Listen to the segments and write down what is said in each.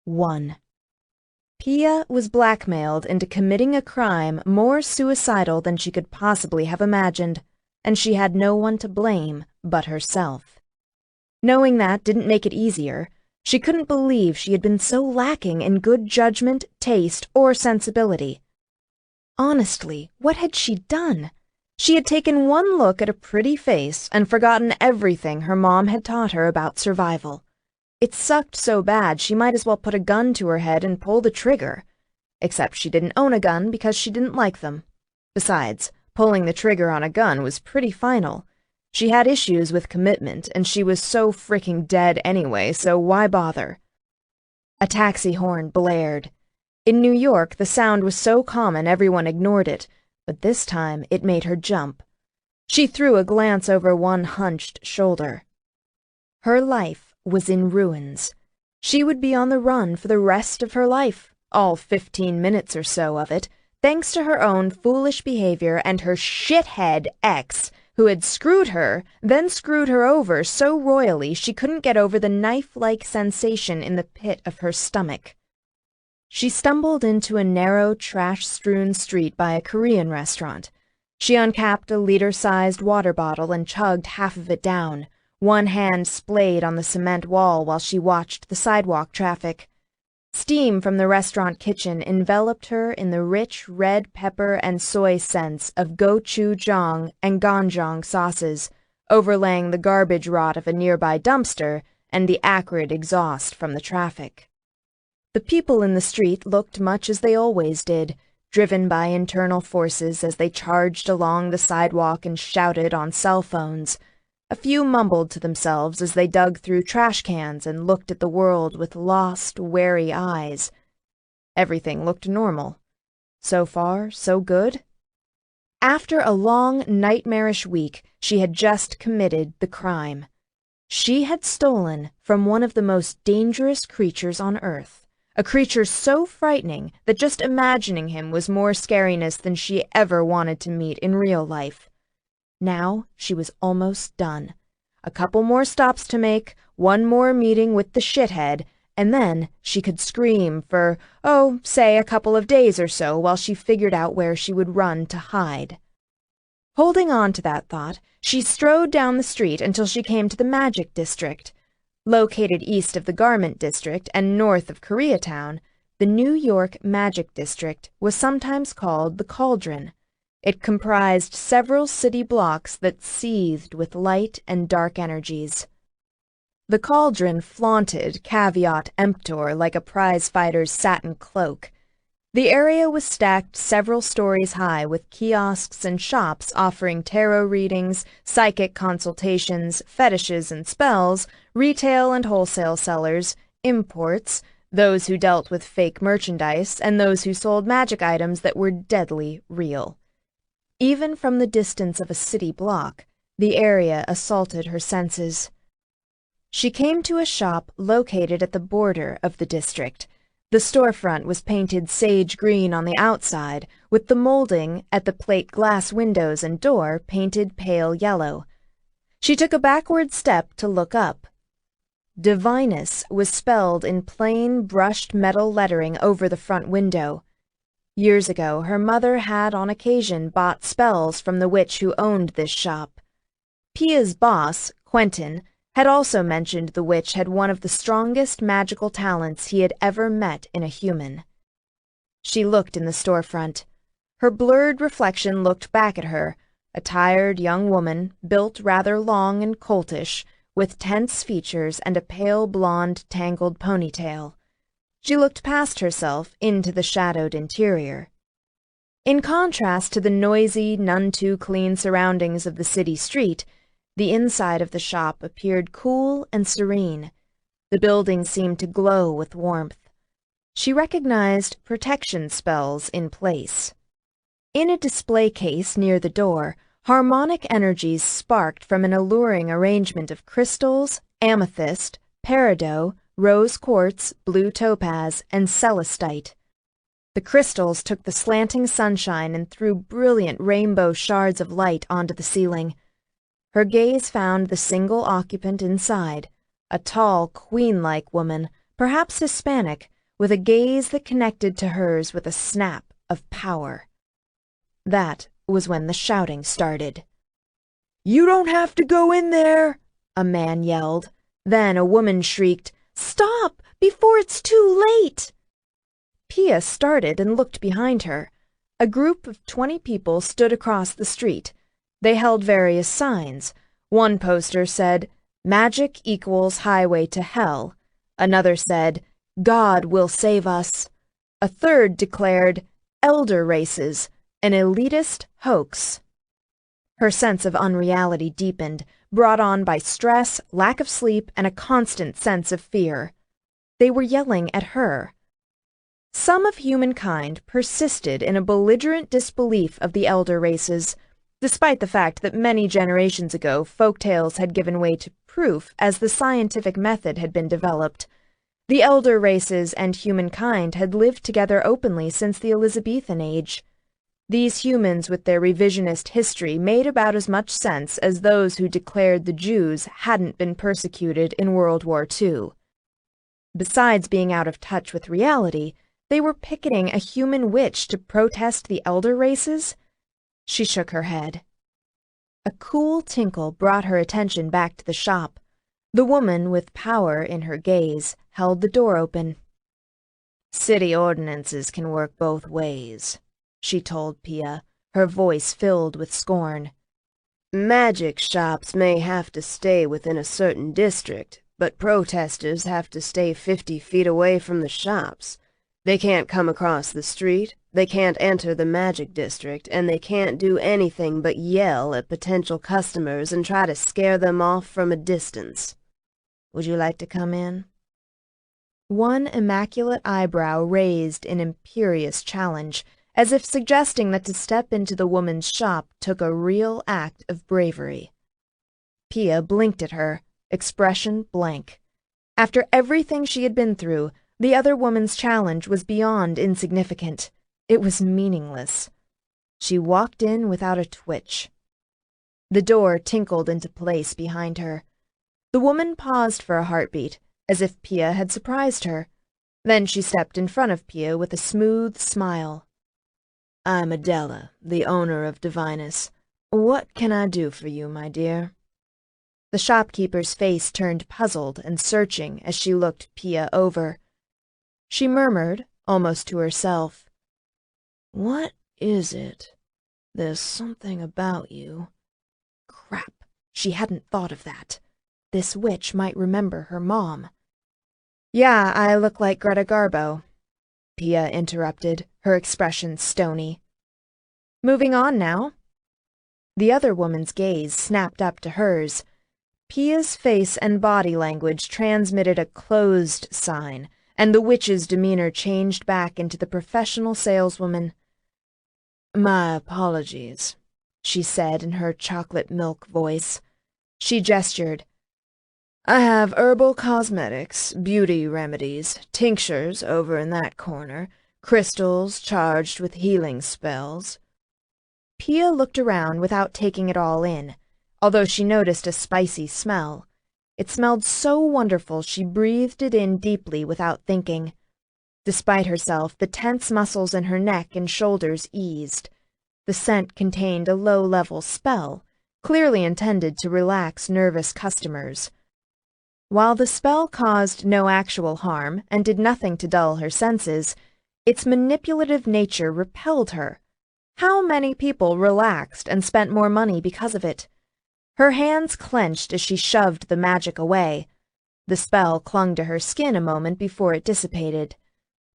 1. Pia was blackmailed into committing a crime more suicidal than she could possibly have imagined, and she had no one to blame but herself. Knowing that didn't make it easier. She couldn't believe she had been so lacking in good judgment, taste, or sensibility. Honestly, what had she done? She had taken one look at a pretty face and forgotten everything her mom had taught her about survival. It sucked so bad she might as well put a gun to her head and pull the trigger. Except she didn't own a gun because she didn't like them. Besides, pulling the trigger on a gun was pretty final. She had issues with commitment, and she was so freaking dead anyway, so why bother? A taxi horn blared. In New York, the sound was so common everyone ignored it, but this time it made her jump. She threw a glance over one hunched shoulder. Her life was in ruins. She would be on the run for the rest of her life, all 15 minutes or so of it, thanks to her own foolish behavior and her shithead ex, who had screwed her, then screwed her over so royally she couldn't get over the knife-like sensation in the pit of her stomach. She stumbled into a narrow, trash-strewn street by a Korean restaurant. She uncapped a liter-sized water bottle and chugged half of it down, one hand splayed on the cement wall while she watched the sidewalk traffic. Steam from the restaurant kitchen enveloped her in the rich red pepper and soy scents of gochujang and ganjang sauces, overlaying the garbage rot of a nearby dumpster and the acrid exhaust from the traffic. The people in the street looked much as they always did, driven by internal forces as they charged along the sidewalk and shouted on cell phones. A few mumbled to themselves as they dug through trash cans and looked at the world with lost, wary eyes. Everything looked normal. So far, so good. After a long, nightmarish week, she had just committed the crime. She had stolen from one of the most dangerous creatures on Earth, a creature so frightening that just imagining him was more scariness than she ever wanted to meet in real life. Now she was almost done. A couple more stops to make, one more meeting with the shithead, and then she could scream for, say a couple of days or so while she figured out where she would run to hide. Holding on to that thought, she strode down the street until she came to the Magic District. Located east of the Garment District and north of Koreatown, the New York Magic District was sometimes called the Cauldron. It comprised several city blocks that seethed with light and dark energies. The Cauldron flaunted caveat emptor like a prizefighter's satin cloak. The area was stacked several stories high with kiosks and shops offering tarot readings, psychic consultations, fetishes and spells, retail and wholesale sellers, imports, those who dealt with fake merchandise, and those who sold magic items that were deadly real. Even from the distance of a city block, the area assaulted her senses. She came to a shop located at the border of the district. The storefront was painted sage green on the outside, with the molding at the plate glass windows and door painted pale yellow. She took a backward step to look up. Divinus was spelled in plain brushed metal lettering over the front window. Years ago, her mother had on occasion bought spells from the witch who owned this shop. Pia's boss, Quentin, had also mentioned the witch had one of the strongest magical talents he had ever met in a human. She looked in the storefront. Her blurred reflection looked back at her, a tired young woman, built rather long and coltish, with tense features and a pale blonde tangled ponytail. She looked past herself into the shadowed interior. In contrast to the noisy, none-too-clean surroundings of the city street, the inside of the shop appeared cool and serene. The building seemed to glow with warmth. She recognized protection spells in place. In a display case near the door, harmonic energies sparked from an alluring arrangement of crystals, amethyst, peridot, rose quartz, blue topaz, and celestite. The crystals took the slanting sunshine and threw brilliant rainbow shards of light onto the ceiling. Her gaze found the single occupant inside, a tall, queen-like woman, perhaps Hispanic, with a gaze that connected to hers with a snap of power. That was when the shouting started. "You don't have to go in there!" a man yelled. Then a woman shrieked, "Stop, before it's too late!" Pia started and looked behind her. A group of 20 people stood across the street. They held various signs. One poster said, "Magic equals highway to hell." Another said, "God will save us." A third declared, "Elder races, an elitist hoax." Her sense of unreality deepened, brought on by stress, lack of sleep, and a constant sense of fear. They were yelling at her. Some of humankind persisted in a belligerent disbelief of the elder races, despite the fact that many generations ago folktales had given way to proof as the scientific method had been developed. The elder races and humankind had lived together openly since the Elizabethan age. These humans with their revisionist history made about as much sense as those who declared the Jews hadn't been persecuted in World War II. Besides being out of touch with reality, they were picketing a human witch to protest the elder races? She shook her head. A cool tinkle brought her attention back to the shop. The woman, with power in her gaze, held the door open. "City ordinances can work both ways," she told Pia, her voice filled with scorn. "Magic shops may have to stay within a certain district, but protesters have to stay 50 feet away from the shops. They can't come across the street, they can't enter the magic district, and they can't do anything but yell at potential customers and try to scare them off from a distance. Would you like to come in?" One immaculate eyebrow raised in imperious challenge, as if suggesting that to step into the woman's shop took a real act of bravery. Pia blinked at her, expression blank. After everything she had been through, the other woman's challenge was beyond insignificant. It was meaningless. She walked in without a twitch. The door tinkled into place behind her. The woman paused for a heartbeat, as if Pia had surprised her. Then she stepped in front of Pia with a smooth smile. "I'm Adela, the owner of Divinus. What can I do for you, my dear?" The shopkeeper's face turned puzzled and searching as she looked Pia over. She murmured, almost to herself, "What is it? There's something about you." Crap, she hadn't thought of that. This witch might remember her mom. "Yeah, I look like Greta Garbo," Pia interrupted, her expression stony. "Moving on now." The other woman's gaze snapped up to hers. Pia's face and body language transmitted a closed sign, and the witch's demeanor changed back into the professional saleswoman. "My apologies," she said in her chocolate milk voice. She gestured. "I have herbal cosmetics, beauty remedies, tinctures over in that corner, crystals charged with healing spells." Pia looked around without taking it all in, although she noticed a spicy smell. It smelled so wonderful she breathed it in deeply without thinking. Despite herself, the tense muscles in her neck and shoulders eased. The scent contained a low-level spell, clearly intended to relax nervous customers. While the spell caused no actual harm and did nothing to dull her senses, its manipulative nature repelled her. How many people relaxed and spent more money because of it? Her hands clenched as she shoved the magic away. The spell clung to her skin a moment before it dissipated.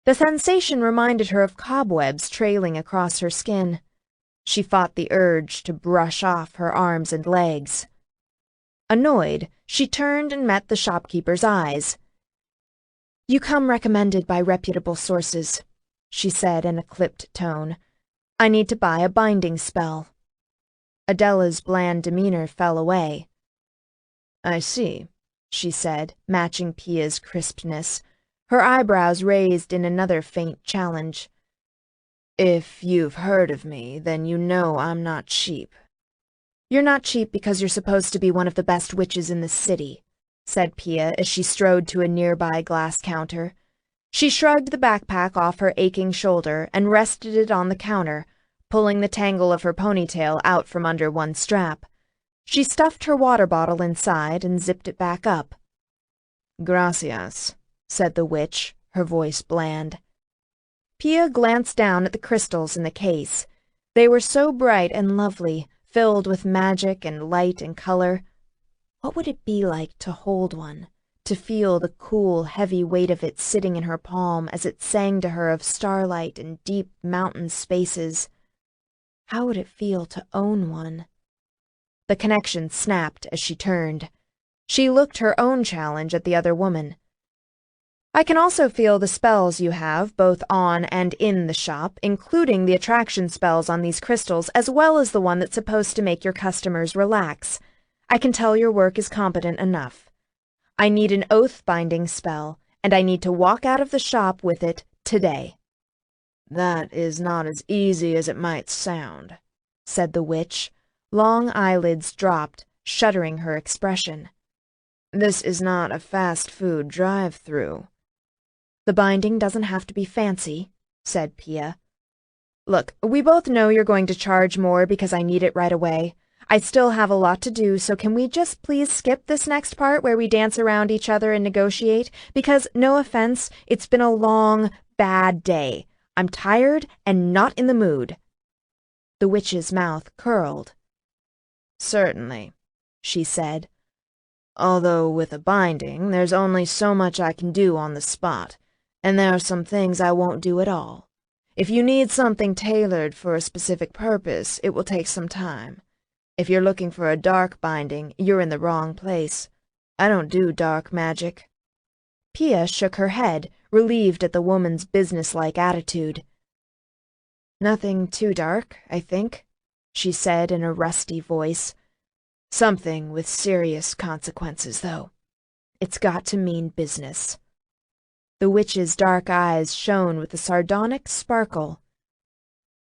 The sensation reminded her of cobwebs trailing across her skin. She fought the urge to brush off her arms and legs. Annoyed, she turned and met the shopkeeper's eyes. "You come recommended by reputable sources," she said in a clipped tone. "I need to buy a binding spell." Adela's bland demeanor fell away. "I see," she said, matching Pia's crispness, her eyebrows raised in another faint challenge. "If you've heard of me, then you know I'm not cheap." "You're not cheap because you're supposed to be one of the best witches in the city," said Pia as she strode to a nearby glass counter. She shrugged the backpack off her aching shoulder and rested it on the counter, pulling the tangle of her ponytail out from under one strap. She stuffed her water bottle inside and zipped it back up. "Gracias," said the witch, her voice bland. Pia glanced down at the crystals in the case. They were so bright and lovely, filled with magic and light and color. What would it be like to hold one, to feel the cool, heavy weight of it sitting in her palm as it sang to her of starlight and deep mountain spaces? How would it feel to own one? The connection snapped as she turned. She looked her own challenge at the other woman. "I can also feel the spells you have, both on and in the shop, including the attraction spells on these crystals, as well as the one that's supposed to make your customers relax. I can tell your work is competent enough. I need an oath-binding spell, and I need to walk out of the shop with it today." "That is not as easy as it might sound," said the witch. Long eyelids dropped, shuddering her expression. "This is not a fast-food drive-through." "The binding doesn't have to be fancy," said Pia. "Look, we both know you're going to charge more because I need it right away. I still have a lot to do, so can we just please skip this next part where we dance around each other and negotiate? Because, no offense, it's been a long, bad day. I'm tired and not in the mood." The witch's mouth curled. "Certainly," she said. "Although with a binding, there's only so much I can do on the spot, and there are some things I won't do at all. If you need something tailored for a specific purpose, it will take some time. If you're looking for a dark binding, you're in the wrong place. I don't do dark magic." Pia shook her head, relieved at the woman's businesslike attitude. "Nothing too dark, I think," she said in a rusty voice. "Something with serious consequences, though. It's got to mean business." The witch's dark eyes shone with a sardonic sparkle.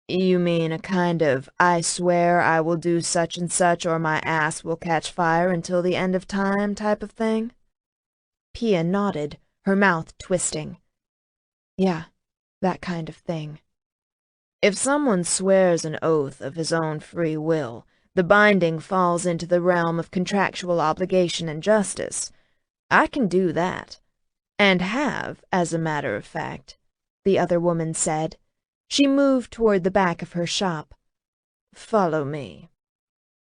"You mean a kind of I swear I will do such and such or my ass will catch fire until the end of time type of thing?" Pia nodded, her mouth twisting. "Yeah, that kind of thing." "If someone swears an oath of his own free will, the binding falls into the realm of contractual obligation and justice. I can do that. And have, as a matter of fact," the other woman said. She moved toward the back of her shop. "Follow me."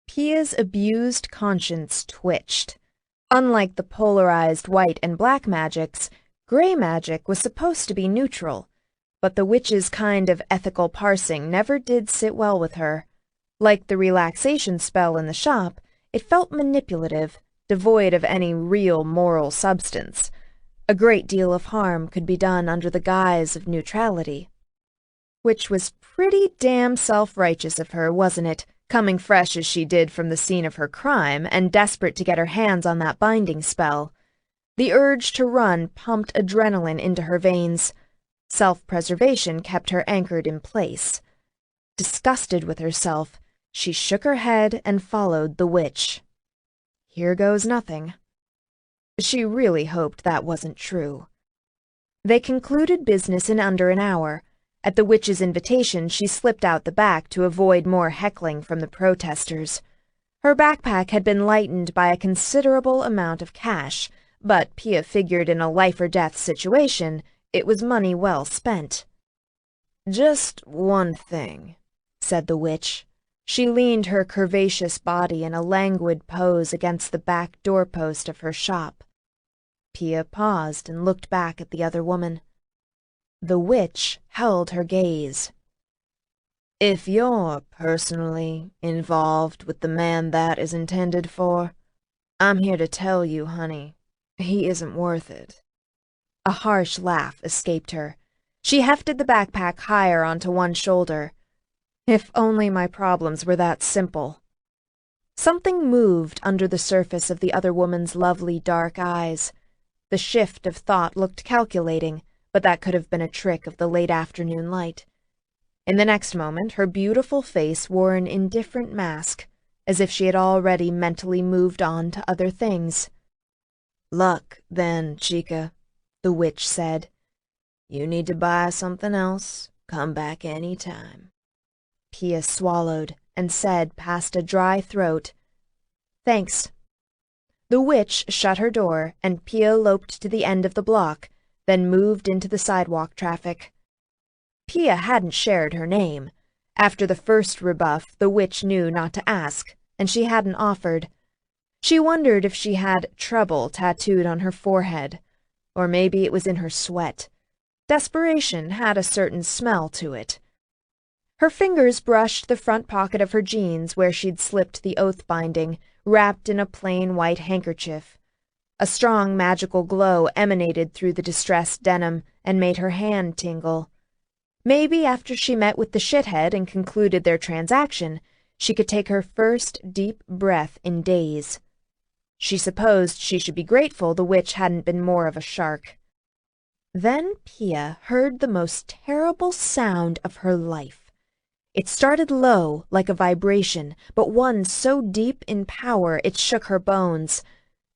Pia's abused conscience twitched. Unlike the polarized white and black magics, gray magic was supposed to be neutral, but the witch's kind of ethical parsing never did sit well with her. Like the relaxation spell in the shop, it felt manipulative, devoid of any real moral substance. A great deal of harm could be done under the guise of neutrality. Which was pretty damn self-righteous of her, wasn't it, coming fresh as she did from the scene of her crime and desperate to get her hands on that binding spell. The urge to run pumped adrenaline into her veins. Self-preservation kept her anchored in place. Disgusted with herself, she shook her head and followed the witch. Here goes nothing. She really hoped that wasn't true. They concluded business in under an hour. At the witch's invitation, she slipped out the back to avoid more heckling from the protesters. Her backpack had been lightened by a considerable amount of cash, but Pia figured in a life-or-death situation, it was money well spent. "Just one thing," said the witch. She leaned her curvaceous body in a languid pose against the back doorpost of her shop. Pia paused and looked back at the other woman. The witch held her gaze. "If you're personally involved with the man that is intended for, I'm here to tell you, honey, he isn't worth it." A harsh laugh escaped her. She hefted the backpack higher onto one shoulder. If only my problems were that simple. Something moved under the surface of the other woman's lovely dark eyes. The shift of thought looked calculating, but that could have been a trick of the late afternoon light. In the next moment, her beautiful face wore an indifferent mask, as if she had already mentally moved on to other things. "Luck, then, chica," the witch said. You need to buy something else. Come back any time." Pia swallowed and said past a dry throat, "Thanks." The witch shut her door, and Pia loped to the end of the block, then moved into the sidewalk traffic. Pia hadn't shared her name. After the first rebuff, the witch knew not to ask, and she hadn't offered. She wondered if she had trouble tattooed on her forehead, or maybe it was in her sweat. Desperation had a certain smell to it. Her fingers brushed the front pocket of her jeans where she'd slipped the oath binding, wrapped in a plain white handkerchief. A strong magical glow emanated through the distressed denim and made her hand tingle. Maybe after she met with the shithead and concluded their transaction, she could take her first deep breath in days. She supposed she should be grateful the witch hadn't been more of a shark. Then Pia heard the most terrible sound of her life. It started low, like a vibration, but one so deep in power it shook her bones.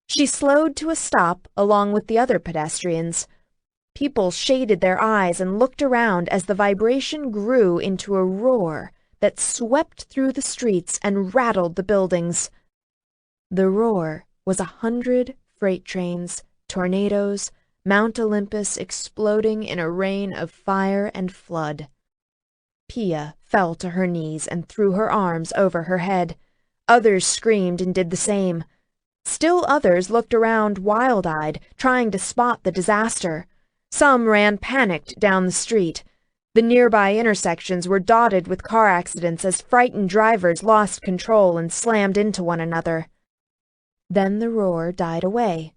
She slowed to a stop along with the other pedestrians. People shaded their eyes and looked around as the vibration grew into a roar that swept through the streets and rattled the buildings. The roar was 100 freight trains, tornadoes, Mount Olympus exploding in a rain of fire and flood. Pia fell to her knees and threw her arms over her head. Others screamed and did the same. Still others looked around wild-eyed, trying to spot the disaster. Some ran panicked down the street. The nearby intersections were dotted with car accidents as frightened drivers lost control and slammed into one another. Then the roar died away.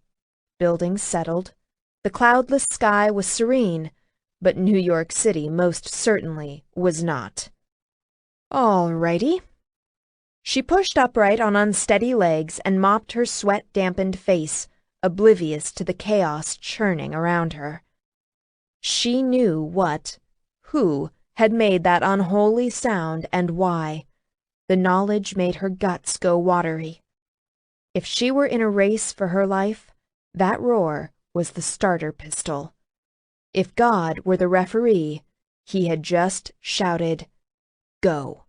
Buildings settled. The cloudless sky was serene, but New York City most certainly was not. "All righty." She pushed upright on unsteady legs and mopped her sweat-dampened face, oblivious to the chaos churning around her. She knew who had made that unholy sound and why. The knowledge made her guts go watery. If she were in a race for her life, that roar was the starter pistol. If God were the referee, he had just shouted, "Go."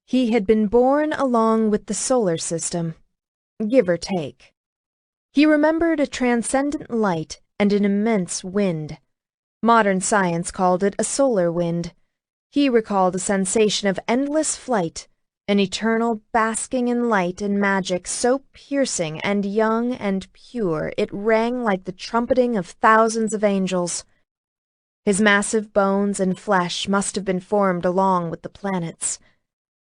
He had been born along with the solar system, give or take. He remembered a transcendent light and an immense wind. Modern science called it a solar wind. He recalled a sensation of endless flight, an eternal basking in light and magic so piercing and young and pure it rang like the trumpeting of thousands of angels. His massive bones and flesh must have been formed along with the planets.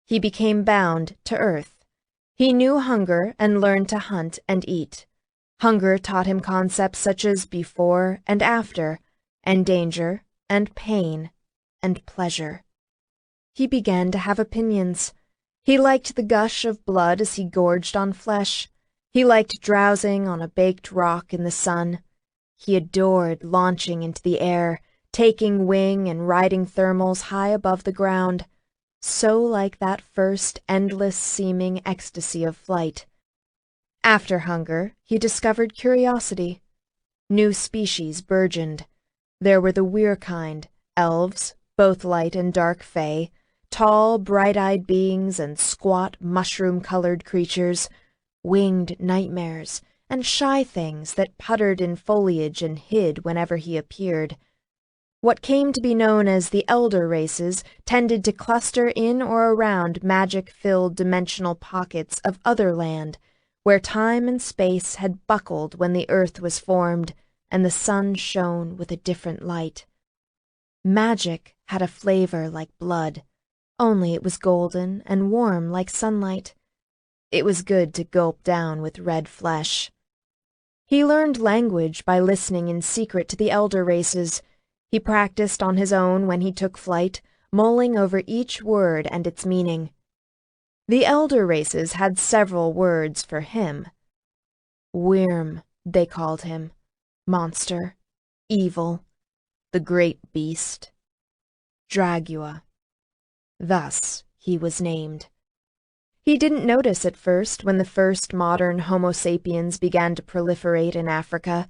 He became bound to Earth. He knew hunger and learned to hunt and eat. Hunger taught him concepts such as before and after, and danger and pain and pleasure. He began to have opinions. He liked the gush of blood as he gorged on flesh. He liked drowsing on a baked rock in the sun. He adored launching into the air, taking wing and riding thermals high above the ground, so like that first endless-seeming ecstasy of flight. After hunger, he discovered curiosity. New species burgeoned. There were the weir kind, elves, both light and dark fae, tall, bright-eyed beings and squat, mushroom-colored creatures, winged nightmares, and shy things that puttered in foliage and hid whenever he appeared. What came to be known as the elder races tended to cluster in or around magic-filled dimensional pockets of other land, where time and space had buckled when the earth was formed and the sun shone with a different light. Magic had a flavor like blood, only it was golden and warm like sunlight. It was good to gulp down with red flesh. He learned language by listening in secret to the elder races. He practiced on his own when he took flight, mulling over each word and its meaning. The elder races had several words for him. Wyrm, they called him. Monster. Evil. The great beast. Dragua. Thus he was named. He didn't notice at first when the first modern Homo sapiens began to proliferate in Africa.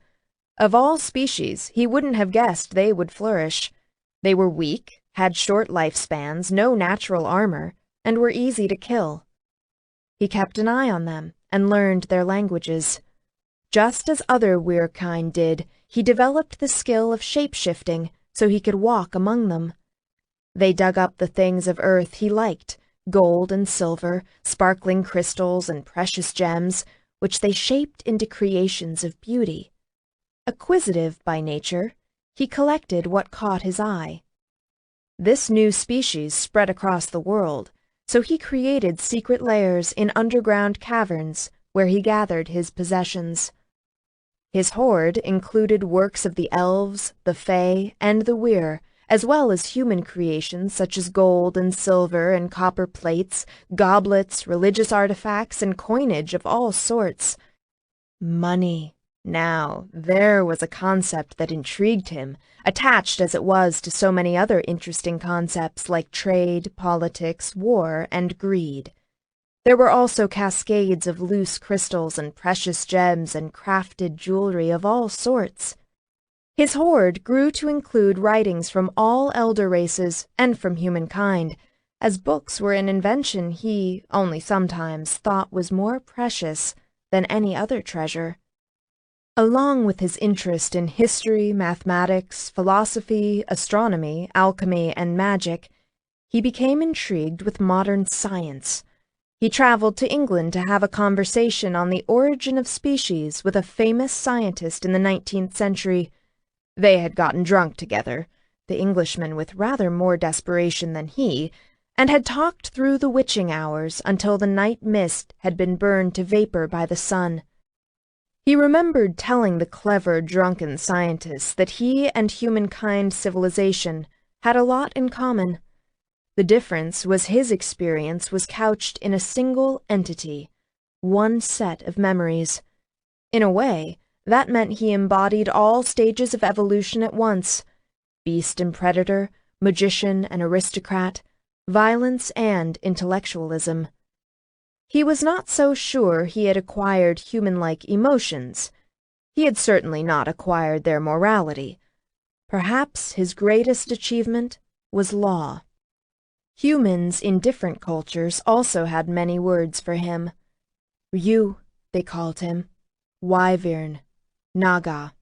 Of all species, he wouldn't have guessed they would flourish. They were weak, had short lifespans, no natural armor, and were easy to kill. He kept an eye on them and learned their languages. Just as other weirkind did, he developed the skill of shape-shifting so he could walk among them. They dug up the things of earth he liked, gold and silver, sparkling crystals and precious gems, which they shaped into creations of beauty. Acquisitive by nature, he collected what caught his eye. This new species spread across the world, so he created secret lairs in underground caverns where he gathered his possessions. His hoard included works of the elves, the fae, and the weir, as well as human creations such as gold and silver and copper plates, goblets, religious artifacts, and coinage of all sorts. Money. Now, there was a concept that intrigued him, attached as it was to so many other interesting concepts like trade, politics, war, and greed. There were also cascades of loose crystals and precious gems and crafted jewelry of all sorts. His hoard grew to include writings from all elder races and from humankind, as books were an invention he, only sometimes, thought was more precious than any other treasure. Along with his interest in history, mathematics, philosophy, astronomy, alchemy, and magic, he became intrigued with modern science. He traveled to England to have a conversation on the origin of species with a famous scientist in the 19th century. They had gotten drunk together, the Englishman with rather more desperation than he, and had talked through the witching hours until the night mist had been burned to vapor by the sun. He remembered telling the clever, drunken scientist that he and humankind civilization had a lot in common. The difference was his experience was couched in a single entity, one set of memories. In a way, that meant he embodied all stages of evolution at once: beast and predator, magician and aristocrat, violence and intellectualism. He was not so sure he had acquired human-like emotions. He had certainly not acquired their morality. Perhaps his greatest achievement was law. Humans in different cultures also had many words for him. Ryu, they called him. Wyvern. Naga.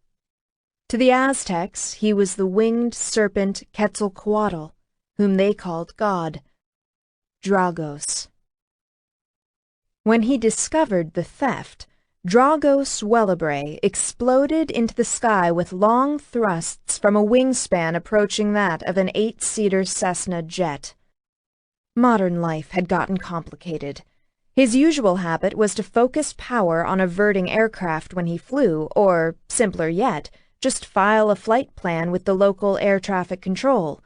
To the Aztecs, he was the winged serpent Quetzalcoatl, whom they called God. Dragos. When he discovered the theft, Dragos Wellibrae exploded into the sky with long thrusts from a wingspan approaching that of an 8-seater Cessna jet. Modern life had gotten complicated. His usual habit was to focus power on averting aircraft when he flew, or, simpler yet, just file a flight plan with the local air traffic control.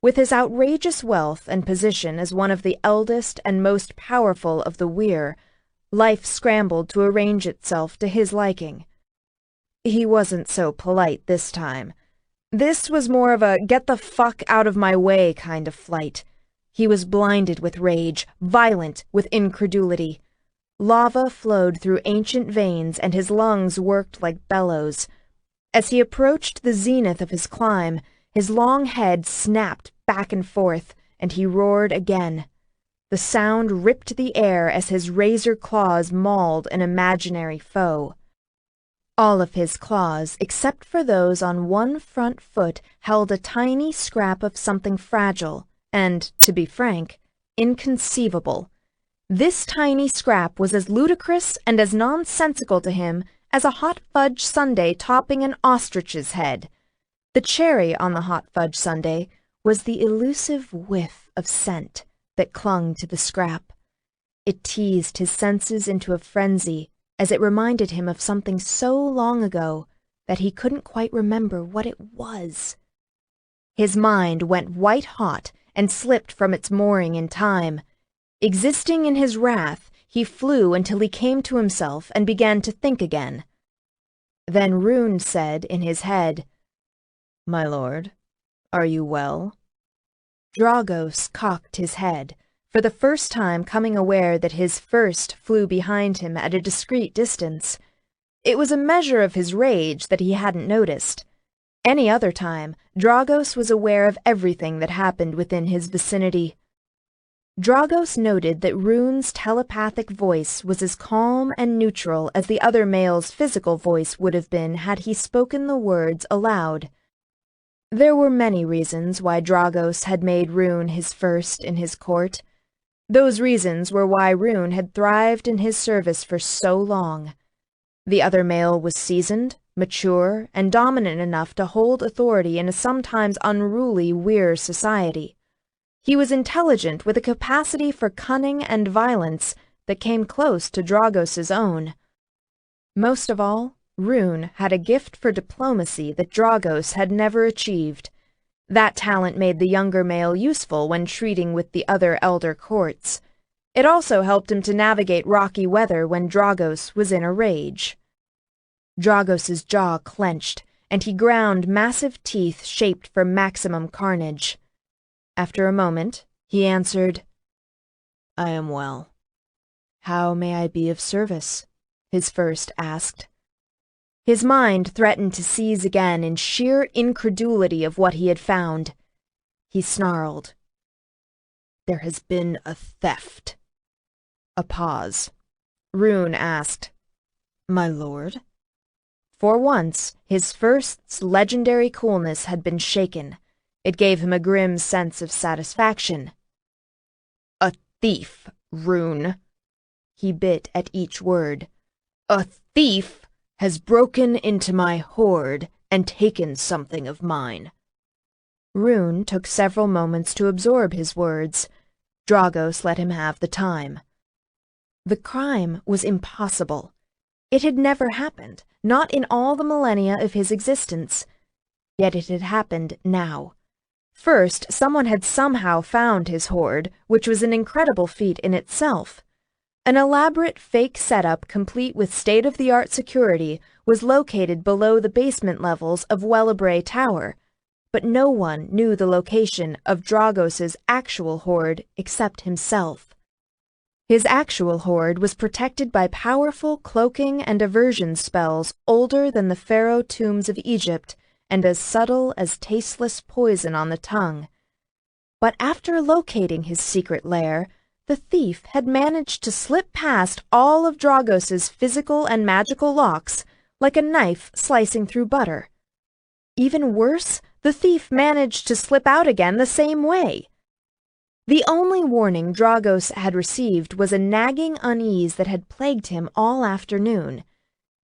With his outrageous wealth and position as one of the eldest and most powerful of the weir, life scrambled to arrange itself to his liking. He wasn't so polite this time. This was more of a get-the-fuck-out-of-my-way kind of flight. He was blinded with rage, violent with incredulity. Lava flowed through ancient veins and his lungs worked like bellows. As he approached the zenith of his climb, his long head snapped back and forth, and he roared again. The sound ripped the air as his razor claws mauled an imaginary foe. All of his claws, except for those on one front foot, held a tiny scrap of something fragile and, to be frank, inconceivable. This tiny scrap was as ludicrous and as nonsensical to him as a hot fudge sundae topping an ostrich's head. The cherry on the hot fudge sundae was the elusive whiff of scent that clung to the scrap. It teased his senses into a frenzy as it reminded him of something so long ago that he couldn't quite remember what it was. His mind went white-hot and slipped from its mooring in time. Existing in his wrath, he flew until he came to himself and began to think again. Then Rune said in his head, "My lord, are you well?" Dragos cocked his head, for the first time coming aware that his first flew behind him at a discreet distance. It was a measure of his rage that he hadn't noticed. Any other time, Dragos was aware of everything that happened within his vicinity. Dragos noted that Rune's telepathic voice was as calm and neutral as the other male's physical voice would have been had he spoken the words aloud. There were many reasons why Dragos had made Rune his first in his court. Those reasons were why Rune had thrived in his service for so long. The other male was seasoned, mature, and dominant enough to hold authority in a sometimes unruly Weir society. He was intelligent with a capacity for cunning and violence that came close to Dragos's own. Most of all, Rune had a gift for diplomacy that Dragos had never achieved. That talent made the younger male useful when treating with the other elder courts. It also helped him to navigate rocky weather when Dragos was in a rage. Dragos's jaw clenched, and he ground massive teeth shaped for maximum carnage. After a moment, he answered, "I am well." "How may I be of service?" his first asked. His mind threatened to seize again in sheer incredulity of what he had found. He snarled, "There has been a theft." A pause. Rune asked, "My lord?" For once, his first's legendary coolness had been shaken. It gave him a grim sense of satisfaction. "A thief, Rune." He bit at each word. "A thief has broken into my hoard and taken something of mine." Rune took several moments to absorb his words. Dragos let him have the time. The crime was impossible. It had never happened, not in all the millennia of his existence. Yet it had happened now. First, someone had somehow found his hoard, which was an incredible feat in itself. An elaborate fake setup complete with state-of-the-art security was located below the basement levels of Wellabray Tower, but no one knew the location of Dragos's actual hoard except himself. His actual hoard was protected by powerful cloaking and aversion spells older than the pharaoh tombs of Egypt and as subtle as tasteless poison on the tongue. But after locating his secret lair, the thief had managed to slip past all of Dragos's physical and magical locks like a knife slicing through butter. Even worse, the thief managed to slip out again the same way. The only warning Dragos had received was a nagging unease that had plagued him all afternoon.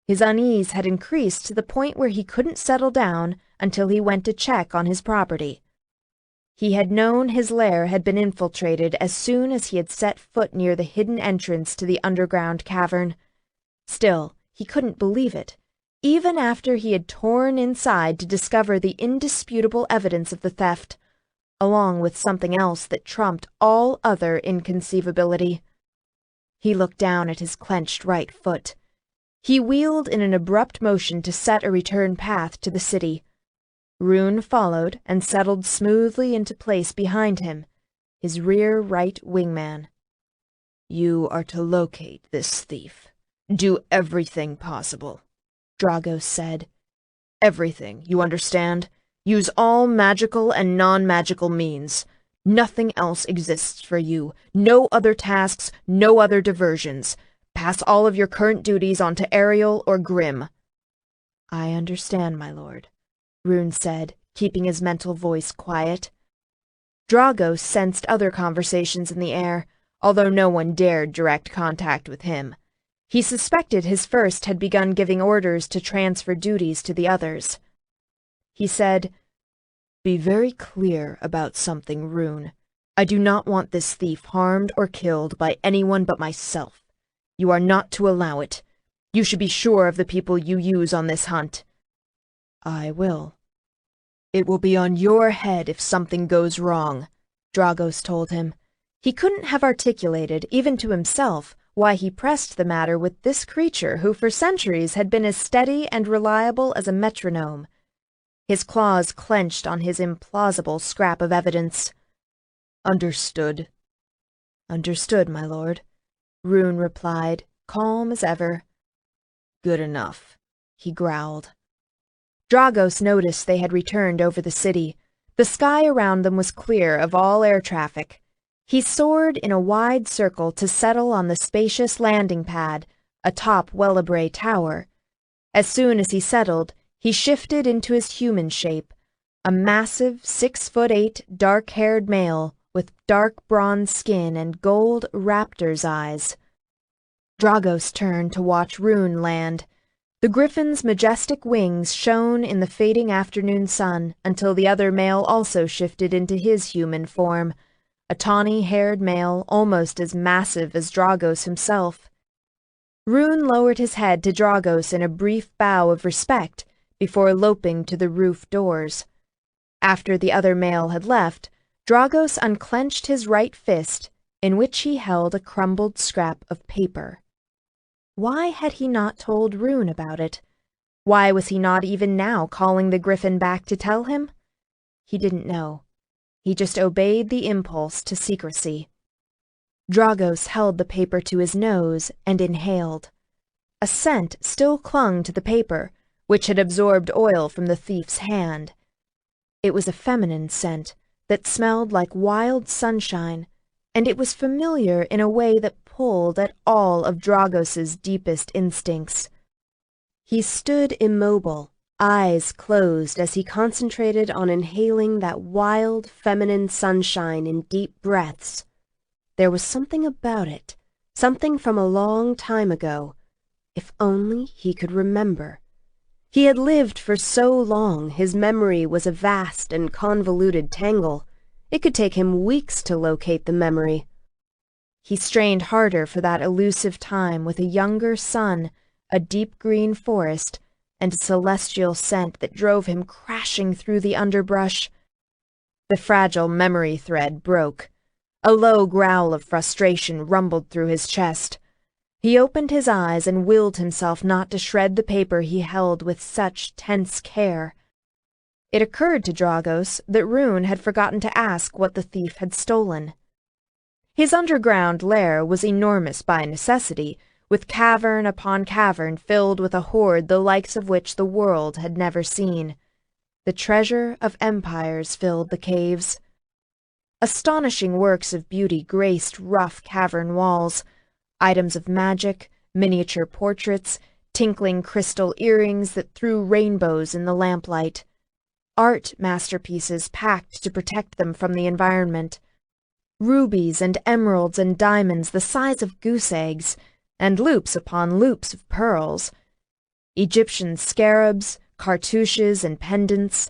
His unease had increased to the point where he couldn't settle down until he went to check on his property. He had known his lair had been infiltrated as soon as he had set foot near the hidden entrance to the underground cavern. Still, he couldn't believe it, even after he had torn inside to discover the indisputable evidence of the theft, along with something else that trumped all other inconceivability. He looked down at his clenched right foot. He wheeled in an abrupt motion to set a return path to the city. Rune followed and settled smoothly into place behind him, his rear right wingman. "You are to locate this thief. Do everything possible," Dragos said. "Everything, you understand? Use all magical and non-magical means. Nothing else exists for you. No other tasks, no other diversions. Pass all of your current duties on to Ariel or Grimm." "I understand, my lord," Rune said, keeping his mental voice quiet. Dragos sensed other conversations in the air, although no one dared direct contact with him. He suspected his first had begun giving orders to transfer duties to the others. He said, "Be very clear about something, Rune. I do not want this thief harmed or killed by anyone but myself. You are not to allow it. You should be sure of the people you use on this hunt." "I will." "It will be on your head if something goes wrong," Dragos told him. He couldn't have articulated, even to himself, why he pressed the matter with this creature who for centuries had been as steady and reliable as a metronome. His claws clenched on his implausible scrap of evidence. "Understood." "Understood, my lord," Rune replied, calm as ever. Good enough, he growled. Dragos noticed they had returned over the city. The sky around them was clear of all air traffic. He soared in a wide circle to settle on the spacious landing pad, atop Wellebrae Tower. As soon as he settled, he shifted into his human shape, a massive 6'8" dark-haired male with dark bronze skin and gold raptor's eyes. Dragos turned to watch Rune land. The griffin's majestic wings shone in the fading afternoon sun until the other male also shifted into his human form, a tawny-haired male almost as massive as Dragos himself. Rune lowered his head to Dragos in a brief bow of respect before loping to the roof doors. After the other male had left, Dragos unclenched his right fist, in which he held a crumbled scrap of paper. Why had he not told Rune about it? Why was he not even now calling the griffin back to tell him? He didn't know. He just obeyed the impulse to secrecy. Dragos held the paper to his nose and inhaled. A scent still clung to the paper, which had absorbed oil from the thief's hand. It was a feminine scent that smelled like wild sunshine, and it was familiar in a way that pulled at all of Dragos's deepest instincts. He stood immobile, eyes closed as he concentrated on inhaling that wild, feminine sunshine in deep breaths. There was something about it, something from a long time ago. If only he could remember. He had lived for so long, his memory was a vast and convoluted tangle. It could take him weeks to locate the memory. He strained harder for that elusive time with a younger sun, a deep green forest, and a celestial scent that drove him crashing through the underbrush. The fragile memory thread broke. A low growl of frustration rumbled through his chest. He opened his eyes and willed himself not to shred the paper he held with such tense care. It occurred to Dragos that Rune had forgotten to ask what the thief had stolen. His underground lair was enormous by necessity, with cavern upon cavern filled with a hoard the likes of which the world had never seen. The treasure of empires filled the caves. Astonishing works of beauty graced rough cavern walls, items of magic, miniature portraits, tinkling crystal earrings that threw rainbows in the lamplight. Art masterpieces packed to protect them from the environment. Rubies and emeralds and diamonds the size of goose eggs, and loops upon loops of pearls. Egyptian scarabs, cartouches and pendants.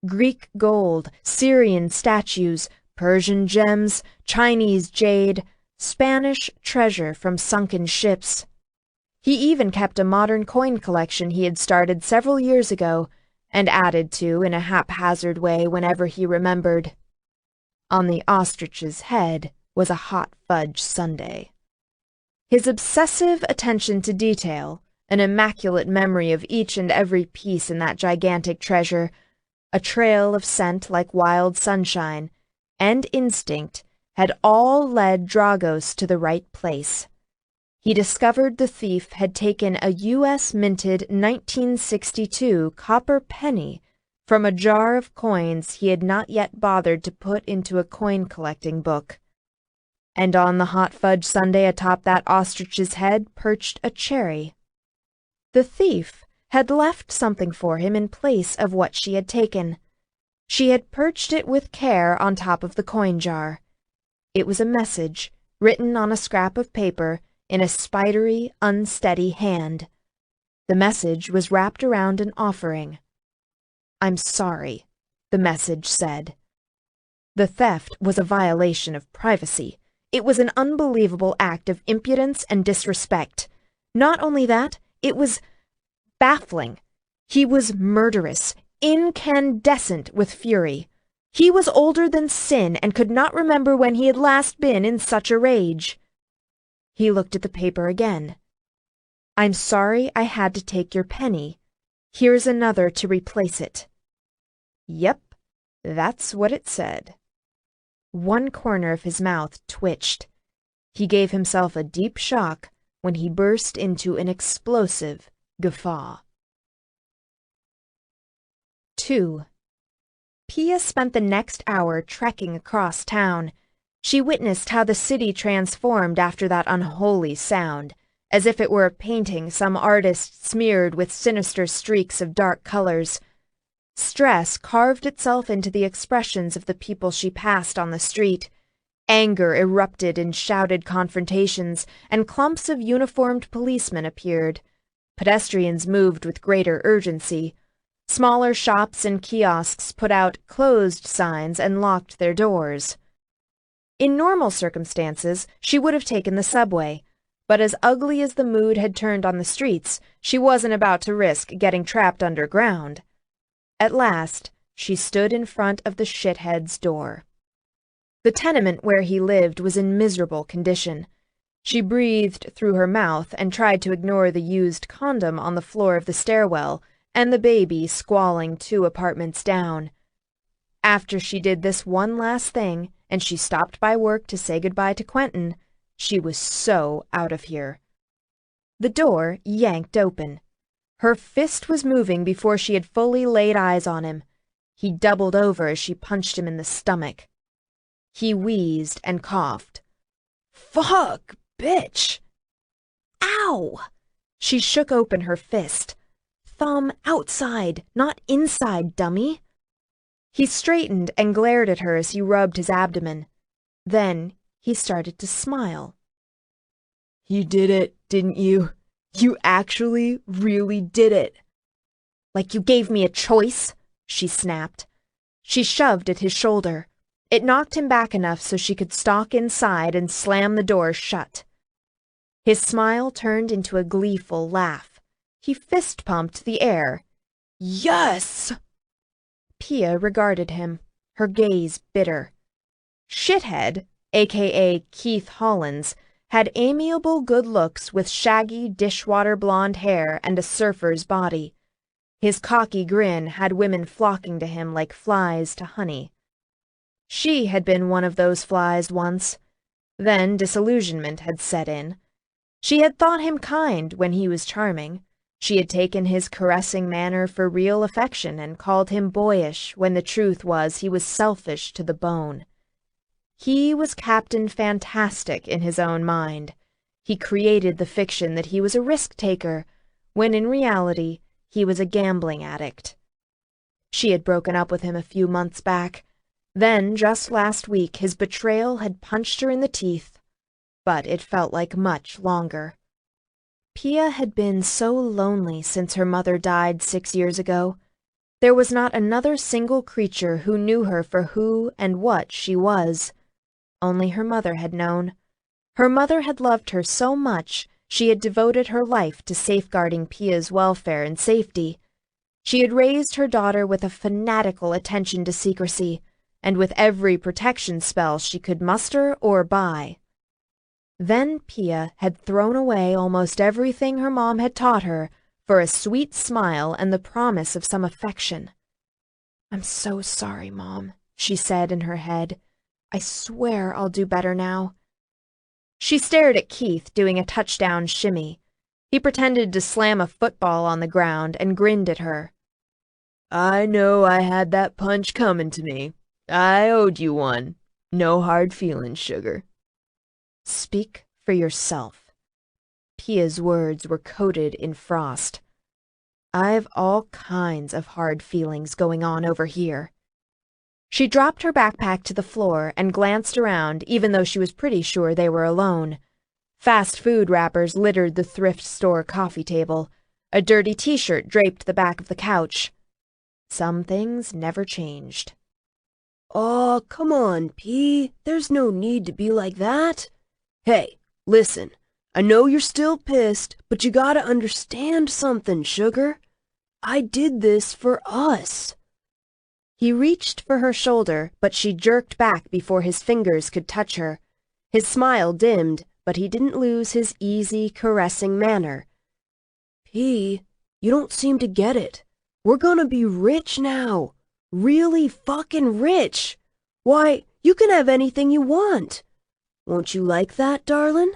Greek gold, Syrian statues, Persian gems, Chinese jade, Spanish treasure from sunken ships. He even kept a modern coin collection he had started several years ago, and added to in a haphazard way whenever he remembered. On the ostrich's head was a hot fudge sundae. His obsessive attention to detail, an immaculate memory of each and every piece in that gigantic treasure, a trail of scent like wild sunshine, and instinct had all led Dragos to the right place. He discovered the thief had taken a U.S.-minted 1962 copper penny from a jar of coins he had not yet bothered to put into a coin-collecting book. And on the hot fudge sundae atop that ostrich's head perched a cherry. The thief had left something for him in place of what she had taken. She had perched it with care on top of the coin jar. It was a message, written on a scrap of paper, in a spidery, unsteady hand. The message was wrapped around an offering. "I'm sorry," the message said. The theft was a violation of privacy. It was an unbelievable act of impudence and disrespect. Not only that, it was baffling. He was murderous, incandescent with fury. He was older than sin and could not remember when he had last been in such a rage. He looked at the paper again. "I'm sorry I had to take your penny. Here's another to replace it." Yep, that's what it said. One corner of his mouth twitched. He gave himself a deep shock when he burst into an explosive, Guffaw. 2. Pia spent the next hour trekking across town. She witnessed how the city transformed after that unholy sound, as if it were a painting some artist smeared with sinister streaks of dark colors. Stress carved itself into the expressions of the people she passed on the street. Anger erupted in shouted confrontations, and clumps of uniformed policemen appeared. Pedestrians moved with greater urgency. Smaller shops and kiosks put out closed signs and locked their doors. In normal circumstances, she would have taken the subway, but as ugly as the mood had turned on the streets, she wasn't about to risk getting trapped underground. At last, she stood in front of the shithead's door. The tenement where he lived was in miserable condition. She breathed through her mouth and tried to ignore the used condom on the floor of the stairwell and the baby squalling 2 apartments down. After she did this one last thing, and she stopped by work to say goodbye to Quentin, she was so out of here. The door yanked open. Her fist was moving before she had fully laid eyes on him. He doubled over as she punched him in the stomach. He wheezed and coughed. "Fuck, bitch!" "Ow!" She shook open her fist. "Thumb outside, not inside, dummy." He straightened and glared at her as he rubbed his abdomen. Then he started to smile. "You did it, didn't you? You actually, really did it." "Like you gave me a choice?" she snapped. She shoved at his shoulder. It knocked him back enough so she could stalk inside and slam the door shut. His smile turned into a gleeful laugh. He fist-pumped the air. "Yes!" Pia regarded him, her gaze bitter. Shithead, a.k.a. Keith Hollins, had amiable good looks with shaggy dishwater blonde hair and a surfer's body. His cocky grin had women flocking to him like flies to honey. She had been one of those flies once. Then disillusionment had set in. She had thought him kind when he was charming. She had taken his caressing manner for real affection and called him boyish when the truth was he was selfish to the bone. He was Captain Fantastic in his own mind. He created the fiction that he was a risk-taker, when in reality he was a gambling addict. She had broken up with him a few months back. Then, just last week, his betrayal had punched her in the teeth. But it felt like much longer. Pia had been so lonely since her mother died 6 years ago. There was not another single creature who knew her for who and what she was. Only her mother had known. Her mother had loved her so much she had devoted her life to safeguarding Pia's welfare and safety. She had raised her daughter with a fanatical attention to secrecy, and with every protection spell she could muster or buy. Then Pia had thrown away almost everything her mom had taught her for a sweet smile and the promise of some affection. "I'm so sorry, Mom," she said in her head. "I swear I'll do better now." She stared at Keith doing a touchdown shimmy. He pretended to slam a football on the ground and grinned at her. "I know I had that punch coming to me. I owed you one. No hard feelings, sugar." "Speak for yourself." Pia's words were coated in frost. "I've all kinds of hard feelings going on over here." She dropped her backpack to the floor and glanced around, even though she was pretty sure they were alone. Fast food wrappers littered the thrift store coffee table. A dirty t-shirt draped the back of the couch. Some things never changed. "Aw, come on, P. There's no need to be like that. Hey, listen, I know you're still pissed, but you gotta understand something, sugar. I did this for us." He reached for her shoulder, but she jerked back before his fingers could touch her. His smile dimmed, but he didn't lose his easy, caressing manner. "P, you don't seem to get it. We're gonna be rich now. Really fucking rich. Why, you can have anything you want. Won't you like that, darling?"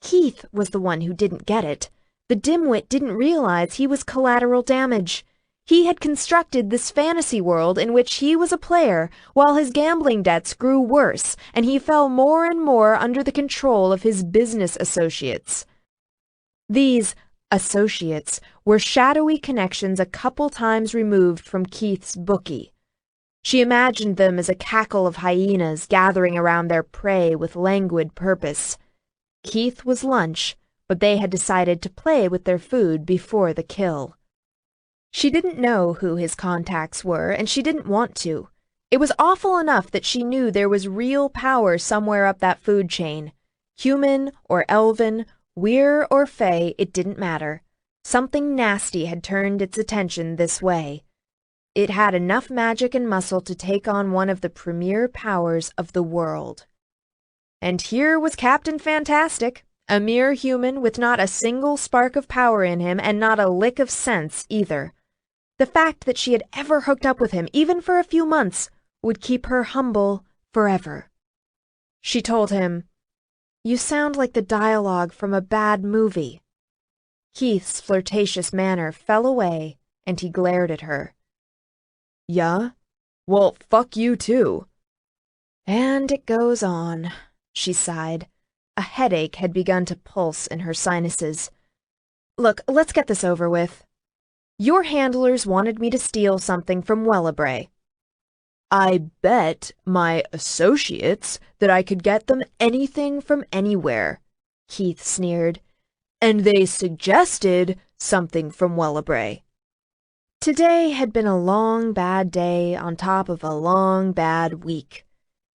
Keith was the one who didn't get it. The dimwit didn't realize he was collateral damage. He had constructed this fantasy world in which he was a player, while his gambling debts grew worse, and he fell more and more under the control of his business associates. These associates were shadowy connections a couple times removed from Keith's bookie. She imagined them as a cackle of hyenas gathering around their prey with languid purpose. Keith was lunch, but they had decided to play with their food before the kill. She didn't know who his contacts were, and she didn't want to. It was awful enough that she knew there was real power somewhere up that food chain. Human or elven, weir or fey, it didn't matter. Something nasty had turned its attention this way. It had enough magic and muscle to take on one of the premier powers of the world. And here was Captain Fantastic, a mere human with not a single spark of power in him and not a lick of sense either. The fact that she had ever hooked up with him, even for a few months, would keep her humble forever. She told him, "You sound like the dialogue from a bad movie." Keith's flirtatious manner fell away, and he glared at her. Yeah? Well, fuck you too. And it goes on, she sighed. A headache had begun to pulse in her sinuses. Look, let's get this over with. Your handlers wanted me to steal something from Wellabray. I bet my associates that I could get them anything from anywhere, Keith sneered. And they suggested something from Wellabray. Today had been a long, bad day on top of a long, bad week.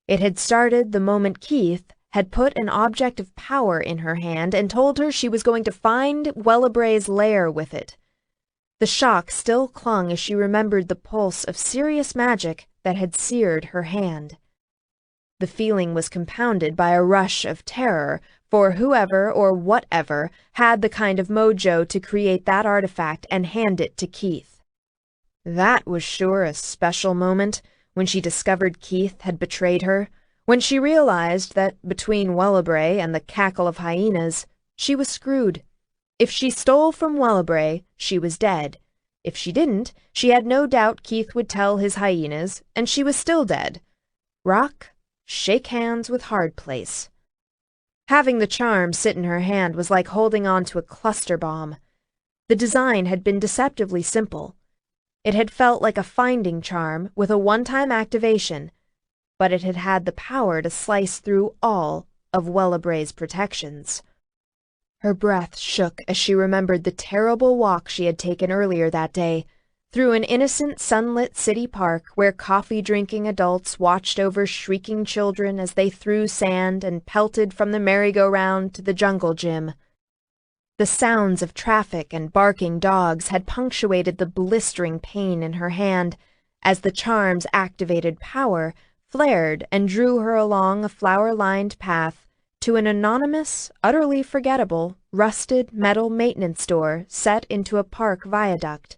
It had started the moment Keith had put an object of power in her hand and told her she was going to find Wellabray's lair with it. The shock still clung as she remembered the pulse of serious magic that had seared her hand. The feeling was compounded by a rush of terror, for whoever or whatever had the kind of mojo to create that artifact and hand it to Keith. That was sure a special moment, when she discovered Keith had betrayed her, when she realized that between Wellabray and the cackle of hyenas, she was screwed. If she stole from Wellabray, she was dead. If she didn't, she had no doubt Keith would tell his hyenas, and she was still dead. Rock, shake hands with hard place. Having the charm sit in her hand was like holding on to a cluster bomb. The design had been deceptively simple. It had felt like a finding charm with a one-time activation, but it had had the power to slice through all of Wellabray's protections. Her breath shook as she remembered the terrible walk she had taken earlier that day, through an innocent sunlit city park where coffee-drinking adults watched over shrieking children as they threw sand and pelted from the merry-go-round to the jungle gym. The sounds of traffic and barking dogs had punctuated the blistering pain in her hand as the charm's activated power flared and drew her along a flower-lined path to an anonymous, utterly forgettable, rusted metal maintenance door set into a park viaduct.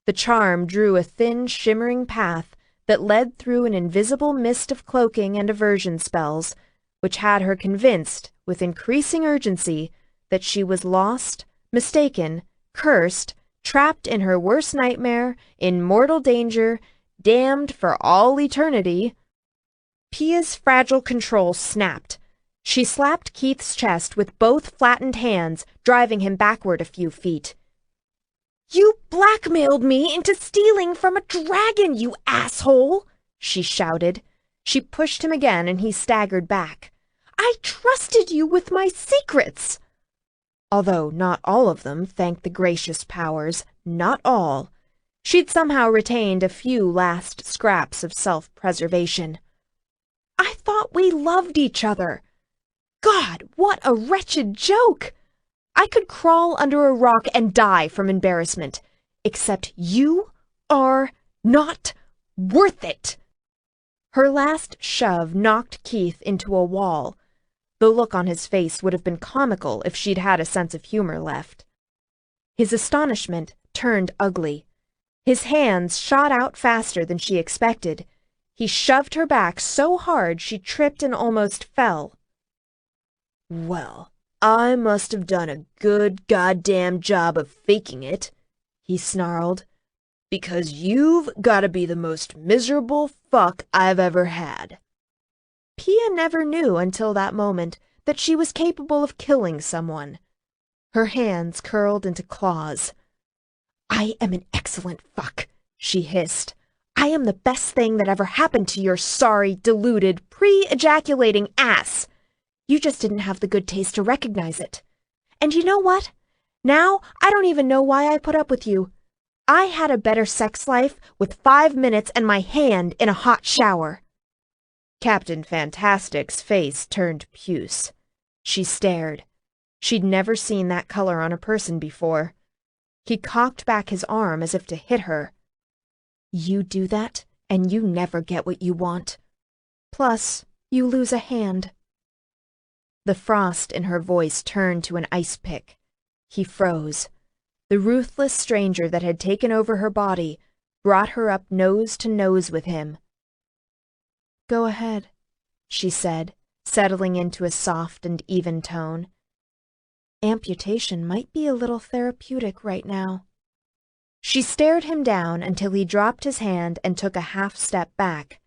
The charm drew a thin, shimmering path that led through an invisible mist of cloaking and aversion spells, which had her convinced, with increasing urgency, that she was lost, mistaken, cursed, trapped in her worst nightmare, in mortal danger, damned for all eternity. Pia's fragile control snapped. She slapped Keith's chest with both flattened hands, driving him backward a few feet. "You blackmailed me into stealing from a dragon, you asshole!" she shouted. She pushed him again, and he staggered back. "I trusted you with my secrets!" Although not all of them, thank the gracious powers, not all. She'd somehow retained a few last scraps of self-preservation. "I thought we loved each other. God, what a wretched joke! I could crawl under a rock and die from embarrassment, except you are not worth it." Her last shove knocked Keith into a wall. The look on his face would have been comical if she'd had a sense of humor left. His astonishment turned ugly. His hands shot out faster than she expected. He shoved her back so hard she tripped and almost fell. "Well, I must have done a good goddamn job of faking it, he snarled, because you've gotta be the most miserable fuck I've ever had. Pia never knew until that moment that she was capable of killing someone. Her hands curled into claws. "I am an excellent fuck," she hissed. "I am the best thing that ever happened to your sorry, deluded, pre-ejaculating ass. You just didn't have the good taste to recognize it. And you know what? Now I don't even know why I put up with you. I had a better sex life with 5 minutes and my hand in a hot shower." Captain Fantastic's face turned puce. She stared. She'd never seen that color on a person before. He cocked back his arm as if to hit her. "You do that, and you never get what you want. Plus, you lose a hand." The frost in her voice turned to an ice pick. He froze. The ruthless stranger that had taken over her body brought her up nose to nose with him. "Go ahead," she said, settling into a soft and even tone. "Amputation might be a little therapeutic right now." She stared him down until he dropped his hand and took a half step back.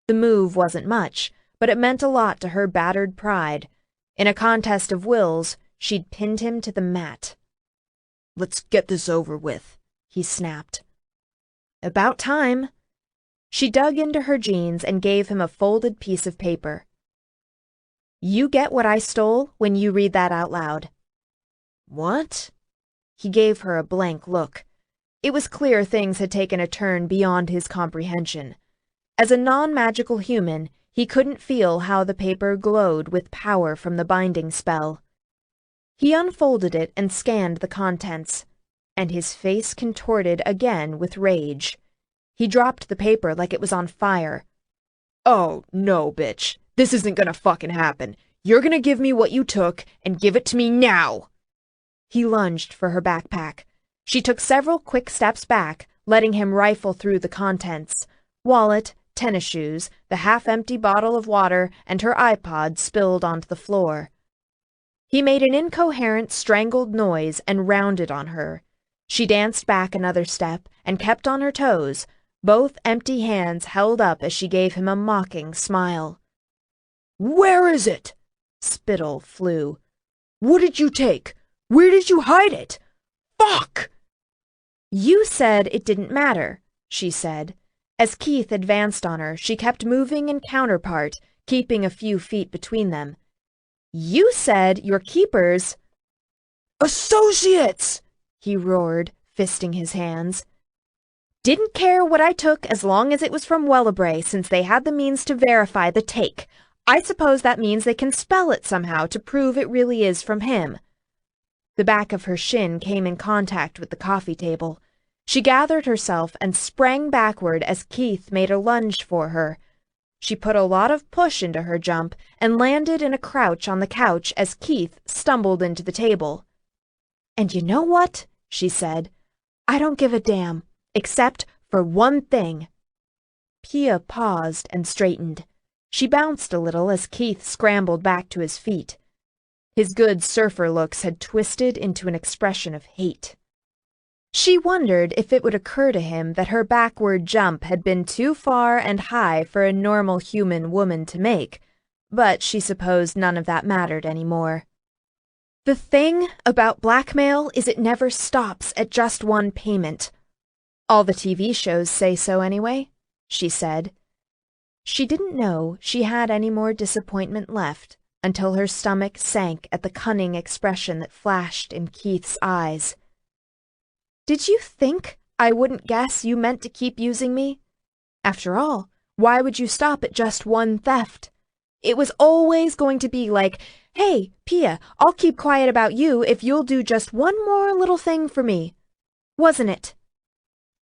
The move wasn't much, but it meant a lot to her battered pride. In a contest of wills, she'd pinned him to the mat. "Let's get this over with," he snapped. "About time." She dug into her jeans and gave him a folded piece of paper. "You get what I stole when you read that out loud." "What?" He gave her a blank look. It was clear things had taken a turn beyond his comprehension. As a non-magical human, he couldn't feel how the paper glowed with power from the binding spell. He unfolded it and scanned the contents, and his face contorted again with rage. He dropped the paper like it was on fire. "Oh, no, bitch. This isn't gonna fucking happen. You're gonna give me what you took, and give it to me now!" He lunged for her backpack. She took several quick steps back, letting him rifle through the contents. Wallet, tennis shoes, the half-empty bottle of water, and her iPod spilled onto the floor. He made an incoherent, strangled noise and rounded on her. She danced back another step and kept on her toes, both empty hands held up as she gave him a mocking smile. "Where is it?" Spittle flew. "What did you take? Where did you hide it? Fuck!" "You said it didn't matter," she said. As Keith advanced on her, she kept moving in counterpart, keeping a few feet between them. "You said your keepers—" "Associates!" he roared, fisting his hands. "Didn't care what I took as long as it was from Wellebrae, since they had the means to verify the take. I suppose that means they can spell it somehow to prove it really is from him." The back of her shin came in contact with the coffee table. She gathered herself and sprang backward as Keith made a lunge for her. She put a lot of push into her jump and landed in a crouch on the couch as Keith stumbled into the table. "And you know what?" she said. "I don't give a damn, except for one thing." Pia paused and straightened. She bounced a little as Keith scrambled back to his feet. His good surfer looks had twisted into an expression of hate. She wondered if it would occur to him that her backward jump had been too far and high for a normal human woman to make, but she supposed none of that mattered anymore. "The thing about blackmail is it never stops at just one payment. All the TV shows say so anyway," she said. She didn't know she had any more disappointment left until her stomach sank at the cunning expression that flashed in Keith's eyes. "Did you think I wouldn't guess you meant to keep using me? After all, why would you stop at just one theft? It was always going to be like, 'Hey, Pia, I'll keep quiet about you if you'll do just one more little thing for me,' wasn't it?"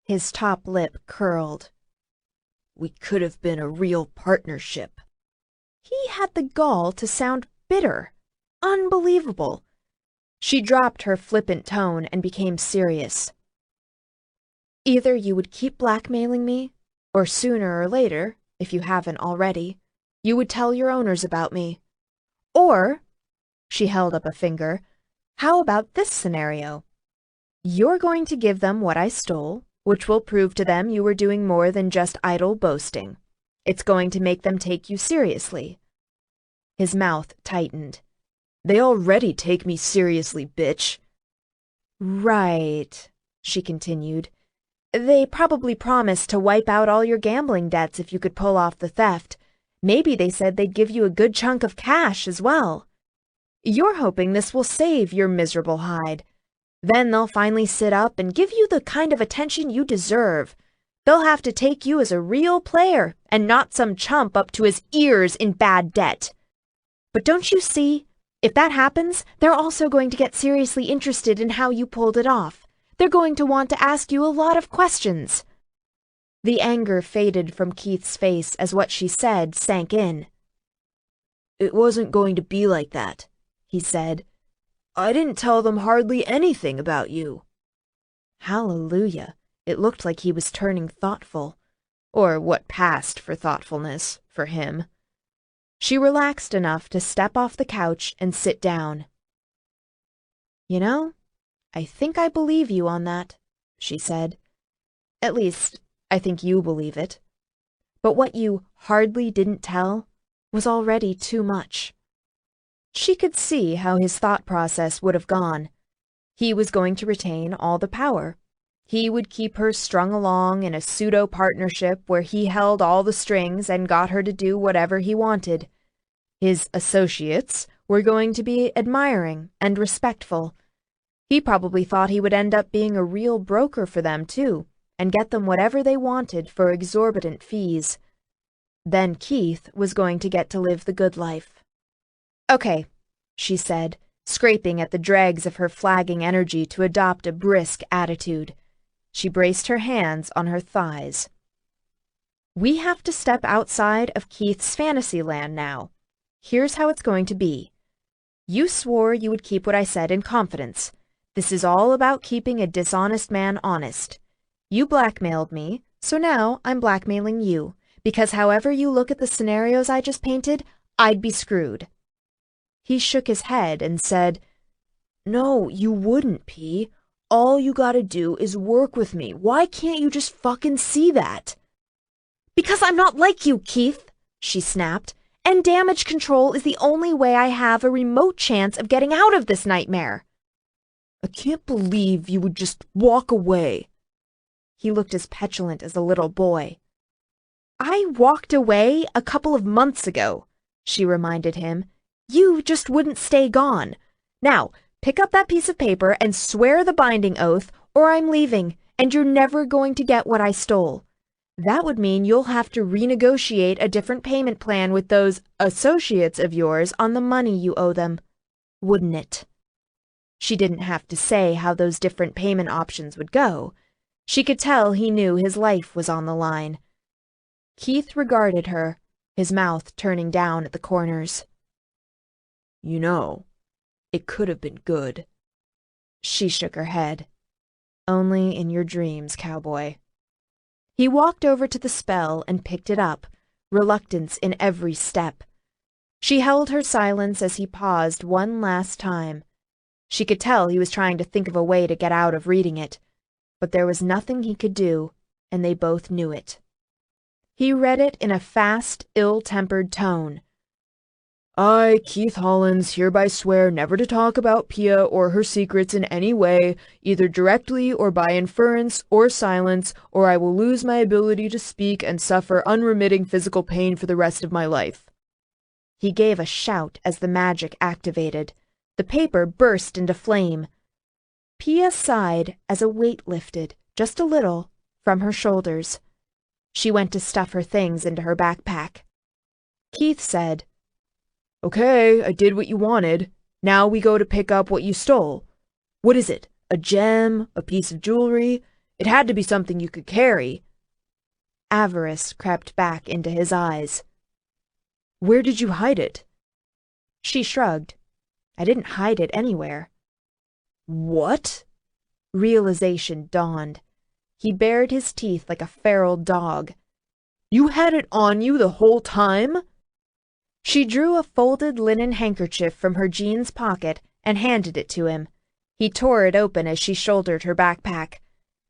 His top lip curled. "We could have been a real partnership." He had the gall to sound bitter. Unbelievable. She dropped her flippant tone and became serious. "Either you would keep blackmailing me, or sooner or later, if you haven't already, you would tell your owners about me. Or," She held up a finger. How about this scenario? You're going to give them what I stole, which will prove to them you were doing more than just idle boasting. It's going to make them take you seriously. His mouth tightened. They already take me seriously, bitch. Right, she continued. They probably promised to wipe out all your gambling debts if you could pull off the theft. Maybe they said they'd give you a good chunk of cash as well. You're hoping this will save your miserable hide. Then they'll finally sit up and give you the kind of attention you deserve. They'll have to take you as a real player and not some chump up to his ears in bad debt. But don't you see? If that happens, they're also going to get seriously interested in how you pulled it off. They're going to want to ask you a lot of questions. The anger faded from Keith's face as what she said sank in. It wasn't going to be like that, he said. I didn't tell them hardly anything about you. Hallelujah. It looked like he was turning thoughtful. Or what passed for thoughtfulness, for him. She relaxed enough to step off the couch and sit down. You know, I think I believe you on that, she said. At least, I think you believe it. But what you hardly didn't tell was already too much. She could see how his thought process would have gone. He was going to retain all the power. He would keep her strung along in a pseudo-partnership where he held all the strings and got her to do whatever he wanted. His associates were going to be admiring and respectful. He probably thought he would end up being a real broker for them, too, and get them whatever they wanted for exorbitant fees. Then Keith was going to get to live the good life. Okay, she said, scraping at the dregs of her flagging energy to adopt a brisk attitude. She braced her hands on her thighs. We have to step outside of Keith's fantasy land now. Here's how it's going to be. You swore you would keep what I said in confidence. This is all about keeping a dishonest man honest. You blackmailed me, so now I'm blackmailing you, because however you look at the scenarios I just painted, I'd be screwed. He shook his head and said, No, you wouldn't, P. All you gotta do is work with me. Why can't you just fucking see that? Because I'm not like you, Keith, she snapped, and damage control is the only way I have a remote chance of getting out of this nightmare. I can't believe you would just walk away. He looked as petulant as a little boy. I walked away a couple of months ago, she reminded him. You just wouldn't stay gone. Now, pick up that piece of paper and swear the binding oath, or I'm leaving, and you're never going to get what I stole. That would mean you'll have to renegotiate a different payment plan with those associates of yours on the money you owe them, wouldn't it? She didn't have to say how those different payment options would go. She could tell he knew his life was on the line. Keith regarded her, his mouth turning down at the corners. You know, it could have been good. She shook her head. Only in your dreams, cowboy. He walked over to the spell and picked it up, reluctance in every step. She held her silence as he paused one last time. She could tell he was trying to think of a way to get out of reading it, but there was nothing he could do, and they both knew it. He read it in a fast, ill-tempered tone. I, Keith Hollins, hereby swear never to talk about Pia or her secrets in any way, either directly or by inference or silence, or I will lose my ability to speak and suffer unremitting physical pain for the rest of my life. He gave a shout as the magic activated. The paper burst into flame. Pia sighed as a weight lifted, just a little, from her shoulders. She went to stuff her things into her backpack. Keith said, Okay, I did what you wanted. Now we go to pick up what you stole. What is it? A gem? A piece of jewelry? It had to be something you could carry. Avarice crept back into his eyes. Where did you hide it? She shrugged. I didn't hide it anywhere. What? Realization dawned. He bared his teeth like a feral dog. You had it on you the whole time? She drew a folded linen handkerchief from her jeans pocket and handed it to him. He tore it open as she shouldered her backpack.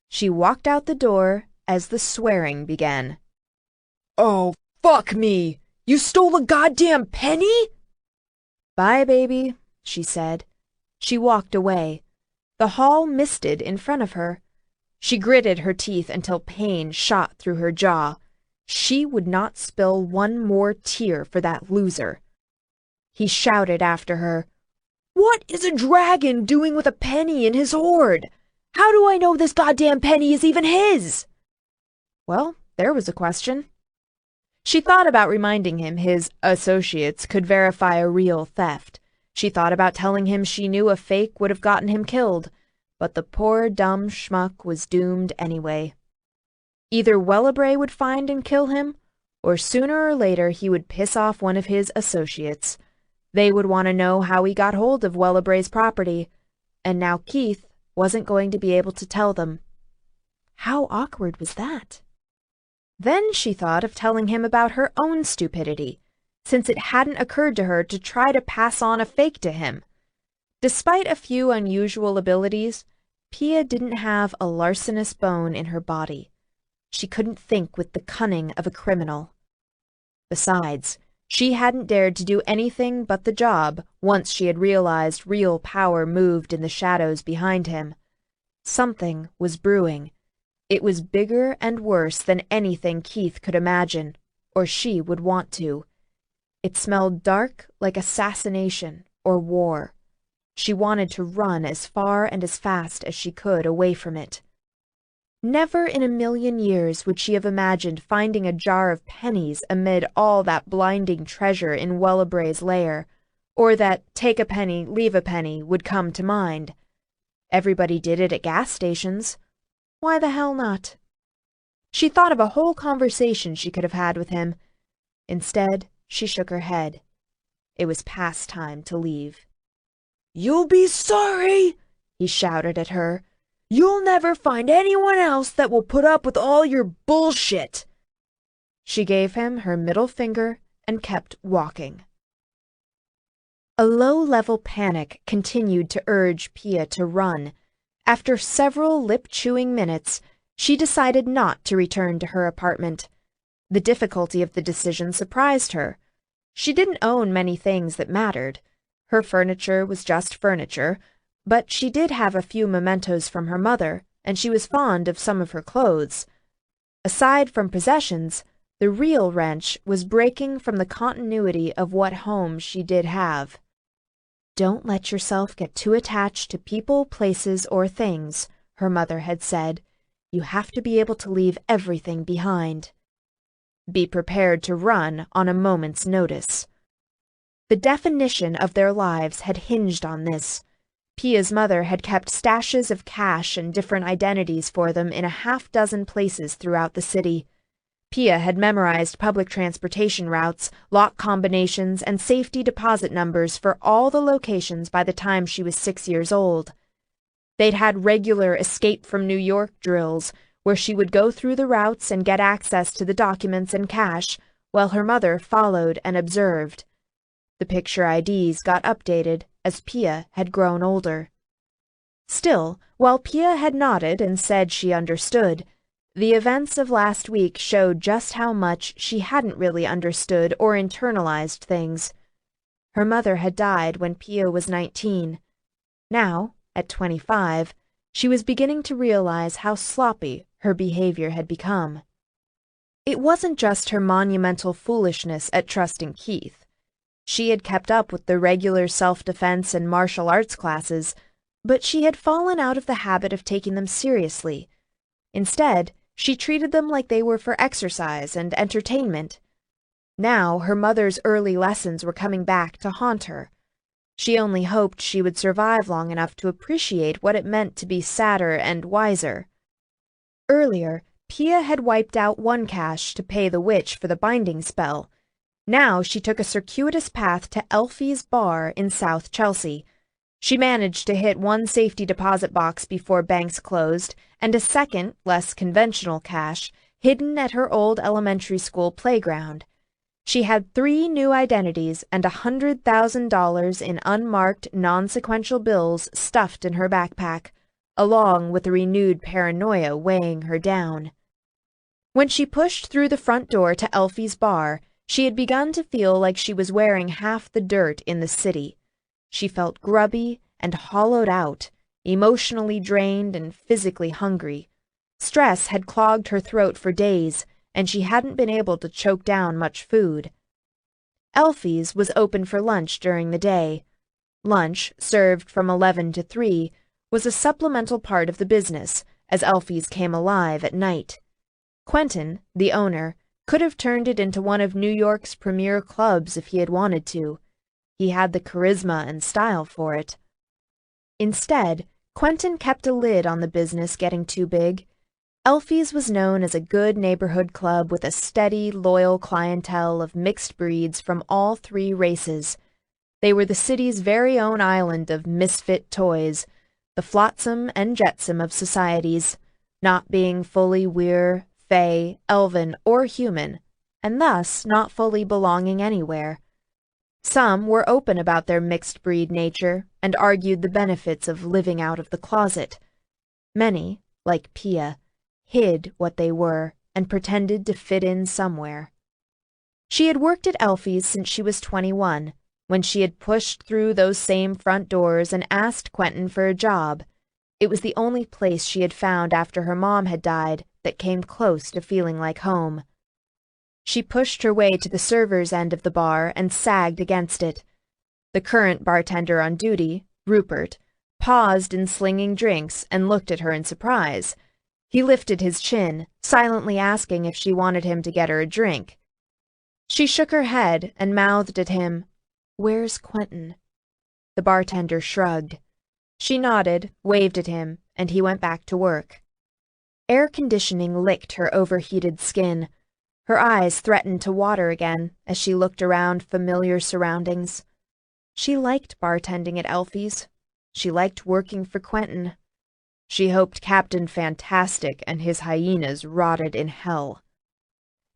She walked out the door as the swearing began. "Oh, fuck me! You stole a goddamn penny?" "Bye, baby," she said. She walked away. The hall misted in front of her. She gritted her teeth until pain shot through her jaw. She would not spill one more tear for that loser. He shouted after her, "What is a dragon doing with a penny in his hoard? How do I know this goddamn penny is even his?" Well, there was a question. She thought about reminding him his associates could verify a real theft. She thought about telling him she knew a fake would have gotten him killed, but the poor dumb schmuck was doomed anyway. Either Wellebrae would find and kill him, or sooner or later he would piss off one of his associates. They would want to know how he got hold of Wellebrae's property, and now Keith wasn't going to be able to tell them. How awkward was that? Then she thought of telling him about her own stupidity, since it hadn't occurred to her to try to pass on a fake to him. Despite a few unusual abilities, Pia didn't have a larcenous bone in her body. She couldn't think with the cunning of a criminal. Besides, she hadn't dared to do anything but the job once she had realized real power moved in the shadows behind him. Something was brewing. It was bigger and worse than anything Keith could imagine, or she would want to. It smelled dark like assassination or war. She wanted to run as far and as fast as she could away from it. Never in a million years would she have imagined finding a jar of pennies amid all that blinding treasure in Wellebrae's lair, or that take a penny, leave a penny would come to mind. Everybody did it at gas stations. Why the hell not? She thought of a whole conversation she could have had with him. Instead, she shook her head. It was past time to leave. "You'll be sorry," he shouted at her. "You'll never find anyone else that will put up with all your bullshit." She gave him her middle finger and kept walking. A low-level panic continued to urge Pia to run. After several lip-chewing minutes, she decided not to return to her apartment. The difficulty of the decision surprised her. She didn't own many things that mattered. Her furniture was just furniture, but she did have a few mementos from her mother, and she was fond of some of her clothes. Aside from possessions, the real wrench was breaking from the continuity of what home she did have. "Don't let yourself get too attached to people, places, or things," her mother had said. "You have to be able to leave everything behind. Be prepared to run on a moment's notice." The definition of their lives had hinged on this. Pia's mother had kept stashes of cash and different identities for them in a half-dozen places throughout the city. Pia had memorized public transportation routes, lock combinations, and safety deposit numbers for all the locations by the time she was 6 years old. They'd had regular escape from New York drills, where she would go through the routes and get access to the documents and cash, while her mother followed and observed. The picture IDs got updated as Pia had grown older. Still, while Pia had nodded and said she understood, the events of last week showed just how much she hadn't really understood or internalized things. Her mother had died when Pia was 19. Now, at 25, she was beginning to realize how sloppy her behavior had become. It wasn't just her monumental foolishness at trusting Keith. She had kept up with the regular self-defense and martial arts classes, but she had fallen out of the habit of taking them seriously. Instead, she treated them like they were for exercise and entertainment. Now her mother's early lessons were coming back to haunt her. She only hoped she would survive long enough to appreciate what it meant to be sadder and wiser. Earlier, Pia had wiped out one cache to pay the witch for the binding spell. Now she took a circuitous path to Elfie's bar in South Chelsea. She managed to hit one safety deposit box before banks closed, and a second, less conventional cache, hidden at her old elementary school playground. She had 3 new identities and $100,000 in unmarked, non-sequential bills stuffed in her backpack, along with a renewed paranoia weighing her down. When she pushed through the front door to Elfie's bar, she had begun to feel like she was wearing half the dirt in the city. She felt grubby and hollowed out, emotionally drained and physically hungry. Stress had clogged her throat for days, and she hadn't been able to choke down much food. Elfie's was open for lunch during the day. Lunch, served from 11 to 3, was a supplemental part of the business, as Elfie's came alive at night. Quentin, the owner, could have turned it into one of New York's premier clubs if he had wanted to. He had the charisma and style for it. Instead, Quentin kept a lid on the business getting too big. Elfie's was known as a good neighborhood club with a steady, loyal clientele of mixed breeds from all 3 races. They were the city's very own island of misfit toys, the flotsam and jetsam of societies, not being fully weir, fey, elven, or human, and thus not fully belonging anywhere. Some were open about their mixed-breed nature and argued the benefits of living out of the closet. Many, like Pia, hid what they were and pretended to fit in somewhere. She had worked at Elfie's since she was 21, when she had pushed through those same front doors and asked Quentin for a job. It was the only place she had found after her mom had died that came close to feeling like home. She pushed her way to the server's end of the bar and sagged against it. The current bartender on duty, Rupert, paused in slinging drinks and looked at her in surprise. He lifted his chin, silently asking if she wanted him to get her a drink. She shook her head and mouthed at him, "Where's Quentin?" The bartender shrugged. She nodded, waved at him, and he went back to work. Air conditioning licked her overheated skin. Her eyes threatened to water again as she looked around familiar surroundings. She liked bartending at Elfie's. She liked working for Quentin. She hoped Captain Fantastic and his hyenas rotted in hell.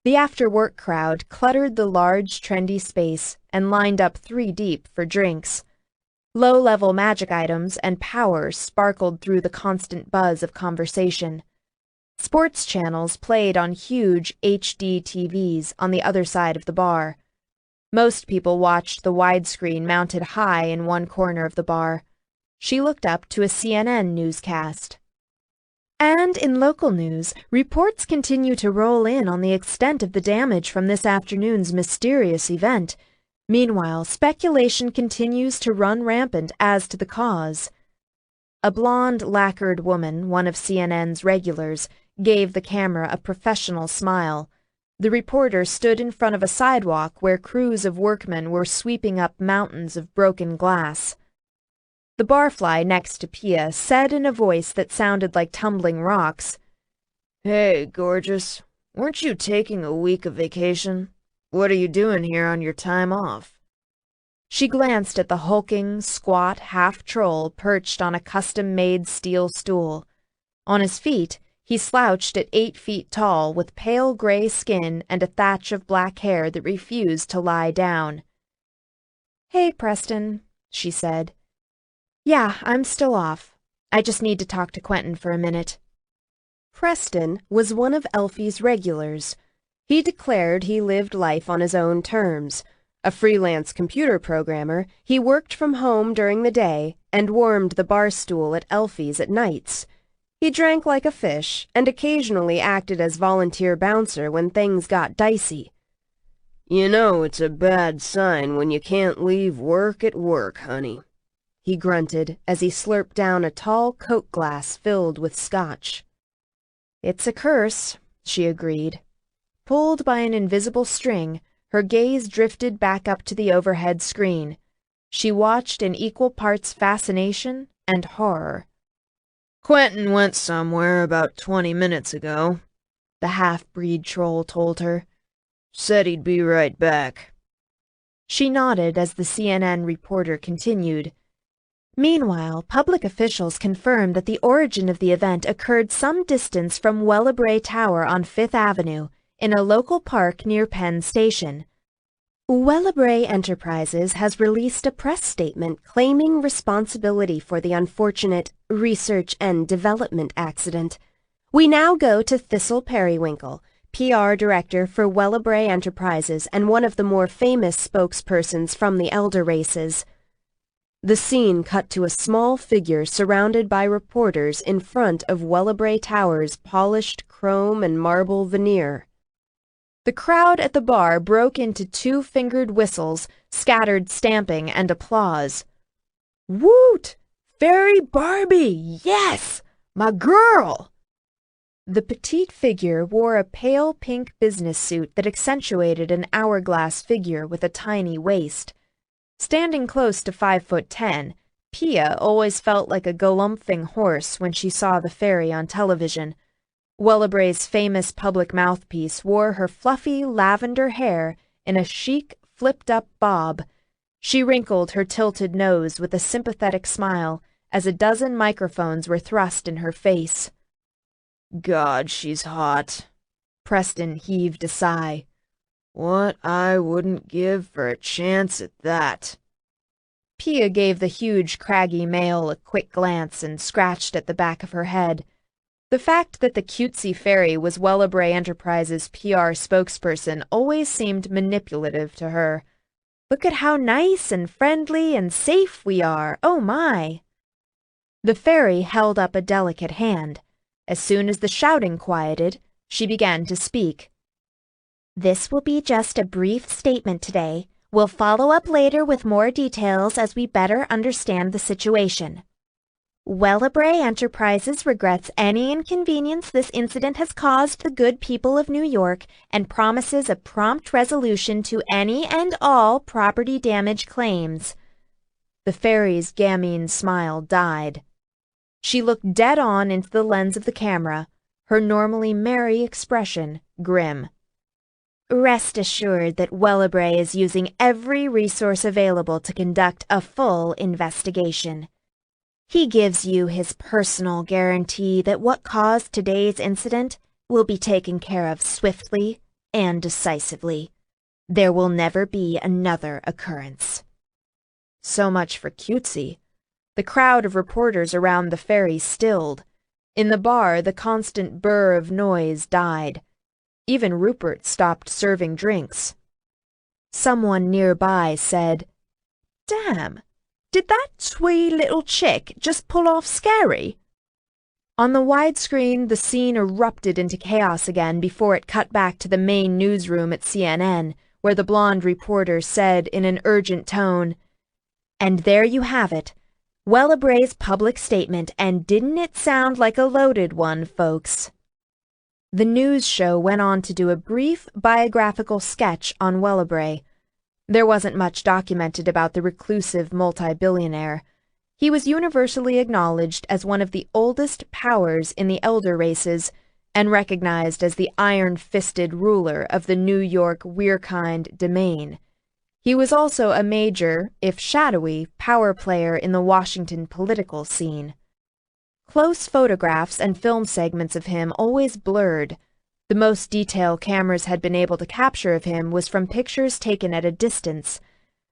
The after-work crowd cluttered the large, trendy space and lined up 3 deep for drinks. Low-level magic items and power sparkled through the constant buzz of conversation. Sports channels played on huge HD TVs on the other side of the bar. Most people watched the widescreen mounted high in one corner of the bar. She looked up to a CNN newscast. And in local news, reports continue to roll in on the extent of the damage from this afternoon's mysterious event. Meanwhile, speculation continues to run rampant as to the cause. A blonde, lacquered woman, one of CNN's regulars, gave the camera a professional smile. The reporter stood in front of a sidewalk where crews of workmen were sweeping up mountains of broken glass. The barfly next to Pia said in a voice that sounded like tumbling rocks, "Hey, gorgeous, weren't you taking a week of vacation? What are you doing here on your time off?" She glanced at the hulking, squat half-troll perched on a custom-made steel stool. On his feet, he slouched at 8 feet tall with pale gray skin and a thatch of black hair that refused to lie down. "Hey, Preston," she said. "Yeah, I'm still off. I just need to talk to Quentin for a minute." Preston was one of Elfie's regulars. He declared he lived life on his own terms. A freelance computer programmer, he worked from home during the day and warmed the bar stool at Elfie's at nights. He drank like a fish and occasionally acted as volunteer bouncer when things got dicey. "You know it's a bad sign when you can't leave work at work, honey," he grunted as he slurped down a tall Coke glass filled with scotch. "It's a curse," she agreed. Pulled by an invisible string, her gaze drifted back up to the overhead screen. She watched in equal parts fascination and horror. "Quentin went somewhere about 20 minutes ago," the half-breed troll told her. "Said he'd be right back." She nodded as the CNN reporter continued. Meanwhile, public officials confirmed that the origin of the event occurred some distance from Wellebrae Tower on 5th Avenue, in a local park near Penn Station. Wellebrae Enterprises has released a press statement claiming responsibility for the unfortunate research and development accident. We now go to Thistle Periwinkle, PR director for Wellebrae Enterprises and one of the more famous spokespersons from the elder races. The scene cut to a small figure surrounded by reporters in front of Wellebrae Tower's polished chrome and marble veneer. The crowd at the bar broke into two-fingered whistles, scattered stamping, and applause. "Woot! Fairy Barbie! Yes! My girl!" The petite figure wore a pale pink business suit that accentuated an hourglass figure with a tiny waist. Standing close to 5'10", Pia always felt like a galumphing horse when she saw the fairy on television. Wellebrae's famous public mouthpiece wore her fluffy lavender hair in a chic, flipped-up bob. She wrinkled her tilted nose with a sympathetic smile as a dozen microphones were thrust in her face. "God, she's hot." Preston heaved a sigh. "What I wouldn't give for a chance at that." Pia gave the huge, craggy male a quick glance and scratched at the back of her head. The fact that the cutesy fairy was Wellebrae Enterprises' PR spokesperson always seemed manipulative to her. "Look at how nice and friendly and safe we are, oh my!" The fairy held up a delicate hand. As soon as the shouting quieted, she began to speak. "This will be just a brief statement today. We'll follow up later with more details as we better understand the situation. Wellebrae Enterprises regrets any inconvenience this incident has caused the good people of New York and promises a prompt resolution to any and all property damage claims." The fairy's gamine smile died. She looked dead on into the lens of the camera, her normally merry expression grim. "Rest assured that Wellebrae is using every resource available to conduct a full investigation. He gives you his personal guarantee that what caused today's incident will be taken care of swiftly and decisively. There will never be another occurrence." So much for cutesy. The crowd of reporters around the ferry stilled. In the bar, the constant burr of noise died. Even Rupert stopped serving drinks. Someone nearby said, "Damn! Did that twee little chick just pull off scary?" On the widescreen, the scene erupted into chaos again before it cut back to the main newsroom at CNN, where the blonde reporter said in an urgent tone, "And there you have it. Wellebrae's public statement, and didn't it sound like a loaded one, folks?" The news show went on to do a brief biographical sketch on Wellebrae. There wasn't much documented about the reclusive multi-billionaire. He was universally acknowledged as one of the oldest powers in the elder races and recognized as the iron-fisted ruler of the New York Weirkind domain. He was also a major, if shadowy, power player in the Washington political scene. Close photographs and film segments of him always blurred. The most detail cameras had been able to capture of him was from pictures taken at a distance.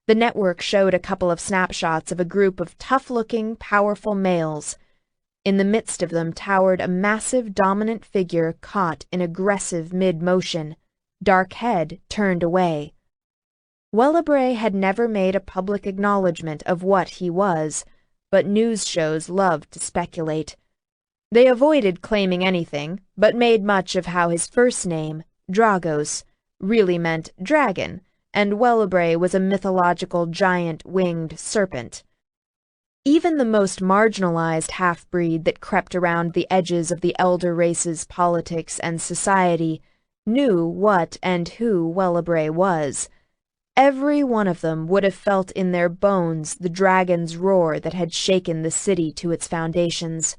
The network showed a couple of snapshots of a group of tough-looking, powerful males. In the midst of them towered a massive, dominant figure caught in aggressive mid-motion, dark head turned away. Wellebrae had never made a public acknowledgement of what he was, but news shows loved to speculate. They avoided claiming anything, but made much of how his first name, Dragos, really meant dragon, and Wellebrae was a mythological giant winged serpent. Even the most marginalized half-breed that crept around the edges of the elder race's politics and society knew what and who Wellebrae was. Every one of them would have felt in their bones the dragon's roar that had shaken the city to its foundations.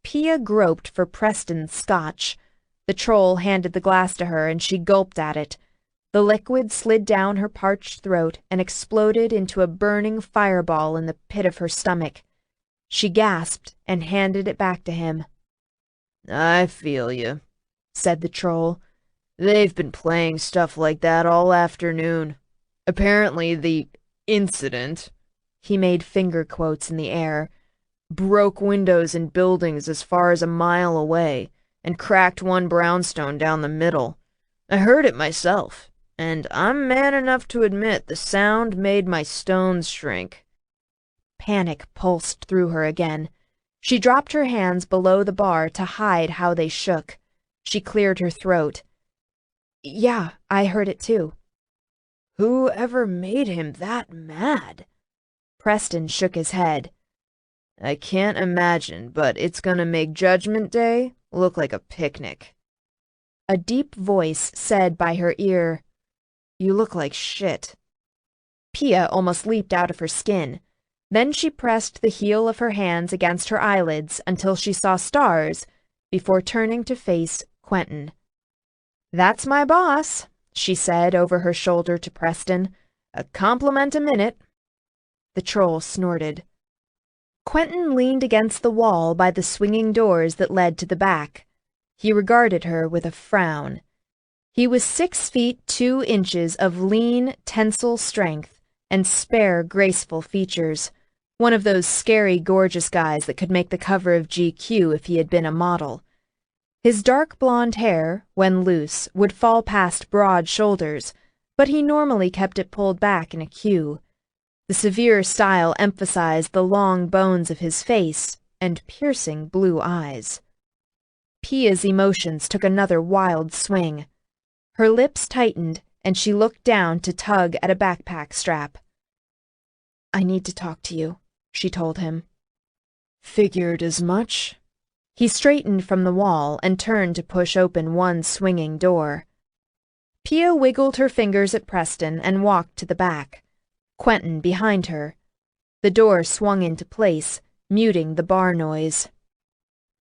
Pia groped for Preston's scotch. The troll handed the glass to her, and she gulped at it. The liquid slid down her parched throat and exploded into a burning fireball in the pit of her stomach. She gasped and handed it back to him. "I feel you," said the troll. "They've been playing stuff like that all afternoon. Apparently the incident, he made finger quotes in the air, broke windows in buildings as far as a mile away and cracked one brownstone down the middle. I heard it myself, and I'm man enough to admit the sound made my stones shrink. Panic pulsed through her again. She dropped her hands below the bar to hide how they shook. She cleared her throat. Yeah, I heard it too. Who ever made him that mad? Preston shook his head. I can't imagine, but it's gonna make Judgment Day look like a picnic. A deep voice said by her ear, You look like shit. Pia almost leaped out of her skin. Then she pressed the heel of her hands against her eyelids until she saw stars before turning to face Quentin. That's my boss, she said over her shoulder to Preston. A compliment a minute. The troll snorted. Quentin leaned against the wall by the swinging doors that led to the back. He regarded her with a frown. He was 6 feet 2 inches of lean, tensile strength and spare, graceful features. One of those scary, gorgeous guys that could make the cover of GQ if he had been a model. His dark blonde hair, when loose, would fall past broad shoulders, but he normally kept it pulled back in a queue. The severe style emphasized the long bones of his face and piercing blue eyes. Pia's emotions took another wild swing. Her lips tightened, and she looked down to tug at a backpack strap. I need to talk to you, she told him. Figured as much. He straightened from the wall and turned to push open one swinging door. Pia wiggled her fingers at Preston and walked to the back, Quentin behind her. The door swung into place, muting the bar noise.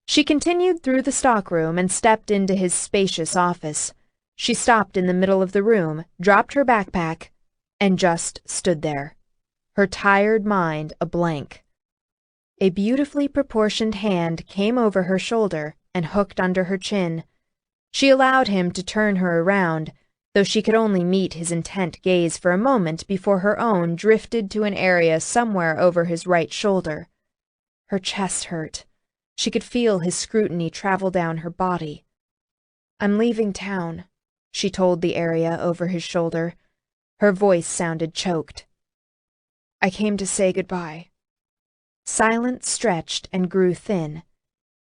She continued through the stockroom and stepped into his spacious office. She stopped in the middle of the room, dropped her backpack, and just stood there, her tired mind a blank. A beautifully proportioned hand came over her shoulder and hooked under her chin. She allowed him to turn her around, though she could only meet his intent gaze for a moment before her own drifted to an area somewhere over his right shoulder. Her chest hurt. She could feel his scrutiny travel down her body. I'm leaving town, she told the area over his shoulder. Her voice sounded choked. I came to say goodbye. Silence stretched and grew thin.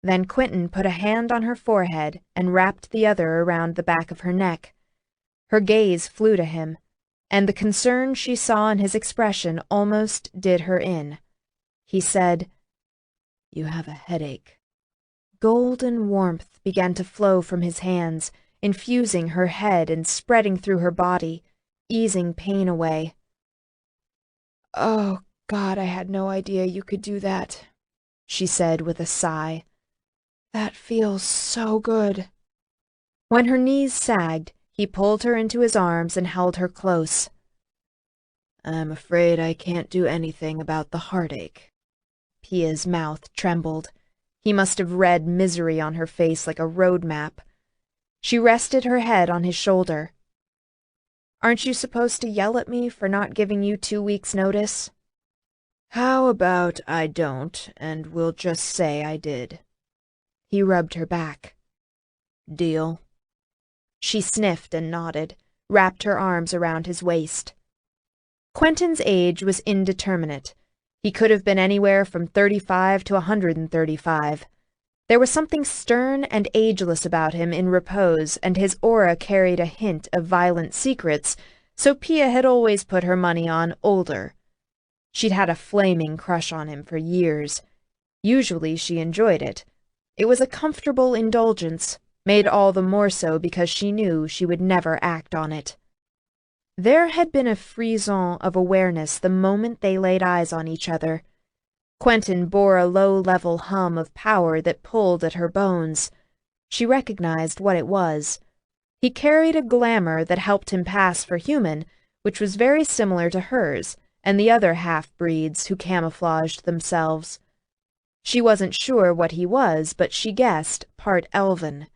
Then Quentin put a hand on her forehead and wrapped the other around the back of her neck. Her gaze flew to him, and the concern she saw in his expression almost did her in. He said, You have a headache. Golden warmth began to flow from his hands, infusing her head and spreading through her body, easing pain away. Oh, God, I had no idea you could do that, she said with a sigh. That feels so good. When her knees sagged, he pulled her into his arms and held her close. I'm afraid I can't do anything about the heartache. Pia's mouth trembled. He must have read misery on her face like a road map. She rested her head on his shoulder. Aren't you supposed to yell at me for not giving you 2 weeks' notice? How about I don't, and we'll just say I did. He rubbed her back. Deal? She sniffed and nodded, wrapped her arms around his waist. Quentin's age was indeterminate. He could have been anywhere from 35 to 135. There was something stern and ageless about him in repose, and his aura carried a hint of violent secrets, so Pia had always put her money on older. She'd had a flaming crush on him for years. Usually she enjoyed it. It was a comfortable indulgence, made all the more so because she knew she would never act on it. There had been a frisson of awareness the moment they laid eyes on each other. Quentin bore a low-level hum of power that pulled at her bones. She recognized what it was. He carried a glamour that helped him pass for human, which was very similar to hers and the other half-breeds who camouflaged themselves. She wasn't sure what he was, but she guessed part elven.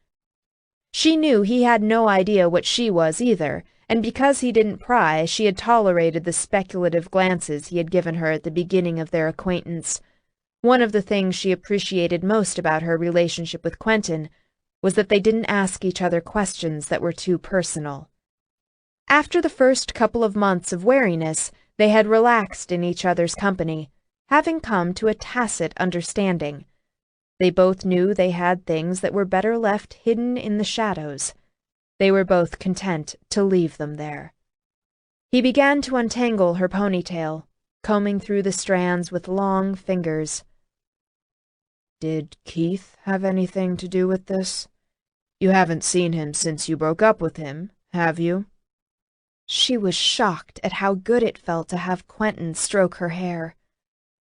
She knew he had no idea what she was either, and because he didn't pry, she had tolerated the speculative glances he had given her at the beginning of their acquaintance. One of the things she appreciated most about her relationship with Quentin was that they didn't ask each other questions that were too personal. After the first couple of months of wariness, they had relaxed in each other's company, having come to a tacit understanding. They both knew they had things that were better left hidden in the shadows. They were both content to leave them there. He began to untangle her ponytail, combing through the strands with long fingers. "Did Keith have anything to do with this? You haven't seen him since you broke up with him, have you?" She was shocked at how good it felt to have Quentin stroke her hair.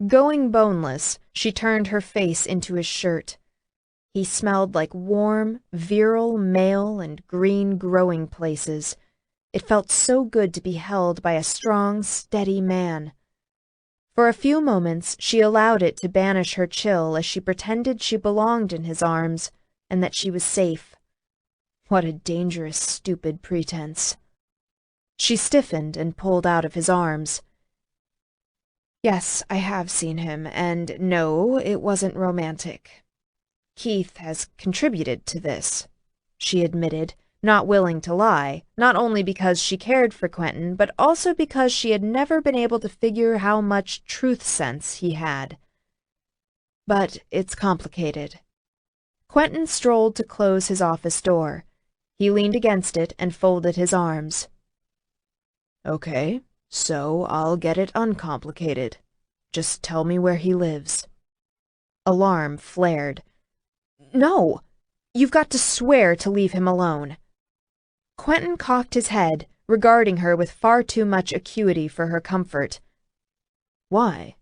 Going boneless, she turned her face into his shirt. He smelled like warm, virile mail and green growing places. It felt so good to be held by a strong, steady man. For a few moments, she allowed it to banish her chill as she pretended she belonged in his arms and that she was safe. What a dangerous, stupid pretense. She stiffened and pulled out of his arms. "Yes, I have seen him, and no, it wasn't romantic. Keith has contributed to this," she admitted, not willing to lie, not only because she cared for Quentin, but also because she had never been able to figure how much truth sense he had. "But it's complicated." Quentin strolled to close his office door. He leaned against it and folded his arms. "Okay. So I'll get it uncomplicated. Just tell me where he lives." Alarm flared. "No! You've got to swear to leave him alone." Quentin cocked his head, regarding her with far too much acuity for her comfort. "Why?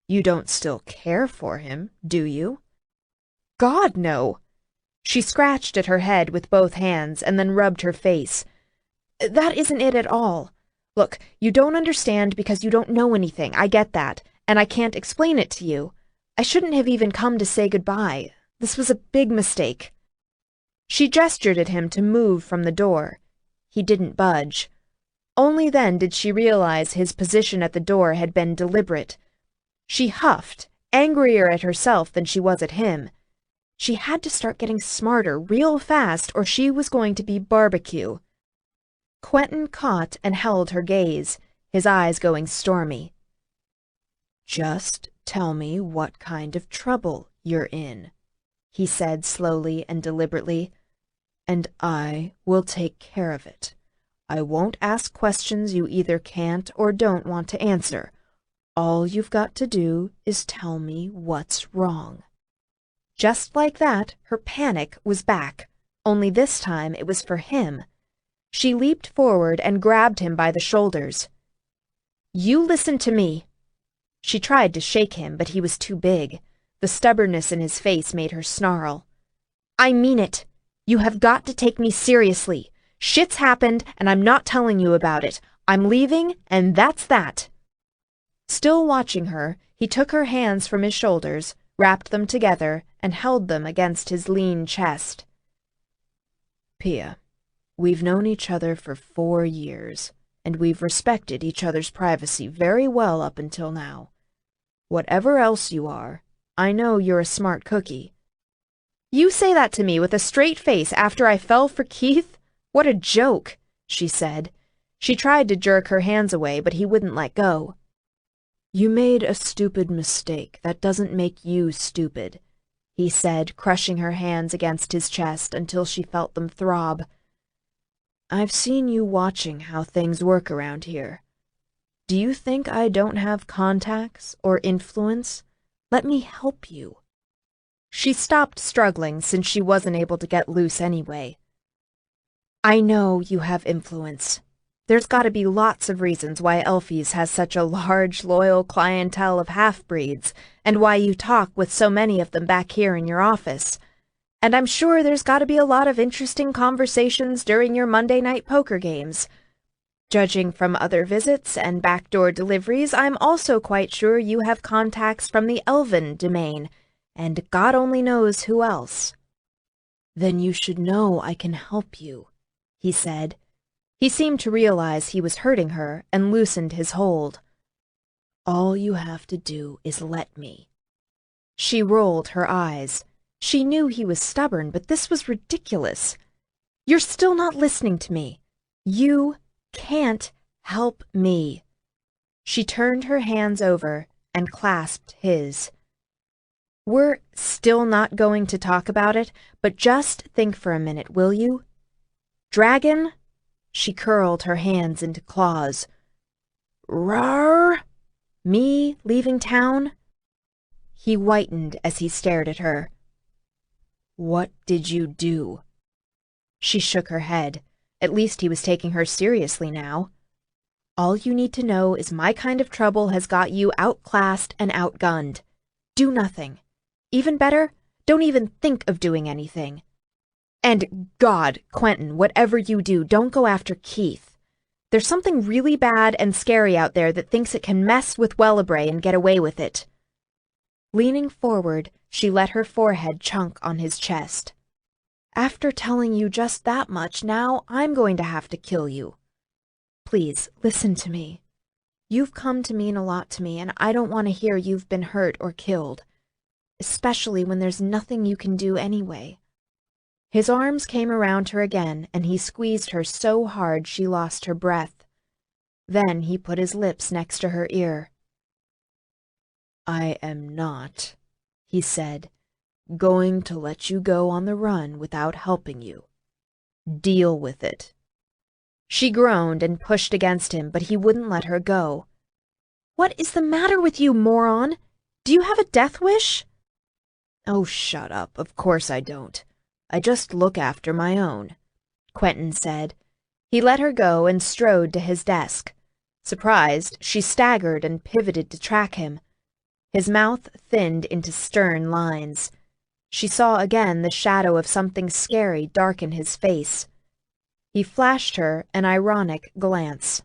You don't still care for him, do you?" "God, no!" She scratched at her head with both hands and then rubbed her face. "That isn't it at all. Look, you don't understand because you don't know anything, I get that, and I can't explain it to you. I shouldn't have even come to say goodbye. This was a big mistake." She gestured at him to move from the door. He didn't budge. Only then did she realize his position at the door had been deliberate. She huffed, angrier at herself than she was at him. She had to start getting smarter real fast or she was going to be barbecue. Quentin caught and held her gaze, his eyes going stormy. "Just tell me what kind of trouble you're in," he said slowly and deliberately, "and I will take care of it. I won't ask questions you either can't or don't want to answer. All you've got to do is tell me what's wrong." Just like that, her panic was back, only this time it was for him. She leaped forward and grabbed him by the shoulders. "You listen to me." She tried to shake him, but he was too big. The stubbornness in his face made her snarl. "I mean it. You have got to take me seriously. Shit's happened, and I'm not telling you about it. I'm leaving, and that's that." Still watching her, he took her hands from his shoulders, wrapped them together, and held them against his lean chest. "Pia, we've known each other for 4 years, and we've respected each other's privacy very well up until now. Whatever else you are, I know you're a smart cookie." "You say that to me with a straight face after I fell for Keith? What a joke," she said. She tried to jerk her hands away, but he wouldn't let go. "You made a stupid mistake. That doesn't make you stupid," he said, crushing her hands against his chest until she felt them throb. "I've seen you watching how things work around here. Do you think I don't have contacts or influence? Let me help you." She stopped struggling since she wasn't able to get loose anyway. "I know you have influence. There's got to be lots of reasons why Elfie's has such a large, loyal clientele of half-breeds, and why you talk with so many of them back here in your office. And I'm sure there's got to be a lot of interesting conversations during your Monday night poker games. Judging from other visits and backdoor deliveries, I'm also quite sure you have contacts from the Elven domain, and God only knows who else." "Then you should know I can help you," he said. He seemed to realize he was hurting her and loosened his hold. "All you have to do is let me." She rolled her eyes. She knew he was stubborn, but this was ridiculous. "You're still not listening to me. You can't help me." She turned her hands over and clasped his. "We're still not going to talk about it, but just think for a minute, will you? Dragon?" She curled her hands into claws. "Rawr!" "Me leaving town?" He whitened as he stared at her. "What did you do?" She shook her head. At least he was taking her seriously now. "All you need to know is my kind of trouble has got you outclassed and outgunned. Do nothing. Even better, don't even think of doing anything. And God, Quentin, whatever you do, don't go after Keith. There's something really bad and scary out there that thinks it can mess with Wellebrae and get away with it." Leaning forward, she let her forehead chunk on his chest. "After telling you just that much, now I'm going to have to kill you. Please, listen to me. You've come to mean a lot to me, and I don't want to hear you've been hurt or killed, especially when there's nothing you can do anyway." His arms came around her again, and he squeezed her so hard she lost her breath. Then he put his lips next to her ear. "I am not," he said, "going to let you go on the run without helping you. Deal with it." She groaned and pushed against him, but he wouldn't let her go. "What is the matter with you, moron? Do you have a death wish?" "Oh, shut up. Of course I don't. I just look after my own," Quentin said. He let her go and strode to his desk. Surprised, she staggered and pivoted to track him. His mouth thinned into stern lines. She saw again the shadow of something scary darken his face. He flashed her an ironic glance.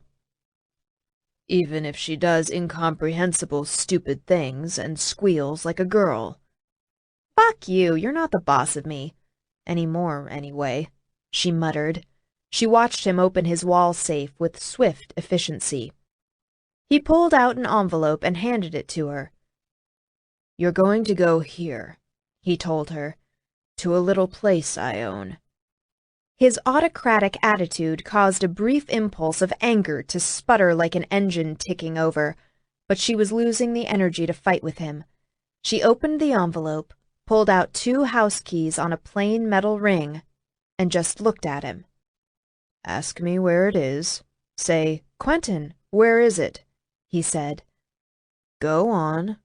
"Even if she does incomprehensible, stupid things and squeals like a girl." "Fuck you, you're not the boss of me. Anymore, anyway," she muttered. She watched him open his wall safe with swift efficiency. He pulled out an envelope and handed it to her. "You're going to go here," he told her, "to a little place I own." His autocratic attitude caused a brief impulse of anger to sputter like an engine ticking over, but she was losing the energy to fight with him. She opened the envelope, pulled out 2 house keys on a plain metal ring, and just looked at him. "Ask me where it is. Say, 'Quentin, where is it?'" he said. "Go on."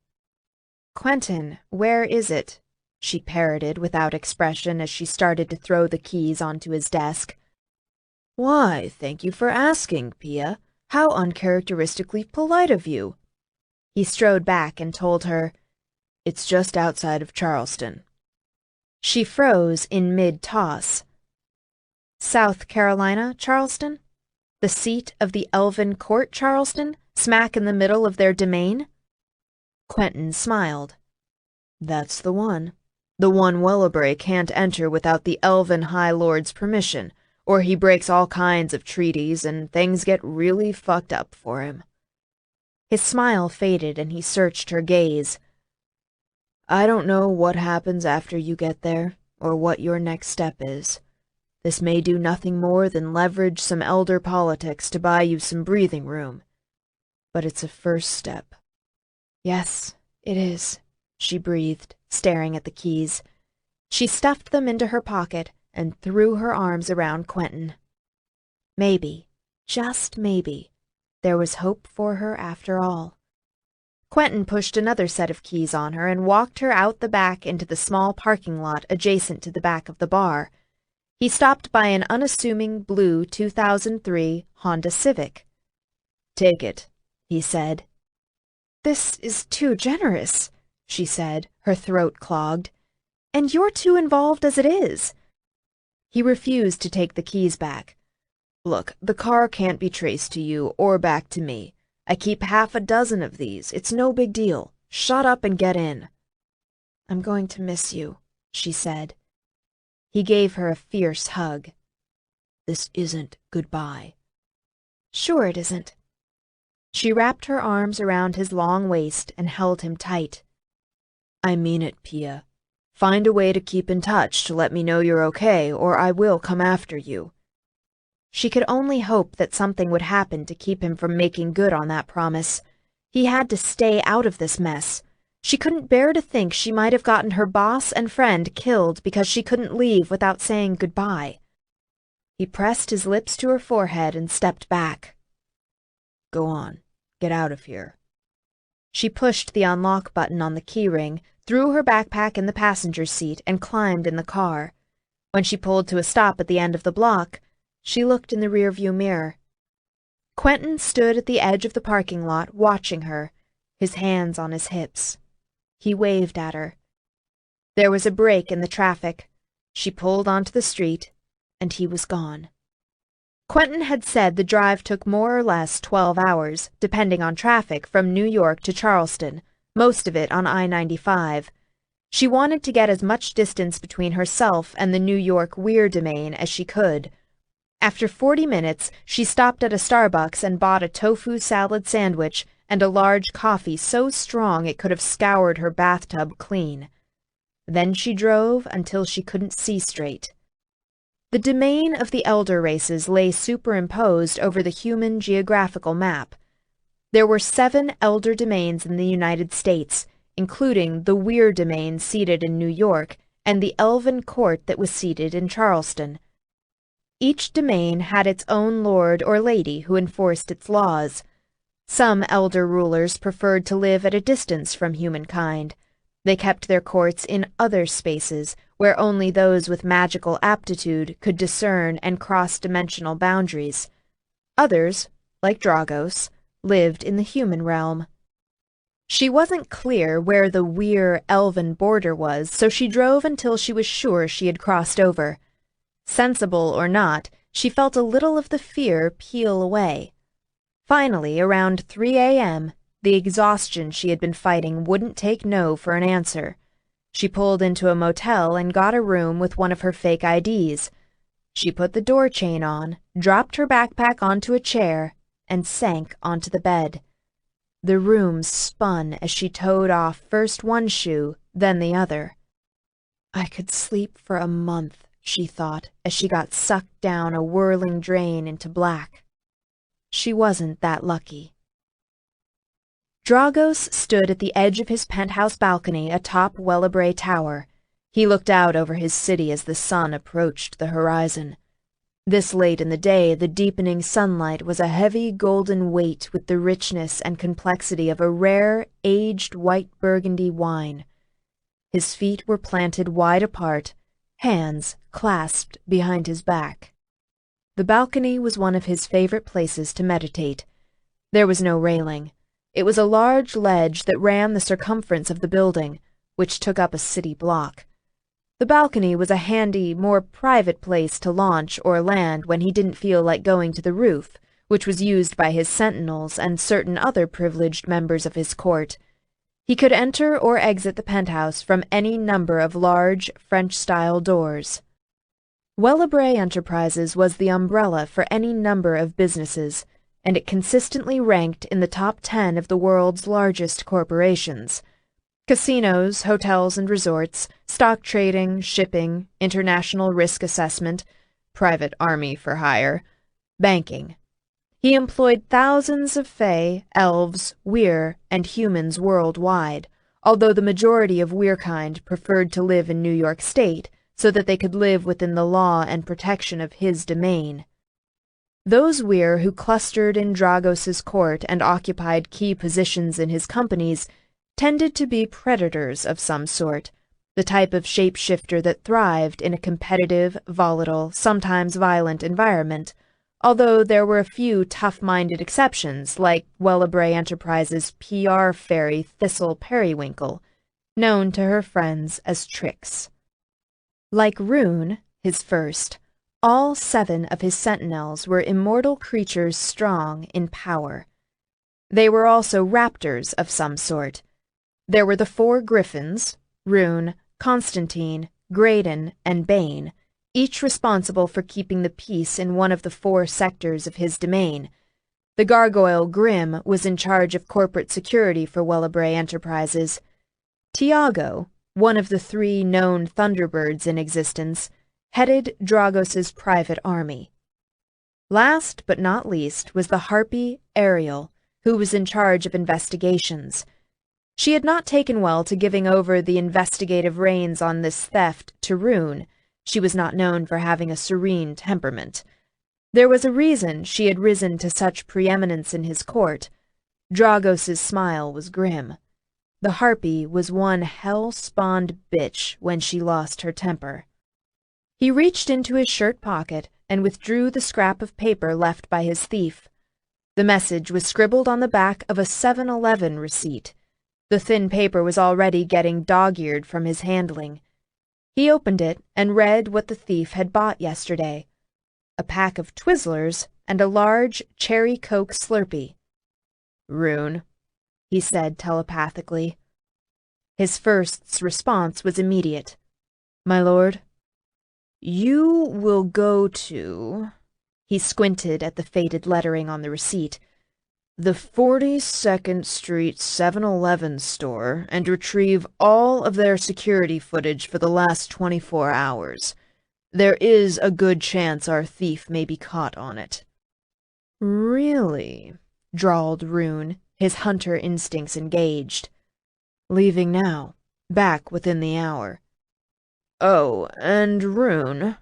"Quentin, where is it?" she parroted without expression as she started to throw the keys onto his desk. "Why, thank you for asking, Pia. How uncharacteristically polite of you." He strode back and told her, "It's just outside of Charleston." She froze in mid-toss. South Carolina, Charleston? The seat of the Elven Court, Charleston, smack in the middle of their domain? Quentin smiled. "That's the one. The one Wellebrae can't enter without the Elven High Lord's permission, or he breaks all kinds of treaties and things get really fucked up for him." His smile faded and he searched her gaze. "I don't know what happens after you get there, or what your next step is. This may do nothing more than leverage some elder politics to buy you some breathing room. But it's a first step." "Yes, it is," she breathed, staring at the keys. She stuffed them into her pocket and threw her arms around Quentin. Maybe, just maybe, there was hope for her after all. Quentin pushed another set of keys on her and walked her out the back into the small parking lot adjacent to the back of the bar. He stopped by an unassuming blue 2003 Honda Civic. "Take it," he said. "This is too generous," she said, her throat clogged. "And you're too involved as it is." He refused to take the keys back. "Look, the car can't be traced to you or back to me. I keep 6 of these. It's no big deal. Shut up and get in." "I'm going to miss you," she said. He gave her a fierce hug. "This isn't goodbye," Sure it isn't. She wrapped her arms around his long waist and held him tight. I mean it, Pia. Find a way to keep in touch to let me know you're okay, or I will come after you. She could only hope that something would happen to keep him from making good on that promise. He had to stay out of this mess. She couldn't bear to think she might have gotten her boss and friend killed because she couldn't leave without saying goodbye. He pressed his lips to her forehead and stepped back. Go on. Get out of here. She pushed the unlock button on the keyring, threw her backpack in the passenger seat, and climbed in the car. When she pulled to a stop at the end of the block, she looked in the rearview mirror. Quentin stood at the edge of the parking lot watching her, his hands on his hips. He waved at her. There was a break in the traffic. She pulled onto the street, and he was gone. Quentin had said the drive took more or less 12 hours, depending on traffic, from New York to Charleston, most of it on I-95. She wanted to get as much distance between herself and the New York Weir domain as she could. After 40 minutes, she stopped at a Starbucks and bought a tofu salad sandwich and a large coffee so strong it could have scoured her bathtub clean. Then she drove until she couldn't see straight. The domain of the elder races lay superimposed over the human geographical map. There were 7 elder domains in the United States, including the Weir domain seated in New York and the Elven court that was seated in Charleston. Each domain had its own lord or lady who enforced its laws. Some elder rulers preferred to live at a distance from humankind. They kept their courts in other spaces, where only those with magical aptitude could discern and cross dimensional boundaries. Others, like Dragos, lived in the human realm. She wasn't clear where the Weir elven border was, so she drove until she was sure she had crossed over. Sensible or not, she felt a little of the fear peel away. Finally, around 3 a.m., the exhaustion she had been fighting wouldn't take no for an answer. She pulled into a motel and got a room with one of her fake IDs. She put the door chain on, dropped her backpack onto a chair, and sank onto the bed. The room spun as she toed off first one shoe, then the other. I could sleep for a month, she thought, as she got sucked down a whirling drain into black. She wasn't that lucky. Dragos stood at the edge of his penthouse balcony atop Wellebrae Tower. He looked out over his city as the sun approached the horizon. This late in the day, the deepening sunlight was a heavy golden weight with the richness and complexity of a rare, aged white burgundy wine. His feet were planted wide apart, hands clasped behind his back. The balcony was one of his favorite places to meditate. There was no railing. It was a large ledge that ran the circumference of the building, which took up a city block. The balcony was a handy, more private place to launch or land when he didn't feel like going to the roof, which was used by his sentinels and certain other privileged members of his court. He could enter or exit the penthouse from any number of large, French-style doors. Wellebrae Enterprises was the umbrella for any number of businesses, and it consistently ranked in the top 10 of the world's largest corporations. Casinos, hotels and resorts, stock trading, shipping, international risk assessment, private army for hire, banking. He employed thousands of Fae, elves, Weir, and humans worldwide, although the majority of Weirkind preferred to live in New York State so that they could live within the law and protection of his domain. Those Weir who clustered in Dragos's court and occupied key positions in his companies tended to be predators of some sort, the type of shapeshifter that thrived in a competitive, volatile, sometimes violent environment, although there were a few tough-minded exceptions, like Wellebrae Enterprises' PR fairy Thistle Periwinkle, known to her friends as Trix. Like Rune, his first, all 7 of his sentinels were immortal creatures strong in power. They were also raptors of some sort. There were the 4 griffins, Rune, Constantine, Graydon, and Bane, each responsible for keeping the peace in one of the 4 sectors of his domain. The gargoyle Grim was in charge of corporate security for Wellabray Enterprises. Tiago, one of the 3 known Thunderbirds in existence, headed Dragos's private army. Last but not least was the Harpy Ariel, who was in charge of investigations. She had not taken well to giving over the investigative reins on this theft to Rune. She was not known for having a serene temperament. There was a reason she had risen to such preeminence in his court. Dragos's smile was grim. The Harpy was one hell-spawned bitch when she lost her temper. He reached into his shirt pocket and withdrew the scrap of paper left by his thief. The message was scribbled on the back of a 7-Eleven receipt. The thin paper was already getting dog-eared from his handling. He opened it and read what the thief had bought yesterday: a pack of Twizzlers and a large cherry Coke Slurpee. "Rune," he said telepathically. His first's response was immediate. "My lord?" "You will go to—" he squinted at the faded lettering on the receipt, "the 42nd Street 7-Eleven store and retrieve all of their security footage for the last 24 hours. There is a good chance our thief may be caught on it." "Really?" drawled Rune, his hunter instincts engaged. "Leaving now. Back within the hour." "Oh, and Rune,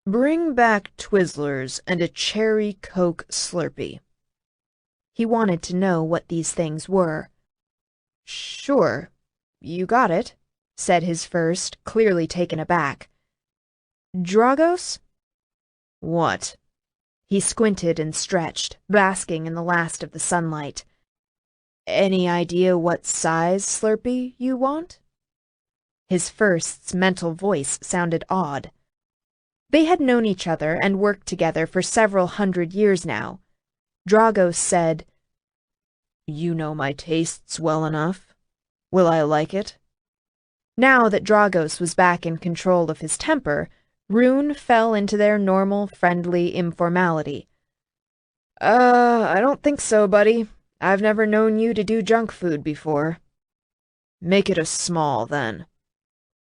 bring back Twizzlers and a cherry Coke Slurpee." He wanted to know what these things were. "Sure, you got it," said his first, clearly taken aback. "Dragos?" "What?" He squinted and stretched, basking in the last of the sunlight. "Any idea what size Slurpee you want?" His first's mental voice sounded odd. They had known each other and worked together for several 100 years now. Dragos said, "You know my tastes well enough. Will I like it?" Now that Dragos was back in control of his temper, Rune fell into their normal, friendly informality. I don't think so, buddy. I've never known you to do junk food before." "Make it a small, then."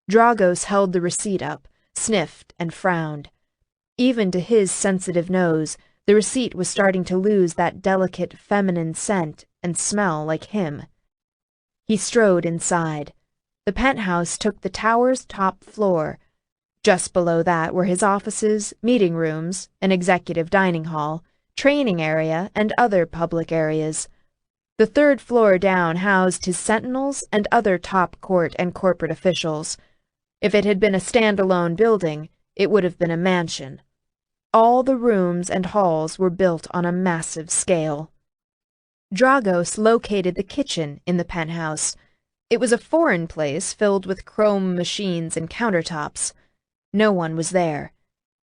Dragos held the receipt up, sniffed, and frowned. Even to his sensitive nose, the receipt was starting to lose that delicate feminine scent and smell like him. He strode inside. The penthouse took the tower's top floor. Just below that were his offices, meeting rooms, an executive dining hall, training area, and other public areas. The 3rd floor down housed his sentinels and other top court and corporate officials. If it had been a standalone building, it would have been a mansion. All the rooms and halls were built on a massive scale. Dragos located the kitchen in the penthouse. It was a foreign place filled with chrome machines and countertops. No one was there.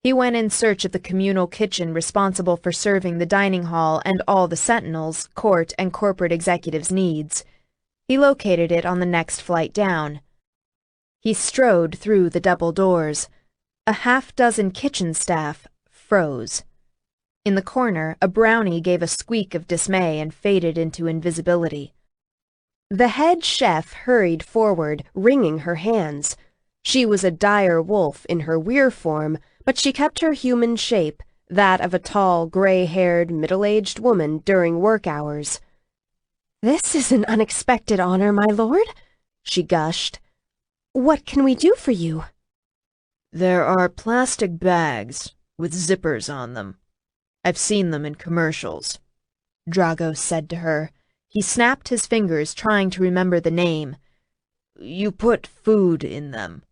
He went in search of the communal kitchen responsible for serving the dining hall and all the sentinels, court, and corporate executives' needs. He located it on the next flight down. He strode through the double doors. A half-dozen kitchen staff froze. In the corner, a brownie gave a squeak of dismay and faded into invisibility. The head chef hurried forward, wringing her hands. She was a dire wolf in her weir form, but she kept her human shape, that of a tall, gray-haired, middle-aged woman during work hours. "This is an unexpected honor, my lord," she gushed. "What can we do for you?" "There are plastic bags with zippers on them. I've seen them in commercials," Dragos said to her. He snapped his fingers, trying to remember the name. "You put food in them."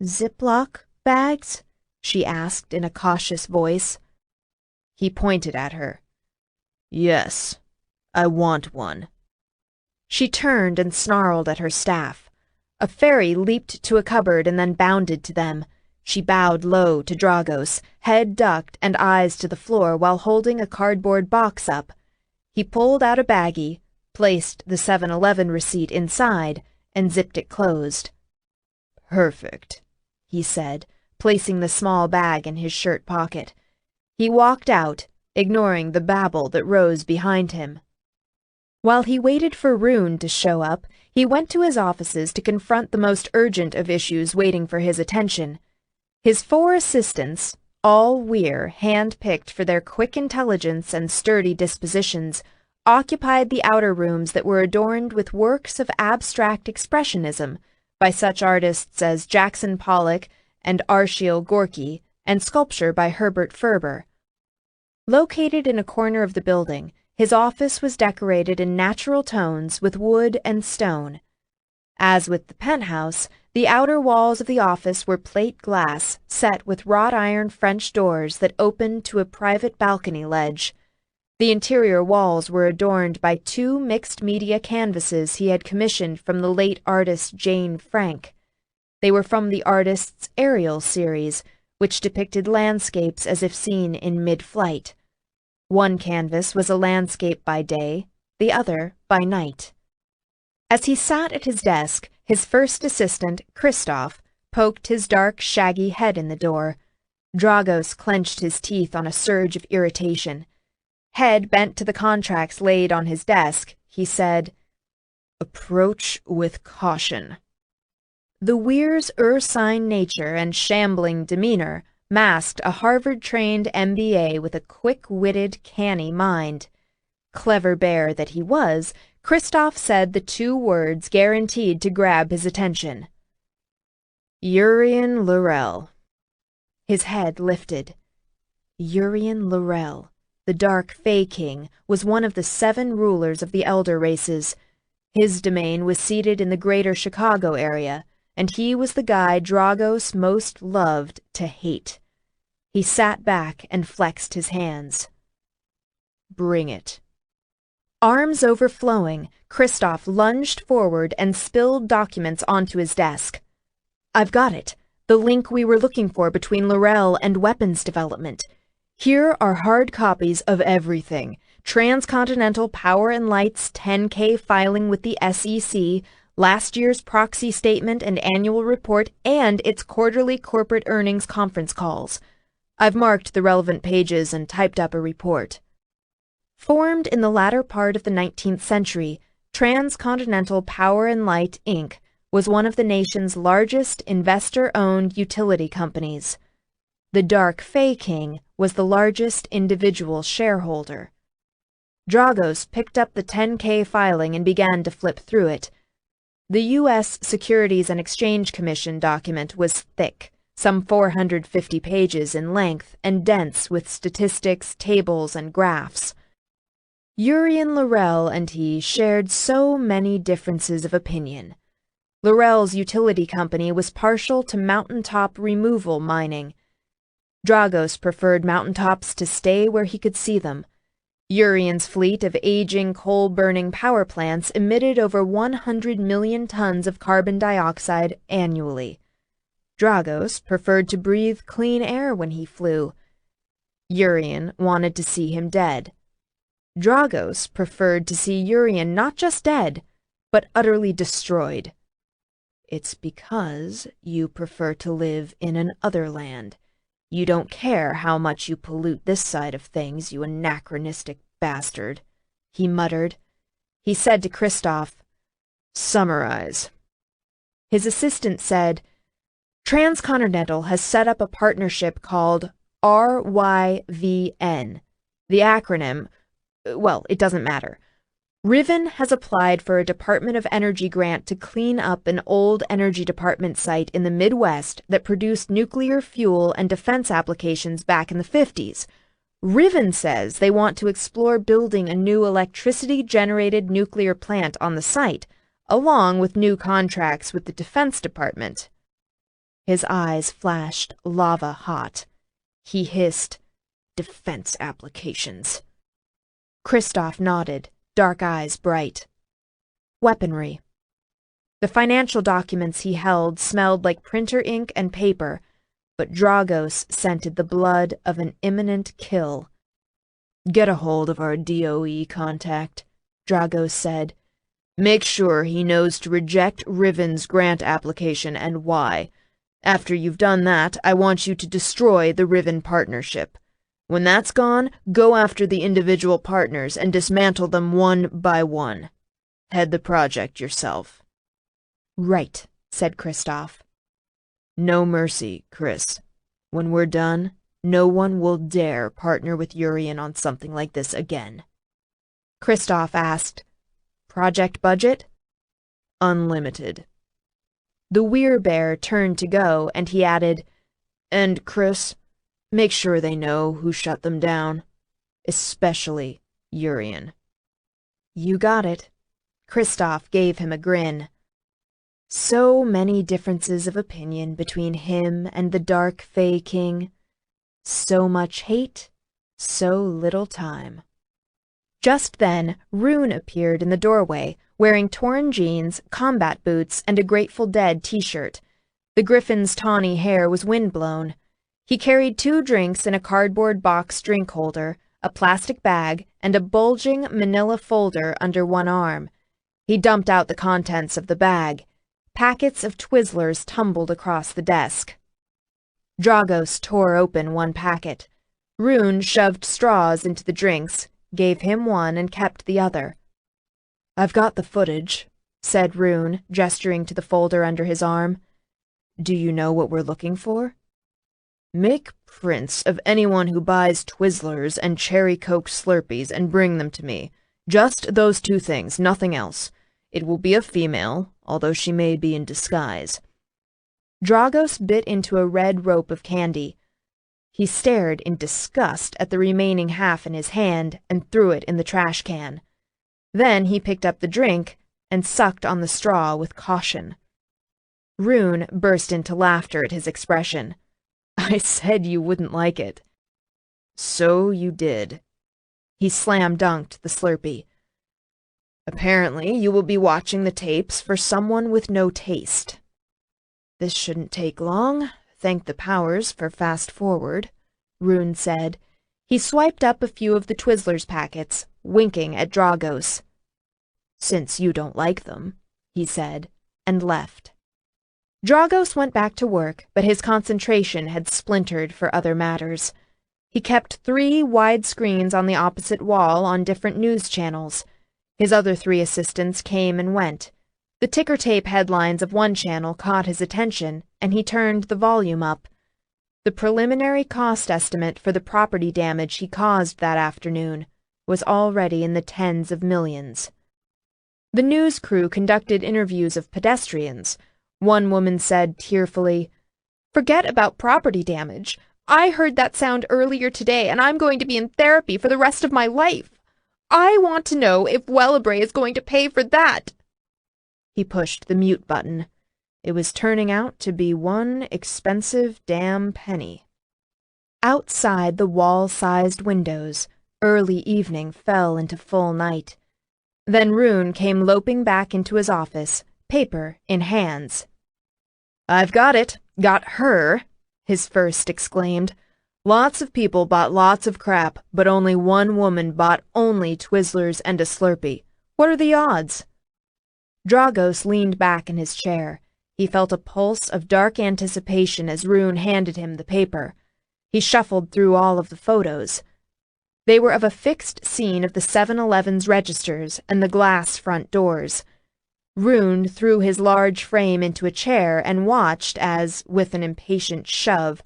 "Ziploc bags?" she asked in a cautious voice. He pointed at her. "Yes, I want one." She turned and snarled at her staff. A fairy leaped to a cupboard and then bounded to them. She bowed low to Dragos, head ducked and eyes to the floor while holding a cardboard box up. He pulled out a baggie, placed the 7-Eleven receipt inside, and zipped it closed. "Perfect," he said, placing the small bag in his shirt pocket. He walked out, ignoring the babble that rose behind him. While he waited for Rune to show up, he went to his offices to confront the most urgent of issues waiting for his attention. His 4 assistants, all Weir, hand-picked for their quick intelligence and sturdy dispositions, occupied the outer rooms that were adorned with works of abstract expressionism by such artists as Jackson Pollock and Arshile Gorky, and sculpture by Herbert Ferber. Located in a corner of the building, his office was decorated in natural tones with wood and stone. As with the penthouse, the outer walls of the office were plate glass set with wrought iron French doors that opened to a private balcony ledge. The interior walls were adorned by 2 mixed-media canvases he had commissioned from the late artist Jane Frank. They were from the artist's Aerial series, which depicted landscapes as if seen in mid-flight. One canvas was a landscape by day, the other by night. As he sat at his desk, his first assistant, Christoph, poked his dark, shaggy head in the door. Dragos clenched his teeth on a surge of irritation. Head bent to the contracts laid on his desk, he said, "Approach with caution." The Weir's ursine nature and shambling demeanor masked a Harvard-trained MBA with a quick-witted, canny mind. Clever bear that he was, Christoph said the 2 words guaranteed to grab his attention. Urian Laurel. His head lifted. Urian Laurel, the Dark Fae King, was one of the 7 rulers of the Elder races. His domain was seated in the greater Chicago area, and he was the guy Dragos most loved to hate. He sat back and flexed his hands. Bring it. Arms overflowing, Christoph lunged forward and spilled documents onto his desk. I've got it. The link we were looking for between Laurel and weapons development. Here are hard copies of everything. Transcontinental Power and Light's 10K filing with the SEC, last year's proxy statement and annual report, and its quarterly corporate earnings conference calls. I've marked the relevant pages and typed up a report. Formed in the latter part of the 19th century, Transcontinental Power and Light, Inc. was one of the nation's largest investor-owned utility companies. The Dark Fae King was the largest individual shareholder. Dragos picked up the 10K filing and began to flip through it. The U.S. Securities and Exchange Commission document was thick, some 450 pages in length and dense with statistics, tables, and graphs. Urian Laurel and he shared so many differences of opinion. Laurel's utility company was partial to mountaintop removal mining. Dragos preferred mountaintops to stay where he could see them. Urian's fleet of aging coal-burning power plants emitted over 100 million tons of carbon dioxide annually. Dragos preferred to breathe clean air when he flew. Urian wanted to see him dead. Dragos preferred to see Urian not just dead, but utterly destroyed. It's because you prefer to live in an other land. You don't care how much you pollute this side of things, you anachronistic bastard, he muttered. He said to Christoph, "Summarize." His assistant said, Transcontinental has set up a partnership called RYVN. The acronym, well, it doesn't matter. Riven has applied for a Department of Energy grant to clean up an old Energy Department site in the Midwest that produced nuclear fuel and defense applications back in the 50s. Riven says they want to explore building a new electricity-generated nuclear plant on the site, along with new contracts with the Defense Department. His eyes flashed lava hot. He hissed, "Defense applications." Christoph nodded, dark eyes bright. Weaponry. The financial documents he held smelled like printer ink and paper, but Dragos scented the blood of an imminent kill. "Get a hold of our DOE contact," Dragos said. "Make sure he knows to reject Riven's grant application and why. After you've done that, I want you to destroy the Riven partnership. When that's gone, go after the individual partners and dismantle them one by one. Head the project yourself." "Right," said Kristoff. "No mercy, Chris. When we're done, no one will dare partner with Urian on something like this again." Kristoff asked, "Project budget?" "Unlimited." The Werebear turned to go, and he added, "And, Chris, make sure they know who shut them down. Especially Urian." "You got it." Kristoff gave him a grin. So many differences of opinion between him and the Dark Fae King. So much hate, so little time. Just then, Rune appeared in the doorway, wearing torn jeans, combat boots, and a Grateful Dead t-shirt. The griffin's tawny hair was windblown. He carried 2 drinks in a cardboard box drink holder, a plastic bag, and a bulging manila folder under one arm. He dumped out the contents of the bag. Packets of Twizzlers tumbled across the desk. Dragos tore open one packet. Rune shoved straws into the drinks, gave him one, and kept the other. "I've got the footage," said Rune, gesturing to the folder under his arm. "Do you know what we're looking for?" "Make prints of anyone who buys Twizzlers and Cherry Coke Slurpees and bring them to me. Just those 2 things, nothing else. It will be a female, although she may be in disguise." Dragos bit into a red rope of candy. He stared in disgust at the remaining half in his hand and threw it in the trash can. Then he picked up the drink and sucked on the straw with caution. Rune burst into laughter at his expression. "I said you wouldn't like it." "So you did." He slam-dunked the Slurpee. "Apparently you will be watching the tapes for someone with no taste." "This shouldn't take long. Thank the powers for fast forward," Rune said. He swiped up a few of the Twizzlers packets, winking at Dragos. "Since you don't like them," he said, and left. Dragos went back to work, but his concentration had splintered for other matters. He kept 3 wide screens on the opposite wall on different news channels. His other 3 assistants came and went. The ticker tape headlines of one channel caught his attention, and he turned the volume up. The preliminary cost estimate for the property damage he caused that afternoon was already in the tens of millions. The news crew conducted interviews of pedestrians. One woman said tearfully, "Forget about property damage. I heard that sound earlier today, and I'm going to be in therapy for the rest of my life. I want to know if Wellebrae is going to pay for that." He pushed the mute button. It was turning out to be one expensive damn penny. Outside the wall-sized windows, early evening fell into full night. Then Rune came loping back into his office, paper in hands. "I've got it. Got her," his first exclaimed. "Lots of people bought lots of crap, but only one woman bought only Twizzlers and a Slurpee. What are the odds?" Dragos leaned back in his chair. He felt a pulse of dark anticipation as Rune handed him the paper. He shuffled through all of the photos. They were of a fixed scene of the 7-Eleven's registers and the glass front doors. Rune threw his large frame into a chair and watched as, with an impatient shove,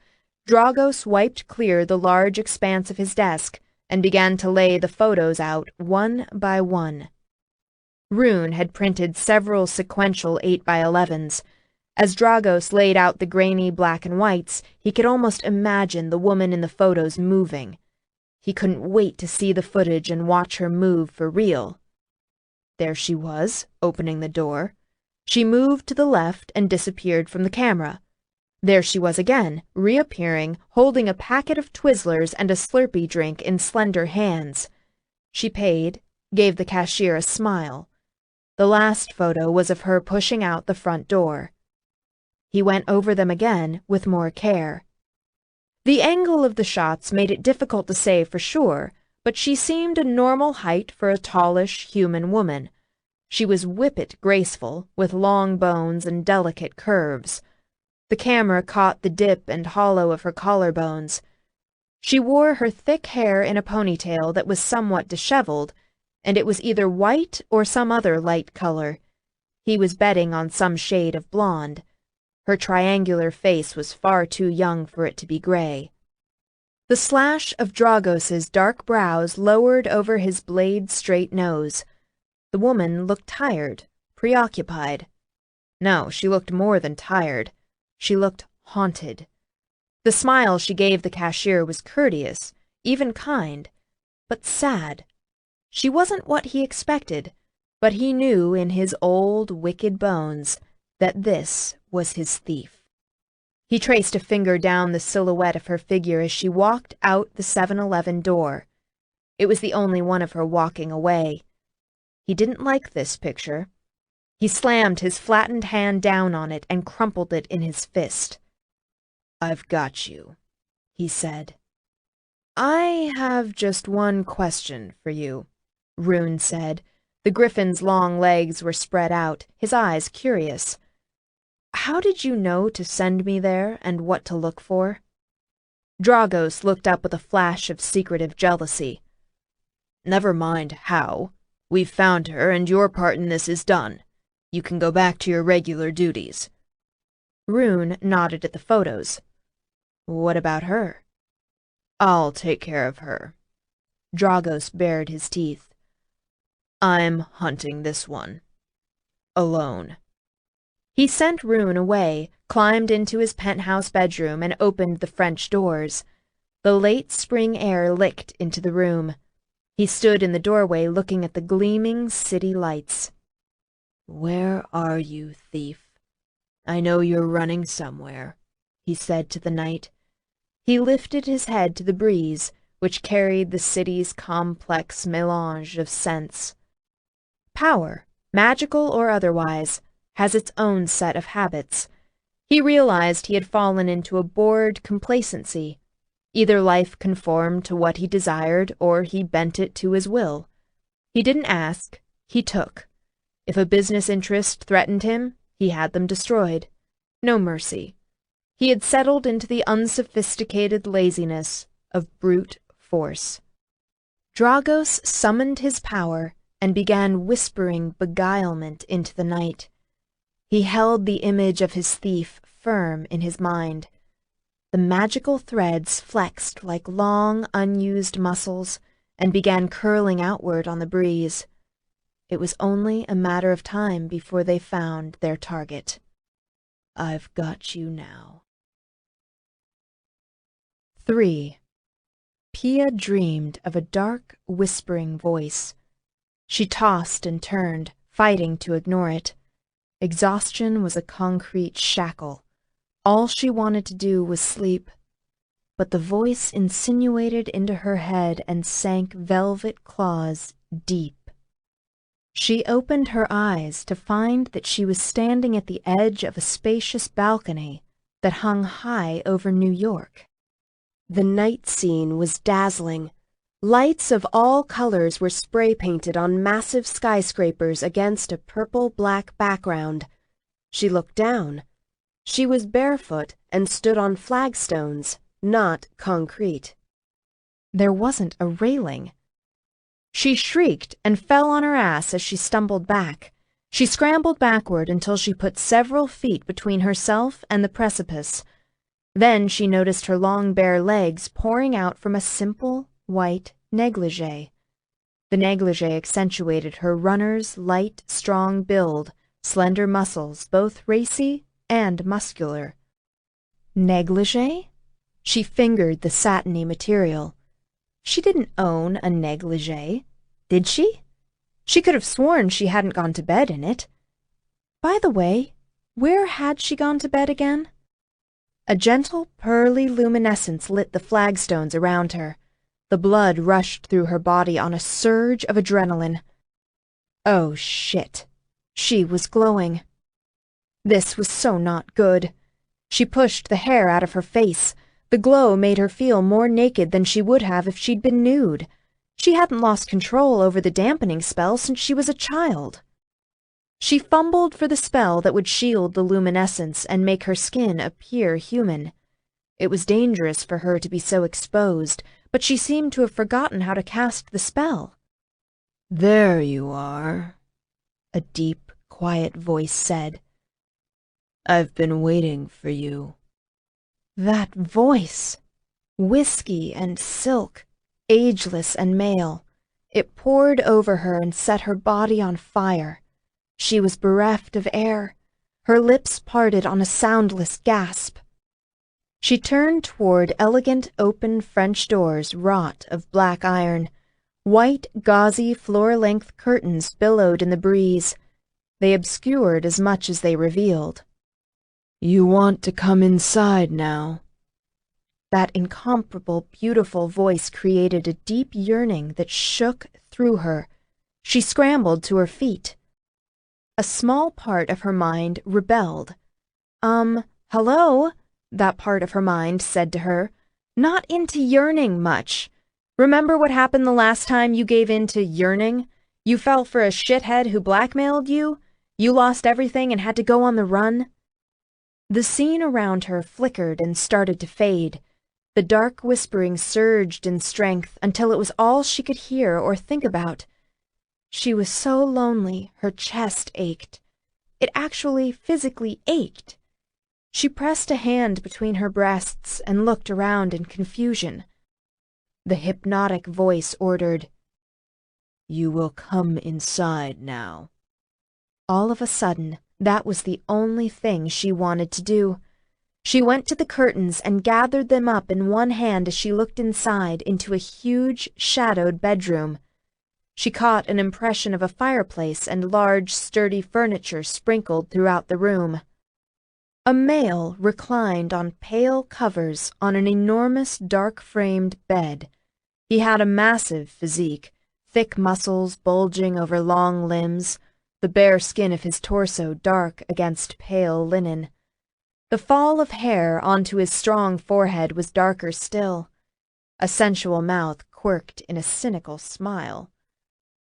Dragos wiped clear the large expanse of his desk and began to lay the photos out one by one. Rune had printed several sequential 8x11s. As Dragos laid out the grainy black and whites, he could almost imagine the woman in the photos moving. He couldn't wait to see the footage and watch her move for real. There she was, opening the door. She moved to the left and disappeared from the camera. There she was again, reappearing, holding a packet of Twizzlers and a Slurpee drink in slender hands. She paid, gave the cashier a smile. The last photo was of her pushing out the front door. He went over them again with more care. The angle of the shots made it difficult to say for sure, but she seemed a normal height for a tallish human woman. She was whippet graceful, with long bones and delicate curves. The camera caught the dip and hollow of her collarbones. She wore her thick hair in a ponytail that was somewhat disheveled, and it was either white or some other light color. He was betting on some shade of blonde. Her triangular face was far too young for it to be gray. The slash of Dragos's dark brows lowered over his blade-straight nose. The woman looked tired, preoccupied. No, she looked more than tired. She looked haunted. The smile she gave the cashier was courteous, even kind, but sad. She wasn't what he expected, but he knew in his old, wicked bones that this was his thief. He traced a finger down the silhouette of her figure as she walked out the 7-Eleven door. It was the only one of her walking away. He didn't like this picture. He slammed his flattened hand down on it and crumpled it in his fist. "I've got you," he said. "I have just one question for you," Rune said. The griffin's long legs were spread out, his eyes curious. "How did you know to send me there and what to look for?" Dragos looked up with a flash of secretive jealousy. "Never mind how. We've found her, and your part in this is done. You can go back to your regular duties." Rune nodded at the photos. "What about her?" "I'll take care of her." Dragos bared his teeth. "I'm hunting this one. Alone." He sent Rune away, climbed into his penthouse bedroom, and opened the French doors. The late spring air licked into the room. He stood in the doorway looking at the gleaming city lights. "Where are you, thief? I know you're running somewhere," he said to the night. He lifted his head to the breeze, which carried the city's complex mélange of scents. Power, magical or otherwise, has its own set of habits. He realized he had fallen into a bored complacency. Either life conformed to what he desired, or he bent it to his will. He didn't ask, he took. If a business interest threatened him, he had them destroyed. No mercy. He had settled into the unsophisticated laziness of brute force. Dragos summoned his power and began whispering beguilement into the night. He held the image of his thief firm in his mind. The magical threads flexed like long, unused muscles and began curling outward on the breeze. It was only a matter of time before they found their target. "I've got you now." 3. Pia dreamed of a dark, whispering voice. She tossed and turned, fighting to ignore it. Exhaustion was a concrete shackle. All she wanted to do was sleep. But the voice insinuated into her head and sank velvet claws deep. She opened her eyes to find that she was standing at the edge of a spacious balcony that hung high over New York. The night scene was dazzling. Lights of all colors were spray-painted on massive skyscrapers against a purple-black background. She looked down. She was barefoot and stood on flagstones, not concrete. There wasn't a railing. She shrieked and fell on her ass as she stumbled back. She scrambled backward until she put several feet between herself and the precipice. Then she noticed her long bare legs pouring out from a simple, white negligee. The negligee accentuated her runner's light, strong build, slender muscles, both racy and muscular. Negligee? She fingered the satiny material. She didn't own a negligee, did she? She could have sworn she hadn't gone to bed in it. By the way, where had she gone to bed again? A gentle, pearly luminescence lit the flagstones around her. The blood rushed through her body on a surge of adrenaline. Oh, shit. She was glowing. This was so not good. She pushed the hair out of her face. The glow made her feel more naked than she would have if she'd been nude. She hadn't lost control over the dampening spell since she was a child. She fumbled for the spell that would shield the luminescence and make her skin appear human. It was dangerous for her to be so exposed, but she seemed to have forgotten how to cast the spell. "There you are," a deep, quiet voice said. "I've been waiting for you." That voice! Whiskey and silk, ageless and male. It poured over her and set her body on fire. She was bereft of air. Her lips parted on a soundless gasp. She turned toward elegant open French doors wrought of black iron. White, gauzy, floor-length curtains billowed in the breeze. They obscured as much as they revealed. "You want to come inside now?" That incomparable, beautiful voice created a deep yearning that shook through her. She scrambled to her feet. A small part of her mind rebelled. Hello, that part of her mind said to her. Not into yearning much. Remember what happened the last time you gave in to yearning? You fell for a shithead who blackmailed you? You lost everything and had to go on the run? The scene around her flickered and started to fade. The dark whispering surged in strength until it was all she could hear or think about. She was so lonely, her chest ached. It actually physically ached. She pressed a hand between her breasts and looked around in confusion. The hypnotic voice ordered, "You will come inside now." All of a sudden, that was the only thing she wanted to do. She went to the curtains and gathered them up in one hand as she looked inside into a huge, shadowed bedroom. She caught an impression of a fireplace and large, sturdy furniture sprinkled throughout the room. A male reclined on pale covers on an enormous, dark-framed bed. He had a massive physique, thick muscles bulging over long limbs, the bare skin of his torso dark against pale linen. The fall of hair onto his strong forehead was darker still. A sensual mouth quirked in a cynical smile.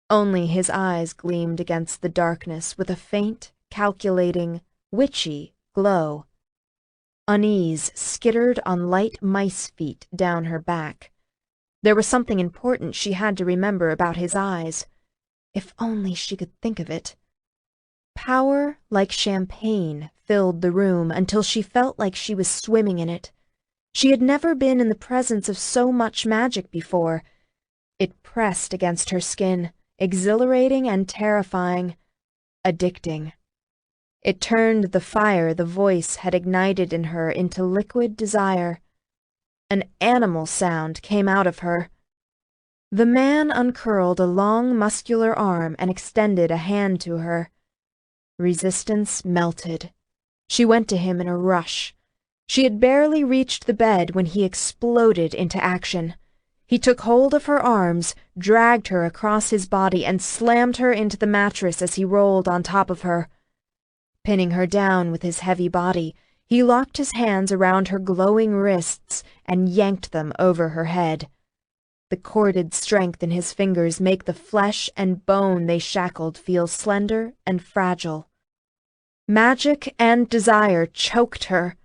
Only his eyes gleamed against the darkness with a faint, calculating, witchy glow. Unease skittered on light mice feet down her back. There was something important she had to remember about his eyes. If only she could think of it. Power, like champagne, filled the room until she felt like she was swimming in it. She had never been in the presence of so much magic before. It pressed against her skin, exhilarating and terrifying, addicting. It turned the fire the voice had ignited in her into liquid desire. An animal sound came out of her. The man uncurled a long, muscular arm and extended a hand to her. Resistance melted. She went to him in a rush. She had barely reached the bed when he exploded into action. He took hold of her arms, dragged her across his body, and slammed her into the mattress as he rolled on top of her. Pinning her down with his heavy body, he locked his hands around her glowing wrists and yanked them over her head. The corded strength in his fingers made the flesh and bone they shackled feel slender and fragile. Magic and desire choked her.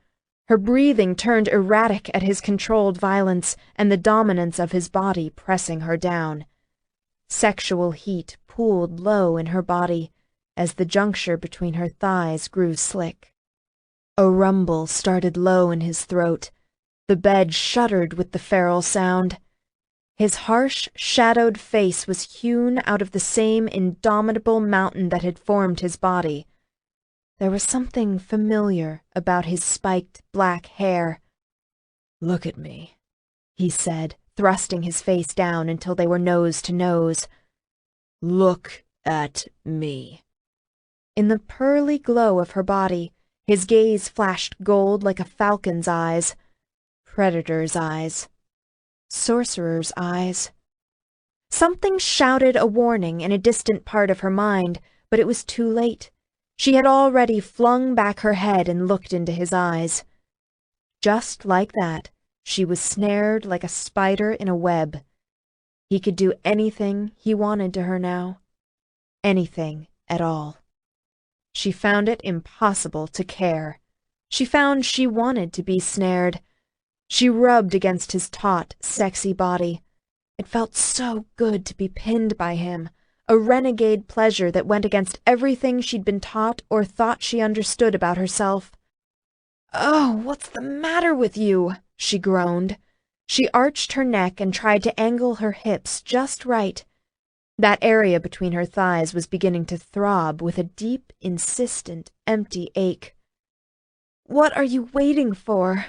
Her breathing turned erratic at his controlled violence and the dominance of his body pressing her down. Sexual heat pooled low in her body as the juncture between her thighs grew slick. A rumble started low in his throat. The bed shuddered with the feral sound. His harsh, shadowed face was hewn out of the same indomitable mountain that had formed his body. There was something familiar about his spiked black hair. "Look at me," he said, thrusting his face down until they were nose to nose. "Look at me." In the pearly glow of her body, his gaze flashed gold like a falcon's eyes, predator's eyes, sorcerer's eyes. Something shouted a warning in a distant part of her mind, but it was too late. She had already flung back her head and looked into his eyes. Just like that, she was snared like a spider in a web. He could do anything he wanted to her now. Anything at all. She found it impossible to care. She found she wanted to be snared. She rubbed against his taut, sexy body. It felt so good to be pinned by him, a renegade pleasure that went against everything she'd been taught or thought she understood about herself. "Oh, what's the matter with you?" she groaned. She arched her neck and tried to angle her hips just right. That area between her thighs was beginning to throb with a deep, insistent, empty ache. "What are you waiting for?"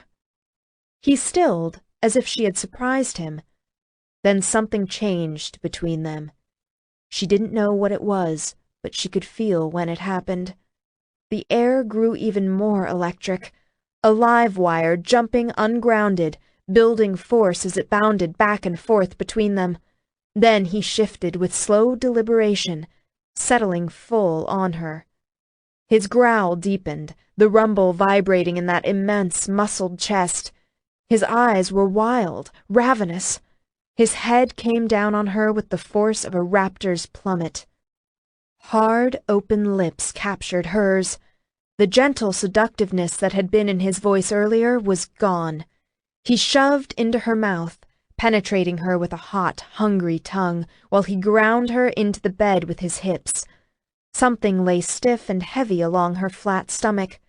He stilled, as if she had surprised him. Then something changed between them. She didn't know what it was, but she could feel when it happened. The air grew even more electric, a live wire jumping ungrounded, building force as it bounded back and forth between them. Then he shifted with slow deliberation, settling full on her. His growl deepened, the rumble vibrating in that immense, muscled chest. His eyes were wild, ravenous. His head came down on her with the force of a raptor's plummet. Hard, open lips captured hers. The gentle seductiveness that had been in his voice earlier was gone. He shoved into her mouth, penetrating her with a hot, hungry tongue, while he ground her into the bed with his hips. Something lay stiff and heavy along her flat stomach.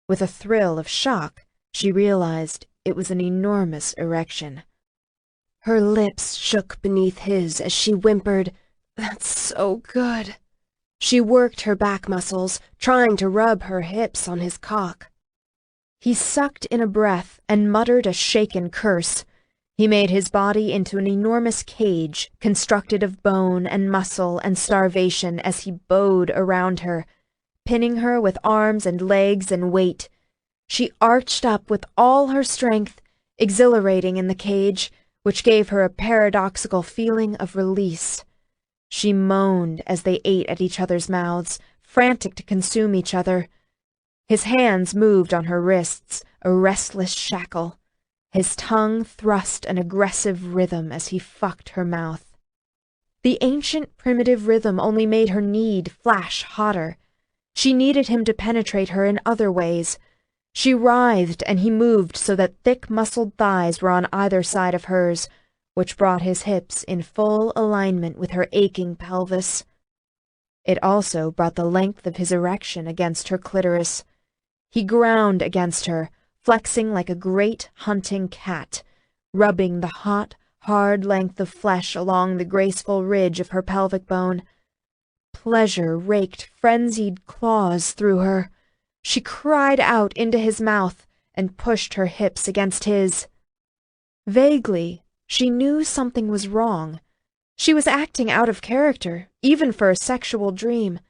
With a thrill of shock, she realized it was an enormous erection. Her lips shook beneath his as she whimpered, "That's so good." She worked her back muscles, trying to rub her hips on his cock. He sucked in a breath and muttered a shaken curse. He made his body into an enormous cage, constructed of bone and muscle and starvation as he bowed around her, pinning her with arms and legs and weight. She arched up with all her strength, exhilarating in the cage, which gave her a paradoxical feeling of release. She moaned as they ate at each other's mouths, frantic to consume each other. His hands moved on her wrists, a restless shackle. His tongue thrust an aggressive rhythm as he fucked her mouth. The ancient primitive rhythm only made her need flash hotter. She needed him to penetrate her in other ways. She writhed and he moved so that thick muscled thighs were on either side of hers, which brought his hips in full alignment with her aching pelvis. It also brought the length of his erection against her clitoris. He ground against her, flexing like a great hunting cat, rubbing the hot, hard length of flesh along the graceful ridge of her pelvic bone. Pleasure raked frenzied claws through her. She cried out into his mouth and pushed her hips against his. Vaguely, she knew something was wrong. She was acting out of character, even for a sexual dream.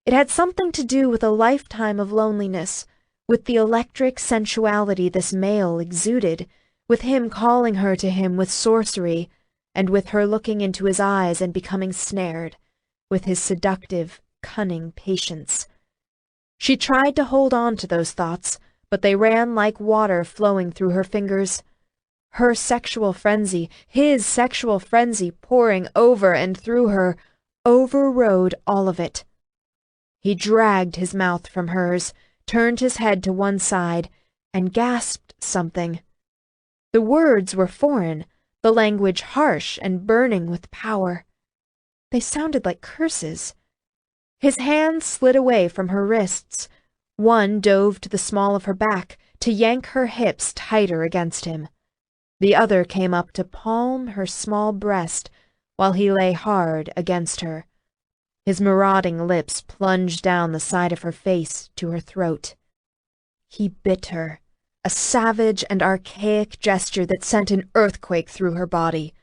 It had something to do with a lifetime of loneliness, with the electric sensuality this male exuded, with him calling her to him with sorcery, and with her looking into his eyes and becoming snared, with his seductive, cunning patience. She tried to hold on to those thoughts, but they ran like water flowing through her fingers. Her sexual frenzy, his sexual frenzy pouring over and through her, overrode all of it. He dragged his mouth from hers, turned his head to one side, and gasped something. The words were foreign, the language harsh and burning with power. They sounded like curses. His hands slid away from her wrists. One dove to the small of her back to yank her hips tighter against him. The other came up to palm her small breast while he lay hard against her. His marauding lips plunged down the side of her face to her throat. He bit her, a savage and archaic gesture that sent an earthquake through her body.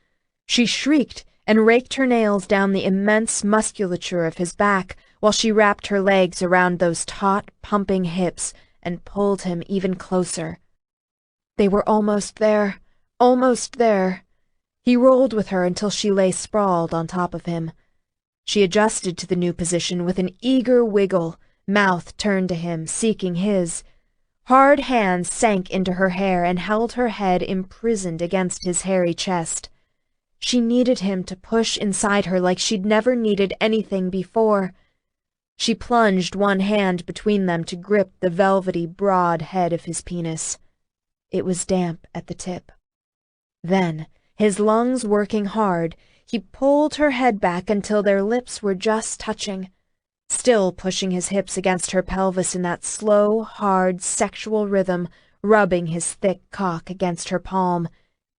She shrieked and raked her nails down the immense musculature of his back while she wrapped her legs around those taut, pumping hips and pulled him even closer. They were almost there, almost there. He rolled with her until she lay sprawled on top of him. She adjusted to the new position with an eager wiggle, mouth turned to him, seeking his. Hard hands sank into her hair and held her head imprisoned against his hairy chest. She needed him to push inside her like she'd never needed anything before. She plunged one hand between them to grip the velvety, broad head of his penis. It was damp at the tip. Then, his lungs working hard, he pulled her head back until their lips were just touching, still pushing his hips against her pelvis in that slow, hard, sexual rhythm, rubbing his thick cock against her palm.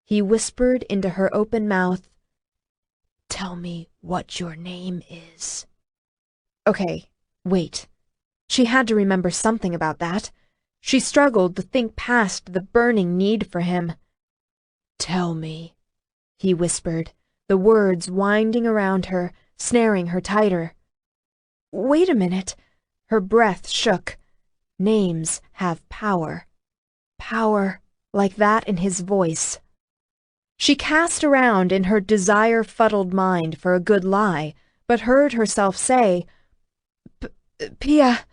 He whispered into her open mouth, "Tell me what your name is." Okay, wait. She had to remember something about that. She struggled to think past the burning need for him. "Tell me," he whispered, the words winding around her, snaring her tighter. Wait a minute. Her breath shook. Names have power. Power like that in his voice. She cast around in her desire-fuddled mind for a good lie, but heard herself say, "Pia,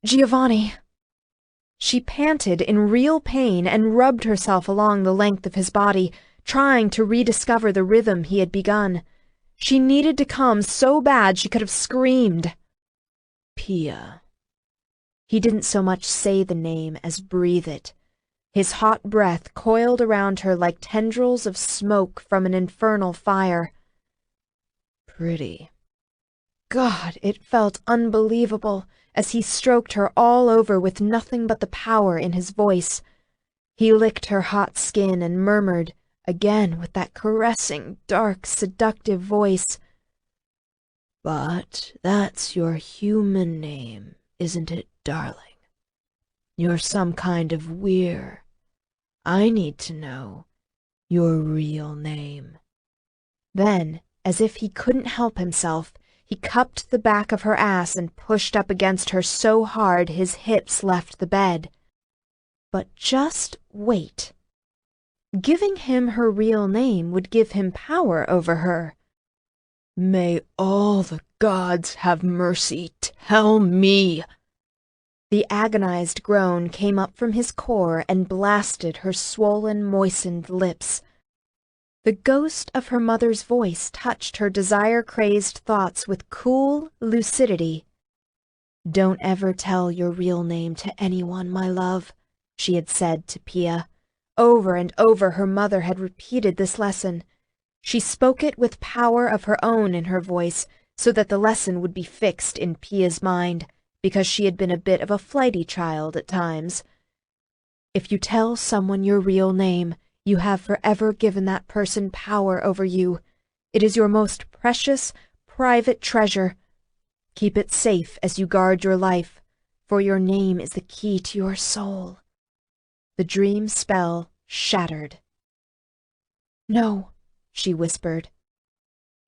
Giovanni." She panted in real pain and rubbed herself along the length of his body, trying to rediscover the rhythm he had begun. She needed to come so bad she could have screamed. Pia. He didn't so much say the name as breathe it. His hot breath coiled around her like tendrils of smoke from an infernal fire. Pretty. God, it felt unbelievable as he stroked her all over with nothing but the power in his voice. He licked her hot skin and murmured, again with that caressing, dark, seductive voice, "But that's your human name, isn't it, darling? You're some kind of weir. I need to know your real name." Then, as if he couldn't help himself, he cupped the back of her ass and pushed up against her so hard his hips left the bed. But just wait. Giving him her real name would give him power over her. "May all the gods have mercy, tell me!" The agonized groan came up from his core and blasted her swollen, moistened lips. The ghost of her mother's voice touched her desire-crazed thoughts with cool lucidity. "Don't ever tell your real name to anyone, my love," she had said to Pia. Over and over her mother had repeated this lesson. She spoke it with power of her own in her voice, so that the lesson would be fixed in Pia's mind, because she had been a bit of a flighty child at times. If you tell someone your real name, you have forever given that person power over you. It is your most precious, private treasure. Keep it safe as you guard your life, for your name is the key to your soul. The dream spell shattered. "No," she whispered.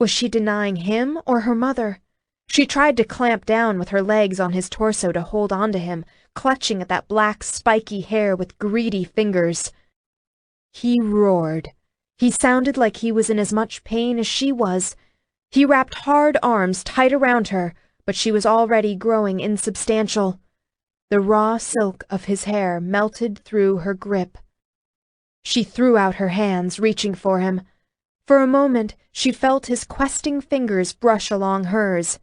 Was she denying him or her mother? She tried to clamp down with her legs on his torso to hold on to him, clutching at that black, spiky hair with greedy fingers. He roared. He sounded like he was in as much pain as she was. He wrapped hard arms tight around her, but she was already growing insubstantial. The raw silk of his hair melted through her grip. She threw out her hands, reaching for him. For a moment, she felt his questing fingers brush along hers.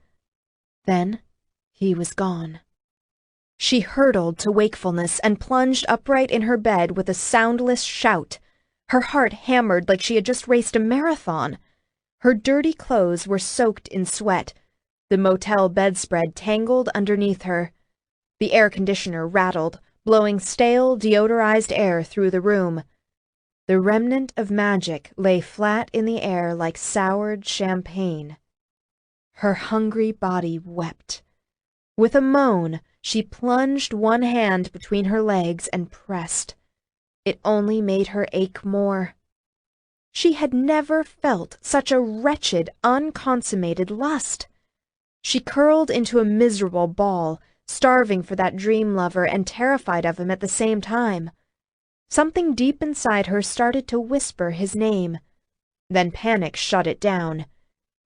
Then, he was gone. She hurtled to wakefulness and plunged upright in her bed with a soundless shout. Her heart hammered like she had just raced a marathon. Her dirty clothes were soaked in sweat. The motel bedspread tangled underneath her. The air conditioner rattled, blowing stale, deodorized air through the room. The remnant of magic lay flat in the air like soured champagne. Her hungry body wept. With a moan, she plunged one hand between her legs and pressed. It only made her ache more. She had never felt such a wretched, unconsummated lust. She curled into a miserable ball, starving for that dream lover and terrified of him at the same time. Something deep inside her started to whisper his name. Then panic shut it down.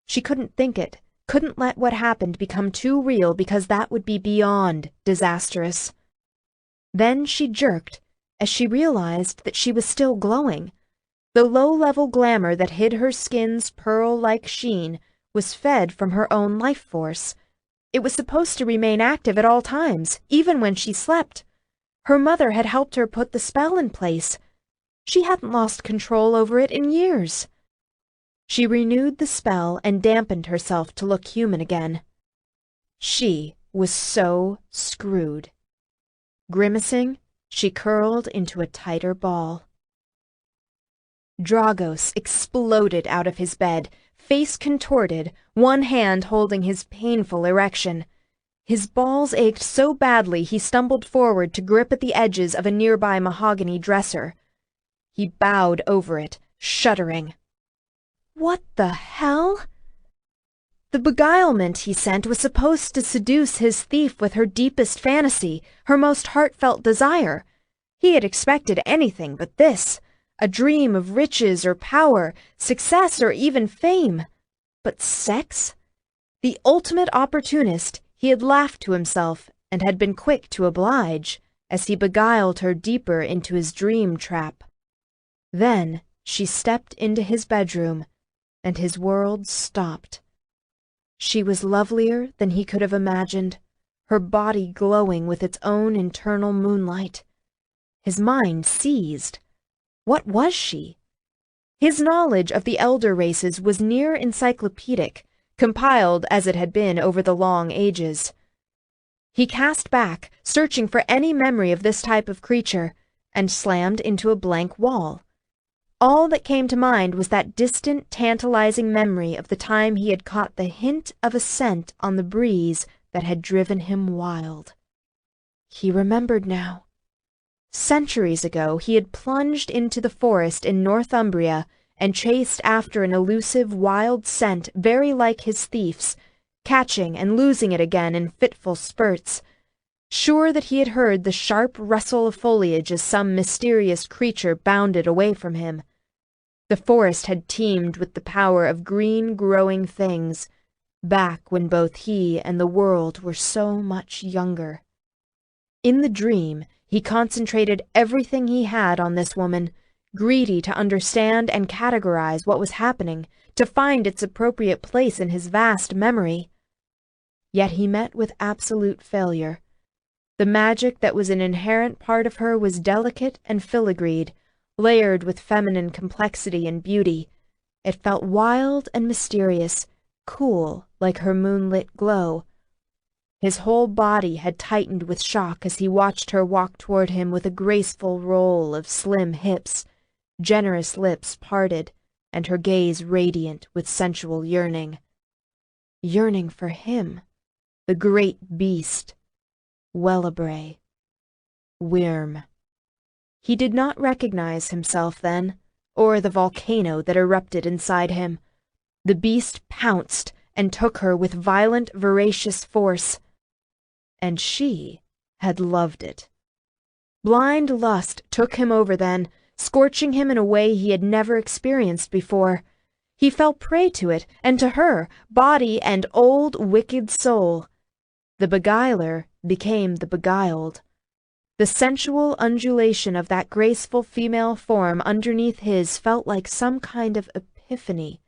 She couldn't think it, couldn't let what happened become too real because that would be beyond disastrous. Then she jerked as she realized that she was still glowing. The low-level glamour that hid her skin's pearl-like sheen was fed from her own life force. It was supposed to remain active at all times, even when she slept. Her mother had helped her put the spell in place. She hadn't lost control over it in years. She renewed the spell and dampened herself to look human again. She was so screwed. Grimacing, she curled into a tighter ball. Dragos exploded out of his bed, face contorted, one hand holding his painful erection. His balls ached so badly he stumbled forward to grip at the edges of a nearby mahogany dresser. He bowed over it, shuddering. What the hell? The beguilement he sent was supposed to seduce his thief with her deepest fantasy, her most heartfelt desire. He had expected anything but this, a dream of riches or power, success or even fame. But sex? The ultimate opportunist, he had laughed to himself and had been quick to oblige, as he beguiled her deeper into his dream trap. Then she stepped into his bedroom, and his world stopped. She was lovelier than he could have imagined, her body glowing with its own internal moonlight. His mind seized. What was she? His knowledge of the elder races was near encyclopedic, compiled as it had been over the long ages. He cast back, searching for any memory of this type of creature, and slammed into a blank wall. All that came to mind was that distant, tantalizing memory of the time he had caught the hint of a scent on the breeze that had driven him wild. He remembered now. Centuries ago, he had plunged into the forest in Northumbria and chased after an elusive, wild scent very like his thief's, catching and losing it again in fitful spurts, sure that he had heard the sharp rustle of foliage as some mysterious creature bounded away from him. The forest had teemed with the power of green growing things, back when both he and the world were so much younger. In the dream, he concentrated everything he had on this woman, greedy to understand and categorize what was happening, to find its appropriate place in his vast memory. Yet he met with absolute failure. The magic that was an inherent part of her was delicate and filigreed, layered with feminine complexity and beauty. It felt wild and mysterious, cool like her moonlit glow. His whole body had tightened with shock as he watched her walk toward him with a graceful roll of slim hips, generous lips parted, and her gaze radiant with sensual yearning. Yearning for him, the great beast. Wellebrae. Wyrm. He did not recognize himself then, or the volcano that erupted inside him. The beast pounced and took her with violent, voracious force. And she had loved it. Blind lust took him over then, scorching him in a way he had never experienced before. He fell prey to it, and to her, body and old, wicked soul. The beguiler became the beguiled. The sensual undulation of that graceful female form underneath his felt like some kind of epiphany.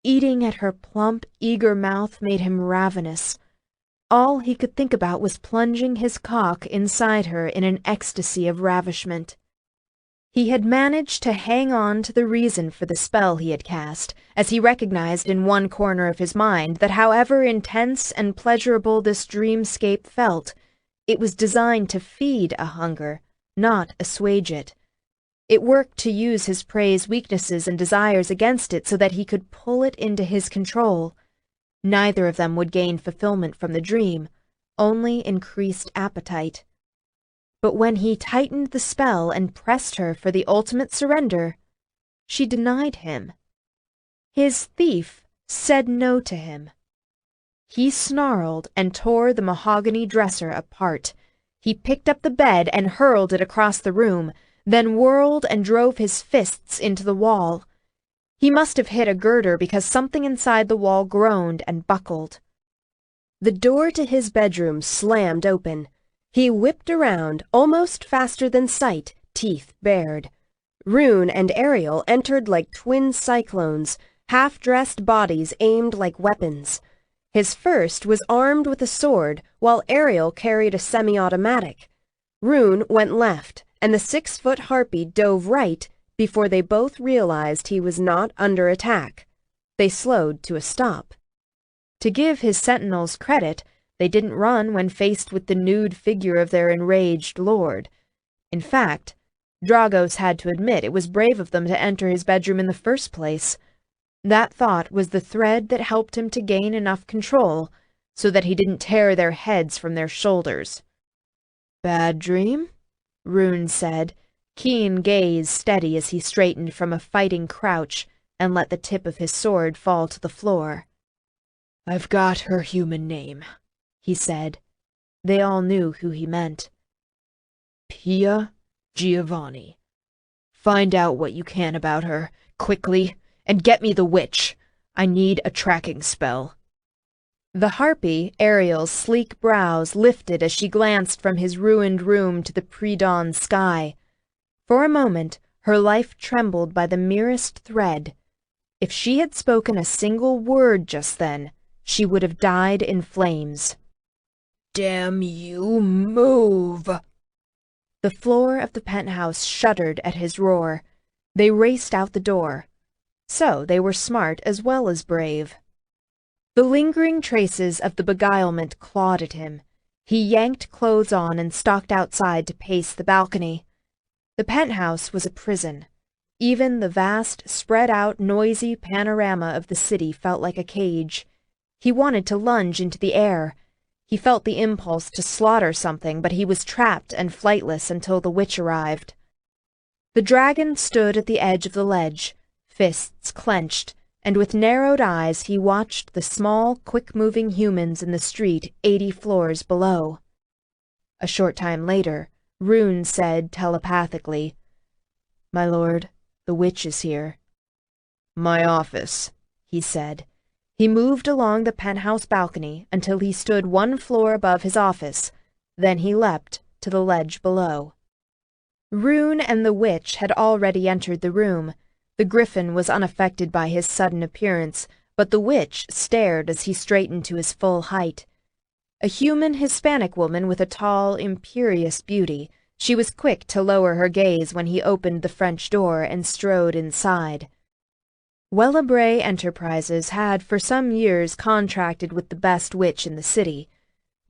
Eating at her plump, eager mouth made him ravenous. All he could think about was plunging his cock inside her in an ecstasy of ravishment. He had managed to hang on to the reason for the spell he had cast, as he recognized in one corner of his mind that however intense and pleasurable this dreamscape felt, it was designed to feed a hunger, not assuage it. It worked to use his prey's weaknesses and desires against it so that he could pull it into his control. Neither of them would gain fulfillment from the dream, only increased appetite. But when he tightened the spell and pressed her for the ultimate surrender, she denied him. His thief said no to him. He snarled and tore the mahogany dresser apart. He picked up the bed and hurled it across the room, then whirled and drove his fists into the wall. He must have hit a girder because something inside the wall groaned and buckled. The door to his bedroom slammed open. He whipped around, almost faster than sight, teeth bared. Rune and Ariel entered like twin cyclones, half-dressed bodies aimed like weapons. His first was armed with a sword, while Ariel carried a semi-automatic. Rune went left, and the 6-foot Harpy dove right, before they both realized he was not under attack. They slowed to a stop. To give his sentinels credit, they didn't run when faced with the nude figure of their enraged lord. In fact, Dragos had to admit it was brave of them to enter his bedroom in the first place. That thought was the thread that helped him to gain enough control so that he didn't tear their heads from their shoulders. "Bad dream?" Rune said, keen gaze steady as he straightened from a fighting crouch and let the tip of his sword fall to the floor. "I've got her human name," he said. They all knew who he meant. "Pia Giovanni. Find out what you can about her, quickly, and get me the witch. I need a tracking spell." The Harpy, Ariel's sleek brows lifted as she glanced from his ruined room to the pre-dawn sky. For a moment, her life trembled by the merest thread. If she had spoken a single word just then, she would have died in flames. "Damn you, move!" The floor of the penthouse shuddered at his roar. They raced out the door. So they were smart as well as brave. The lingering traces of the beguilement clawed at him. He yanked clothes on and stalked outside to pace the balcony. The penthouse was a prison. Even the vast, spread-out, noisy panorama of the city felt like a cage. He wanted to lunge into the air. He felt the impulse to slaughter something, but he was trapped and flightless until the witch arrived. The dragon stood at the edge of the ledge, fists clenched, and with narrowed eyes he watched the small, quick-moving humans in the street 80 floors below. A short time later, Rune said telepathically, "My lord, the witch is here." "My office," he said. He moved along the penthouse balcony until he stood 1 floor above his office. Then he leapt to the ledge below. Rune and the witch had already entered the room. The griffin was unaffected by his sudden appearance, but the witch stared as he straightened to his full height. A human Hispanic woman with a tall, imperious beauty, she was quick to lower her gaze when he opened the French door and strode inside. Wellebrae Enterprises had for some years contracted with the best witch in the city.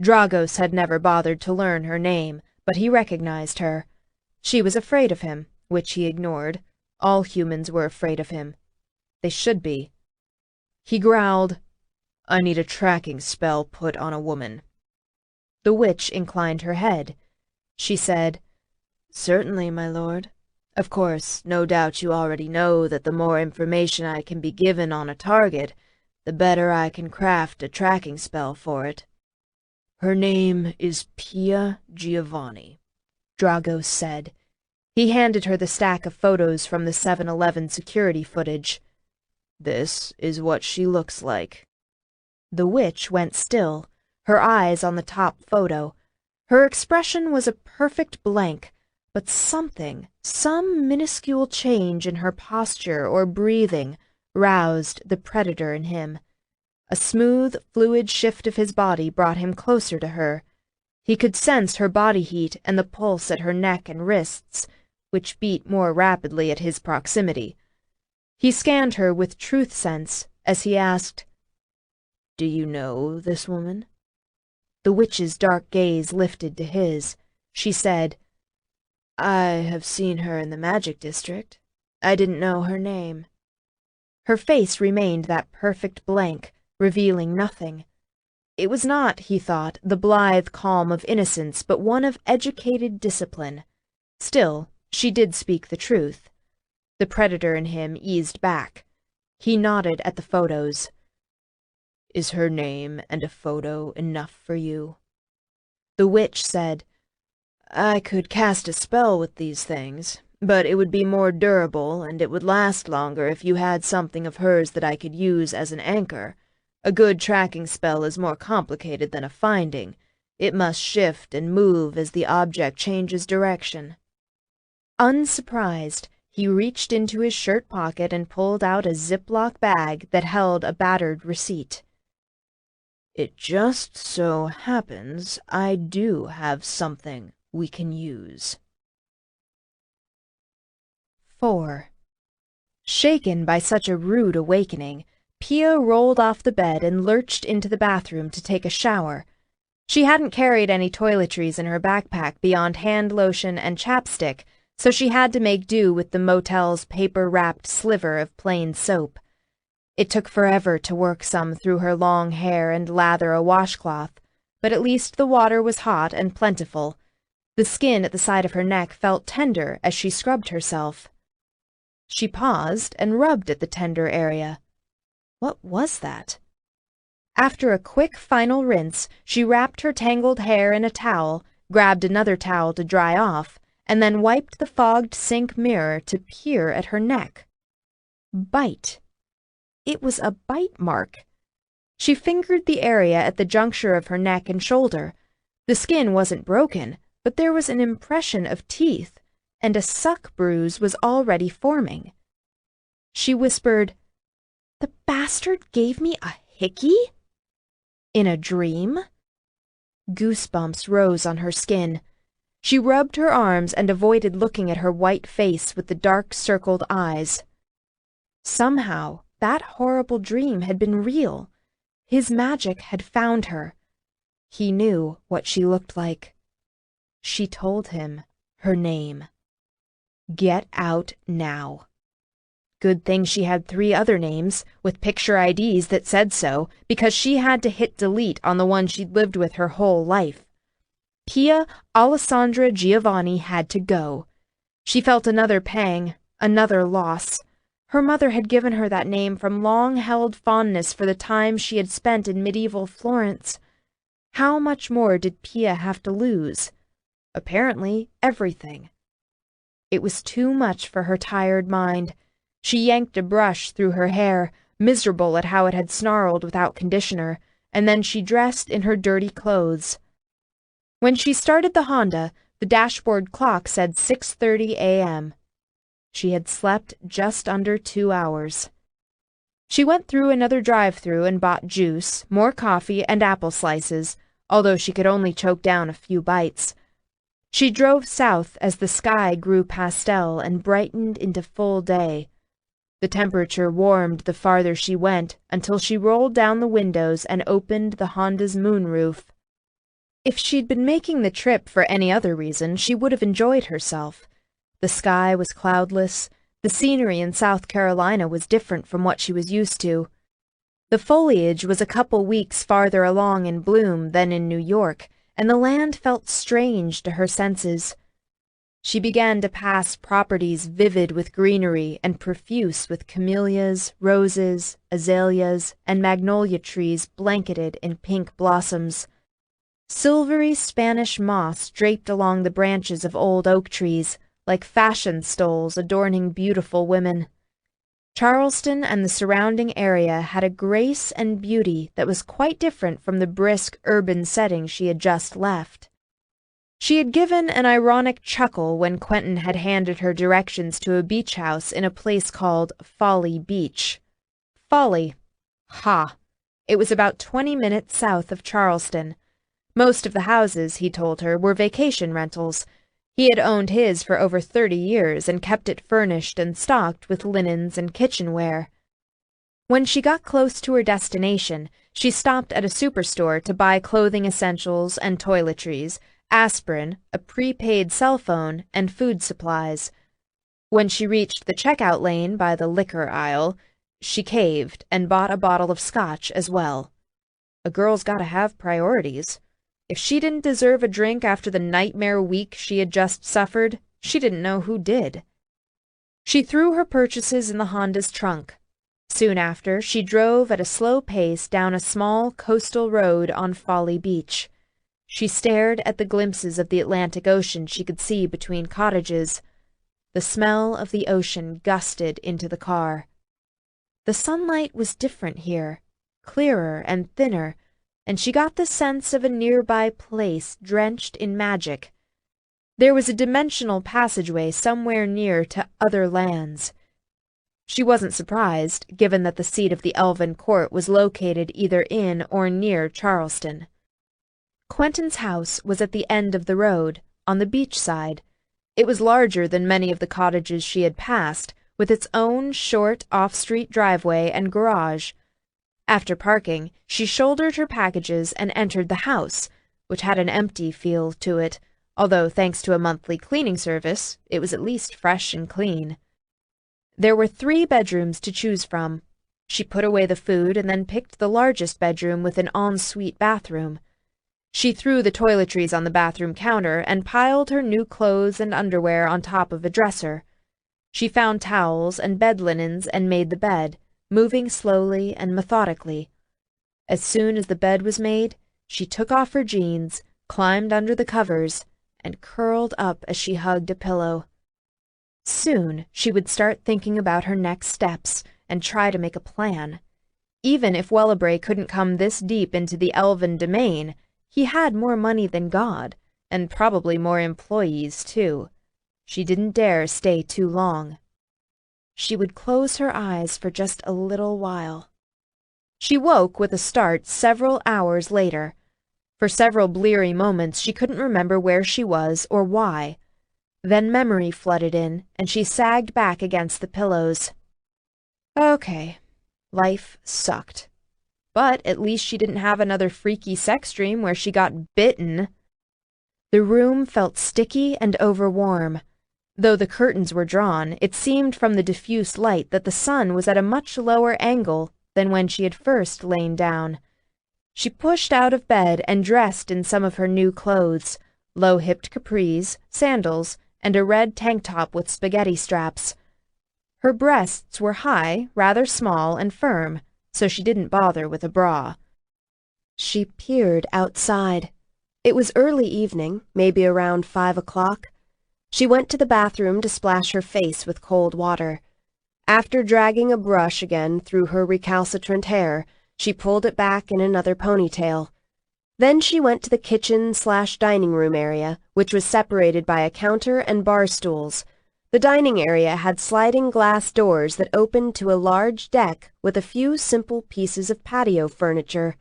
Dragos had never bothered to learn her name, but he recognized her. She was afraid of him, which he ignored. All humans were afraid of him. They should be. He growled, "I need a tracking spell put on a woman." The witch inclined her head. She said, "Certainly, my lord. Of course, no doubt you already know that the more information I can be given on a target, the better I can craft a tracking spell for it." "Her name is Pia Giovanni," Dragos said. He handed her the stack of photos from the 7-Eleven security footage. "This is what she looks like." The witch went still, her eyes on the top photo. Her expression was a perfect blank, but some minuscule change in her posture or breathing, roused the predator in him. A smooth, fluid shift of his body brought him closer to her. He could sense her body heat and the pulse at her neck and wrists, which beat more rapidly at his proximity. He scanned her with truth sense as he asked, "Do you know this woman?" The witch's dark gaze lifted to his. She said, "I have seen her in the magic district. I didn't know her name." Her face remained that perfect blank, revealing nothing. It was not, he thought, the blithe calm of innocence, but one of educated discipline. Still, she did speak the truth. The predator in him eased back. He nodded at the photos. "Is her name and a photo enough for you?" The witch said, "I could cast a spell with these things, but it would be more durable and it would last longer if you had something of hers that I could use as an anchor. A good tracking spell is more complicated than a finding. It must shift and move as the object changes direction." Unsurprised, he reached into his shirt pocket and pulled out a Ziploc bag that held a battered receipt. "It just so happens I do have something we can use." 4. Shaken by such a rude awakening, Pia rolled off the bed and lurched into the bathroom to take a shower. She hadn't carried any toiletries in her backpack beyond hand lotion and chapstick, so she had to make do with the motel's paper-wrapped sliver of plain soap. It took forever to work some through her long hair and lather a washcloth, but at least the water was hot and plentiful. The skin at the side of her neck felt tender as she scrubbed herself. She paused and rubbed at the tender area. What was that? After a quick final rinse, she wrapped her tangled hair in a towel, grabbed another towel to dry off, and then wiped the fogged sink mirror to peer at her neck. Bite. It was a bite mark. She fingered the area at the juncture of her neck and shoulder. The skin wasn't broken, but there was an impression of teeth, and a suck bruise was already forming. She whispered, "The bastard gave me a hickey?" In a dream? Goosebumps rose on her skin. She rubbed her arms and avoided looking at her white face with the dark circled eyes. Somehow, that horrible dream had been real. His magic had found her. He knew what she looked like. She told him her name. Get out now. Good thing she had 3 other names, with picture IDs that said so, because she had to hit delete on the one she'd lived with her whole life. Pia Alessandra Giovanni had to go. She felt another pang, another loss. Her mother had given her that name from long-held fondness for the time she had spent in medieval Florence. How much more did Pia have to lose? Apparently, everything. It was too much for her tired mind. She yanked a brush through her hair, miserable at how it had snarled without conditioner, and then she dressed in her dirty clothes. When she started the Honda, the dashboard clock said 6:30 a.m. She had slept just under 2 hours. She went through another drive-thru and bought juice, more coffee, and apple slices, although she could only choke down a few bites. She drove south as the sky grew pastel and brightened into full day. The temperature warmed the farther she went until she rolled down the windows and opened the Honda's moonroof. If she'd been making the trip for any other reason, she would have enjoyed herself. The sky was cloudless. The scenery in South Carolina was different from what she was used to. The foliage was a couple weeks farther along in bloom than in New York, and the land felt strange to her senses. She began to pass properties vivid with greenery and profuse with camellias, roses, azaleas, and magnolia trees blanketed in pink blossoms. Silvery Spanish moss draped along the branches of old oak trees, like fashion stoles adorning beautiful women. Charleston and the surrounding area had a grace and beauty that was quite different from the brisk urban setting she had just left. She had given an ironic chuckle when Quentin had handed her directions to a beach house in a place called Folly Beach. Folly. Ha! It was about 20 minutes south of Charleston. Most of the houses, he told her, were vacation rentals. He had owned his for over 30 years and kept it furnished and stocked with linens and kitchenware. When she got close to her destination, she stopped at a superstore to buy clothing essentials and toiletries, aspirin, a prepaid cell phone, and food supplies. When she reached the checkout lane by the liquor aisle, she caved and bought a bottle of scotch as well. A girl's gotta have priorities. If she didn't deserve a drink after the nightmare week she had just suffered, she didn't know who did. She threw her purchases in the Honda's trunk. Soon after, she drove at a slow pace down a small coastal road on Folly Beach. She stared at the glimpses of the Atlantic Ocean she could see between cottages. The smell of the ocean gusted into the car. The sunlight was different here, clearer and thinner, and she got the sense of a nearby place drenched in magic. There was a dimensional passageway somewhere near to other lands. She wasn't surprised, given that the seat of the Elven Court was located either in or near Charleston. Quentin's house was at the end of the road, on the beach side. It was larger than many of the cottages she had passed, with its own short off-street driveway and garage. After parking, she shouldered her packages and entered the house, which had an empty feel to it, although thanks to a monthly cleaning service, it was at least fresh and clean. There were 3 bedrooms to choose from. She put away the food and then picked the largest bedroom with an ensuite bathroom. She threw the toiletries on the bathroom counter and piled her new clothes and underwear on top of a dresser. She found towels and bed linens and made the bed, moving slowly and methodically. As soon as the bed was made, she took off her jeans, climbed under the covers, and curled up as she hugged a pillow. Soon she would start thinking about her next steps and try to make a plan. Even if Wellabray couldn't come this deep into the elven domain, he had more money than God, and probably more employees, too. She didn't dare stay too long. She would close her eyes for just a little while. She woke with a start several hours later. For several bleary moments she couldn't remember where she was or why. Then memory flooded in, and she sagged back against the pillows. Okay, life sucked. But at least she didn't have another freaky sex dream where she got bitten. The room felt sticky and overwarm. Though the curtains were drawn, it seemed from the diffuse light that the sun was at a much lower angle than when she had first lain down. She pushed out of bed and dressed in some of her new clothes, low-hipped capris, sandals, and a red tank top with spaghetti straps. Her breasts were high, rather small, and firm, so she didn't bother with a bra. She peered outside. It was early evening, maybe around 5 o'clock. She went to the bathroom to splash her face with cold water. After dragging a brush again through her recalcitrant hair, she pulled it back in another ponytail. Then she went to the kitchen/dining room area, which was separated by a counter and bar stools. The dining area had sliding glass doors that opened to a large deck with a few simple pieces of patio furniture.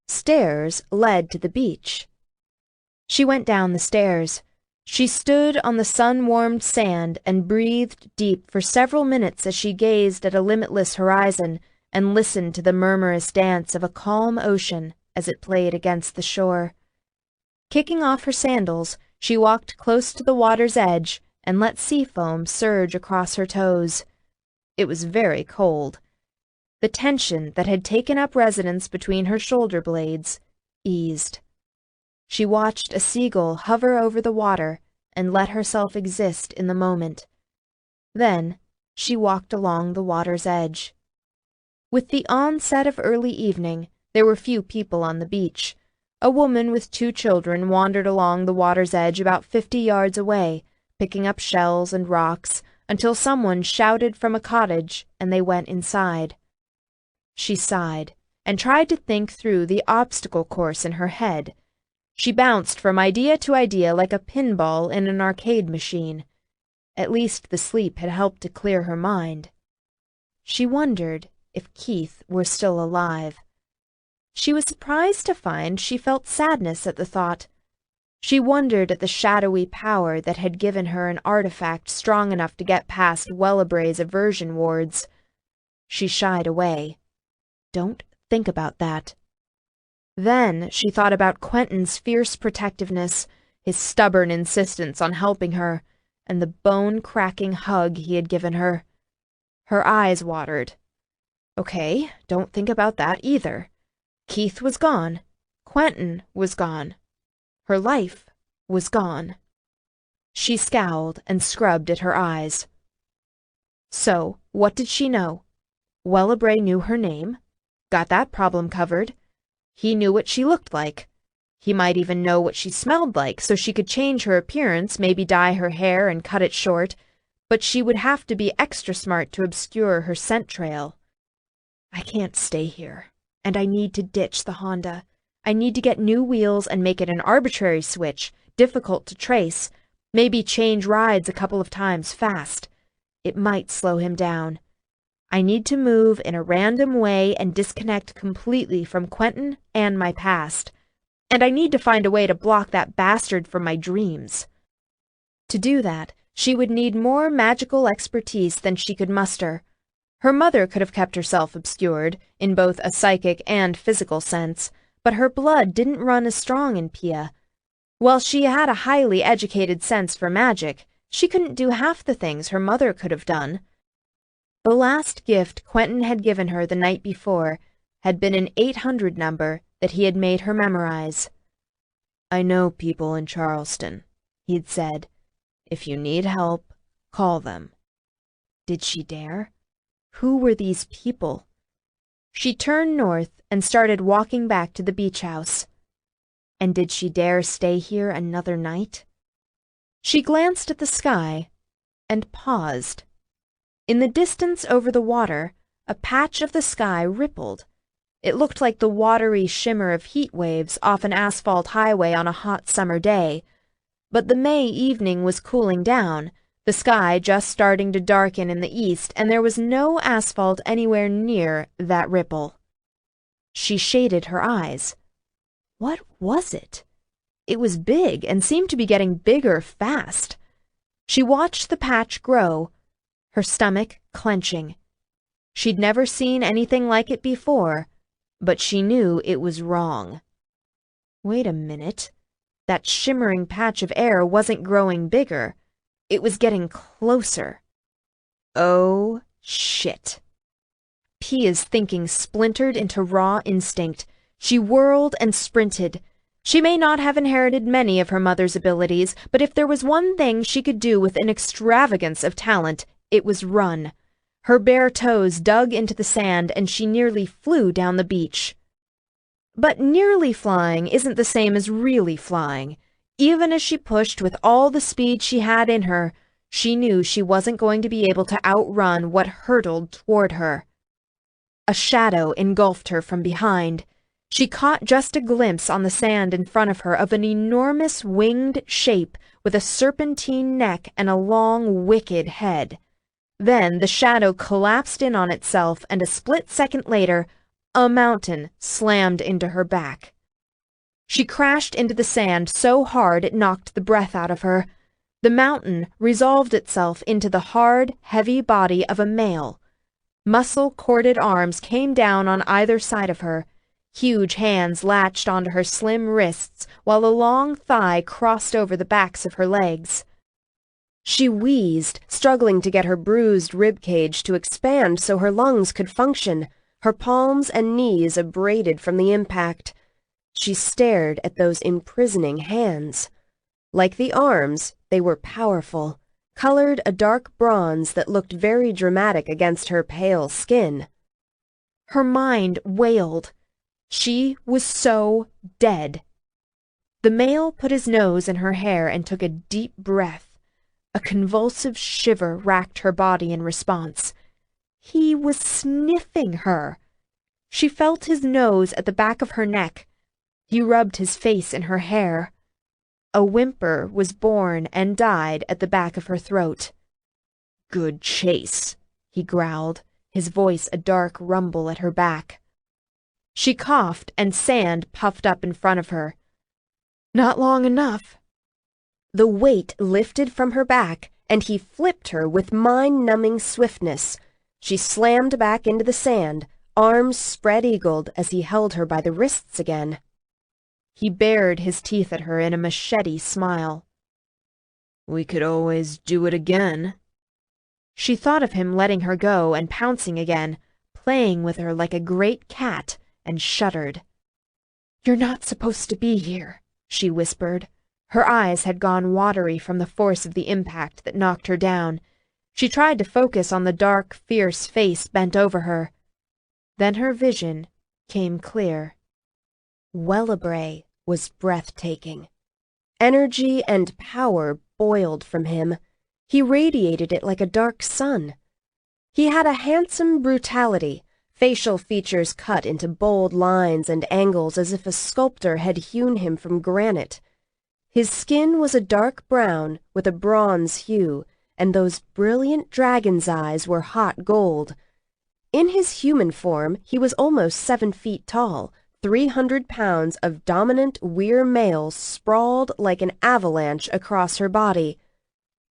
Stairs led to the beach. She went down the stairs. She stood on the sun-warmed sand and breathed deep for several minutes as she gazed at a limitless horizon and listened to the murmurous dance of a calm ocean as it played against the shore. Kicking off her sandals, she walked close to the water's edge and let sea foam surge across her toes. It was very cold. The tension that had taken up residence between her shoulder blades eased. She watched a seagull hover over the water and let herself exist in the moment. Then she walked along the water's edge. With the onset of early evening, there were few people on the beach. A woman with 2 children wandered along the water's edge about 50 yards away, picking up shells and rocks, until someone shouted from a cottage and they went inside. She sighed and tried to think through the obstacle course in her head. She bounced from idea to idea like a pinball in an arcade machine. At least the sleep had helped to clear her mind. She wondered if Keith were still alive. She was surprised to find she felt sadness at the thought. She wondered at the shadowy power that had given her an artifact strong enough to get past Wellabray's aversion wards. She shied away. Don't think about that. Then she thought about Quentin's fierce protectiveness, his stubborn insistence on helping her, and the bone-cracking hug he had given her. Her eyes watered. Okay, don't think about that either. Keith was gone. Quentin was gone. Her life was gone. She scowled and scrubbed at her eyes. So, what did she know? Wellabray knew her name. Got that problem covered. He knew what she looked like. He might even know what she smelled like, so she could change her appearance, maybe dye her hair and cut it short, but she would have to be extra smart to obscure her scent trail. I can't stay here, and I need to ditch the Honda. I need to get new wheels and make it an arbitrary switch, difficult to trace, maybe change rides a couple of times fast. It might slow him down. I need to move in a random way and disconnect completely from Quentin and my past. And I need to find a way to block that bastard from my dreams. To do that, She would need more magical expertise than she could muster. Her mother could have kept herself obscured, in both a psychic and physical sense, but her blood didn't run as strong in Pia. While she had a highly educated sense for magic, she couldn't do half the things her mother could have done. The last gift Quentin had given her the night before had been an 800 number that he had made her memorize. "I know people in Charleston," he'd said. "If you need help, call them." Did she dare? Who were these people? She turned north and started walking back to the beach house. And did she dare stay here another night? She glanced at the sky and paused. In the distance over the water, a patch of the sky rippled. It looked like the watery shimmer of heat waves off an asphalt highway on a hot summer day. But the May evening was cooling down, the sky just starting to darken in the east, and there was no asphalt anywhere near that ripple. She shaded her eyes. What was it? It was big and seemed to be getting bigger fast. She watched the patch grow, her stomach clenching. She'd never seen anything like it before, but she knew it was wrong. Wait a minute. That shimmering patch of air wasn't growing bigger. It was getting closer. Oh, shit. Pia's thinking splintered into raw instinct. She whirled and sprinted. She may not have inherited many of her mother's abilities, but if there was one thing she could do with an extravagance of talent, it was run. Her bare toes dug into the sand, and she nearly flew down the beach. But nearly flying isn't the same as really flying. Even as she pushed with all the speed she had in her, she knew she wasn't going to be able to outrun what hurtled toward her. A shadow engulfed her from behind. She caught just a glimpse on the sand in front of her of an enormous winged shape with a serpentine neck and a long, wicked head. Then the shadow collapsed in on itself, and a split second later, a mountain slammed into her back. She crashed into the sand so hard it knocked the breath out of her. The mountain resolved itself into the hard, heavy body of a male. Muscle-corded arms came down on either side of her. Huge hands latched onto her slim wrists, while a long thigh crossed over the backs of her legs. She wheezed, struggling to get her bruised ribcage to expand so her lungs could function, her palms and knees abraded from the impact. She stared at those imprisoning hands. Like the arms, they were powerful, colored a dark bronze that looked very dramatic against her pale skin. Her mind wailed. She was so dead. The male put his nose in her hair and took a deep breath. A convulsive shiver racked her body in response. He was sniffing her. She felt his nose at the back of her neck. He rubbed his face in her hair. A whimper was born and died at the back of her throat. "Good chase," he growled, his voice a dark rumble at her back. She coughed, and sand puffed up in front of her. "Not long enough." The weight lifted from her back, and he flipped her with mind-numbing swiftness. She slammed back into the sand, arms spread-eagled as he held her by the wrists again. He bared his teeth at her in a machete smile. "We could always do it again." She thought of him letting her go and pouncing again, playing with her like a great cat, and shuddered. "You're not supposed to be here," she whispered. Her eyes had gone watery from the force of the impact that knocked her down. She tried to focus on the dark, fierce face bent over her. Then her vision came clear. Wellebrae was breathtaking. Energy and power boiled from him. He radiated it like a dark sun. He had a handsome brutality, facial features cut into bold lines and angles as if a sculptor had hewn him from granite. His skin was a dark brown with a bronze hue, and those brilliant dragon's eyes were hot gold. In his human form, he was almost 7 feet tall, 300 pounds of dominant weir male sprawled like an avalanche across her body.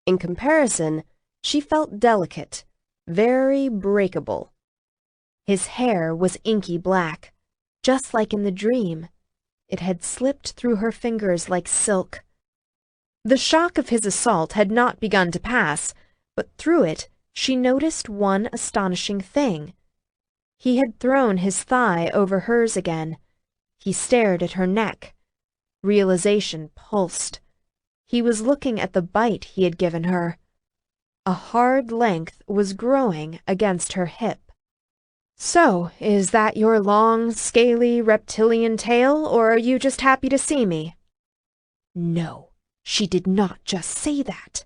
In comparison, she felt delicate, very breakable. His hair was inky black, just like in the dream. It had slipped through her fingers like silk. The shock of his assault had not begun to pass, but through it she noticed one astonishing thing. He had thrown his thigh over hers again. He stared at her neck. Realization pulsed. He was looking at the bite he had given her. A hard length was growing against her hip. "So, is that your long, scaly, reptilian tail, or are you just happy to see me?" No, she did not just say that.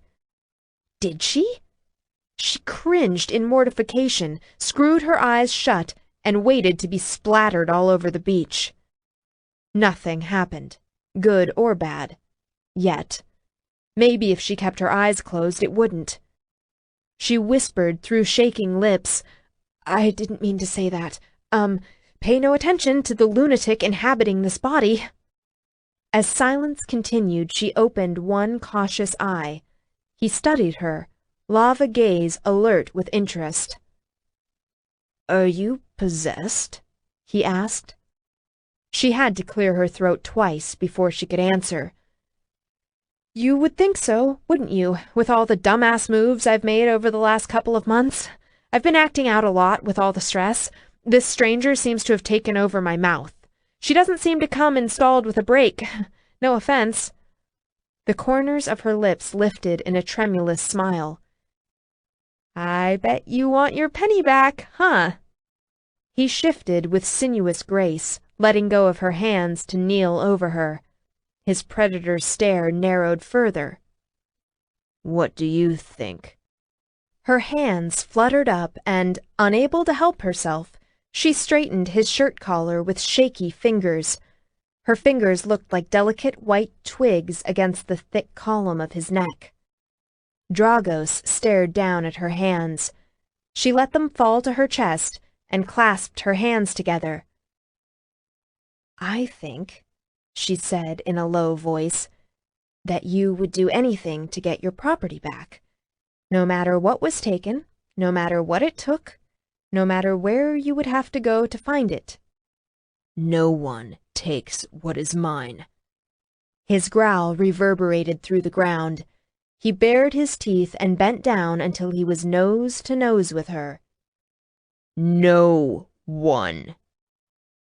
Did she? She cringed in mortification, screwed her eyes shut, and waited to be splattered all over the beach. Nothing happened, good or bad. Yet. Maybe if she kept her eyes closed, it wouldn't. She whispered through shaking lips, "I didn't mean to say that. Pay no attention to the lunatic inhabiting this body." As silence continued, she opened one cautious eye. He studied her, lava gaze alert with interest. "Are you possessed?" he asked. She had to clear her throat twice before she could answer. "You would think so, wouldn't you, with all the dumbass moves I've made over the last couple of months? I've been acting out a lot with all the stress. This stranger seems to have taken over my mouth. She doesn't seem to come installed with a brake. No offense." The corners of her lips lifted in a tremulous smile. "I bet you want your penny back, huh?" He shifted with sinuous grace, letting go of her hands to kneel over her. His predator's stare narrowed further. "What do you think?" Her hands fluttered up and, unable to help herself, she straightened his shirt collar with shaky fingers. Her fingers looked like delicate white twigs against the thick column of his neck. Dragos stared down at her hands. She let them fall to her chest and clasped her hands together. "I think," she said in a low voice, "that you would do anything to get your property back. No matter what was taken, no matter what it took, no matter where you would have to go to find it." "No one takes what is mine." His growl reverberated through the ground. He bared his teeth and bent down until he was nose to nose with her. "No one."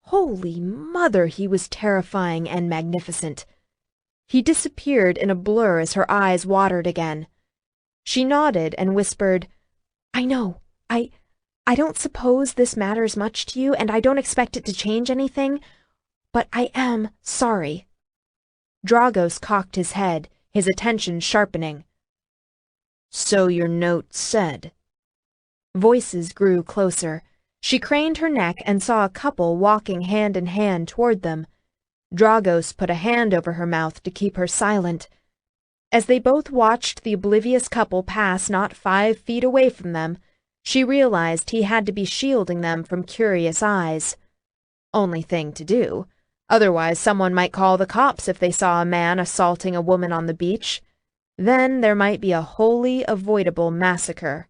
Holy mother, he was terrifying and magnificent. He disappeared in a blur as her eyes watered again. She nodded and whispered, "I know. I don't suppose this matters much to you, and I don't expect it to change anything, but I am sorry." Dragos cocked his head, his attention sharpening. "So your note said." Voices grew closer. She craned her neck and saw a couple walking hand in hand toward them. Dragos put a hand over her mouth to keep her silent. As they both watched the oblivious couple pass not 5 feet away from them, she realized he had to be shielding them from curious eyes. Only thing to do. Otherwise, someone might call the cops if they saw a man assaulting a woman on the beach. Then there might be a wholly avoidable massacre.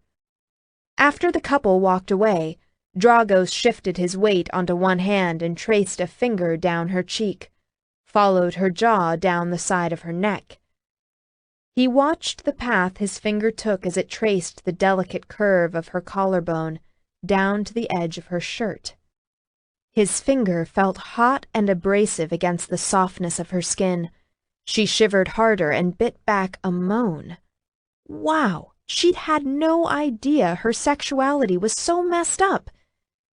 After the couple walked away, Dragos shifted his weight onto one hand and traced a finger down her cheek, followed her jaw down the side of her neck. He watched the path his finger took as it traced the delicate curve of her collarbone down to the edge of her shirt. His finger felt hot and abrasive against the softness of her skin. She shivered harder and bit back a moan. Wow, she'd had no idea her sexuality was so messed up.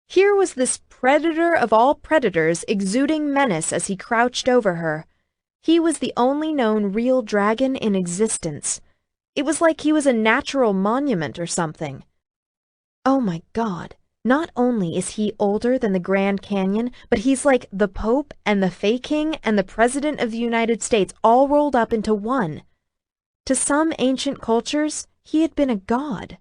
Here was this predator of all predators exuding menace as he crouched over her. He was the only known real dragon in existence. It was like he was a natural monument or something. Oh my God, not only is he older than the Grand Canyon, but he's like the Pope and the Fae King and the President of the United States all rolled up into one. To some ancient cultures, he had been a god.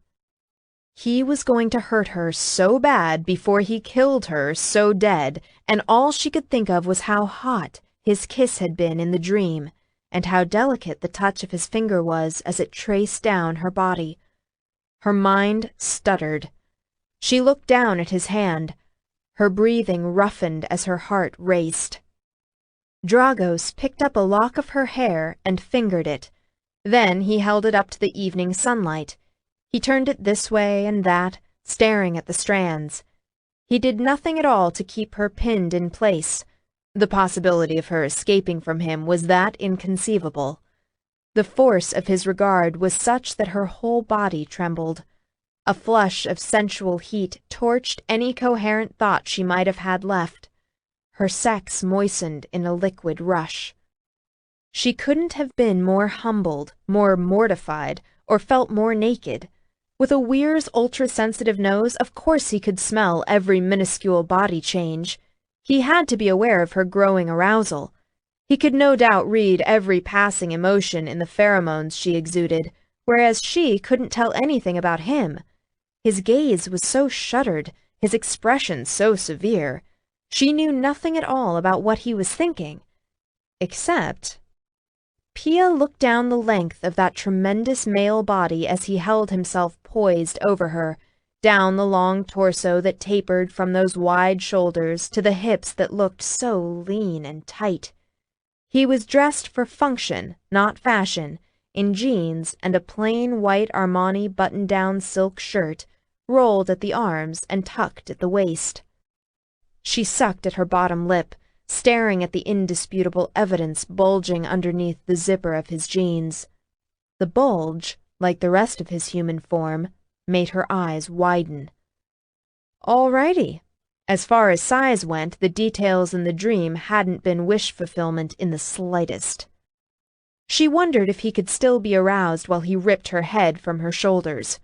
He was going to hurt her so bad before he killed her so dead, and all she could think of was how hot his kiss had been in the dream, and how delicate the touch of his finger was as it traced down her body. Her mind stuttered. She looked down at his hand, her breathing roughened as her heart raced. Dragos picked up a lock of her hair and fingered it. Then he held it up to the evening sunlight. He turned it this way and that, staring at the strands. He did nothing at all to keep her pinned in place. The possibility of her escaping from him was that inconceivable. The force of his regard was such that her whole body trembled. A flush of sensual heat torched any coherent thought she might have had left. Her sex moistened in a liquid rush. She couldn't have been more humbled, more mortified, or felt more naked. With a Weir's ultra-sensitive nose, of course he could smell every minuscule body change. He had to be aware of her growing arousal. He could no doubt read every passing emotion in the pheromones she exuded, whereas she couldn't tell anything about him. His gaze was so shuttered, his expression so severe. She knew nothing at all about what he was thinking. Except... Pia looked down the length of that tremendous male body as he held himself poised over her, down the long torso that tapered from those wide shoulders to the hips that looked so lean and tight. He was dressed for function, not fashion, in jeans and a plain white Armani button-down silk shirt, rolled at the arms and tucked at the waist. She sucked at her bottom lip, staring at the indisputable evidence bulging underneath the zipper of his jeans. The bulge, like the rest of his human form, made her eyes widen. All righty. As far as size went, the details in the dream hadn't been wish fulfillment in the slightest. She wondered if he could still be aroused while he ripped her head from her shoulders.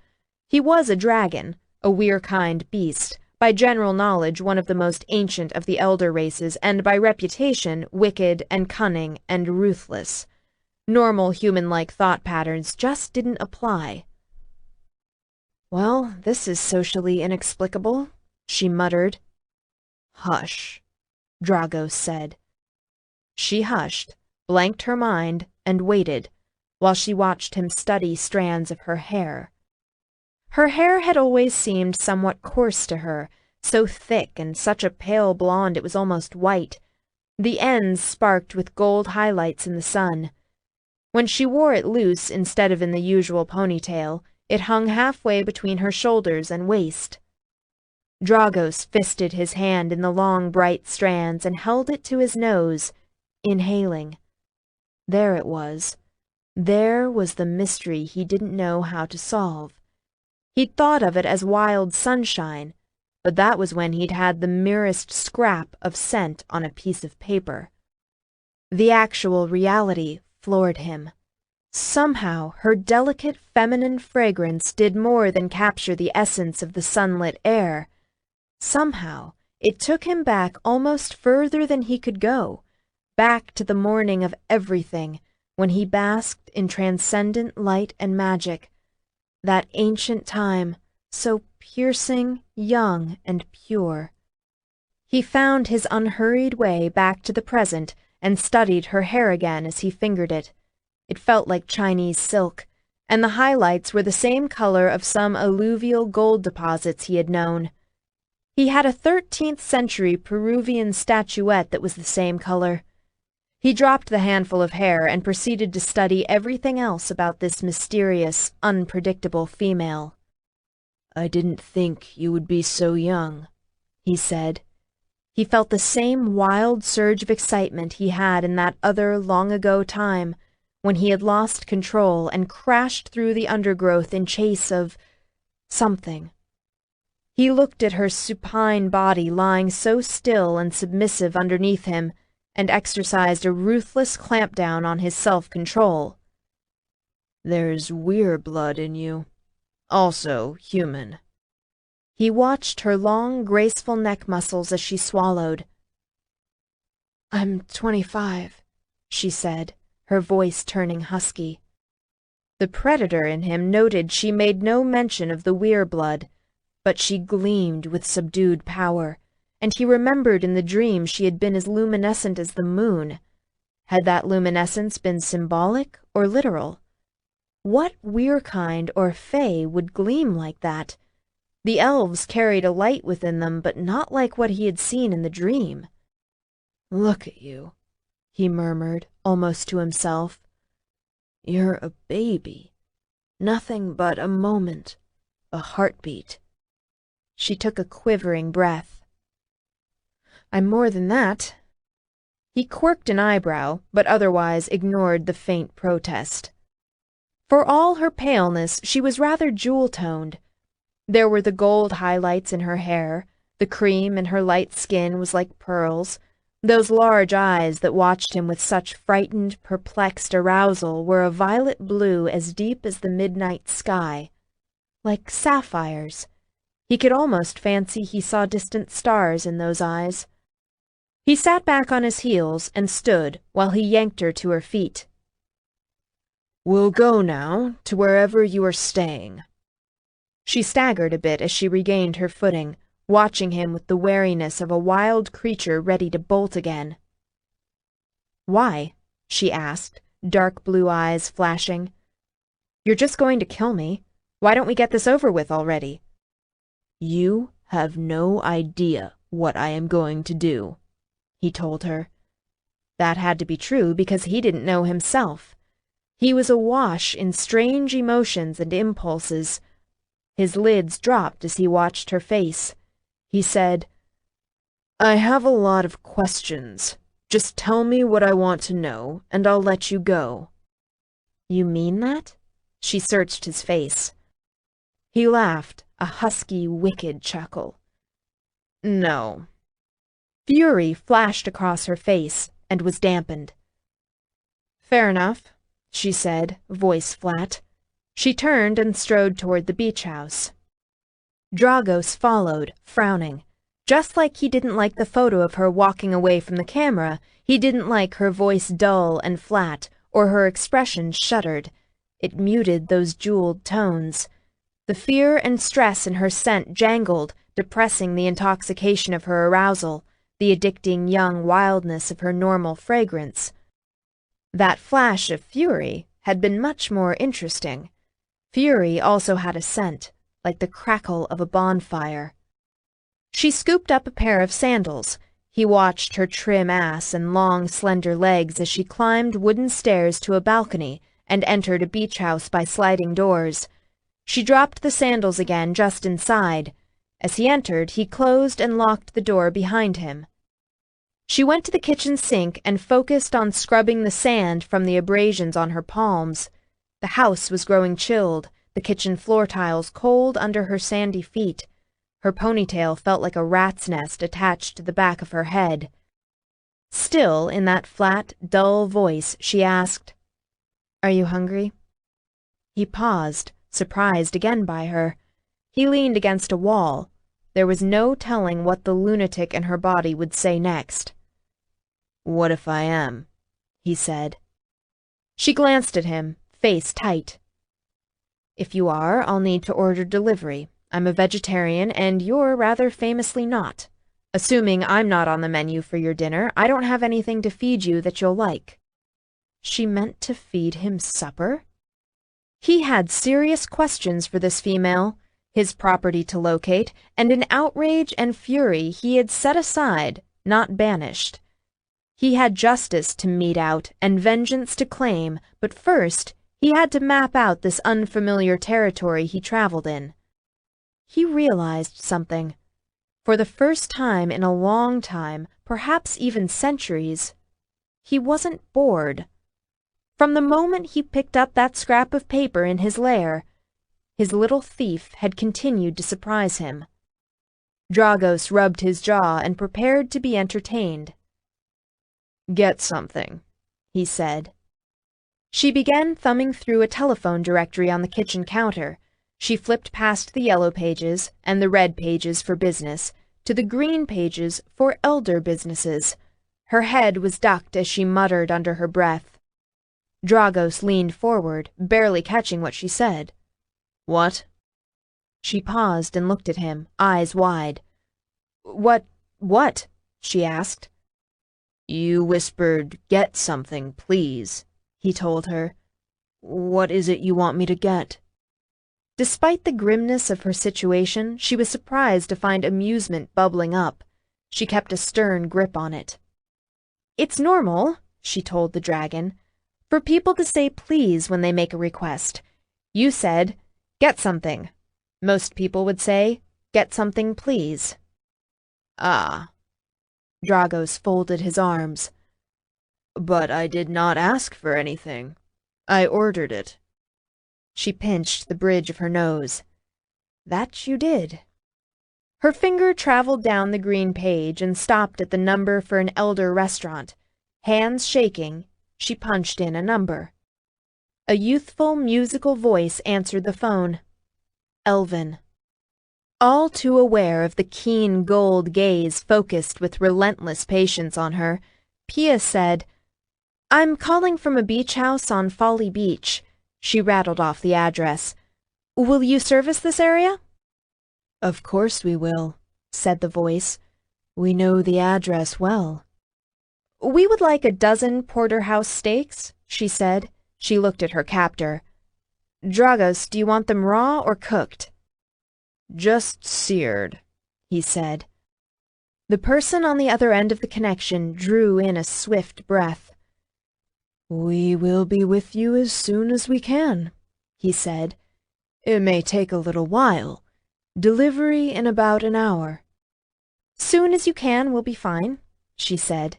He was a dragon, a weir-kind beast, by general knowledge one of the most ancient of the elder races, and by reputation wicked and cunning and ruthless. Normal human-like thought patterns just didn't apply. "Well, this is socially inexplicable," she muttered. "Hush," Dragos said. She hushed, blanked her mind, and waited, while she watched him study strands of her hair. Her hair had always seemed somewhat coarse to her, so thick and such a pale blonde it was almost white. The ends sparked with gold highlights in the sun. When she wore it loose instead of in the usual ponytail, it hung halfway between her shoulders and waist. Dragos fisted his hand in the long, bright strands and held it to his nose, inhaling. There it was. There was the mystery he didn't know how to solve. He'd thought of it as wild sunshine, but that was when he'd had the merest scrap of scent on a piece of paper. The actual reality floored him. Somehow her delicate feminine fragrance did more than capture the essence of the sunlit air. Somehow it took him back almost further than he could go, back to the morning of everything, when he basked in transcendent light and magic. That ancient time, so piercing, young, and pure. He found his unhurried way back to the present and studied her hair again as he fingered it. It felt like Chinese silk, and the highlights were the same color of some alluvial gold deposits he had known. He had a 13th century Peruvian statuette that was the same color. He dropped the handful of hair and proceeded to study everything else about this mysterious, unpredictable female. "I didn't think you would be so young," he said. He felt the same wild surge of excitement he had in that other long-ago time, when he had lost control and crashed through the undergrowth in chase of something. He looked at her supine body lying so still and submissive underneath him, and exercised a ruthless clampdown on his self-control. "There's Weir blood in you. Also human." He watched her long, graceful neck muscles as she swallowed. "I'm 25, she said, her voice turning husky. The predator in him noted she made no mention of the Weir blood, but she gleamed with subdued power, and he remembered in the dream she had been as luminescent as the moon. Had that luminescence been symbolic or literal? What weirkind or fae would gleam like that? The elves carried a light within them, but not like what he had seen in the dream. "Look at you," he murmured, almost to himself. "You're a baby. Nothing but a moment, a heartbeat." She took a quivering breath. "I'm more than that." He quirked an eyebrow, but otherwise ignored the faint protest. For all her paleness, she was rather jewel-toned. There were the gold highlights in her hair, the cream in her light skin was like pearls. Those large eyes that watched him with such frightened, perplexed arousal were a violet blue as deep as the midnight sky. Like sapphires. He could almost fancy he saw distant stars in those eyes. He sat back on his heels and stood while he yanked her to her feet. "We'll go now to wherever you are staying." She staggered a bit as she regained her footing, watching him with the wariness of a wild creature ready to bolt again. "Why?" she asked, dark blue eyes flashing. "You're just going to kill me. Why don't we get this over with already?" "You have no idea what I am going to do," he told her. That had to be true because he didn't know himself. He was awash in strange emotions and impulses. His lids dropped as he watched her face. He said, "I have a lot of questions. Just tell me what I want to know, and I'll let you go." "You mean that?" She searched his face. He laughed, a husky, wicked chuckle. "No." Fury flashed across her face and was dampened. "Fair enough," she said, voice flat. She turned and strode toward the beach house. Dragos followed, frowning. Just like he didn't like the photo of her walking away from the camera, he didn't like her voice dull and flat, or her expression shuddered. It muted those jeweled tones. The fear and stress in her scent jangled, depressing the intoxication of her arousal, the addicting young wildness of her normal fragrance. That flash of fury had been much more interesting. Fury also had a scent, like the crackle of a bonfire. She scooped up a pair of sandals. He watched her trim ass and long, slender legs as she climbed wooden stairs to a balcony and entered a beach house by sliding doors. She dropped the sandals again just inside. As he entered, he closed and locked the door behind him. She went to the kitchen sink and focused on scrubbing the sand from the abrasions on her palms. The house was growing chilled, the kitchen floor tiles cold under her sandy feet. Her ponytail felt like a rat's nest attached to the back of her head. Still, in that flat, dull voice, she asked, "Are you hungry?" He paused, surprised again by her. He leaned against a wall. There was no telling what the lunatic in her body would say next. "What if I am?" he said. She glanced at him, face tight. "If you are, I'll need to order delivery. I'm a vegetarian, and you're rather famously not. Assuming I'm not on the menu for your dinner, I don't have anything to feed you that you'll like." She meant to feed him supper? He had serious questions for this female, his property to locate, and in outrage and fury he had set aside, not banished. He had justice to mete out and vengeance to claim, but first he had to map out this unfamiliar territory he traveled in. He realized something. For the first time in a long time, perhaps even centuries, he wasn't bored. From the moment he picked up that scrap of paper in his lair, his little thief had continued to surprise him. Dragos rubbed his jaw and prepared to be entertained. "Get something," he said. She began thumbing through a telephone directory on the kitchen counter. She flipped past the yellow pages and the red pages for business to the green pages for elder businesses. Her head was ducked as she muttered under her breath. Dragos leaned forward, barely catching what she said. "What?" She paused and looked at him, eyes wide. What?" she asked. You whispered, "Get something, please," he told her. "What is it you want me to get?" Despite the grimness of her situation, she was surprised to find amusement bubbling up. She kept a stern grip on it. "It's normal," she told the dragon, "for people to say please when they make a request. You said, 'Get something.' Most people would say, 'Get something, please.'" "Ah." Dragos folded his arms. "But I did not ask for anything. I ordered it." She pinched the bridge of her nose. "That you did." Her finger traveled down the green page and stopped at the number for an elder restaurant. Hands shaking, she punched in a number. A youthful, musical voice answered the phone. Elvin. All too aware of the keen gold gaze focused with relentless patience on her, Pia said, "I'm calling from a beach house on Folly Beach." She rattled off the address. "Will you service this area?" "Of course we will," said the voice. "We know the address well." "We would like a dozen porterhouse steaks," she said. She looked at her captor. "Dragos, do you want them raw or cooked?" "Just seared," he said. The person on the other end of the connection drew in a swift breath. "We will be with you as soon as we can," he said. "It may take a little while. Delivery in about an hour." "Soon as you can will be fine," she said.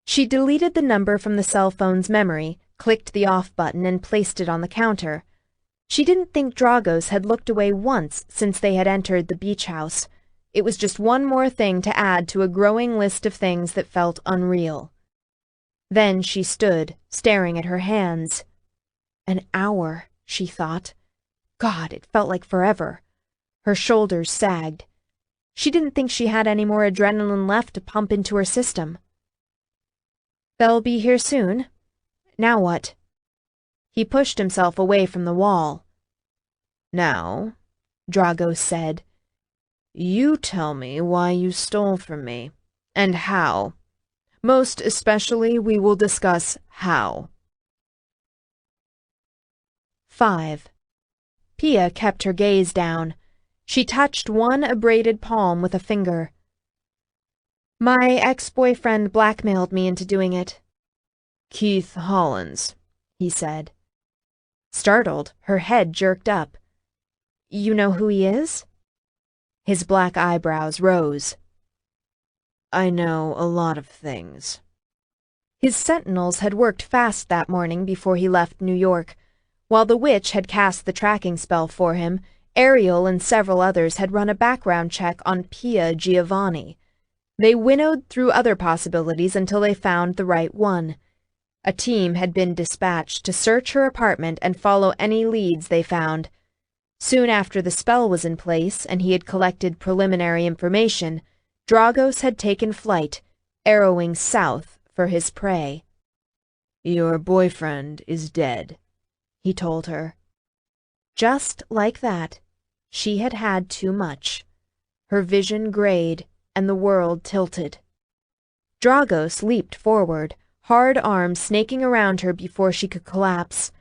She deleted the number from the cell phone's memory, clicked the off button, and placed it on the counter. She didn't think Dragos had looked away once since they had entered the beach house. It was just one more thing to add to a growing list of things that felt unreal. Then she stood, staring at her hands. An hour, she thought. God, it felt like forever. Her shoulders sagged. She didn't think she had any more adrenaline left to pump into her system. "They'll be here soon. Now what?" He pushed himself away from the wall. "Now," Dragos said, "you tell me why you stole from me, and how. Most especially, we will discuss how." 5. Pia kept her gaze down. She touched one abraded palm with a finger. "My ex-boyfriend blackmailed me into doing it." "Keith Hollins," he said. Startled, her head jerked up. "You know who he is?" His black eyebrows rose. "I know a lot of things." His sentinels had worked fast that morning before he left New York. While the witch had cast the tracking spell for him, Ariel and several others had run a background check on Pia Giovanni. They winnowed through other possibilities until they found the right one. A team had been dispatched to search her apartment and follow any leads they found. Soon after the spell was in place and he had collected preliminary information, Dragos had taken flight, arrowing south for his prey. "Your boyfriend is dead," he told her. Just like that, she had had too much. Her vision grayed, and the world tilted. Dragos leaped forward, hard arms snaking around her before she could collapse.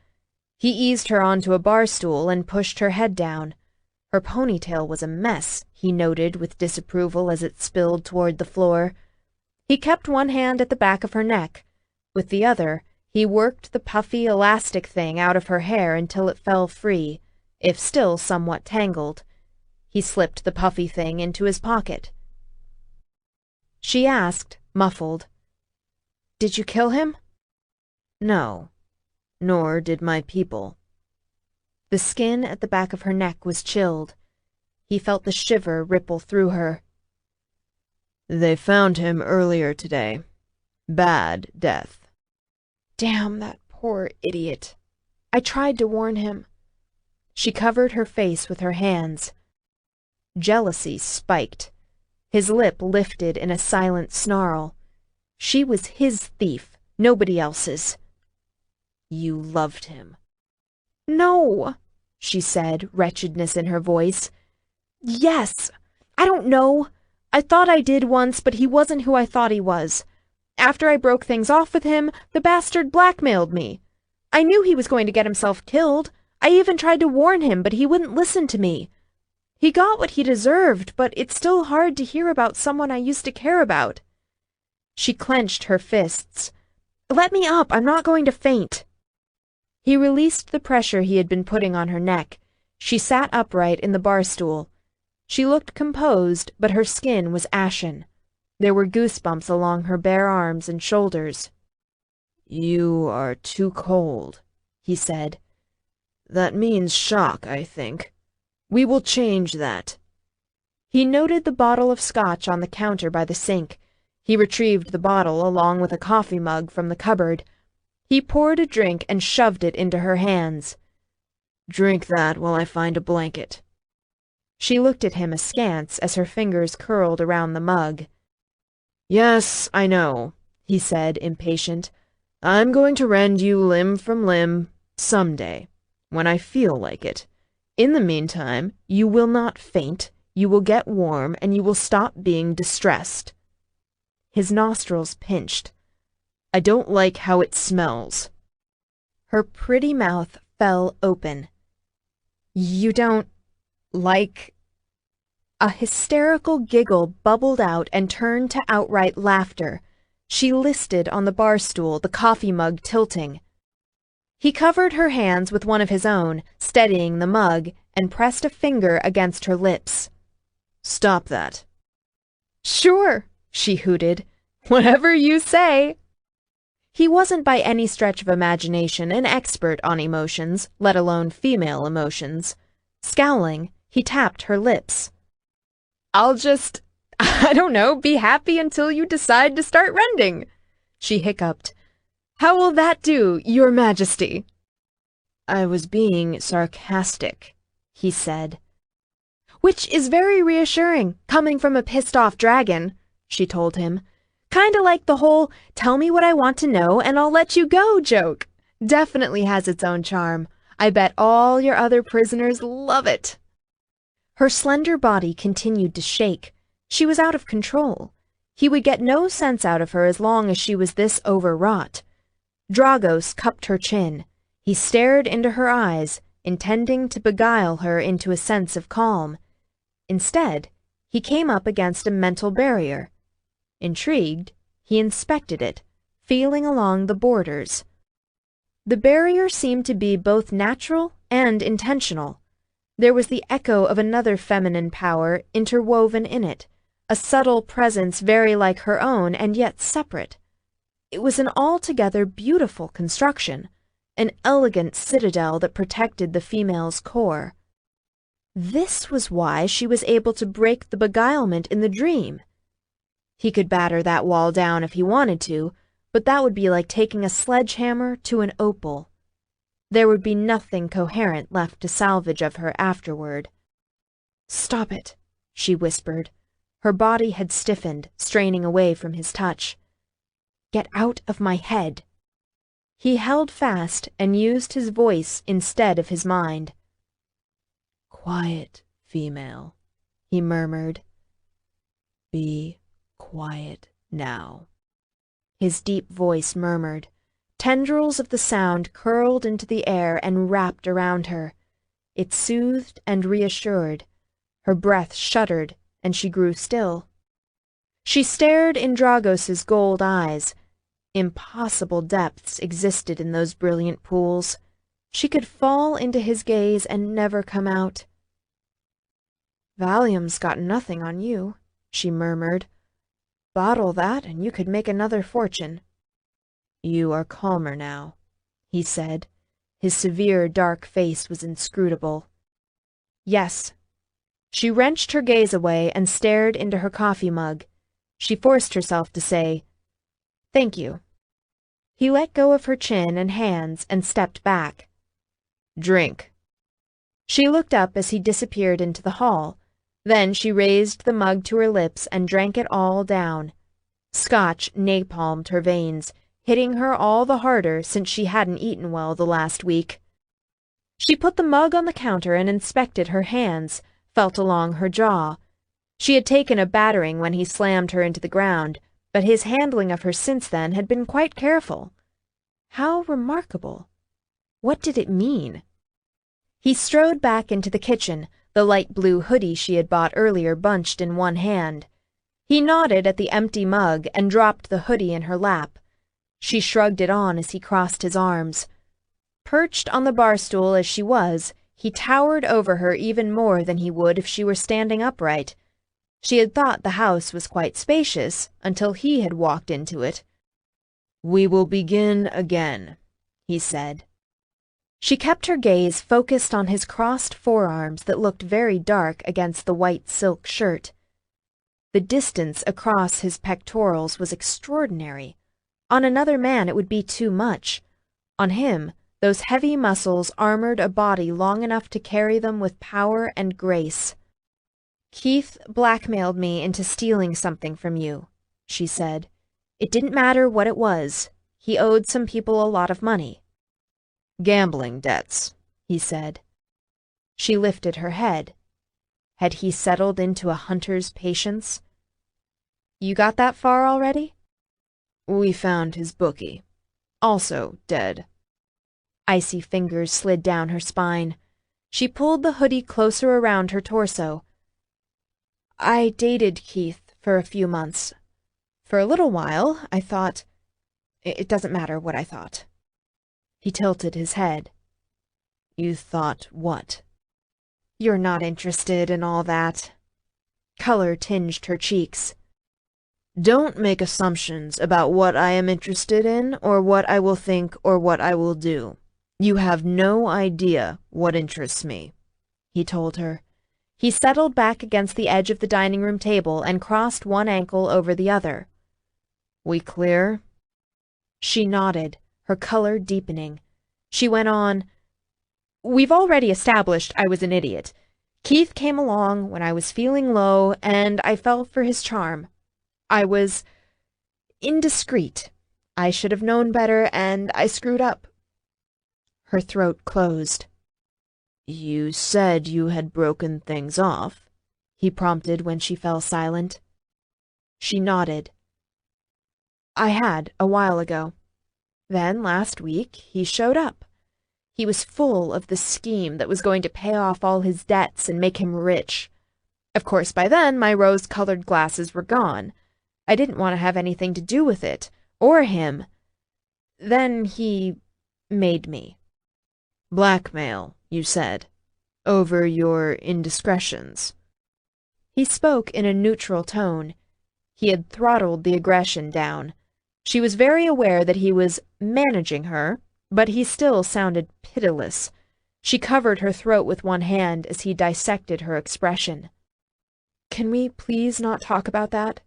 He eased her onto a bar stool and pushed her head down. Her ponytail was a mess, he noted with disapproval as it spilled toward the floor. He kept one hand at the back of her neck. With the other, he worked the puffy elastic thing out of her hair until it fell free, if still somewhat tangled. He slipped the puffy thing into his pocket. She asked, muffled, "Did you kill him?" "No, nor did my people." The skin at the back of her neck was chilled. He felt the shiver ripple through her. "They found him earlier today. Bad death." Damn that poor idiot. I tried to warn him. She covered her face with her hands. Jealousy spiked. His lip lifted in a silent snarl. She was his thief, nobody else's. "You loved him." "No," she said, wretchedness in her voice. "Yes. I don't know. I thought I did once, but he wasn't who I thought he was. After I broke things off with him, the bastard blackmailed me. I knew he was going to get himself killed. I even tried to warn him, but he wouldn't listen to me. He got what he deserved, but it's still hard to hear about someone I used to care about." She clenched her fists. "Let me up, I'm not going to faint." He released the pressure he had been putting on her neck. She sat upright in the bar stool. She looked composed, but her skin was ashen. There were goosebumps along her bare arms and shoulders. "You are too cold," he said. "That means shock, I think. We will change that." He noted the bottle of scotch on the counter by the sink. He retrieved the bottle along with a coffee mug from the cupboard. He poured a drink and shoved it into her hands. "Drink that while I find a blanket." She looked at him askance as her fingers curled around the mug. "Yes, I know," he said, impatient. "I'm going to rend you limb from limb someday, when I feel like it. In the meantime, you will not faint, you will get warm, and you will stop being distressed." His nostrils pinched. "I don't like how it smells." Her pretty mouth fell open. "You don't like—" A hysterical giggle bubbled out and turned to outright laughter. She listed on the bar stool, the coffee mug tilting. He covered her hands with one of his own, steadying the mug, and pressed a finger against her lips. "Stop that." "Sure," she hooted. "Whatever you say." He wasn't by any stretch of imagination an expert on emotions, let alone female emotions. Scowling, he tapped her lips. "I'll just, I don't know, be happy until you decide to start rending," she hiccuped. "How will that do, Your Majesty?" "I was being sarcastic," he said. "Which is very reassuring, coming from a pissed-off dragon," she told him. "Kinda like the whole, tell me what I want to know and I'll let you go joke. Definitely has its own charm. I bet all your other prisoners love it." Her slender body continued to shake. She was out of control. He would get no sense out of her as long as she was this overwrought. Dragos cupped her chin. He stared into her eyes, intending to beguile her into a sense of calm. Instead, he came up against a mental barrier. Intrigued, he inspected it, feeling along the borders. The barrier seemed to be both natural and intentional. There was the echo of another feminine power interwoven in it, a subtle presence very like her own and yet separate. It was an altogether beautiful construction, an elegant citadel that protected the female's core. This was why she was able to break the beguilement in the dream. He could batter that wall down if he wanted to, but that would be like taking a sledgehammer to an opal. There would be nothing coherent left to salvage of her afterward. "Stop it," she whispered. Her body had stiffened, straining away from his touch. "Get out of my head." He held fast and used his voice instead of his mind. "Quiet, female," he murmured. "Be quiet now." His deep voice murmured. Tendrils of the sound curled into the air and wrapped around her. It soothed and reassured. Her breath shuddered, and she grew still. She stared in Dragos's gold eyes. Impossible depths existed in those brilliant pools. She could fall into his gaze and never come out. "Valium's got nothing on you," she murmured. "Bottle that and you could make another fortune." "You are calmer now," he said. His severe, dark face was inscrutable. "Yes." She wrenched her gaze away and stared into her coffee mug. She forced herself to say, "Thank you." He let go of her chin and hands and stepped back. "Drink." She looked up as he disappeared into the hall. Then she raised the mug to her lips and drank it all down. Scotch napalmed her veins, hitting her all the harder since she hadn't eaten well the last week. She put the mug on the counter and inspected her hands, felt along her jaw. She had taken a battering when he slammed her into the ground, but his handling of her since then had been quite careful. How remarkable! What did it mean? He strode back into the kitchen, the light blue hoodie she had bought earlier bunched in one hand. He nodded at the empty mug and dropped the hoodie in her lap. She shrugged it on as he crossed his arms. Perched on the bar stool as she was, he towered over her even more than he would if she were standing upright. She had thought the house was quite spacious until he had walked into it. "We will begin again," he said. She kept her gaze focused on his crossed forearms that looked very dark against the white silk shirt. The distance across his pectorals was extraordinary. On another man it would be too much. On him, those heavy muscles armored a body long enough to carry them with power and grace. "Keith blackmailed me into stealing something from you," she said. "It didn't matter what it was. He owed some people a lot of money." "Gambling debts," he said. She lifted her head. Had he settled into a hunter's patience? "You got that far already?" "We found his bookie. Also dead." Icy fingers slid down her spine. She pulled the hoodie closer around her torso. "I dated Keith for a few months. For a little while, I thought... It doesn't matter what I thought." He tilted his head. "You thought what?" "You're not interested in all that." Color tinged her cheeks. "Don't make assumptions about what I am interested in, or what I will think, or what I will do. You have no idea what interests me," he told her. He settled back against the edge of the dining room table and crossed one ankle over the other. "We clear?" She nodded, her color deepening. She went on, "We've already established I was an idiot. Keith came along when I was feeling low, and I fell for his charm. I was indiscreet. I should have known better, and I screwed up." Her throat closed. "You said you had broken things off," he prompted when she fell silent. She nodded. "I had, a while ago. Then, last week, he showed up. He was full of the scheme that was going to pay off all his debts and make him rich. Of course, by then, my rose-colored glasses were gone. I didn't want to have anything to do with it, or him. Then he made me." "Blackmail, you said, over your indiscretions." He spoke in a neutral tone. He had throttled the aggression down. She was very aware that he was managing her, but he still sounded pitiless. She covered her throat with one hand as he dissected her expression. "Can we please not talk about that?"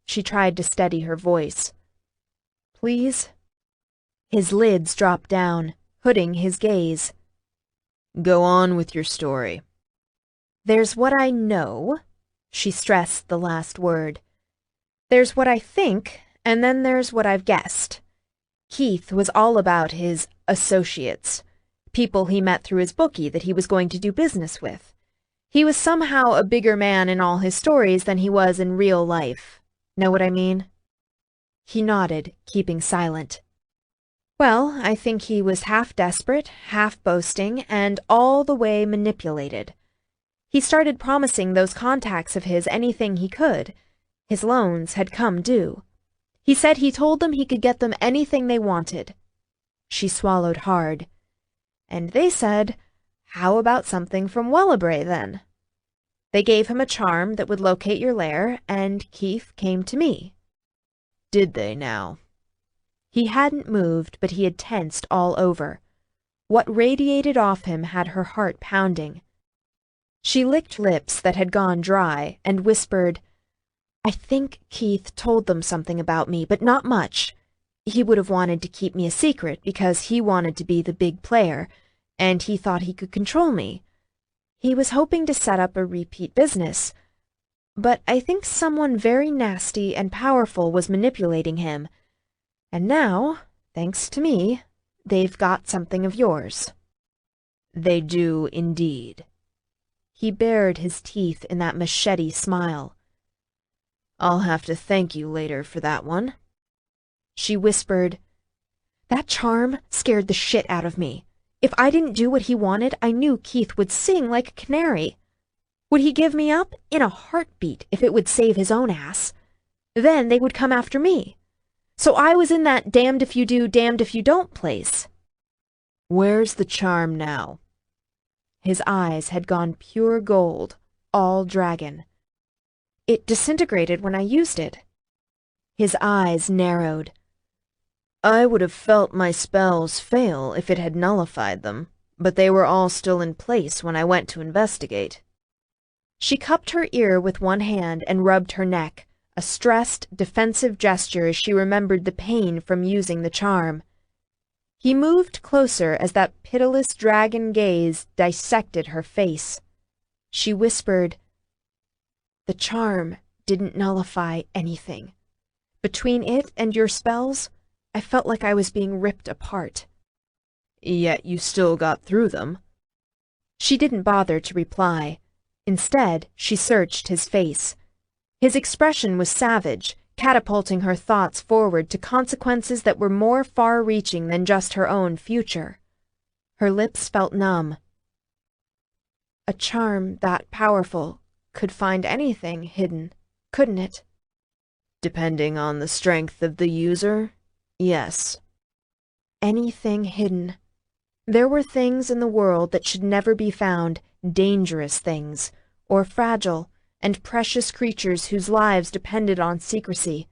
She tried to steady her voice. "Please?" His lids dropped down, hooding his gaze. "Go on with your story." "There's what I know," she stressed the last word. "There's what I think, and then there's what I've guessed. Keith was all about his associates, people he met through his bookie that he was going to do business with. He was somehow a bigger man in all his stories than he was in real life. Know what I mean?" He nodded, keeping silent. "Well, I think he was half desperate, half boasting, and all the way manipulated. He started promising those contacts of his anything he could. His loans had come due. He said he told them he could get them anything they wanted." She swallowed hard. "And they said, 'How about something from Wellebrae, then?' They gave him a charm that would locate your lair, and Keith came to me." "Did they now?" He hadn't moved, but he had tensed all over. What radiated off him had her heart pounding. She licked lips that had gone dry and whispered, "I think Keith told them something about me, but not much. He would have wanted to keep me a secret because he wanted to be the big player, and he thought he could control me. He was hoping to set up a repeat business. But I think someone very nasty and powerful was manipulating him. And now, thanks to me, they've got something of yours." "They do indeed." He bared his teeth in that machete smile. I'll have to thank you later for that one. She whispered. That charm scared the shit out of me. If I didn't do what he wanted, I knew Keith would sing like a canary. Would he give me up? In a heartbeat, if it would save his own ass. Then they would come after me. So I was in that damned if you do, damned if you don't place. Where's the charm now? His eyes had gone pure gold, all dragon. It disintegrated when I used it. His eyes narrowed. I would have felt my spells fail if it had nullified them, but they were all still in place when I went to investigate. She cupped her ear with one hand and rubbed her neck, a stressed, defensive gesture as she remembered the pain from using the charm. He moved closer as that pitiless dragon gaze dissected her face. She whispered, The charm didn't nullify anything. Between it and your spells, I felt like I was being ripped apart. Yet you still got through them. She didn't bother to reply. Instead, she searched his face. His expression was savage, catapulting her thoughts forward to consequences that were more far-reaching than just her own future. Her lips felt numb. A charm that powerful could find anything hidden, couldn't it? Depending on the strength of the user, yes. Anything hidden. There were things in the world that should never be found, dangerous things, or fragile, and precious creatures whose lives depended on secrecy.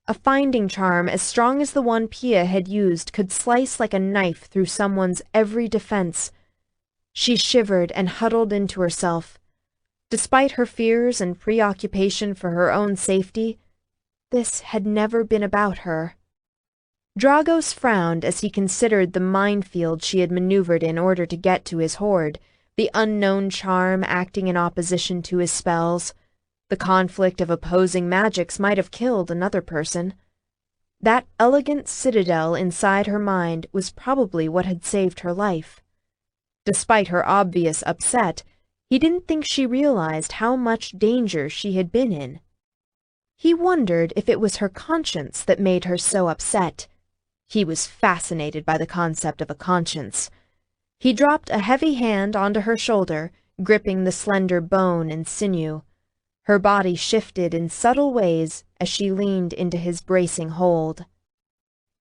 A finding charm as strong as the one Pia had used could slice like a knife through someone's every defense. She shivered and huddled into herself. Despite her fears and preoccupation for her own safety, this had never been about her. Dragos frowned as he considered the minefield she had maneuvered in order to get to his hoard, the unknown charm acting in opposition to his spells. The conflict of opposing magics might have killed another person. That elegant citadel inside her mind was probably what had saved her life. Despite her obvious upset, he didn't think she realized how much danger she had been in. He wondered if it was her conscience that made her so upset. He was fascinated by the concept of a conscience. He dropped a heavy hand onto her shoulder, gripping the slender bone and sinew. Her body shifted in subtle ways as she leaned into his bracing hold.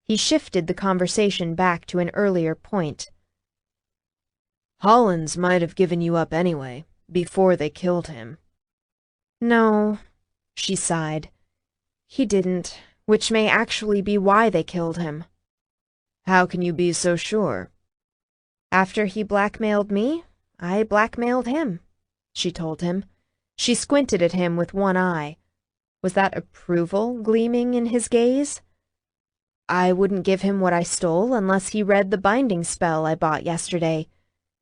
He shifted the conversation back to an earlier point. Hollins might have given you up anyway, before they killed him. No, she sighed. He didn't, which may actually be why they killed him. How can you be so sure? After he blackmailed me, I blackmailed him, she told him. She squinted at him with one eye. Was that approval gleaming in his gaze? I wouldn't give him what I stole unless he read the binding spell I bought yesterday.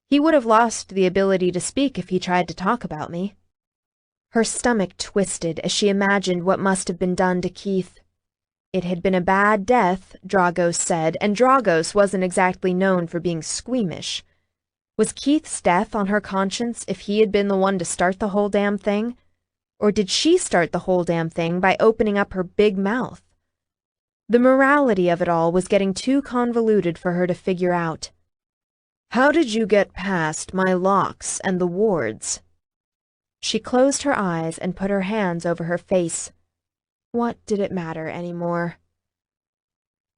He would have lost the ability to speak if he tried to talk about me. Her stomach twisted as she imagined what must have been done to Keith. It had been a bad death, Dragos said, and Dragos wasn't exactly known for being squeamish. Was Keith's death on her conscience if he had been the one to start the whole damn thing? Or did she start the whole damn thing by opening up her big mouth? The morality of it all was getting too convoluted for her to figure out. How did you get past my locks and the wards? She closed her eyes and put her hands over her face. What did it matter anymore?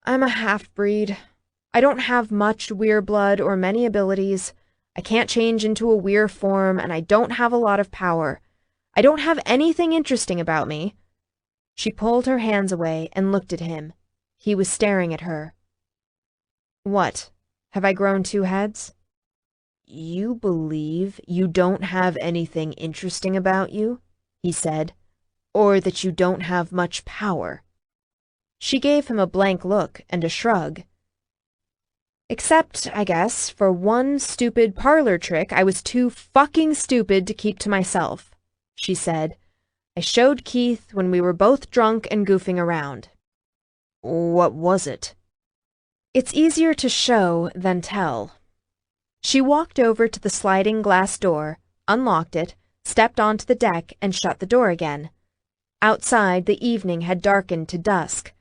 I'm a half-breed. I don't have much weir blood or many abilities. I can't change into a weir form, and I don't have a lot of power. I don't have anything interesting about me. She pulled her hands away and looked at him. He was staring at her. What? Have I grown 2 heads? You believe you don't have anything interesting about you? He said. Or that you don't have much power? She gave him a blank look and a shrug. Except, I guess, for one stupid parlor trick I was too fucking stupid to keep to myself, she said. I showed Keith when we were both drunk and goofing around. What was it? It's easier to show than tell. She walked over to the sliding glass door, unlocked it, stepped onto the deck, and shut the door again. Outside, the evening had darkened to dusk.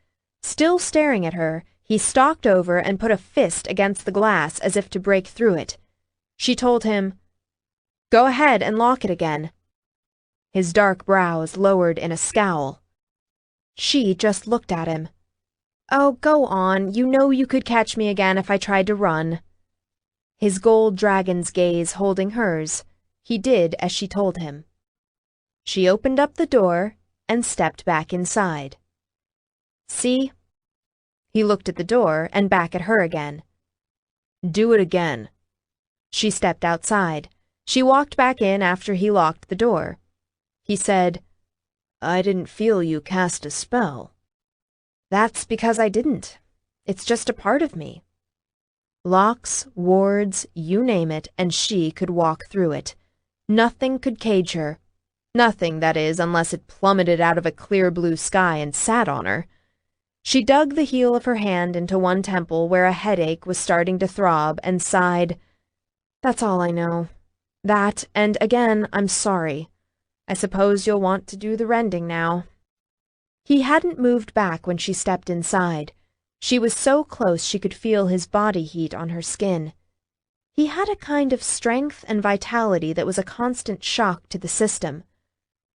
Still staring at her, he stalked over and put a fist against the glass as if to break through it. She told him, "Go ahead and lock it again." His dark brows lowered in a scowl. She just looked at him. "Oh, go on. You know you could catch me again if I tried to run." His gold dragon's gaze holding hers, he did as she told him. She opened up the door and stepped back inside. "See?" He looked at the door and back at her again. "Do it again." She stepped outside. She walked back in after he locked the door. He said, "I didn't feel you cast a spell." "That's because I didn't. It's just a part of me." Locks, wards, you name it, and she could walk through it. Nothing could cage her. Nothing, that is, unless it plummeted out of a clear blue sky and sat on her. She dug the heel of her hand into one temple where a headache was starting to throb and sighed, "That's all I know. That, and again, I'm sorry. I suppose you'll want to do the rending now." He hadn't moved back when she stepped inside. She was so close she could feel his body heat on her skin. He had a kind of strength and vitality that was a constant shock to the system.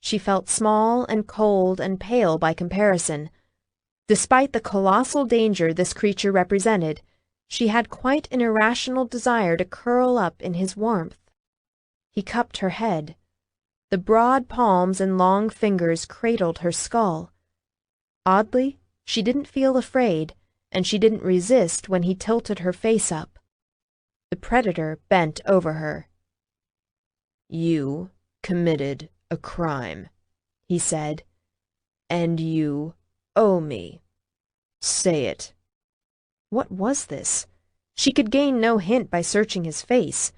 She felt small and cold and pale by comparison. Despite the colossal danger this creature represented, she had quite an irrational desire to curl up in his warmth. He cupped her head. The broad palms and long fingers cradled her skull. Oddly, she didn't feel afraid, and she didn't resist when he tilted her face up. The predator bent over her. "You committed a crime," he said, "and you owe me. Say it." What was this? She could gain no hint by searching his face.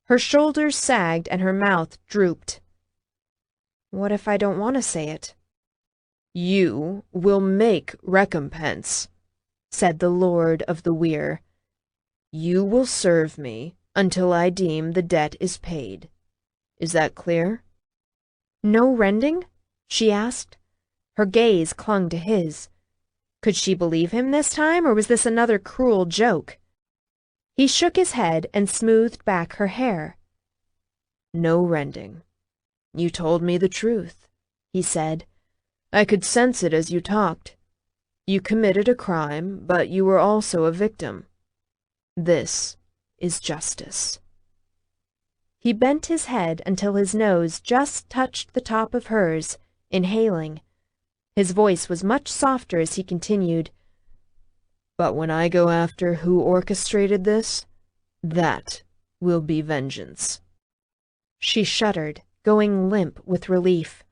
Her shoulders sagged and her mouth drooped. "What if I don't want to say it?" "You will make recompense," said the Lord of the Weir. "You will serve me until I deem the debt is paid. Is that clear?" "No rending?" she asked. Her gaze clung to his. Could she believe him this time, or was this another cruel joke? He shook his head and smoothed back her hair. "No rending. You told me the truth," he said. "I could sense it as you talked. You committed a crime, but you were also a victim. This is justice." He bent his head until his nose just touched the top of hers, inhaling. His voice was much softer as he continued, "But when I go after who orchestrated this, that will be vengeance." She shuddered, going limp with relief.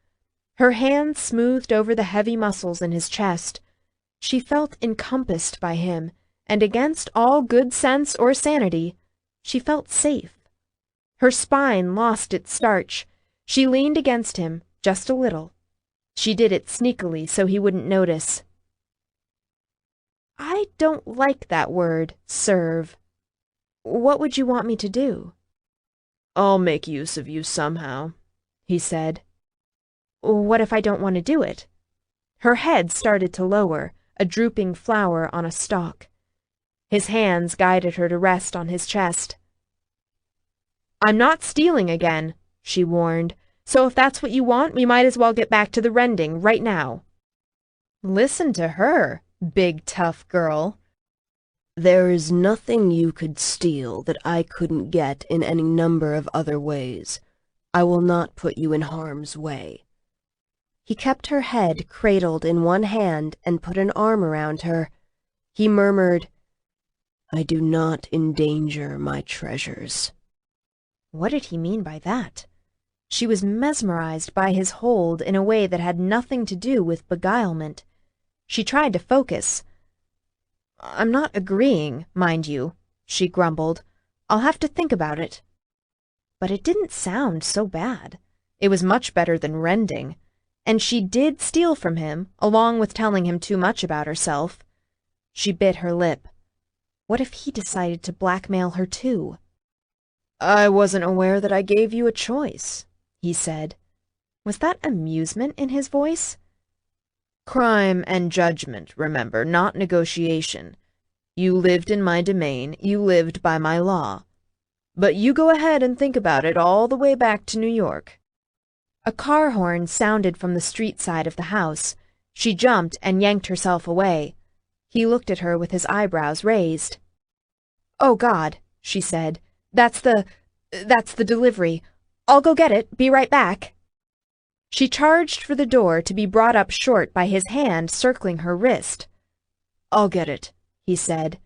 Her hand smoothed over the heavy muscles in his chest. She felt encompassed by him, and against all good sense or sanity, she felt safe. Her spine lost its starch. She leaned against him, just a little. She did it sneakily so he wouldn't notice. "I don't like that word, serve. What would you want me to do?" "I'll make use of you somehow," he said. "What if I don't want to do it?" Her head started to lower, a drooping flower on a stalk. His hands guided her to rest on his chest. "I'm not stealing again," she warned, "so if that's what you want, we might as well get back to the rending right now." Listen to her, big tough girl. "There is nothing you could steal that I couldn't get in any number of other ways. I will not put you in harm's way." He kept her head cradled in one hand and put an arm around her. He murmured, "I do not endanger my treasures." What did he mean by that? She was mesmerized by his hold in a way that had nothing to do with beguilement. She tried to focus. "I'm not agreeing, mind you," she grumbled. "I'll have to think about it." But it didn't sound so bad. It was much better than rending. And she did steal from him, along with telling him too much about herself. She bit her lip. What if he decided to blackmail her too? "I wasn't aware that I gave you a choice," he said. Was that amusement in his voice? Crime and judgment, remember, not negotiation. You lived in my domain, you lived by my law. But you go ahead and think about it all the way back to New York." A car horn sounded from the street side of the house. She jumped and yanked herself away. He looked at her with his eyebrows raised. "Oh, God," she said. That's the delivery. I'll go get it. Be right back." She charged for the door to be brought up short by his hand circling her wrist. "I'll get it," he said.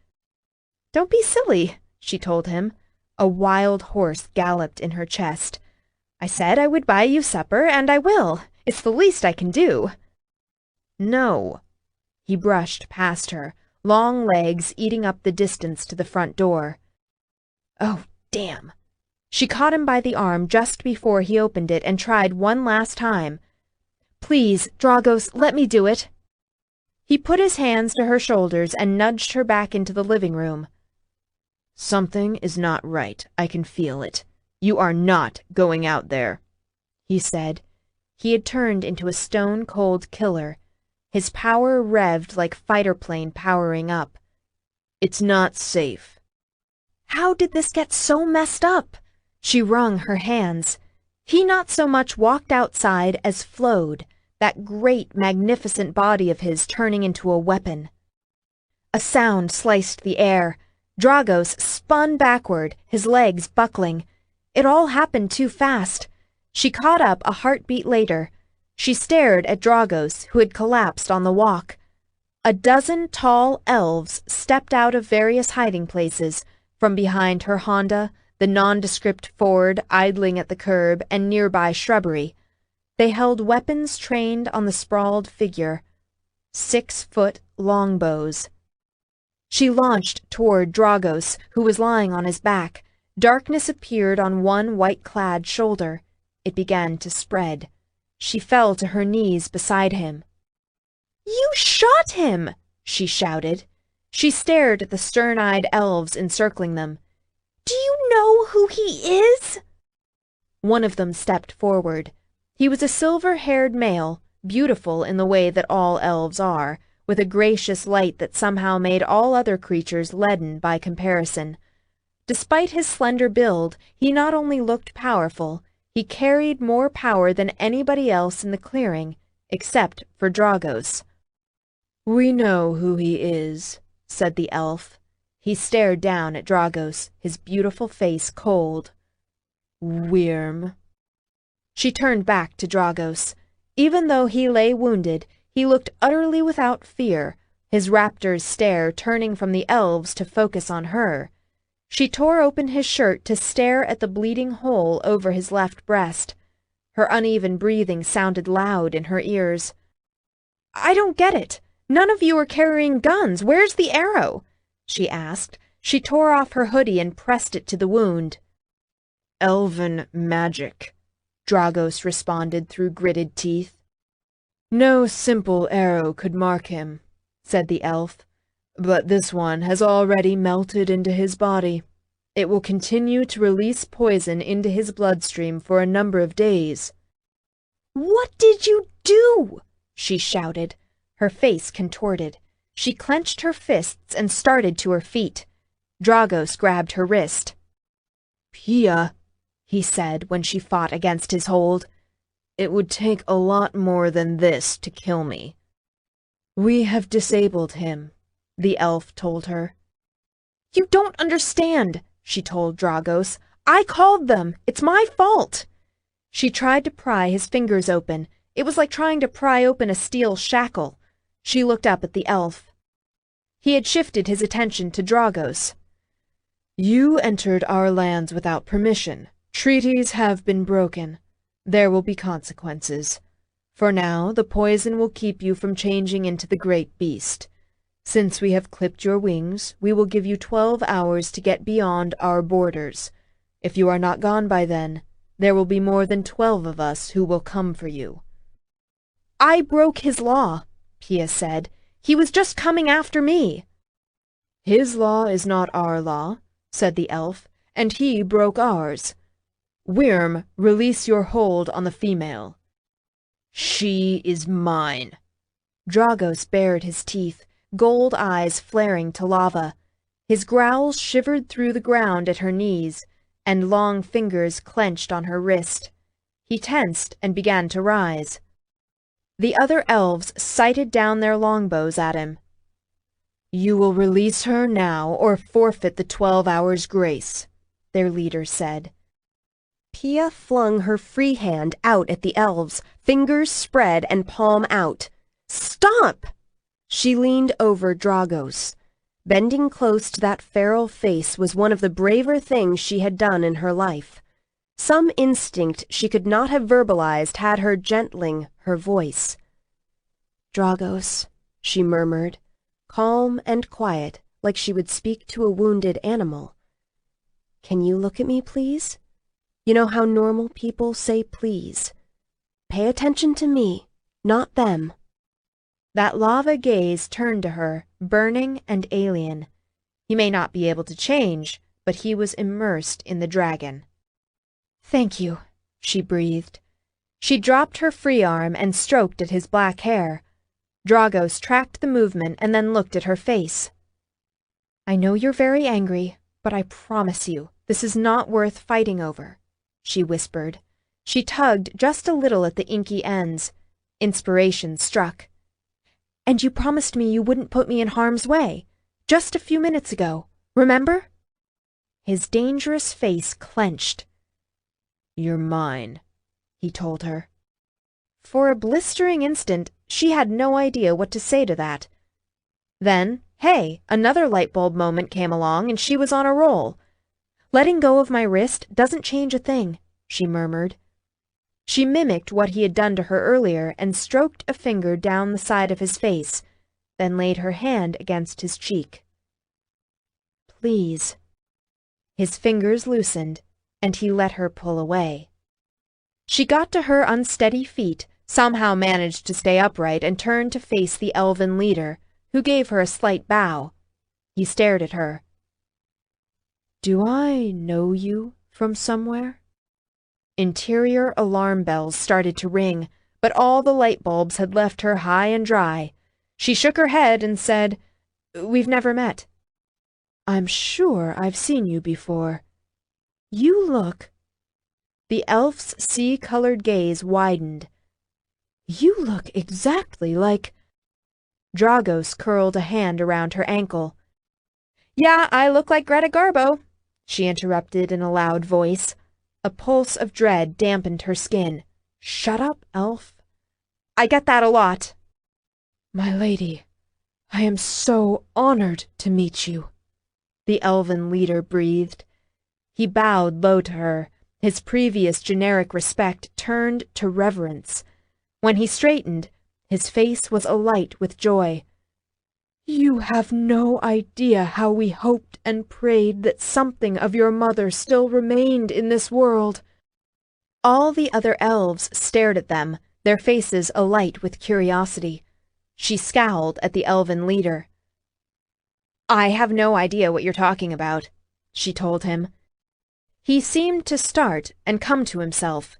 "Don't be silly," she told him. A wild horse galloped in her chest. "I said I would buy you supper, and I will. It's the least I can do." "No." He brushed past her, long legs eating up the distance to the front door. "Oh, damn." She caught him by the arm just before he opened it and tried one last time. "Please, Dragos, let me do it." He put his hands to her shoulders and nudged her back into the living room. "Something is not right. I can feel it. You are not going out there," he said. He had turned into a stone-cold killer. His power revved like fighter plane powering up. "It's not safe." How did this get so messed up? She wrung her hands. He not so much walked outside as flowed, that great, magnificent body of his turning into a weapon. A sound sliced the air. Dragos spun backward, his legs buckling. It all happened too fast. She caught up a heartbeat later. She stared at Dragos, who had collapsed on the walk. A dozen tall elves stepped out of various hiding places, from behind her Honda, the nondescript Ford idling at the curb, and nearby shrubbery. They held weapons trained on the sprawled figure. 6-foot longbows. She launched toward Dragos, who was lying on his back. Darkness appeared on one white-clad shoulder. It began to spread. She fell to her knees beside him. "You shot him!" she shouted. She stared at the stern-eyed elves encircling them. "Do you know who he is?" One of them stepped forward. He was a silver-haired male, beautiful in the way that all elves are, with a gracious light that somehow made all other creatures leaden by comparison. Despite his slender build, he not only looked powerful, he carried more power than anybody else in the clearing, except for Dragos. "We know who he is," said the elf. He stared down at Dragos, his beautiful face cold. "Wyrm." She turned back to Dragos. Even though he lay wounded, he looked utterly without fear, his raptor's stare turning from the elves to focus on her. She tore open his shirt to stare at the bleeding hole over his left breast. Her uneven breathing sounded loud in her ears. "I don't get it. None of you are carrying guns. Where's the arrow?" she asked. She tore off her hoodie and pressed it to the wound. "Elven magic," Dragos responded through gritted teeth. "No simple arrow could mark him," said the elf, "but this one has already melted into his body. It will continue to release poison into his bloodstream for a number of days." "What did you do?" she shouted. Her face contorted. She clenched her fists and started to her feet. Dragos grabbed her wrist. "Pia," he said when she fought against his hold, "it would take a lot more than this to kill me." "We have disabled him," the elf told her. "You don't understand," she told Dragos. "I called them. It's my fault." She tried to pry his fingers open. It was like trying to pry open a steel shackle. She looked up at the elf. He had shifted his attention to Dragos. "You entered our lands without permission. Treaties have been broken. There will be consequences. For now, the poison will keep you from changing into the great beast. Since we have clipped your wings, we will give you 12 hours to get beyond our borders. If you are not gone by then, there will be more than 12 of us who will come for you." "I broke his law," Pia said. "He was just coming after me." "His law is not our law," said the elf, "and he broke ours. Wyrm, release your hold on the female." "She is mine," Dragos bared his teeth, gold eyes flaring to lava. His growls shivered through the ground at her knees, and long fingers clenched on her wrist. He tensed and began to rise. The other elves sighted down their longbows at him. "You will release her now or forfeit the 12 hours' grace," their leader said. Pia flung her free hand out at the elves, fingers spread and palm out. "Stop!" She leaned over Dragos. Bending close to that feral face was one of the braver things she had done in her life. Some instinct she could not have verbalized had her gentling her voice. "Dragos," she murmured, calm and quiet, like she would speak to a wounded animal. "Can you look at me, please? You know how normal people say please. Pay attention to me, not them." That lava gaze turned to her, burning and alien. He may not be able to change, but he was immersed in the dragon. "Thank you," she breathed. She dropped her free arm and stroked at his black hair. Dragos tracked the movement and then looked at her face. "I know you're very angry, but I promise you, this is not worth fighting over," she whispered. She tugged just a little at the inky ends. Inspiration struck. "And you promised me you wouldn't put me in harm's way, just a few minutes ago, remember?" His dangerous face clenched. "You're mine," he told her. For a blistering instant, she had no idea what to say to that. Then, hey, another light bulb moment came along and she was on a roll. "Letting go of my wrist doesn't change a thing," she murmured. She mimicked what he had done to her earlier and stroked a finger down the side of his face, then laid her hand against his cheek. "Please." His fingers loosened, and he let her pull away. She got to her unsteady feet, somehow managed to stay upright, and turned to face the elven leader, who gave her a slight bow. He stared at her. "Do I know you from somewhere?" Interior alarm bells started to ring, but all the light bulbs had left her high and dry. She shook her head and said, "We've never met." "I'm sure I've seen you before. You look—" The elf's sea-colored gaze widened. "You look exactly like—" Dragos curled a hand around her ankle. "Yeah, I look like Greta Garbo," she interrupted in a loud voice. A pulse of dread dampened her skin. "Shut up, elf." "I get that a lot." "My lady, I am so honored to meet you," the elven leader breathed. He bowed low to her. His previous generic respect turned to reverence. When he straightened, his face was alight with joy. "You have no idea how we hoped and prayed that something of your mother still remained in this world." All the other elves stared at them, their faces alight with curiosity. She scowled at the elven leader. "I have no idea what you're talking about," she told him. He seemed to start and come to himself.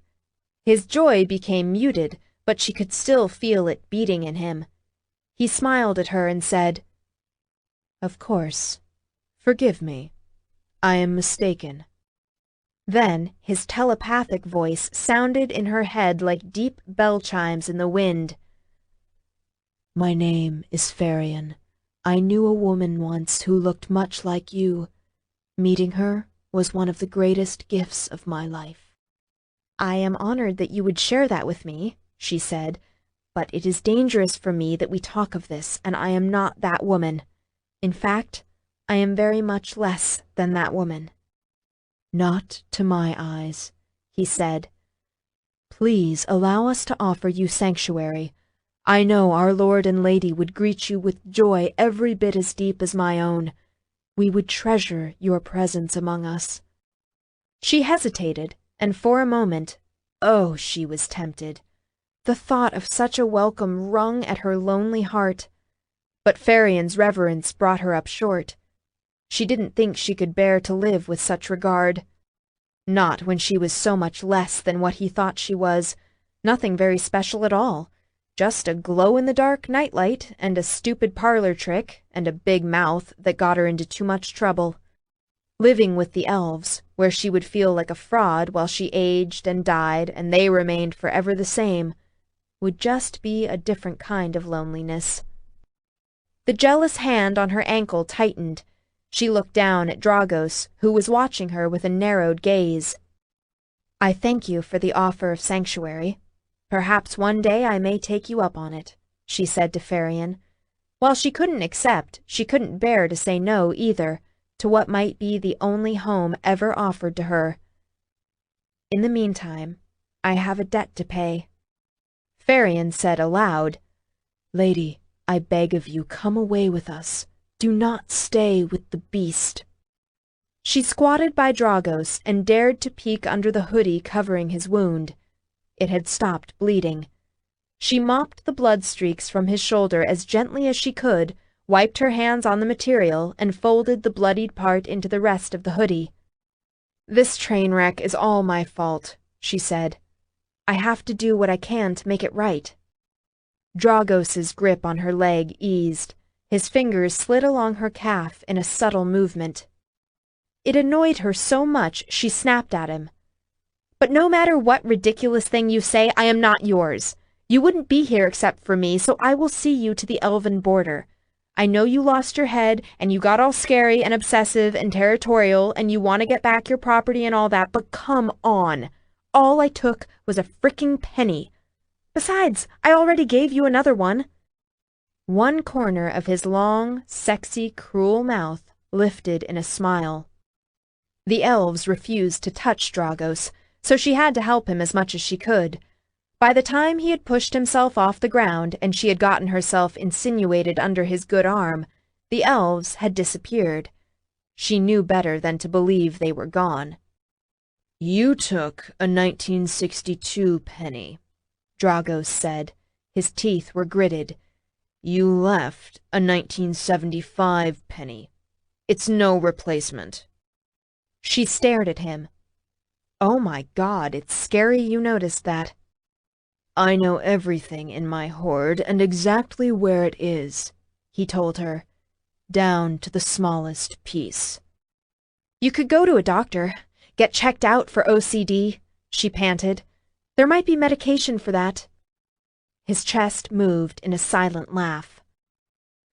His joy became muted, but she could still feel it beating in him. He smiled at her and said, "Of course. Forgive me. I am mistaken." Then his telepathic voice sounded in her head like deep bell chimes in the wind. "My name is Farian. I knew a woman once who looked much like you. Meeting her was one of the greatest gifts of my life." "I am honored that you would share that with me," she said, "but it is dangerous for me that we talk of this, and I am not that woman. In fact, I am very much less than that woman." "Not to my eyes," he said. "Please allow us to offer you sanctuary. I know our Lord and Lady would greet you with joy every bit as deep as my own. We would treasure your presence among us." She hesitated, and for a moment, oh, she was tempted. The thought of such a welcome wrung at her lonely heart. But Farian's reverence brought her up short. She didn't think she could bear to live with such regard. Not when she was so much less than what he thought she was, nothing very special at all. Just a glow-in-the-dark nightlight and a stupid parlor trick and a big mouth that got her into too much trouble. Living with the elves, where she would feel like a fraud while she aged and died and they remained forever the same, would just be a different kind of loneliness. The jealous hand on her ankle tightened. She looked down at Dragos, who was watching her with a narrowed gaze. "I thank you for the offer of sanctuary. Perhaps one day I may take you up on it," she said to Farion. While she couldn't accept, she couldn't bear to say no either, to what might be the only home ever offered to her. "In the meantime, I have a debt to pay." Farion said aloud, "Lady, I beg of you, come away with us. Do not stay with the beast." She squatted by Dragos and dared to peek under the hoodie covering his wound. It had stopped bleeding. She mopped the blood streaks from his shoulder as gently as she could, wiped her hands on the material, and folded the bloodied part into the rest of the hoodie. "This train wreck is all my fault," she said. "I have to do what I can to make it right." Dragos's grip on her leg eased. His fingers slid along her calf in a subtle movement. It annoyed her so much she snapped at him. "But no matter what ridiculous thing you say, I am not yours. You wouldn't be here except for me, so I will see you to the elven border. I know you lost your head, and you got all scary and obsessive and territorial, and you want to get back your property and all that, but come on. All I took was a fricking penny. Besides, I already gave you another one." One corner of his long, sexy, cruel mouth lifted in a smile. The elves refused to touch Dragos, so she had to help him as much as she could. By the time he had pushed himself off the ground and she had gotten herself insinuated under his good arm, the elves had disappeared. She knew better than to believe they were gone. "You took a 1962 penny," Dragos said. His teeth were gritted. "You left a 1975 penny. It's no replacement." She stared at him. "Oh my God, it's scary you noticed that." "I know everything in my hoard and exactly where it is," he told her, "down to the smallest piece." "You could go to a doctor, get checked out for OCD," she panted. "There might be medication for that." His chest moved in a silent laugh.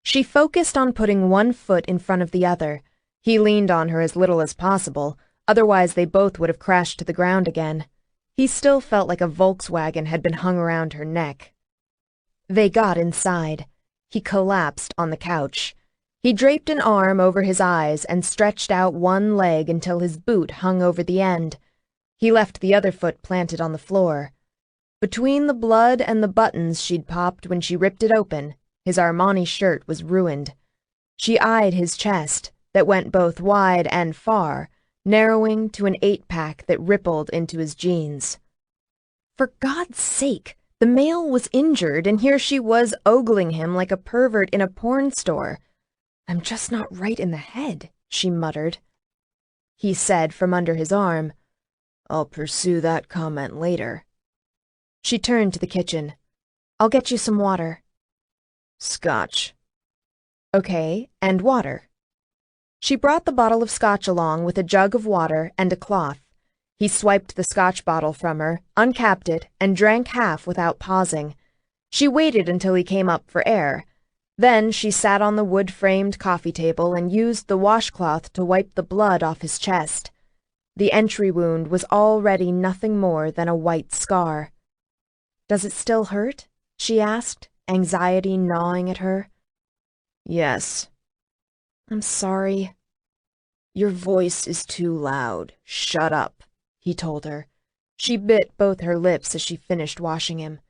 She focused on putting one foot in front of the other. He leaned on her as little as possible, otherwise they both would have crashed to the ground again. He still felt like a Volkswagen had been hung around her neck. They got inside. He collapsed on the couch. He draped an arm over his eyes and stretched out one leg until his boot hung over the end. He left the other foot planted on the floor. Between the blood and the buttons she'd popped when she ripped it open, his Armani shirt was ruined. She eyed his chest, that went both wide and far, narrowing to an 8-pack that rippled into his jeans. For God's sake, the male was injured, and here she was ogling him like a pervert in a porn store. "I'm just not right in the head," she muttered. He said from under his arm, "I'll pursue that comment later." She turned to the kitchen. "I'll get you some water." "Scotch." "Okay, and water." She brought the bottle of scotch along with a jug of water and a cloth. He swiped the scotch bottle from her, uncapped it, and drank half without pausing. She waited until he came up for air. Then she sat on the wood-framed coffee table and used the washcloth to wipe the blood off his chest. The entry wound was already nothing more than a white scar. "Does it still hurt?" she asked, anxiety gnawing at her. "Yes." "I'm sorry." "Your voice is too loud. Shut up," he told her. She bit both her lips as she finished washing him.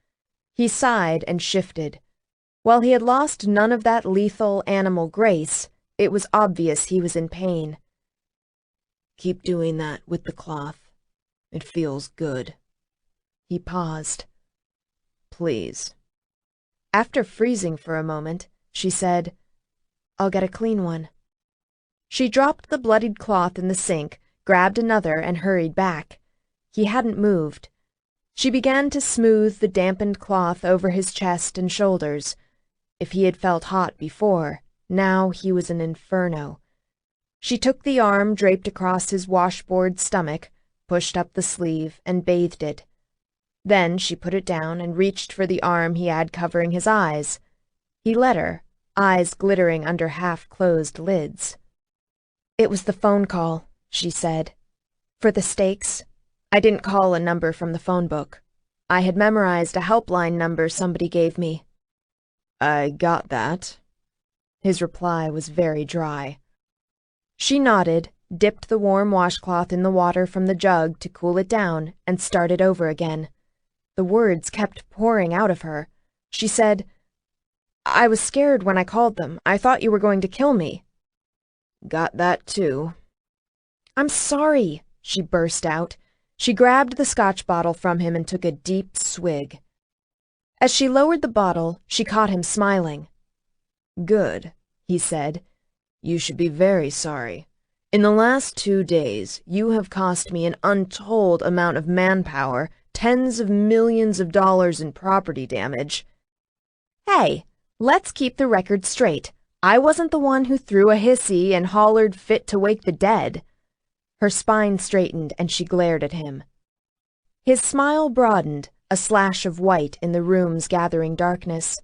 He sighed and shifted. While he had lost none of that lethal animal grace, it was obvious he was in pain. "Keep doing that with the cloth. It feels good." He paused. "Please." After freezing for a moment, she said, "I'll get a clean one." She dropped the bloodied cloth in the sink, grabbed another, and hurried back. He hadn't moved. She began to smooth the dampened cloth over his chest and shoulders. If he had felt hot before, now he was an inferno. She took the arm draped across his washboard stomach, pushed up the sleeve, and bathed it. Then she put it down and reached for the arm he had covering his eyes. He let her, eyes glittering under half-closed lids. "It was the phone call," she said. "For the stakes. I didn't call a number from the phone book. I had memorized a helpline number somebody gave me." "I got that." His reply was very dry. She nodded, dipped the warm washcloth in the water from the jug to cool it down, and started over again. The words kept pouring out of her. She said, "I was scared when I called them. I thought you were going to kill me." "Got that too." "I'm sorry," she burst out. She grabbed the scotch bottle from him and took a deep swig. As she lowered the bottle, she caught him smiling. "Good," he said. "You should be very sorry. In the last 2 days, you have cost me an untold amount of manpower, tens of millions of dollars in property damage." "Hey, let's keep the record straight. I wasn't the one who threw a hissy and hollered fit to wake the dead." Her spine straightened and she glared at him. His smile broadened, a slash of white in the room's gathering darkness.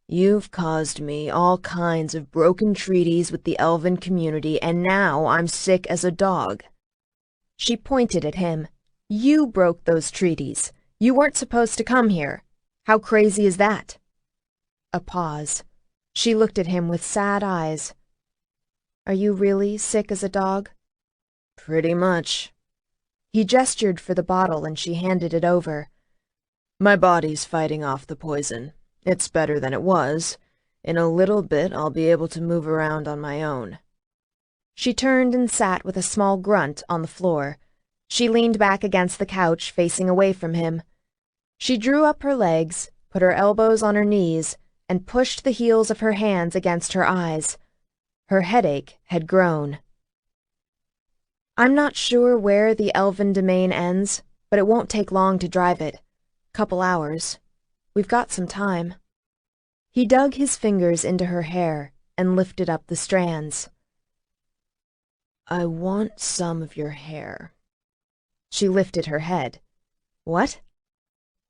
"You've caused me all kinds of broken treaties with the elven community, and now I'm sick as a dog." She pointed at him. "You broke those treaties. You weren't supposed to come here. How crazy is that?" A pause. She looked at him with sad eyes. "Are you really sick as a dog?" "Pretty much." He gestured for the bottle and she handed it over. "My body's fighting off the poison. It's better than it was. In a little bit, I'll be able to move around on my own." She turned and sat with a small grunt on the floor. She leaned back against the couch, facing away from him. She drew up her legs, put her elbows on her knees, and pushed the heels of her hands against her eyes. Her headache had grown. "I'm not sure where the elven domain ends, but it won't take long to drive it. Couple hours. We've got some time." He dug his fingers into her hair and lifted up the strands. "I want some of your hair." She lifted her head. "What?"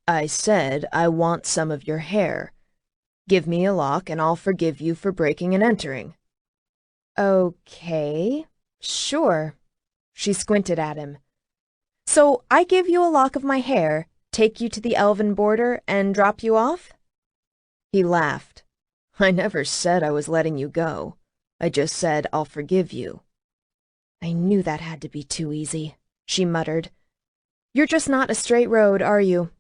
"I said I want some of your hair. Give me a lock and I'll forgive you for breaking and entering." "Okay, sure." She squinted at him. "So I give you a lock of my hair, take you to the elven border, and drop you off?" He laughed. "I never said I was letting you go. I just said I'll forgive you." "I knew that had to be too easy," she muttered. "You're just not a straight road, are you?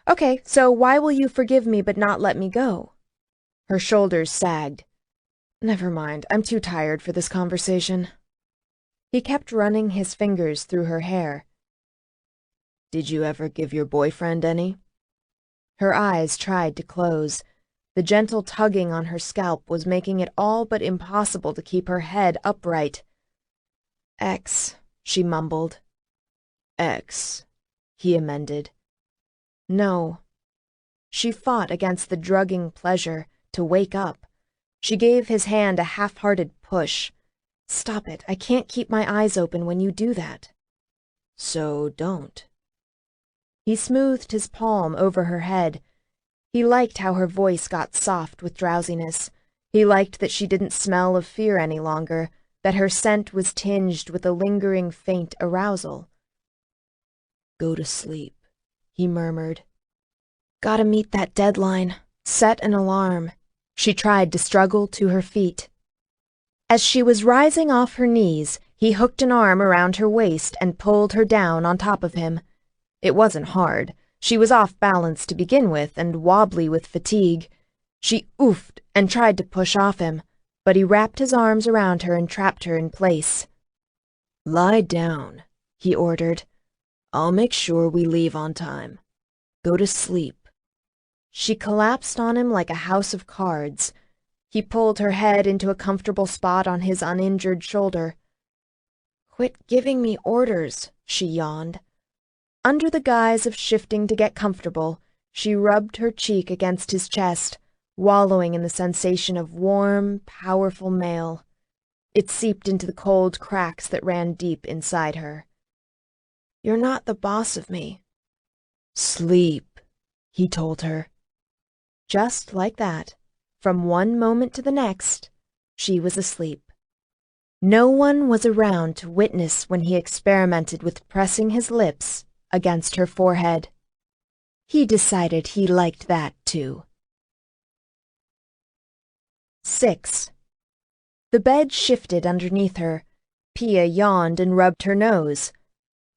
Okay, so why will you forgive me but not let me go?" Her shoulders sagged. "Never mind, I'm too tired for this conversation." He kept running his fingers through her hair. "Did you ever give your boyfriend any?" Her eyes tried to close. The gentle tugging on her scalp was making it all but impossible to keep her head upright. "Ex," she mumbled. "Ex," he amended. "No." She fought against the drugging pleasure to wake up. She gave his hand a half-hearted push. "Stop it, I can't keep my eyes open when you do that." "So don't." He smoothed his palm over her head. He liked how her voice got soft with drowsiness. He liked that she didn't smell of fear any longer, that her scent was tinged with a lingering faint arousal. "Go to sleep," he murmured. "Gotta meet that deadline. Set an alarm." She tried to struggle to her feet. As she was rising off her knees, he hooked an arm around her waist and pulled her down on top of him. It wasn't hard. She was off balance to begin with and wobbly with fatigue. She oofed and tried to push off him, but he wrapped his arms around her and trapped her in place. "Lie down," he ordered. "I'll make sure we leave on time. Go to sleep." She collapsed on him like a house of cards. He pulled her head into a comfortable spot on his uninjured shoulder. "Quit giving me orders," she yawned. Under the guise of shifting to get comfortable, she rubbed her cheek against his chest, wallowing in the sensation of warm, powerful male. It seeped into the cold cracks that ran deep inside her. "You're not the boss of me." "Sleep," he told her. Just like that, from one moment to the next, she was asleep. No one was around to witness when he experimented with pressing his lips against her forehead. He decided he liked that too. 6. The bed shifted underneath her. Pia yawned and rubbed her nose.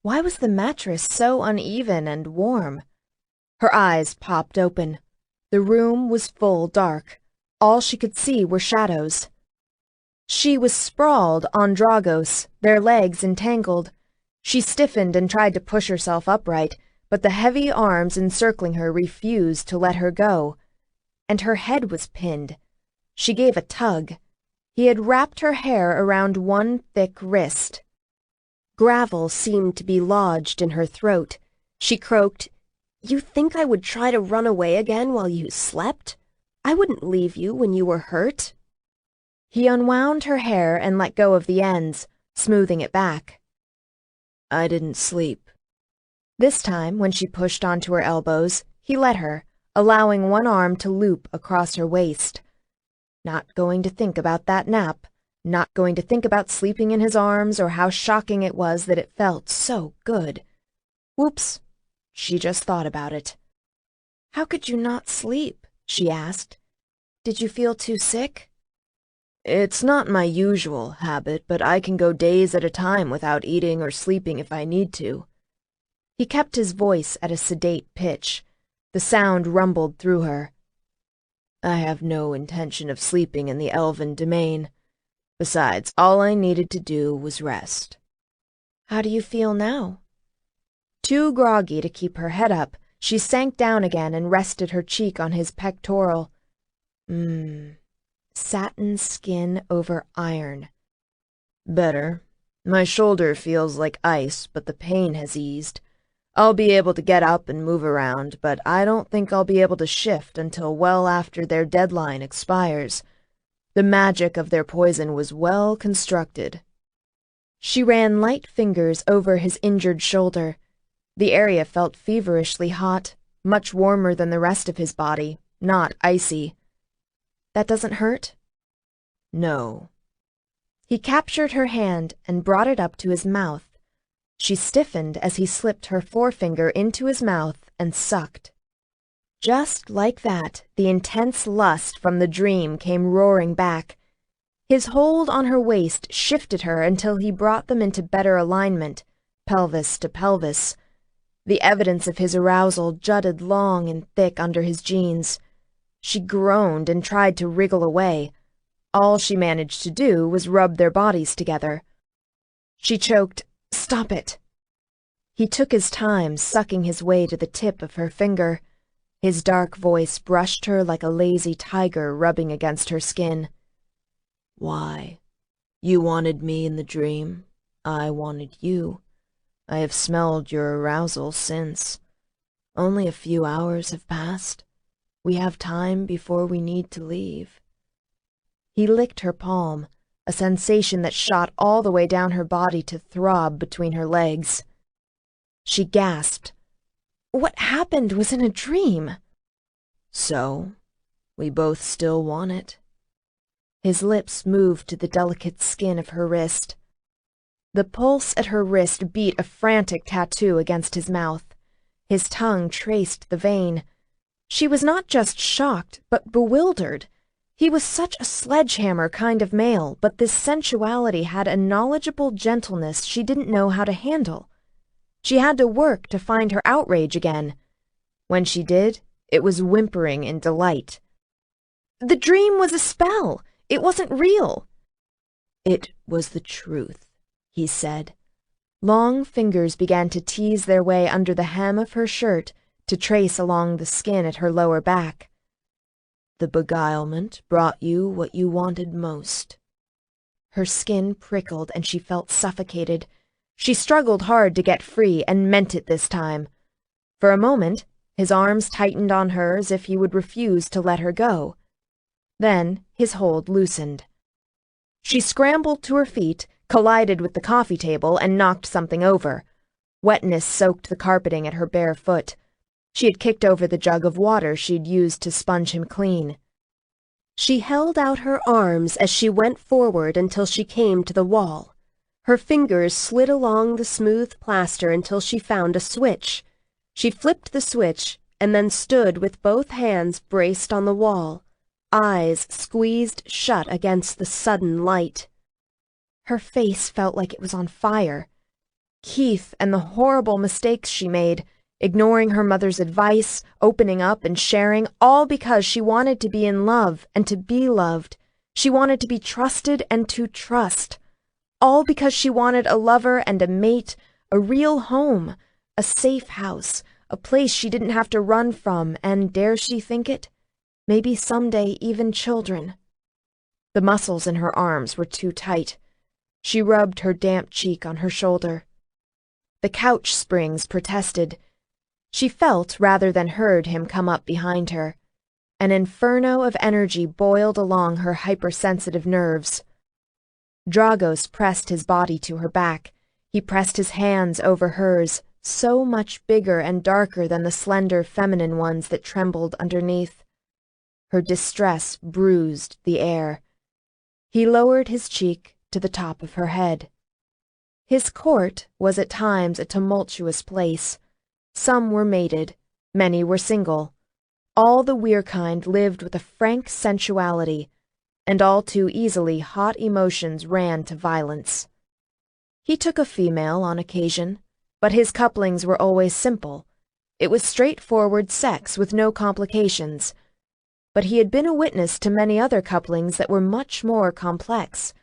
Why was the mattress so uneven and warm? Her eyes popped open. The room was full dark. All she could see were shadows. She was sprawled on Dragos, their legs entangled. She stiffened and tried to push herself upright, but the heavy arms encircling her refused to let her go. And her head was pinned. She gave a tug. He had wrapped her hair around one thick wrist. Gravel seemed to be lodged in her throat. She croaked, "You think I would try to run away again while you slept? I wouldn't leave you when you were hurt." He unwound her hair and let go of the ends, smoothing it back. "I didn't sleep." This time, when she pushed onto her elbows, he let her, allowing one arm to loop across her waist. Not going to think about that nap, not going to think about sleeping in his arms or how shocking it was that it felt so good. Whoops, she just thought about it. "How could you not sleep?" she asked. "Did you feel too sick?" "It's not my usual habit, but I can go days at a time without eating or sleeping if I need to." He kept his voice at a sedate pitch. The sound rumbled through her. "I have no intention of sleeping in the elven domain. Besides, all I needed to do was rest." "How do you feel now?" Too groggy to keep her head up, she sank down again and rested her cheek on his pectoral. Satin skin over iron. "Better. My shoulder feels like ice, but the pain has eased. I'll be able to get up and move around, but I don't think I'll be able to shift until well after their deadline expires. The magic of their poison was well constructed." She ran light fingers over his injured shoulder. The area felt feverishly hot, much warmer than the rest of his body, not icy. "That doesn't hurt?" "No." He captured her hand and brought it up to his mouth. She stiffened as he slipped her forefinger into his mouth and sucked. Just like that, the intense lust from the dream came roaring back. His hold on her waist shifted her until he brought them into better alignment, pelvis to pelvis. The evidence of his arousal jutted long and thick under his jeans. She groaned and tried to wriggle away. All she managed to do was rub their bodies together. She choked, "Stop it." He took his time, sucking his way to the tip of her finger. His dark voice brushed her like a lazy tiger rubbing against her skin. "Why? You wanted me in the dream. I wanted you. I have smelled your arousal since. Only a few hours have passed. We have time before we need to leave." He licked her palm, a sensation that shot all the way down her body to throb between her legs. She gasped. What happened was in a dream. "So, we both still want it." His lips moved to the delicate skin of her wrist. The pulse at her wrist beat a frantic tattoo against his mouth. His tongue traced the vein. She was not just shocked, but bewildered. He was such a sledgehammer kind of male, but this sensuality had a knowledgeable gentleness she didn't know how to handle. She had to work to find her outrage again. When she did, it was whimpering in delight. The dream was a spell. It wasn't real. "It was the truth," he said. Long fingers began to tease their way under the hem of her shirt to trace along the skin at her lower back. "The beguilement brought you what you wanted most." Her skin prickled and she felt suffocated. She struggled hard to get free and meant it this time. For a moment, his arms tightened on her as if he would refuse to let her go. Then his hold loosened. She scrambled to her feet, collided with the coffee table, and knocked something over. Wetness soaked the carpeting at her bare foot. She had kicked over the jug of water she'd used to sponge him clean. She held out her arms as she went forward until she came to the wall. Her fingers slid along the smooth plaster until she found a switch. She flipped the switch and then stood with both hands braced on the wall, eyes squeezed shut against the sudden light. Her face felt like it was on fire. Keith and the horrible mistakes she made, ignoring her mother's advice, opening up and sharing, all because she wanted to be in love and to be loved. She wanted to be trusted and to trust. All because she wanted a lover and a mate, a real home, a safe house, a place she didn't have to run from, and dare she think it? Maybe someday even children. The muscles in her arms were too tight. She rubbed her damp cheek on her shoulder. The couch springs protested. She felt rather than heard him come up behind her. An inferno of energy boiled along her hypersensitive nerves. Dragos pressed his body to her back. He pressed his hands over hers, so much bigger and darker than the slender feminine ones that trembled underneath. Her distress bruised the air. He lowered his cheek to the top of her head. His court was at times a tumultuous place. Some were mated, many were single. All the weirkind lived with a frank sensuality, and all too easily hot emotions ran to violence. He took a female on occasion, but his couplings were always simple. It was straightforward sex with no complications. But he had been a witness to many other couplings that were much more complex.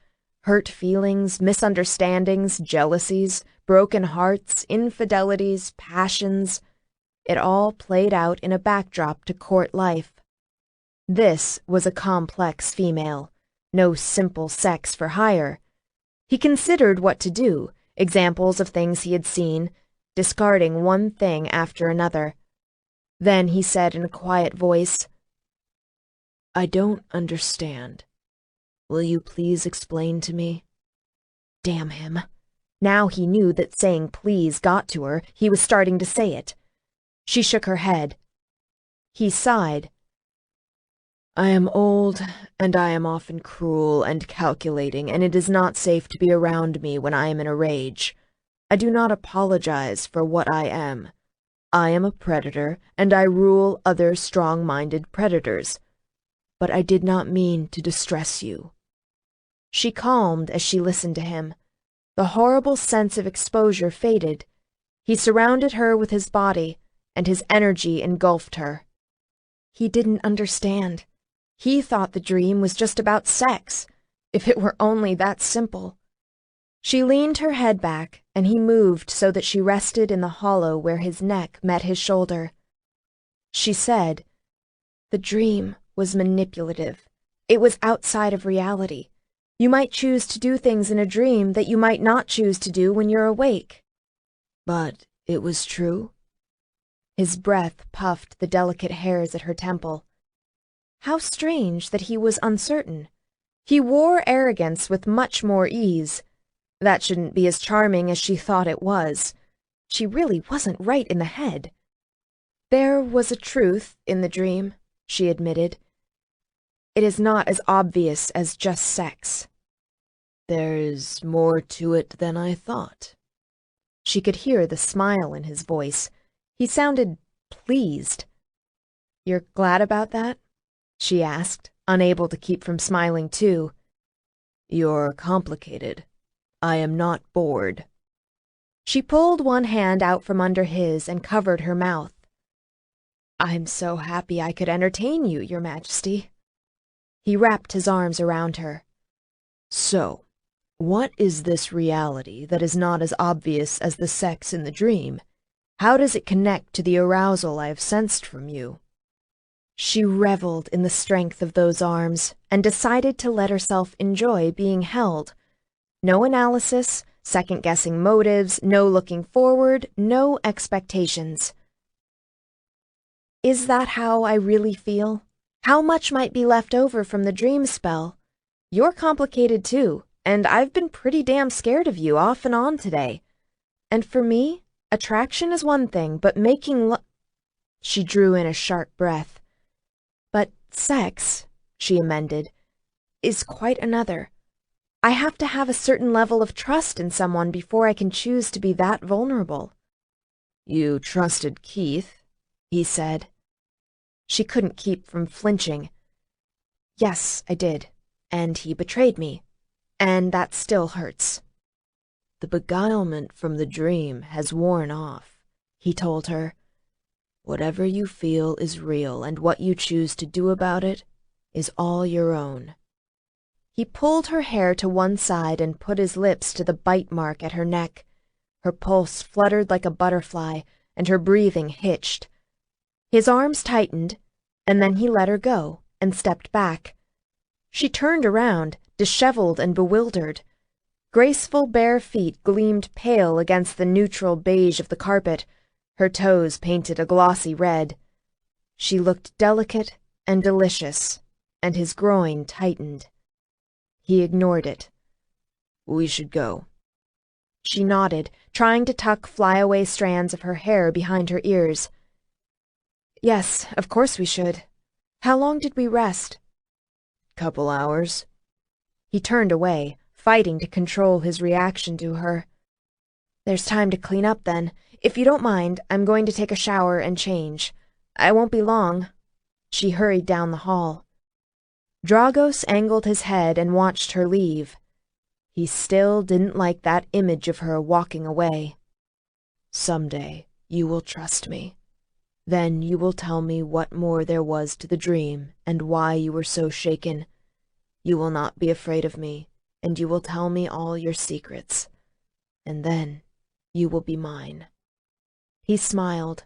Hurt feelings, misunderstandings, jealousies, broken hearts, infidelities, passions. It all played out in a backdrop to court life. This was a complex female, no simple sex for hire. He considered what to do, examples of things he had seen, discarding one thing after another. Then he said in a quiet voice, "I don't understand. Will you please explain to me?" Damn him. Now he knew that saying please got to her. He was starting to say it. She shook her head. He sighed. "I am old, and I am often cruel and calculating, and it is not safe to be around me when I am in a rage. I do not apologize for what I am. I am a predator, and I rule other strong-minded predators. But I did not mean to distress you." She calmed as she listened to him. The horrible sense of exposure faded. He surrounded her with his body, and his energy engulfed her. He didn't understand. He thought the dream was just about sex, if it were only that simple. She leaned her head back, and he moved so that she rested in the hollow where his neck met his shoulder. She said, "The dream was manipulative. It was outside of reality. You might choose to do things in a dream that you might not choose to do when you're awake." "But it was true?" His breath puffed the delicate hairs at her temple. How strange that he was uncertain. He wore arrogance with much more ease. That shouldn't be as charming as she thought it was. She really wasn't right in the head. "There was a truth in the dream," she admitted. "It is not as obvious as just sex." "There's more to it than I thought." She could hear the smile in his voice. He sounded pleased. "You're glad about that?" she asked, unable to keep from smiling too. "You're complicated. I am not bored." She pulled one hand out from under his and covered her mouth. "I'm so happy I could entertain you, Your Majesty." He wrapped his arms around her. "So, what is this reality that is not as obvious as the sex in the dream? How does it connect to the arousal I have sensed from you?" She reveled in the strength of those arms and decided to let herself enjoy being held. No analysis, second-guessing motives, no looking forward, no expectations. Is that how I really feel? How much might be left over from the dream spell? You're complicated too, and I've been pretty damn scared of you off and on today. And for me, attraction is one thing, but making She drew in a sharp breath. But sex, she amended, is quite another. I have to have a certain level of trust in someone before I can choose to be that vulnerable. You trusted Keith, he said. She couldn't keep from flinching. Yes, I did, and he betrayed me, and that still hurts. The beguilement from the dream has worn off, he told her. Whatever you feel is real, and what you choose to do about it is all your own. He pulled her hair to one side and put his lips to the bite mark at her neck. Her pulse fluttered like a butterfly, and her breathing hitched. His arms tightened, and then he let her go and stepped back. She turned around, disheveled and bewildered. Graceful bare feet gleamed pale against the neutral beige of the carpet, her toes painted a glossy red. She looked delicate and delicious, and his groin tightened. He ignored it. We should go. She nodded, trying to tuck flyaway strands of her hair behind her ears. Yes, of course we should. How long did we rest? Couple hours. He turned away, fighting to control his reaction to her. There's time to clean up then. If you don't mind, I'm going to take a shower and change. I won't be long. She hurried down the hall. Dragos angled his head and watched her leave. He still didn't like that image of her walking away. Someday you will trust me. Then you will tell me what more there was to the dream and why you were so shaken. You will not be afraid of me, and you will tell me all your secrets. And then you will be mine. He smiled.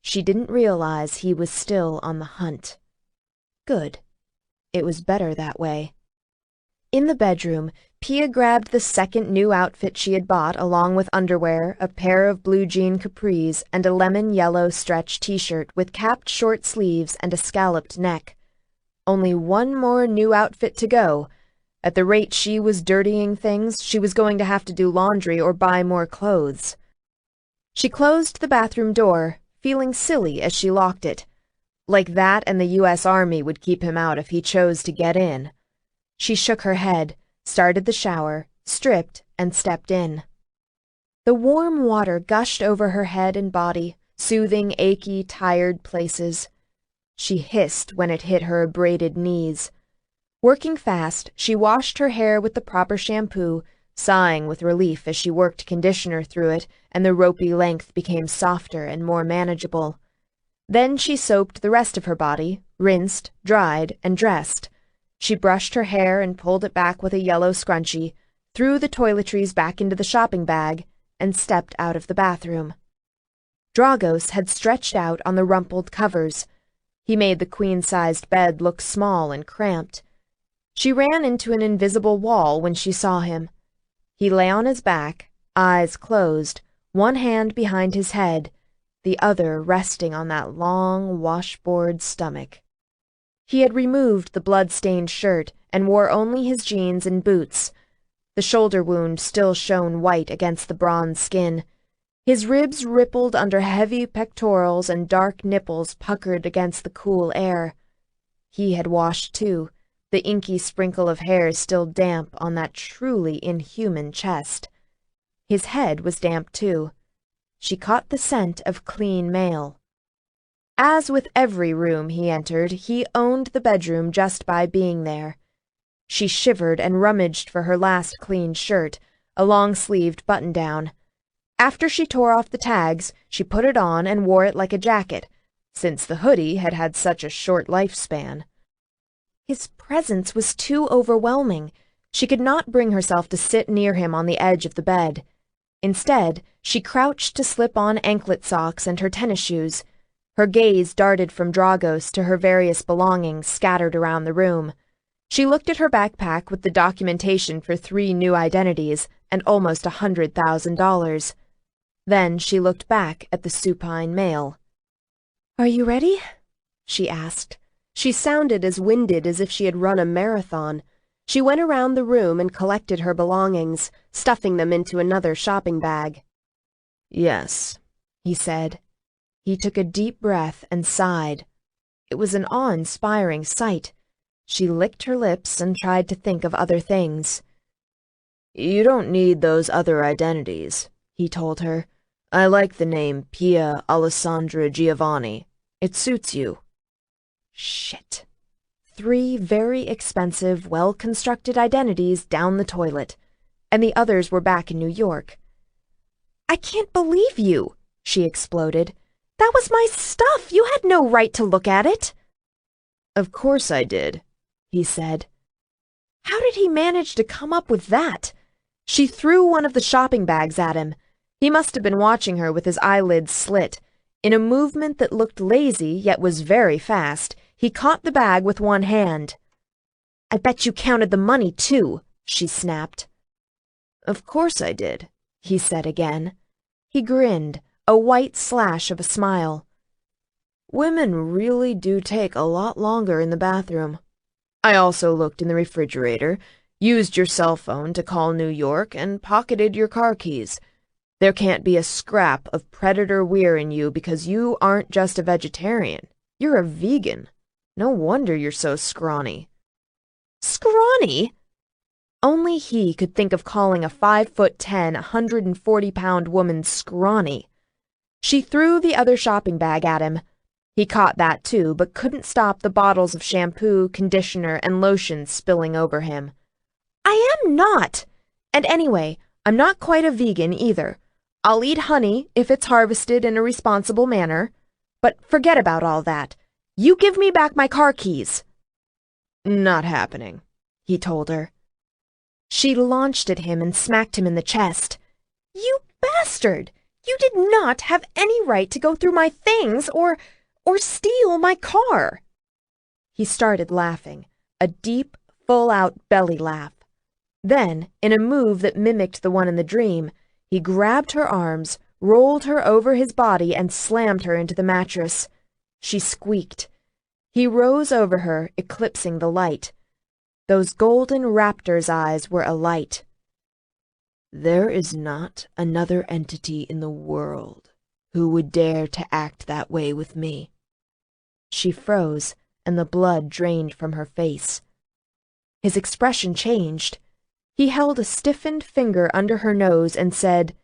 She didn't realize he was still on the hunt. Good. It was better that way. In the bedroom, Pia grabbed the second new outfit she had bought along with underwear, a pair of blue jean capris, and a lemon-yellow stretch t-shirt with capped short sleeves and a scalloped neck. Only one more new outfit to go. At the rate she was dirtying things, she was going to have to do laundry or buy more clothes. She closed the bathroom door, feeling silly as she locked it. Like that and the U.S. Army would keep him out if he chose to get in. She shook her head, started the shower, stripped, and stepped in. The warm water gushed over her head and body, soothing achy, tired places. She hissed when it hit her abraded knees. Working fast, she washed her hair with the proper shampoo, sighing with relief as she worked conditioner through it and the ropey length became softer and more manageable. Then she soaped the rest of her body, rinsed, dried, and dressed. She brushed her hair and pulled it back with a yellow scrunchie, threw the toiletries back into the shopping bag, and stepped out of the bathroom. Dragos had stretched out on the rumpled covers. He made the queen-sized bed look small and cramped. She ran into an invisible wall when she saw him. He lay on his back, eyes closed, one hand behind his head, the other resting on that long washboard stomach. He had removed the blood-stained shirt and wore only his jeans and boots. The shoulder wound still shone white against the bronze skin. His ribs rippled under heavy pectorals and dark nipples puckered against the cool air. He had washed too, the inky sprinkle of hair still damp on that truly inhuman chest. His head was damp too. She caught the scent of clean mail. As with every room he entered, he owned the bedroom just by being there. She shivered and rummaged for her last clean shirt, a long-sleeved button-down. After she tore off the tags, she put it on and wore it like a jacket, since the hoodie had had such a short lifespan. His presence was too overwhelming. She could not bring herself to sit near him on the edge of the bed. Instead, she crouched to slip on anklet socks and her tennis shoes. Her gaze darted from Dragos to her various belongings scattered around the room. She looked at her backpack with the documentation for 3 new identities, and almost $100,000. Then she looked back at the supine male. "Are you ready?" she asked. She sounded as winded as if she had run a marathon. She went around the room and collected her belongings, stuffing them into another shopping bag. "Yes," he said. He took a deep breath and sighed. It was an awe-inspiring sight. She licked her lips and tried to think of other things. "You don't need those other identities," he told her. "I like the name Pia Alessandra Giovanni. It suits you." Shit. 3 very expensive, well-constructed identities down the toilet, and the others were back in New York. "I can't believe you," she exploded. "That was my stuff. You had no right to look at it." "Of course I did," he said. How did he manage to come up with that? She threw one of the shopping bags at him. He must have been watching her with his eyelids slit. In a movement that looked lazy yet was very fast, he caught the bag with one hand. "I bet you counted the money, too," she snapped. "Of course I did," he said again. He grinned, a white slash of a smile. "Women really do take a lot longer in the bathroom. I also looked in the refrigerator, used your cell phone to call New York, and pocketed your car keys. There can't be a scrap of predator wear in you because you aren't just a vegetarian. You're a vegan. No wonder you're so scrawny." Scrawny? Only he could think of calling a 5'10", 140-pound woman scrawny. She threw the other shopping bag at him. He caught that too, but couldn't stop the bottles of shampoo, conditioner, and lotion spilling over him. "I am not! And anyway, I'm not quite a vegan either. I'll eat honey if it's harvested in a responsible manner. But forget about all that. You give me back my car keys." "Not happening," he told her. She launched at him and smacked him in the chest. "You bastard! You did not have any right to go through my things or steal my car." He started laughing, a deep, full-out belly laugh. Then, in a move that mimicked the one in the dream, he grabbed her arms, rolled her over his body, and slammed her into the mattress. She squeaked. He rose over her, eclipsing the light. Those golden raptor's eyes were alight. "There is not another entity in the world who would dare to act that way with me." She froze, and the blood drained from her face. His expression changed. He held a stiffened finger under her nose and said,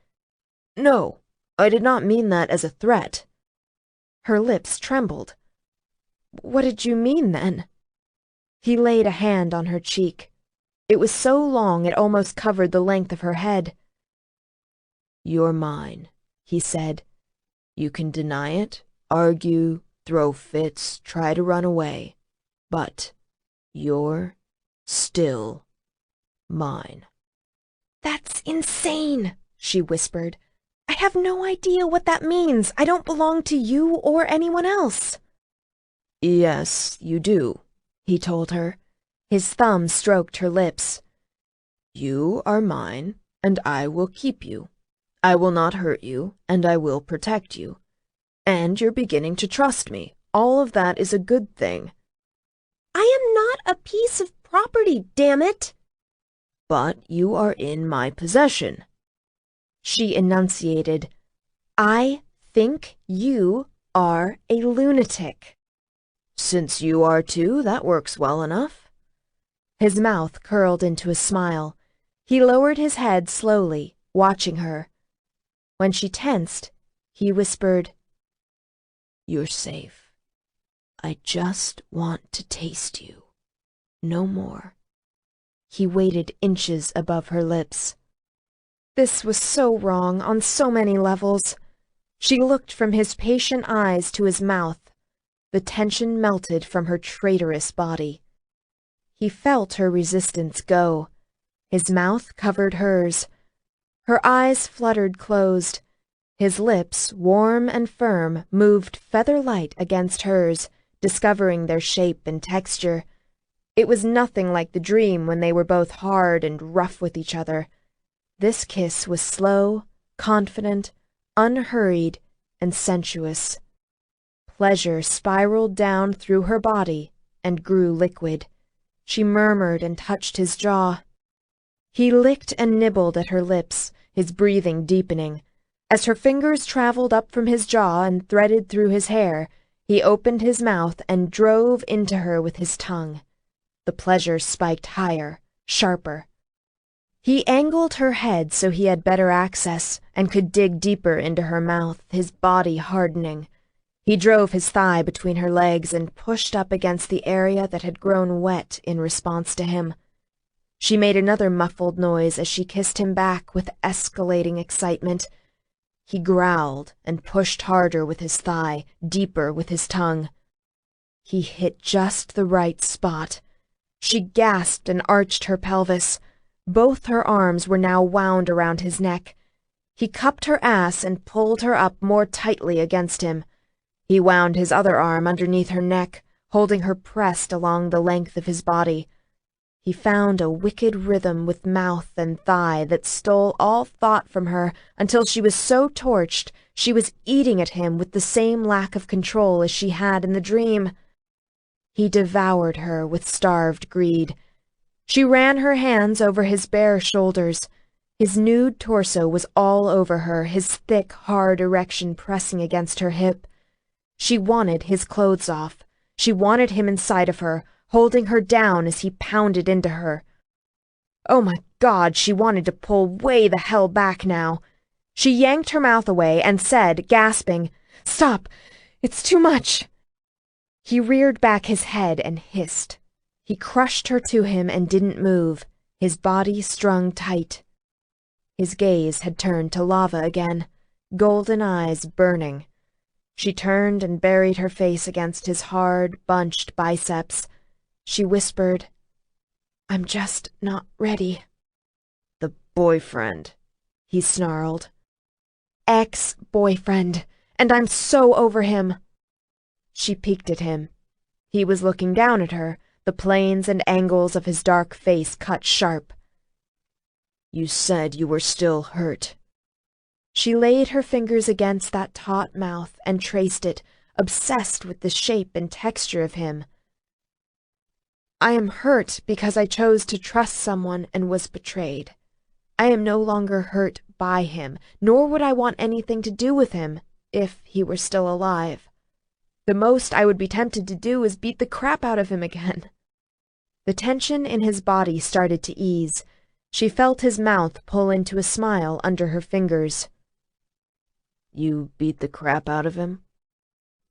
"No, I did not mean that as a threat." Her lips trembled. "What did you mean, then?" He laid a hand on her cheek. It was so long it almost covered the length of her head. "You're mine," he said. "You can deny it, argue, throw fits, try to run away, but you're still mine." "That's insane," she whispered. "I have no idea what that means. I don't belong to you or anyone else." "Yes, you do," he told her. His thumb stroked her lips. "You are mine, and I will keep you. I will not hurt you, and I will protect you. And you're beginning to trust me. All of that is a good thing." "I am not a piece of property, damn it!" "But you are in my possession." She enunciated, "I think you are a lunatic." "Since you are too, that works well enough." His mouth curled into a smile. He lowered his head slowly, watching her. When she tensed, he whispered, "You're safe. I just want to taste you. No more." He waited inches above her lips. This was so wrong on so many levels. She looked from his patient eyes to his mouth. The tension melted from her traitorous body. He felt her resistance go. His mouth covered hers. Her eyes fluttered closed. His lips, warm and firm, moved feather-light against hers, discovering their shape and texture. It was nothing like the dream when they were both hard and rough with each other. This kiss was slow, confident, unhurried, and sensuous. Pleasure spiraled down through her body and grew liquid. She murmured and touched his jaw. He licked and nibbled at her lips, his breathing deepening. As her fingers traveled up from his jaw and threaded through his hair, he opened his mouth and drove into her with his tongue. The pleasure spiked higher, sharper. He angled her head so he had better access and could dig deeper into her mouth, his body hardening. He drove his thigh between her legs and pushed up against the area that had grown wet in response to him. She made another muffled noise as she kissed him back with escalating excitement. He growled and pushed harder with his thigh, deeper with his tongue. He hit just the right spot. She gasped and arched her pelvis. Both her arms were now wound around his neck. He cupped her ass and pulled her up more tightly against him. He wound his other arm underneath her neck, holding her pressed along the length of his body. He found a wicked rhythm with mouth and thigh that stole all thought from her until she was so torched she was eating at him with the same lack of control as she had in the dream. He devoured her with starved greed. She ran her hands over his bare shoulders. His nude torso was all over her, his thick, hard erection pressing against her hip. She wanted his clothes off. She wanted him inside of her, holding her down as he pounded into her. Oh my God, she wanted to pull way the hell back now. She yanked her mouth away and said, gasping, "Stop! It's too much!" He reared back his head and hissed. He crushed her to him and didn't move, his body strung tight. His gaze had turned to lava again, golden eyes burning. She turned and buried her face against his hard, bunched biceps. She whispered, "I'm just not ready." "The boyfriend," he snarled. "Ex-boyfriend, and I'm so over him." She peeked at him. He was looking down at her, the planes and angles of his dark face cut sharp. "You said you were still hurt." She laid her fingers against that taut mouth and traced it, obsessed with the shape and texture of him. "I am hurt because I chose to trust someone and was betrayed. I am no longer hurt by him, nor would I want anything to do with him if he were still alive. The most I would be tempted to do is beat the crap out of him again." The tension in his body started to ease. She felt his mouth pull into a smile under her fingers. "You beat the crap out of him?"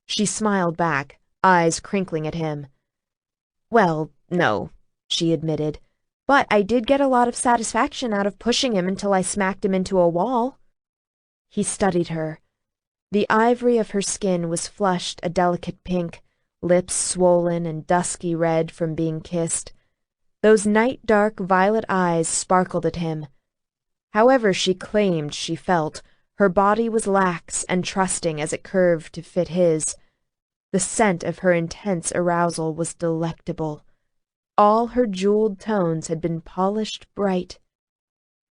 She smiled back, eyes crinkling at him. "Well, no," she admitted, "but I did get a lot of satisfaction out of pushing him until I smacked him into a wall." He studied her. The ivory of her skin was flushed a delicate pink, lips swollen and dusky red from being kissed. Those night-dark violet eyes sparkled at him. However she claimed she felt, her body was lax and trusting as it curved to fit his. The scent of her intense arousal was delectable. All her jeweled tones had been polished bright.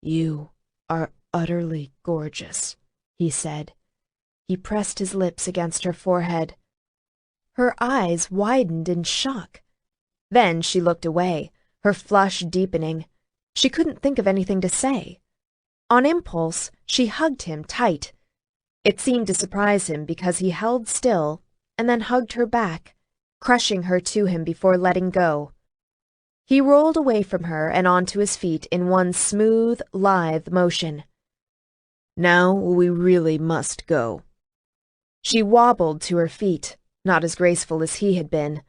"You are utterly gorgeous," he said. He pressed his lips against her forehead. Her eyes widened in shock. Then she looked away, her flush deepening. She couldn't think of anything to say. On impulse, she hugged him tight. It seemed to surprise him because he held still and then hugged her back, crushing her to him before letting go. He rolled away from her and onto his feet in one smooth, lithe motion. "Now we really must go." She wobbled to her feet, not as graceful as he had been.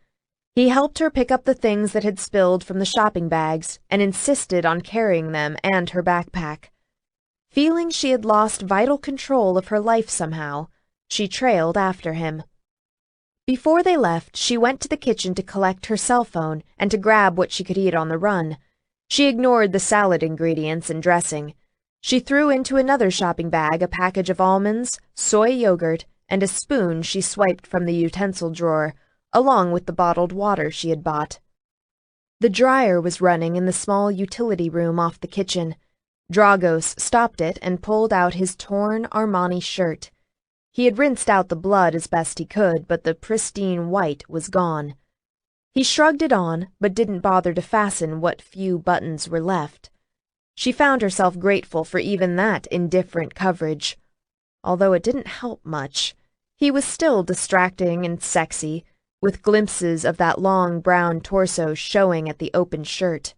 He helped her pick up the things that had spilled from the shopping bags and insisted on carrying them and her backpack. Feeling she had lost vital control of her life somehow, she trailed after him. Before they left, she went to the kitchen to collect her cell phone and to grab what she could eat on the run. She ignored the salad ingredients and dressing. She threw into another shopping bag a package of almonds, soy yogurt, and a spoon she swiped from the utensil drawer, along with the bottled water she had bought. The dryer was running in the small utility room off the kitchen. Dragos stopped it and pulled out his torn Armani shirt. He had rinsed out the blood as best he could, but the pristine white was gone. He shrugged it on, but didn't bother to fasten what few buttons were left. She found herself grateful for even that indifferent coverage. Although it didn't help much, he was still distracting and sexy, with glimpses of that long brown torso showing at the open shirt.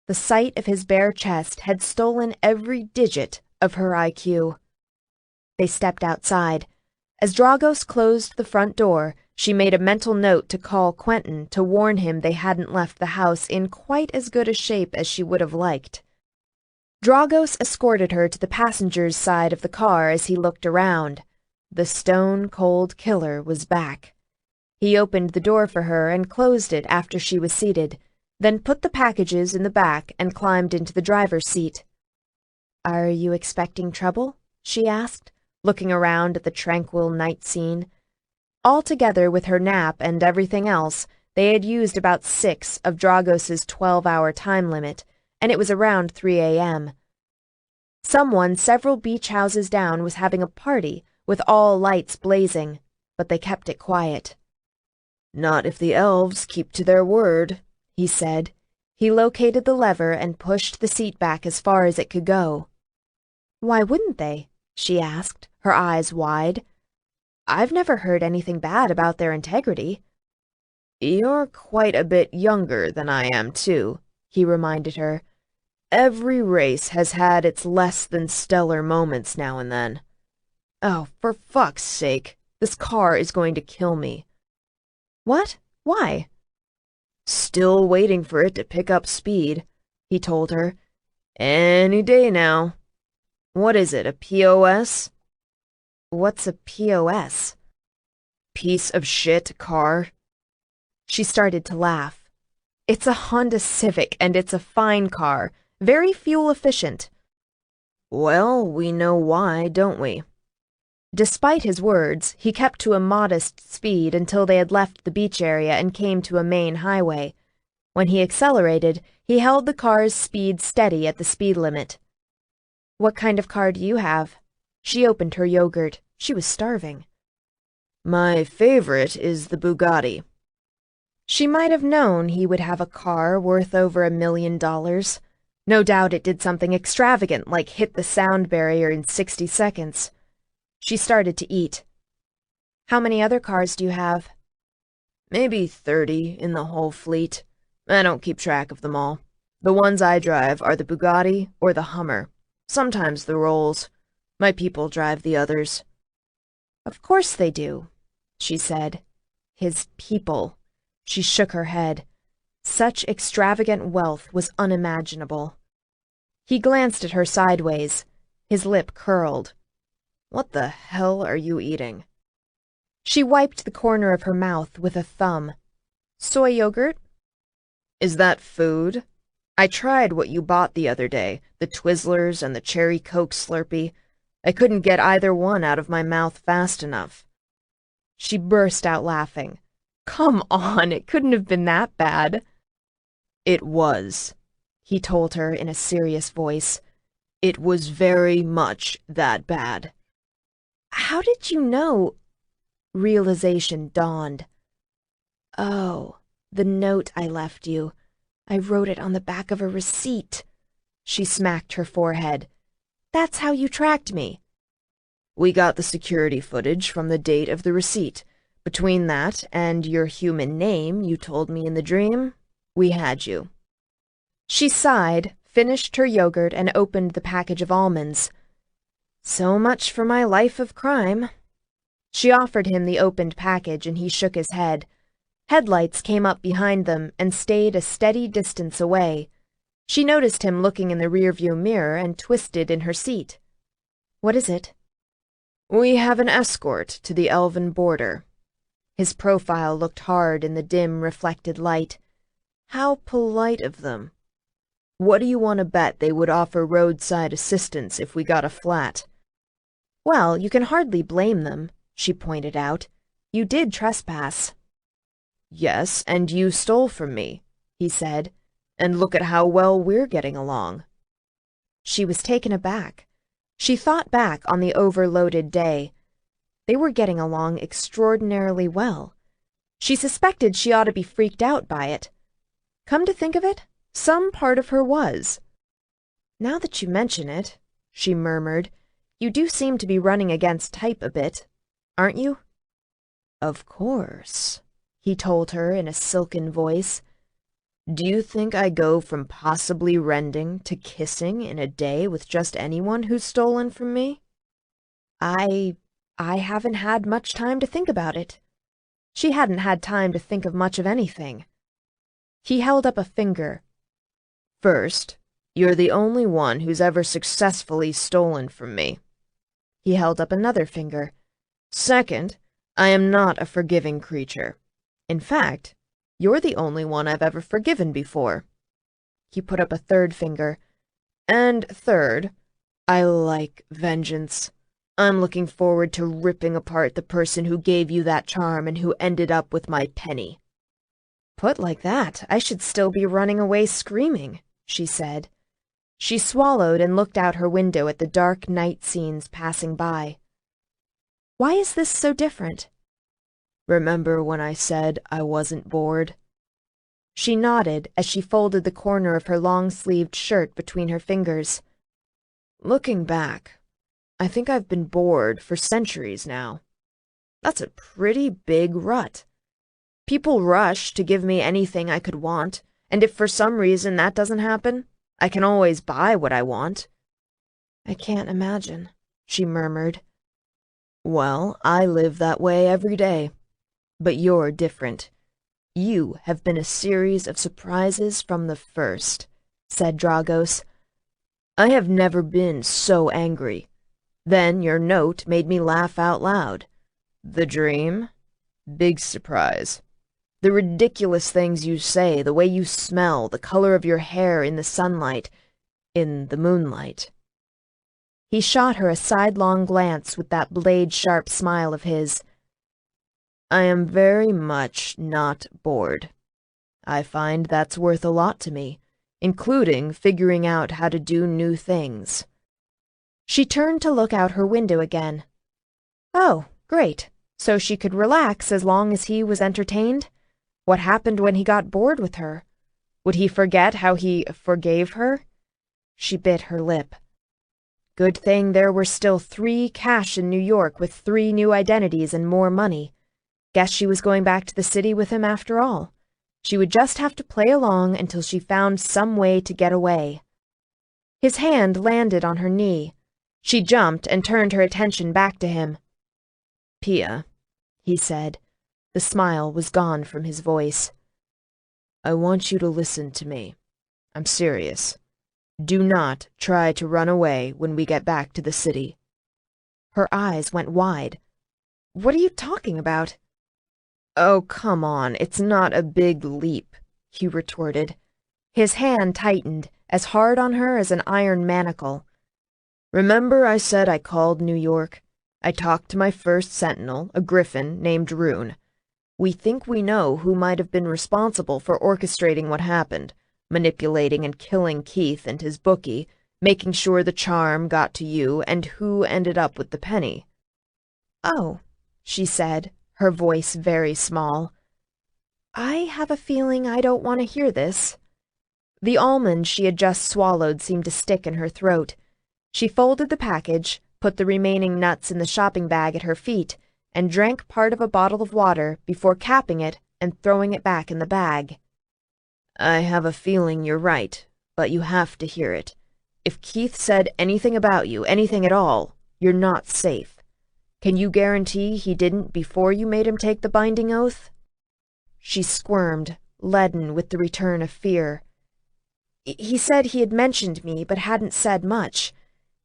The sight of his bare chest had stolen every digit of her IQ. They stepped outside. As Dragos closed the front door, she made a mental note to call Quentin to warn him they hadn't left the house in quite as good a shape as she would have liked. Dragos escorted her to the passenger's side of the car as he looked around. The stone-cold killer was back. He opened the door for her and closed it after she was seated, then put the packages in the back and climbed into the driver's seat. "Are you expecting trouble?" she asked, looking around at the tranquil night scene. Altogether, with her nap and everything else, they had used about 6 of Dragos's 12-hour time limit, and it was around 3 a.m. Someone several beach houses down was having a party, with all lights blazing, but they kept it quiet. "Not if the elves keep to their word," he said. He located the lever and pushed the seat back as far as it could go. "Why wouldn't they?" she asked, her eyes wide. "I've never heard anything bad about their integrity." "You're quite a bit younger than I am, too," he reminded her. "Every race has had its less-than-stellar moments now and then. Oh, for fuck's sake, this car is going to kill me." "What? Why?" "Still waiting for it to pick up speed," he told her. "Any day now. What is it, a POS?" "What's a POS?" "Piece of shit car." She started to laugh. "It's a Honda Civic, and it's a fine car, very fuel efficient." "Well, we know why, don't we?" Despite his words, he kept to a modest speed until they had left the beach area and came to a main highway. When he accelerated, he held the car's speed steady at the speed limit. "What kind of car do you have?" She opened her yogurt. She was starving. "My favorite is the Bugatti." She might have known he would have a car worth over $1 million. No doubt it did something extravagant like hit the sound barrier in 60 seconds. She started to eat. "How many other cars do you have?" "Maybe 30 in the whole fleet. I don't keep track of them all. The ones I drive are the Bugatti or the Hummer. Sometimes the Rolls. My people drive the others." "Of course they do," she said. His people. She shook her head. Such extravagant wealth was unimaginable. He glanced at her sideways. His lip curled. "What the hell are you eating?" She wiped the corner of her mouth with a thumb. "Soy yogurt." "Is that food? I tried what you bought the other day, the Twizzlers and the Cherry Coke Slurpee. I couldn't get either one out of my mouth fast enough." She burst out laughing. "Come on, it couldn't have been that bad." "It was," he told her in a serious voice. "It was very much that bad." "How did you know?" Realization dawned. "Oh, the note I left you. I wrote it on the back of a receipt." She smacked her forehead. "That's how you tracked me." "We got the security footage from the date of the receipt. Between that and your human name you told me in the dream, we had you." She sighed, finished her yogurt, and opened the package of almonds. "So much for my life of crime." She offered him the opened package, and he shook his head. Headlights came up behind them and stayed a steady distance away. She noticed him looking in the rearview mirror and twisted in her seat. "What is it?" "We have an escort to the elven border." His profile looked hard in the dim, reflected light. How polite of them. "What do you want to bet they would offer roadside assistance if we got a flat?" "Well, you can hardly blame them," she pointed out. "You did trespass." "Yes, and you stole from me," he said. "And look at how well we're getting along." She was taken aback. She thought back on the overloaded day. They were getting along extraordinarily well. She suspected she ought to be freaked out by it. Come to think of it, some part of her was. "Now that you mention it," she murmured, "you do seem to be running against type a bit, aren't you?" "Of course," he told her in a silken voice. "Do you think I go from possibly rending to kissing in a day with just anyone who's stolen from me?" I haven't had much time to think about it." She hadn't had time to think of much of anything. He held up a finger. "First, you're the only one who's ever successfully stolen from me." He held up another finger. "Second, I am not a forgiving creature. In fact, you're the only one I've ever forgiven before." He put up a third finger. "And third, I like vengeance. I'm looking forward to ripping apart the person who gave you that charm and who ended up with my penny." "Put like that, I should still be running away screaming," she said. She swallowed and looked out her window at the dark night scenes passing by. "Why is this so different?" "Remember when I said I wasn't bored?" She nodded as she folded the corner of her long-sleeved shirt between her fingers. "Looking back, I think I've been bored for centuries now. That's a pretty big rut. People rush to give me anything I could want, and if for some reason that doesn't happen, I can always buy what I want." "I can't imagine," she murmured. "Well, I live that way every day. But you're different. You have been a series of surprises from the first," said Dragos. "I have never been so angry. Then your note made me laugh out loud. The dream? Big surprise. The ridiculous things you say, the way you smell, the color of your hair in the sunlight, in the moonlight." He shot her a sidelong glance with that blade-sharp smile of his. "I am very much not bored. I find that's worth a lot to me, including figuring out how to do new things." She turned to look out her window again. Oh, great. So she could relax as long as he was entertained? What happened when he got bored with her? Would he forget how he forgave her? She bit her lip. Good thing there were still 3 cash in New York with 3 new identities and more money. Guess she was going back to the city with him after all. She would just have to play along until she found some way to get away. His hand landed on her knee. She jumped and turned her attention back to him. "Pia," he said. The smile was gone from his voice. "I want you to listen to me. I'm serious. Do not try to run away when we get back to the city." Her eyes went wide. "What are you talking about?" "Oh, come on, it's not a big leap," he retorted. His hand tightened, as hard on her as an iron manacle. "Remember I said I called New York? I talked to my first sentinel, a griffin named Rune. We think we know who might have been responsible for orchestrating what happened, manipulating and killing Keith and his bookie, making sure the charm got to you, and who ended up with the penny." "Oh," she said, her voice very small. "I have a feeling I don't want to hear this." The almond she had just swallowed seemed to stick in her throat. She folded the package, put the remaining nuts in the shopping bag at her feet, and drank part of a bottle of water before capping it and throwing it back in the bag. "I have a feeling you're right, but you have to hear it. If Keith said anything about you, anything at all, you're not safe. Can you guarantee he didn't before you made him take the binding oath?" She squirmed, leaden with the return of fear. "He said he had mentioned me, but hadn't said much.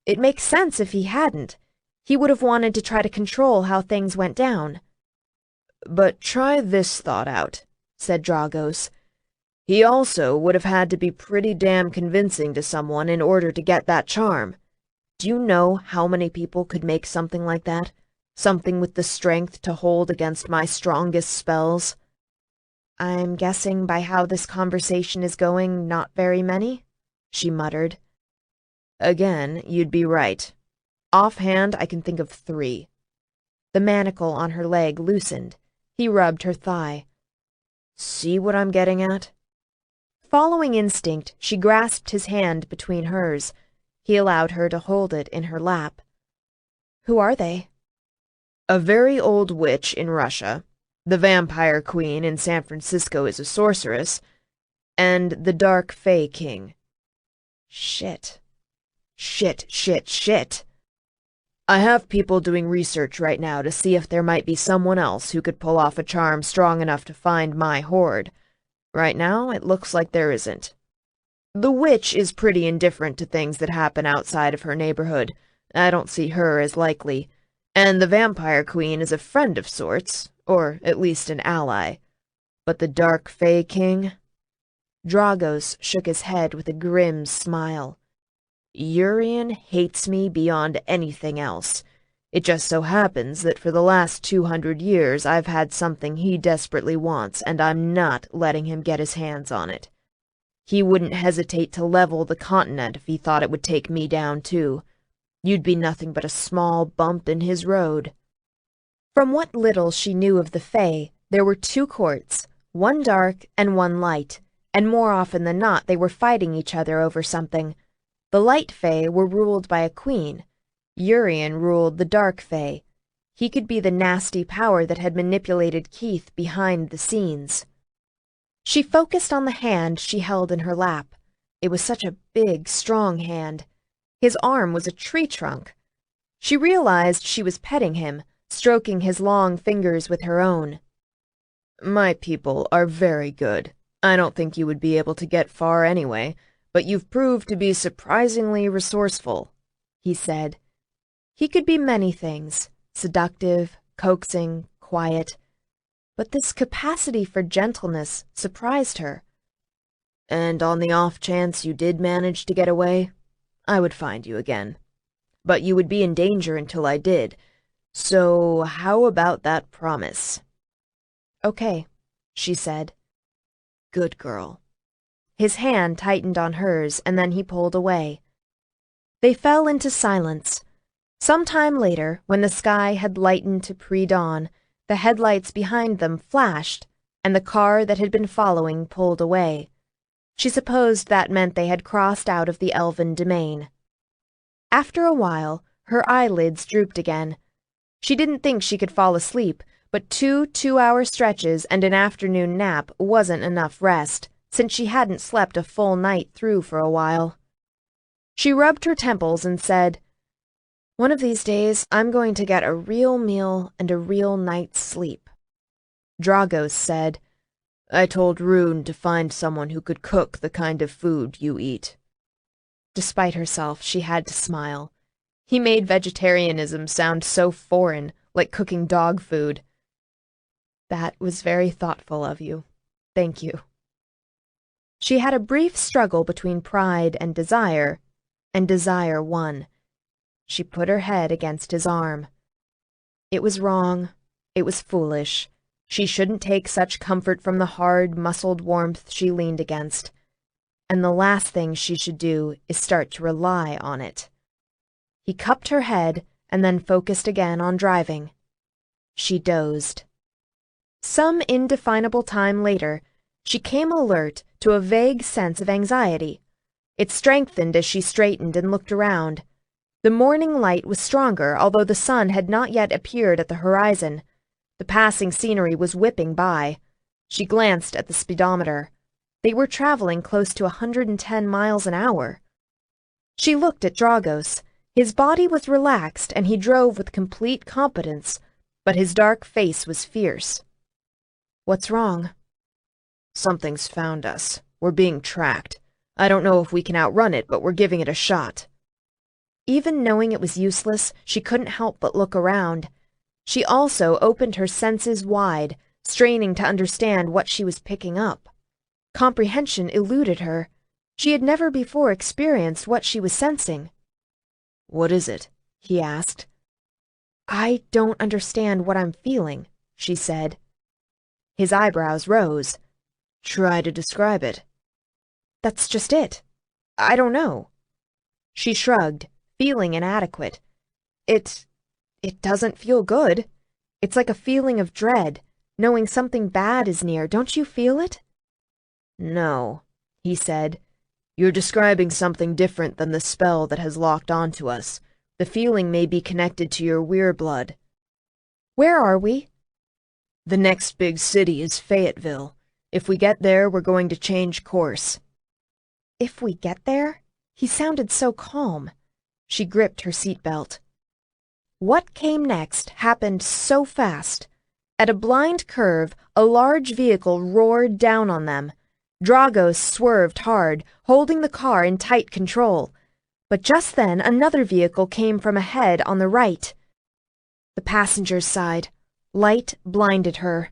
It makes sense if he hadn't. He would have wanted to try to control how things went down." "But try this thought out," said Dragos. "He also would have had to be pretty damn convincing to someone in order to get that charm. Do you know how many people could make something like that? Something with the strength to hold against my strongest spells?" "I'm guessing by how this conversation is going, not very many," she muttered. Again, you'd be right. Offhand, I can think of 3. The manacle on her leg loosened. He rubbed her thigh. See what I'm getting at? Following instinct, she grasped his hand between hers. He allowed her to hold it in her lap. Who are they? A very old witch in Russia. The vampire queen in San Francisco is a sorceress. And the dark fae king. Shit. Shit. I have people doing research right now to see if there might be someone else who could pull off a charm strong enough to find my horde. Right now, it looks like there isn't. The witch is pretty indifferent to things that happen outside of her neighborhood. I don't see her as likely. And the vampire queen is a friend of sorts, or at least an ally. But the dark fae king? Dragos shook his head with a grim smile. Urian hates me beyond anything else. It just so happens that for the last 200 years I've had something he desperately wants, and I'm not letting him get his hands on it. He wouldn't hesitate to level the continent if he thought it would take me down too. You'd be nothing but a small bump in his road. From what little she knew of the Fae, there were 2 courts, one dark and one light, and more often than not they were fighting each other over something. The light Fae were ruled by a queen. Urian ruled the dark Fae. He could be the nasty power that had manipulated Keith behind the scenes. She focused on the hand she held in her lap. It was such a big, strong hand. His arm was a tree trunk. She realized she was petting him, stroking his long fingers with her own. My people are very good. I don't think you would be able to get far anyway, but you've proved to be surprisingly resourceful, he said. He could be many things, seductive, coaxing, quiet, but this capacity for gentleness surprised her. And on the off chance you did manage to get away, I would find you again. But you would be in danger until I did, so how about that promise? Okay, she said. Good girl. His hand tightened on hers, and then he pulled away. They fell into silence. Some time later, when the sky had lightened to pre-dawn, the headlights behind them flashed, and the car that had been following pulled away. She supposed that meant they had crossed out of the elven domain. After a while, her eyelids drooped again. She didn't think she could fall asleep, but 2 two-hour stretches and an afternoon nap wasn't enough rest, since she hadn't slept a full night through for a while. She rubbed her temples and said, One of these days, I'm going to get a real meal and a real night's sleep. Dragos said, I told Rune to find someone who could cook the kind of food you eat. Despite herself, she had to smile. He made vegetarianism sound so foreign, like cooking dog food. That was very thoughtful of you. Thank you. She had a brief struggle between pride and desire won. She put her head against his arm. It was wrong. It was foolish. She shouldn't take such comfort from the hard, muscled warmth she leaned against. And the last thing she should do is start to rely on it. He cupped her head and then focused again on driving. She dozed. Some indefinable time later, she came alert to a vague sense of anxiety. It strengthened as she straightened and looked around. The morning light was stronger, although the sun had not yet appeared at the horizon. The passing scenery was whipping by. She glanced at the speedometer. They were traveling close to 110 miles an hour. She looked at Dragos. His body was relaxed, and he drove with complete competence, but his dark face was fierce. What's wrong? Something's found us. We're being tracked. I don't know if we can outrun it, but we're giving it a shot. Even knowing it was useless, she couldn't help but look around. She also opened her senses wide, straining to understand what she was picking up. Comprehension eluded her. She had never before experienced what she was sensing. What is it? He asked. I don't understand what I'm feeling, she said. His eyebrows rose. Try to describe it. That's just it. I don't know. She shrugged, feeling inadequate. It doesn't feel good. It's like a feeling of dread, knowing something bad is near. Don't you feel it? No, he said. You're describing something different than the spell that has locked onto us. The feeling may be connected to your wereblood. Where are we? The next big city is Fayetteville. If we get there, we're going to change course. If we get there? He sounded so calm. She gripped her seatbelt. What came next happened so fast. At a blind curve, a large vehicle roared down on them. Dragos swerved hard, holding the car in tight control. But just then, another vehicle came from ahead on the right. The passenger's side. Light blinded her.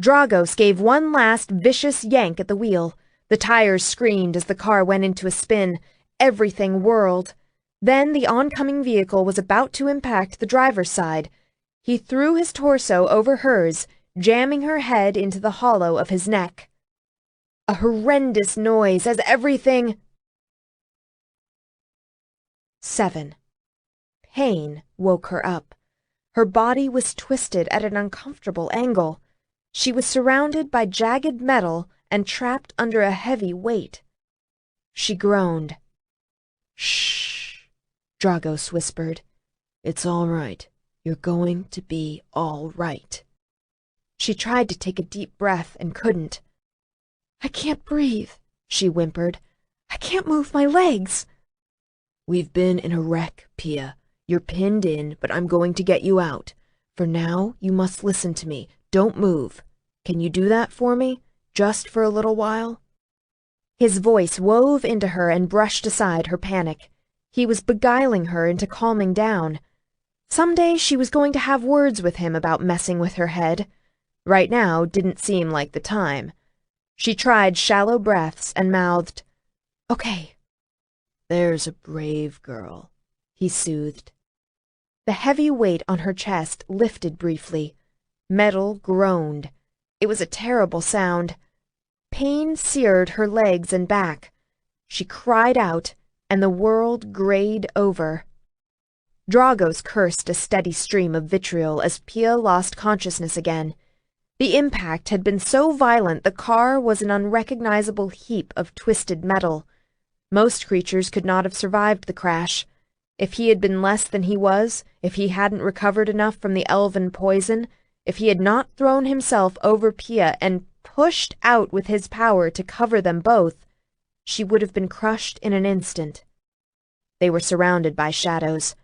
Dragos gave one last vicious yank at the wheel. The tires screamed as the car went into a spin. Everything whirled. Then the oncoming vehicle was about to impact the driver's side. He threw his torso over hers, jamming her head into the hollow of his neck. A horrendous noise as everything... 7. Pain woke her up. Her body was twisted at an uncomfortable angle. She was surrounded by jagged metal and trapped under a heavy weight. She groaned. Shh, Dragos whispered. It's all right. You're going to be all right. She tried to take a deep breath and couldn't. I can't breathe, she whimpered. I can't move my legs. We've been in a wreck, Pia. You're pinned in, but I'm going to get you out. For now, you must listen to me. Don't move. Can you do that for me? Just for a little while? His voice wove into her and brushed aside her panic. He was beguiling her into calming down. Someday she was going to have words with him about messing with her head. Right now didn't seem like the time. She tried shallow breaths and mouthed, "Okay." There's a brave girl, he soothed. The heavy weight on her chest lifted briefly. Metal groaned. It was a terrible sound. Pain seared her legs and back. She cried out, and the world grayed over. Dragos cursed a steady stream of vitriol as Pia lost consciousness again. The impact had been so violent the car was an unrecognizable heap of twisted metal. Most creatures could not have survived the crash. If he had been less than he was, if he hadn't recovered enough from the elven poison, if he had not thrown himself over Pia and pushed out with his power to cover them both, she would have been crushed in an instant. They were surrounded by shadows.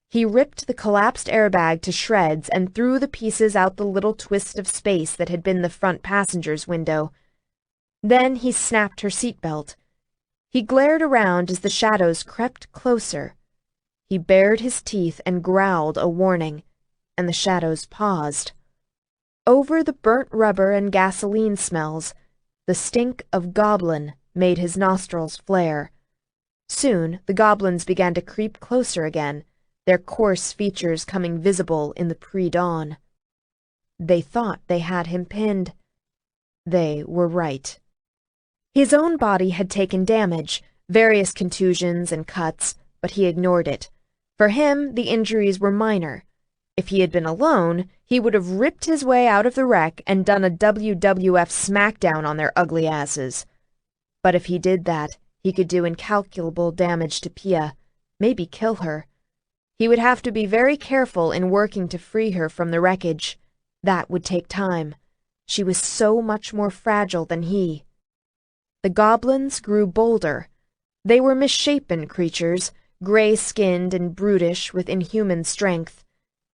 He ripped the collapsed airbag to shreds and threw the pieces out the little twist of space that had been the front passenger's window. Then he snapped her seatbelt. He glared around as the shadows crept closer. He bared his teeth and growled a warning, and the shadows paused. Over the burnt rubber and gasoline smells, the stink of goblin made his nostrils flare. Soon the goblins began to creep closer again, their coarse features coming visible in the pre-dawn. They thought they had him pinned. They were right. His own body had taken damage, various contusions and cuts, but he ignored it. For him, the injuries were minor. If he had been alone, he would have ripped his way out of the wreck and done a WWF smackdown on their ugly asses. But if he did that, he could do incalculable damage to Pia, maybe kill her. He would have to be very careful in working to free her from the wreckage. That would take time. She was so much more fragile than he. The goblins grew bolder. They were misshapen creatures, gray-skinned and brutish with inhuman strength.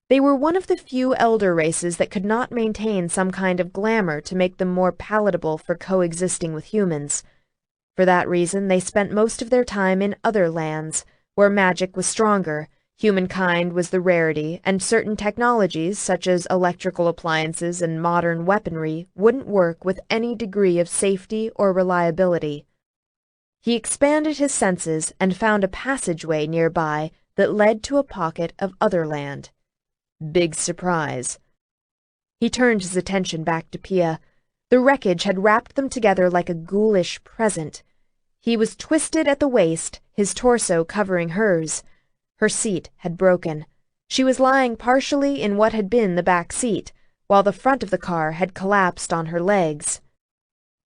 They were one of the few elder races that could not maintain some kind of glamour to make them more palatable for coexisting with humans. For that reason, they spent most of their time in other lands, where magic was stronger, humankind was the rarity, and certain technologies, such as electrical appliances and modern weaponry, wouldn't work with any degree of safety or reliability. He expanded his senses and found a passageway nearby that led to a pocket of other land. Big surprise. He turned his attention back to Pia. The wreckage had wrapped them together like a ghoulish present. He was twisted at the waist, his torso covering hers. Her seat had broken. She was lying partially in what had been the back seat, while the front of the car had collapsed on her legs.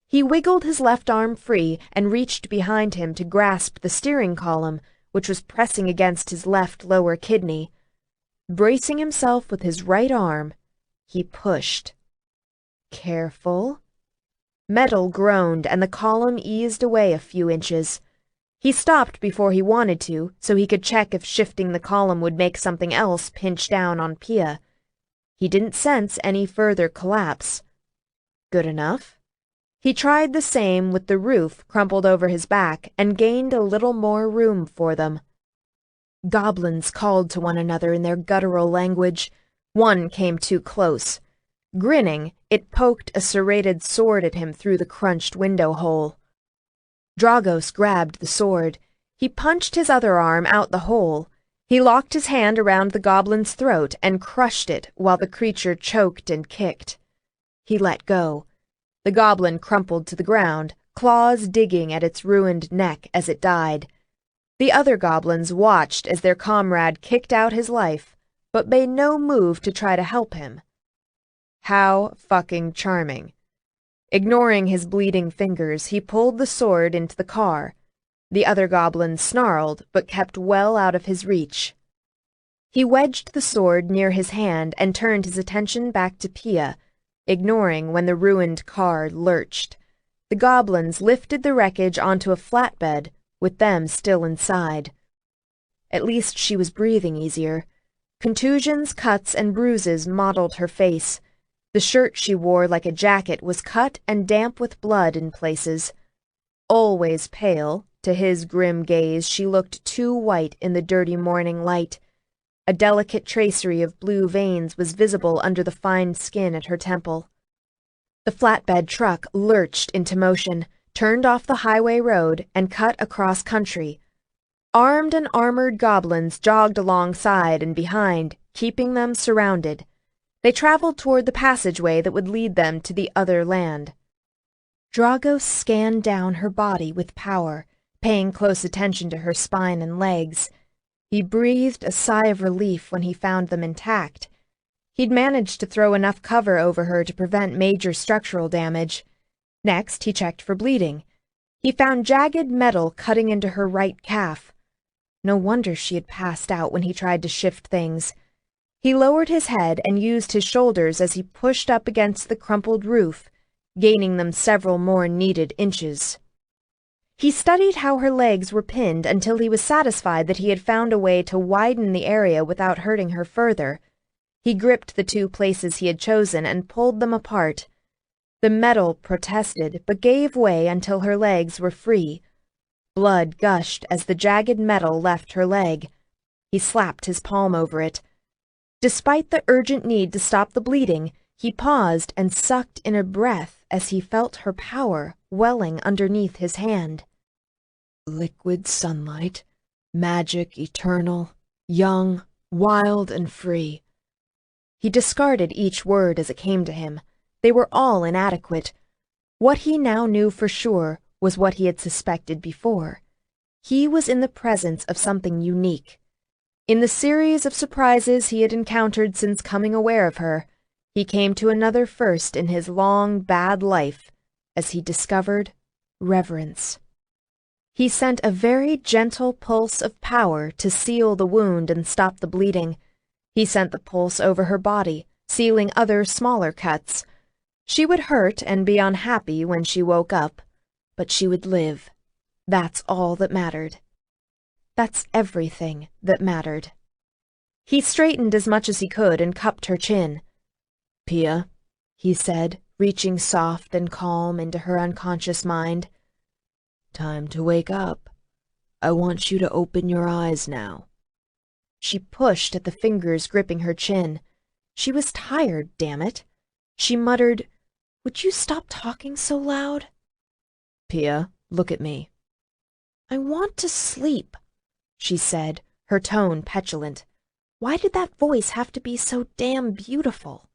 He wiggled his left arm free and reached behind him to grasp the steering column, which was pressing against his left lower kidney. Bracing himself with his right arm, he pushed. Careful. Metal groaned and the column eased away a few inches. He stopped before he wanted to, so he could check if shifting the column would make something else pinch down on Pia. He didn't sense any further collapse. Good enough. He tried the same with the roof crumpled over his back and gained a little more room for them. Goblins called to one another in their guttural language. One came too close. Grinning, it poked a serrated sword at him through the crunched window hole. Dragos grabbed the sword. He punched his other arm out the hole. He locked his hand around the goblin's throat and crushed it while the creature choked and kicked. He let go. The goblin crumpled to the ground, claws digging at its ruined neck as it died. The other goblins watched as their comrade kicked out his life, but made no move to try to help him. How fucking charming. Ignoring his bleeding fingers, he pulled the sword into the car. The other goblins snarled, but kept well out of his reach. He wedged the sword near his hand and turned his attention back to Pia, ignoring when the ruined car lurched. The goblins lifted the wreckage onto a flatbed, with them still inside. At least she was breathing easier. Contusions, cuts, and bruises mottled her face. The shirt she wore like a jacket was cut and damp with blood in places. Always pale, to his grim gaze she looked too white in the dirty morning light. A delicate tracery of blue veins was visible under the fine skin at her temple. The flatbed truck lurched into motion, turned off the highway road, and cut across country. Armed and armored goblins jogged alongside and behind, keeping them surrounded. They traveled toward the passageway that would lead them to the other land. Dragos scanned down her body with power, paying close attention to her spine and legs. He breathed a sigh of relief when he found them intact. He'd managed to throw enough cover over her to prevent major structural damage. Next, he checked for bleeding. He found jagged metal cutting into her right calf. No wonder she had passed out when he tried to shift things. He lowered his head and used his shoulders as he pushed up against the crumpled roof, gaining them several more needed inches. He studied how her legs were pinned until he was satisfied that he had found a way to widen the area without hurting her further. He gripped the two places he had chosen and pulled them apart. The metal protested, but gave way until her legs were free. Blood gushed as the jagged metal left her leg. He slapped his palm over it. Despite the urgent need to stop the bleeding, he paused and sucked in a breath as he felt her power welling underneath his hand. Liquid sunlight, magic eternal, young, wild, and free. He discarded each word as it came to him. They were all inadequate. What he now knew for sure was what he had suspected before. He was in the presence of something unique. In the series of surprises he had encountered since coming aware of her, he came to another first in his long, bad life, as he discovered reverence. He sent a very gentle pulse of power to seal the wound and stop the bleeding. He sent the pulse over her body, sealing other smaller cuts. She would hurt and be unhappy when she woke up, but she would live. That's all that mattered. That's everything that mattered. He straightened as much as he could and cupped her chin. "Pia," he said, reaching soft and calm into her unconscious mind. "Time to wake up. I want you to open your eyes now." She pushed at the fingers gripping her chin. She was tired, damn it. She muttered, "Would you stop talking so loud?" "Pia, look at me." "I want to sleep," she said, her tone petulant. Why did that voice have to be so damn beautiful?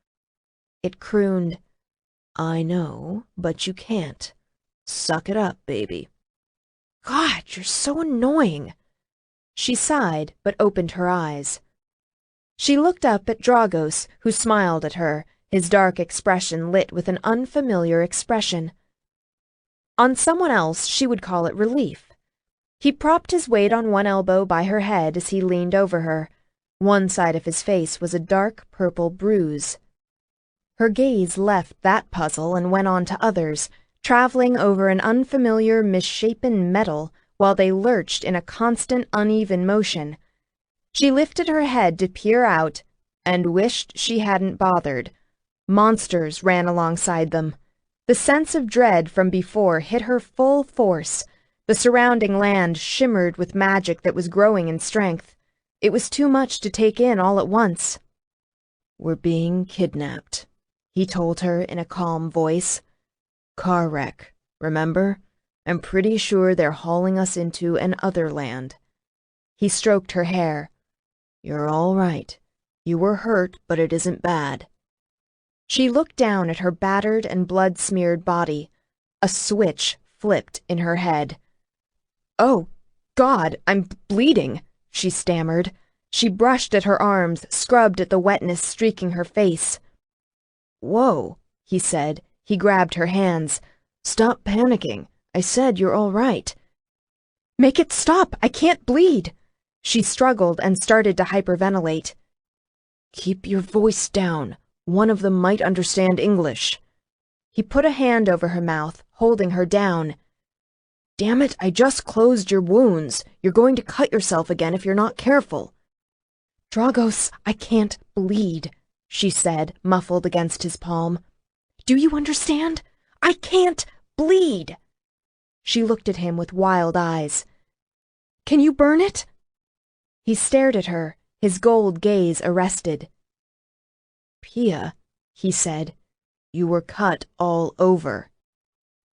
It crooned, "I know, but you can't. Suck it up, baby." God, you're so annoying. She sighed, but opened her eyes. She looked up at Dragos, who smiled at her, his dark expression lit with an unfamiliar expression. On someone else, she would call it relief. He propped his weight on one elbow by her head as he leaned over her. One side of his face was a dark purple bruise. Her gaze left that puzzle and went on to others, traveling over an unfamiliar, misshapen metal while they lurched in a constant, uneven motion. She lifted her head to peer out and wished she hadn't bothered. Monsters ran alongside them. The sense of dread from before hit her full force. The surrounding land shimmered with magic that was growing in strength. It was too much to take in all at once. "We're being kidnapped," he told her in a calm voice. "Car wreck, remember? I'm pretty sure they're hauling us into an other land." He stroked her hair. "You're all right. You were hurt, but it isn't bad." She looked down at her battered and blood-smeared body. A switch flipped in her head. "Oh, God, I'm bleeding," she stammered. She brushed at her arms, scrubbed at the wetness streaking her face. "Whoa," he said. He grabbed her hands. "Stop panicking. I said you're all right." "Make it stop. I can't bleed." She struggled and started to hyperventilate. "Keep your voice down. One of them might understand English." He put a hand over her mouth, holding her down. "Damn it, I just closed your wounds. You're going to cut yourself again if you're not careful." "Dragos, I can't bleed," she said, muffled against his palm. "Do you understand? I can't bleed." She looked at him with wild eyes. "Can you burn it?" He stared at her, his gold gaze arrested. "Pia," he said, "you were cut all over."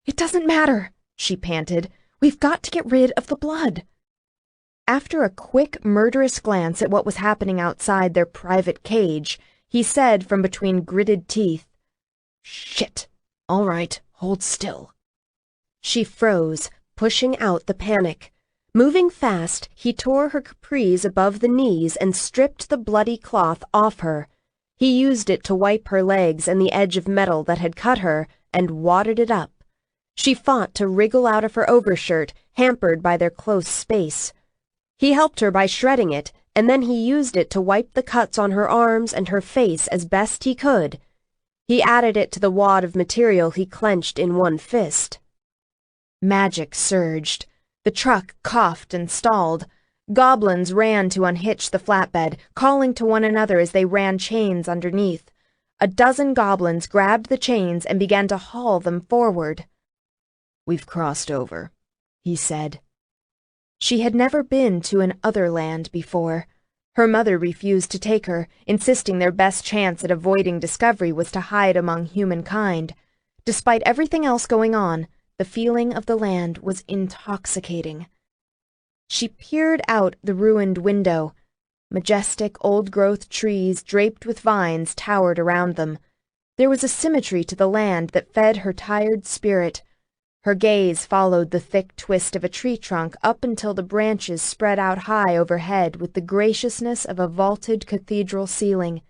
"It doesn't matter," she panted. "We've got to get rid of the blood." After a quick, murderous glance at what was happening outside their private cage, he said from between gritted teeth, "Shit. All right, hold still." She froze, pushing out the panic. Moving fast, he tore her capris above the knees and stripped the bloody cloth off her. He used it to wipe her legs and the edge of metal that had cut her, and wadded it up. She fought to wriggle out of her overshirt, hampered by their close space. He helped her by shredding it, and then he used it to wipe the cuts on her arms and her face as best he could. He added it to the wad of material he clenched in one fist. Magic surged. The truck coughed and stalled. Goblins ran to unhitch the flatbed, calling to one another as they ran chains underneath. A dozen goblins grabbed the chains and began to haul them forward. "We've crossed over," he said. She had never been to an other land before. Her mother refused to take her, insisting their best chance at avoiding discovery was to hide among humankind. Despite everything else going on, the feeling of the land was intoxicating. She peered out the ruined window. Majestic, old-growth trees draped with vines towered around them. There was a symmetry to the land that fed her tired spirit. Her gaze followed the thick twist of a tree trunk up until the branches spread out high overhead with the graciousness of a vaulted cathedral ceiling.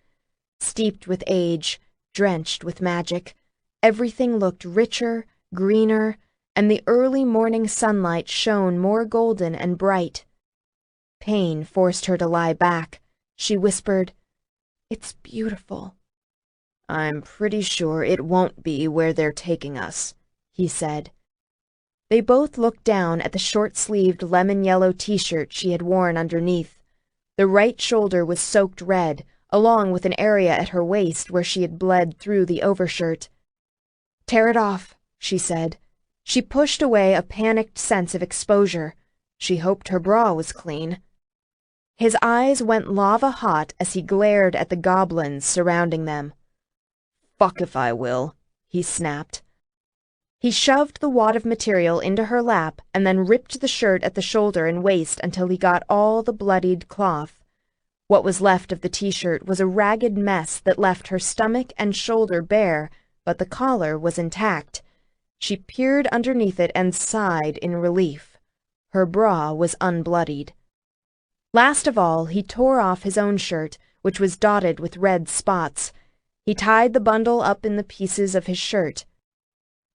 Steeped with age, drenched with magic, everything looked richer, greener, and the early morning sunlight shone more golden and bright. Pain forced her to lie back. She whispered, "It's beautiful." "I'm pretty sure it won't be where they're taking us," he said. They both looked down at the short-sleeved lemon-yellow t-shirt she had worn underneath. The right shoulder was soaked red, along with an area at her waist where she had bled through the overshirt. "Tear it off," she said. She pushed away a panicked sense of exposure. She hoped her bra was clean. His eyes went lava-hot as he glared at the goblins surrounding them. "Fuck if I will," he snapped. He shoved the wad of material into her lap and then ripped the shirt at the shoulder and waist until he got all the bloodied cloth. What was left of the t-shirt was a ragged mess that left her stomach and shoulder bare, but the collar was intact. She peered underneath it and sighed in relief. Her bra was unbloodied. Last of all, he tore off his own shirt, which was dotted with red spots. He tied the bundle up in the pieces of his shirt.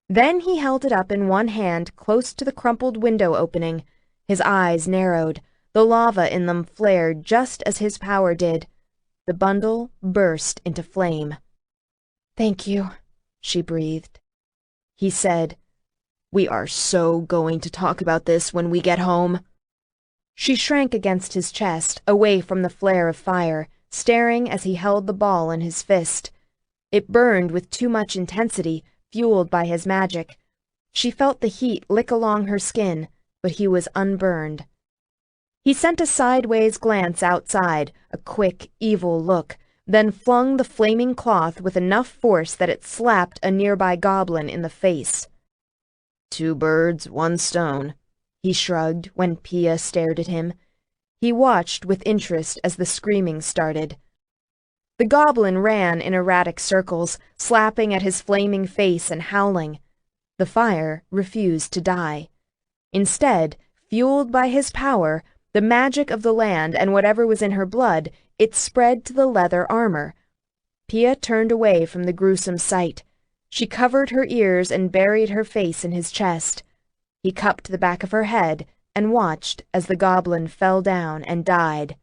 Then he held it up in one hand close to the crumpled window opening. His eyes narrowed. The lava in them flared just as his power did. The bundle burst into flame. "Thank you," she breathed. He said, "We are so going to talk about this when we get home." She shrank against his chest, away from the flare of fire, staring as he held the ball in his fist. It burned with too much intensity, fueled by his magic. She felt the heat lick along her skin, but he was unburned. He sent a sideways glance outside, a quick, evil look, then flung the flaming cloth with enough force that it slapped a nearby goblin in the face. "Two birds, one stone," he shrugged when Pia stared at him. He watched with interest as the screaming started. The goblin ran in erratic circles, slapping at his flaming face and howling. The fire refused to die. Instead, fueled by his power, the magic of the land and whatever was in her blood, it spread to the leather armor. Pia turned away from the gruesome sight. She covered her ears and buried her face in his chest. He cupped the back of her head and watched as the goblin fell down and died.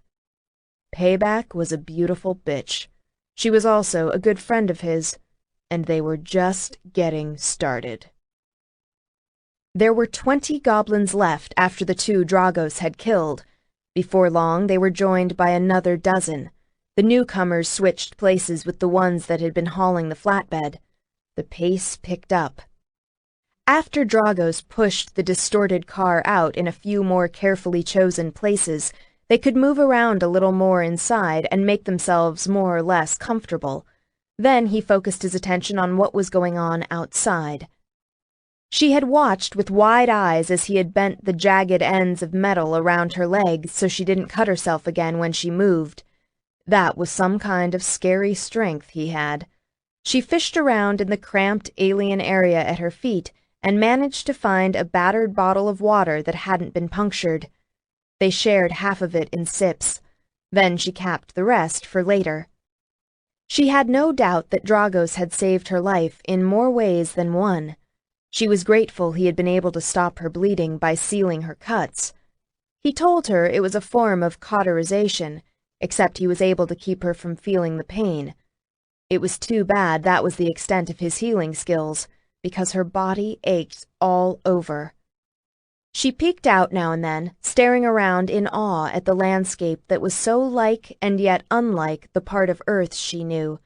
Payback was a beautiful bitch. She was also a good friend of his, and they were just getting started. There were 20 goblins left after the 2 Dragos had killed. Before long, they were joined by another dozen. The newcomers switched places with the ones that had been hauling the flatbed. The pace picked up. After Dragos pushed the distorted car out in a few more carefully chosen places, they could move around a little more inside and make themselves more or less comfortable. Then he focused his attention on what was going on outside. She had watched with wide eyes as he had bent the jagged ends of metal around her legs so she didn't cut herself again when she moved. That was some kind of scary strength he had. She fished around in the cramped alien area at her feet and managed to find a battered bottle of water that hadn't been punctured. They shared half of it in sips. Then she capped the rest for later. She had no doubt that Dragos had saved her life in more ways than one. She was grateful he had been able to stop her bleeding by sealing her cuts. He told her it was a form of cauterization, except he was able to keep her from feeling the pain. It was too bad that was the extent of his healing skills, because her body ached all over. She peeked out now and then, staring around in awe at the landscape that was so like and yet unlike the part of Earth she knew.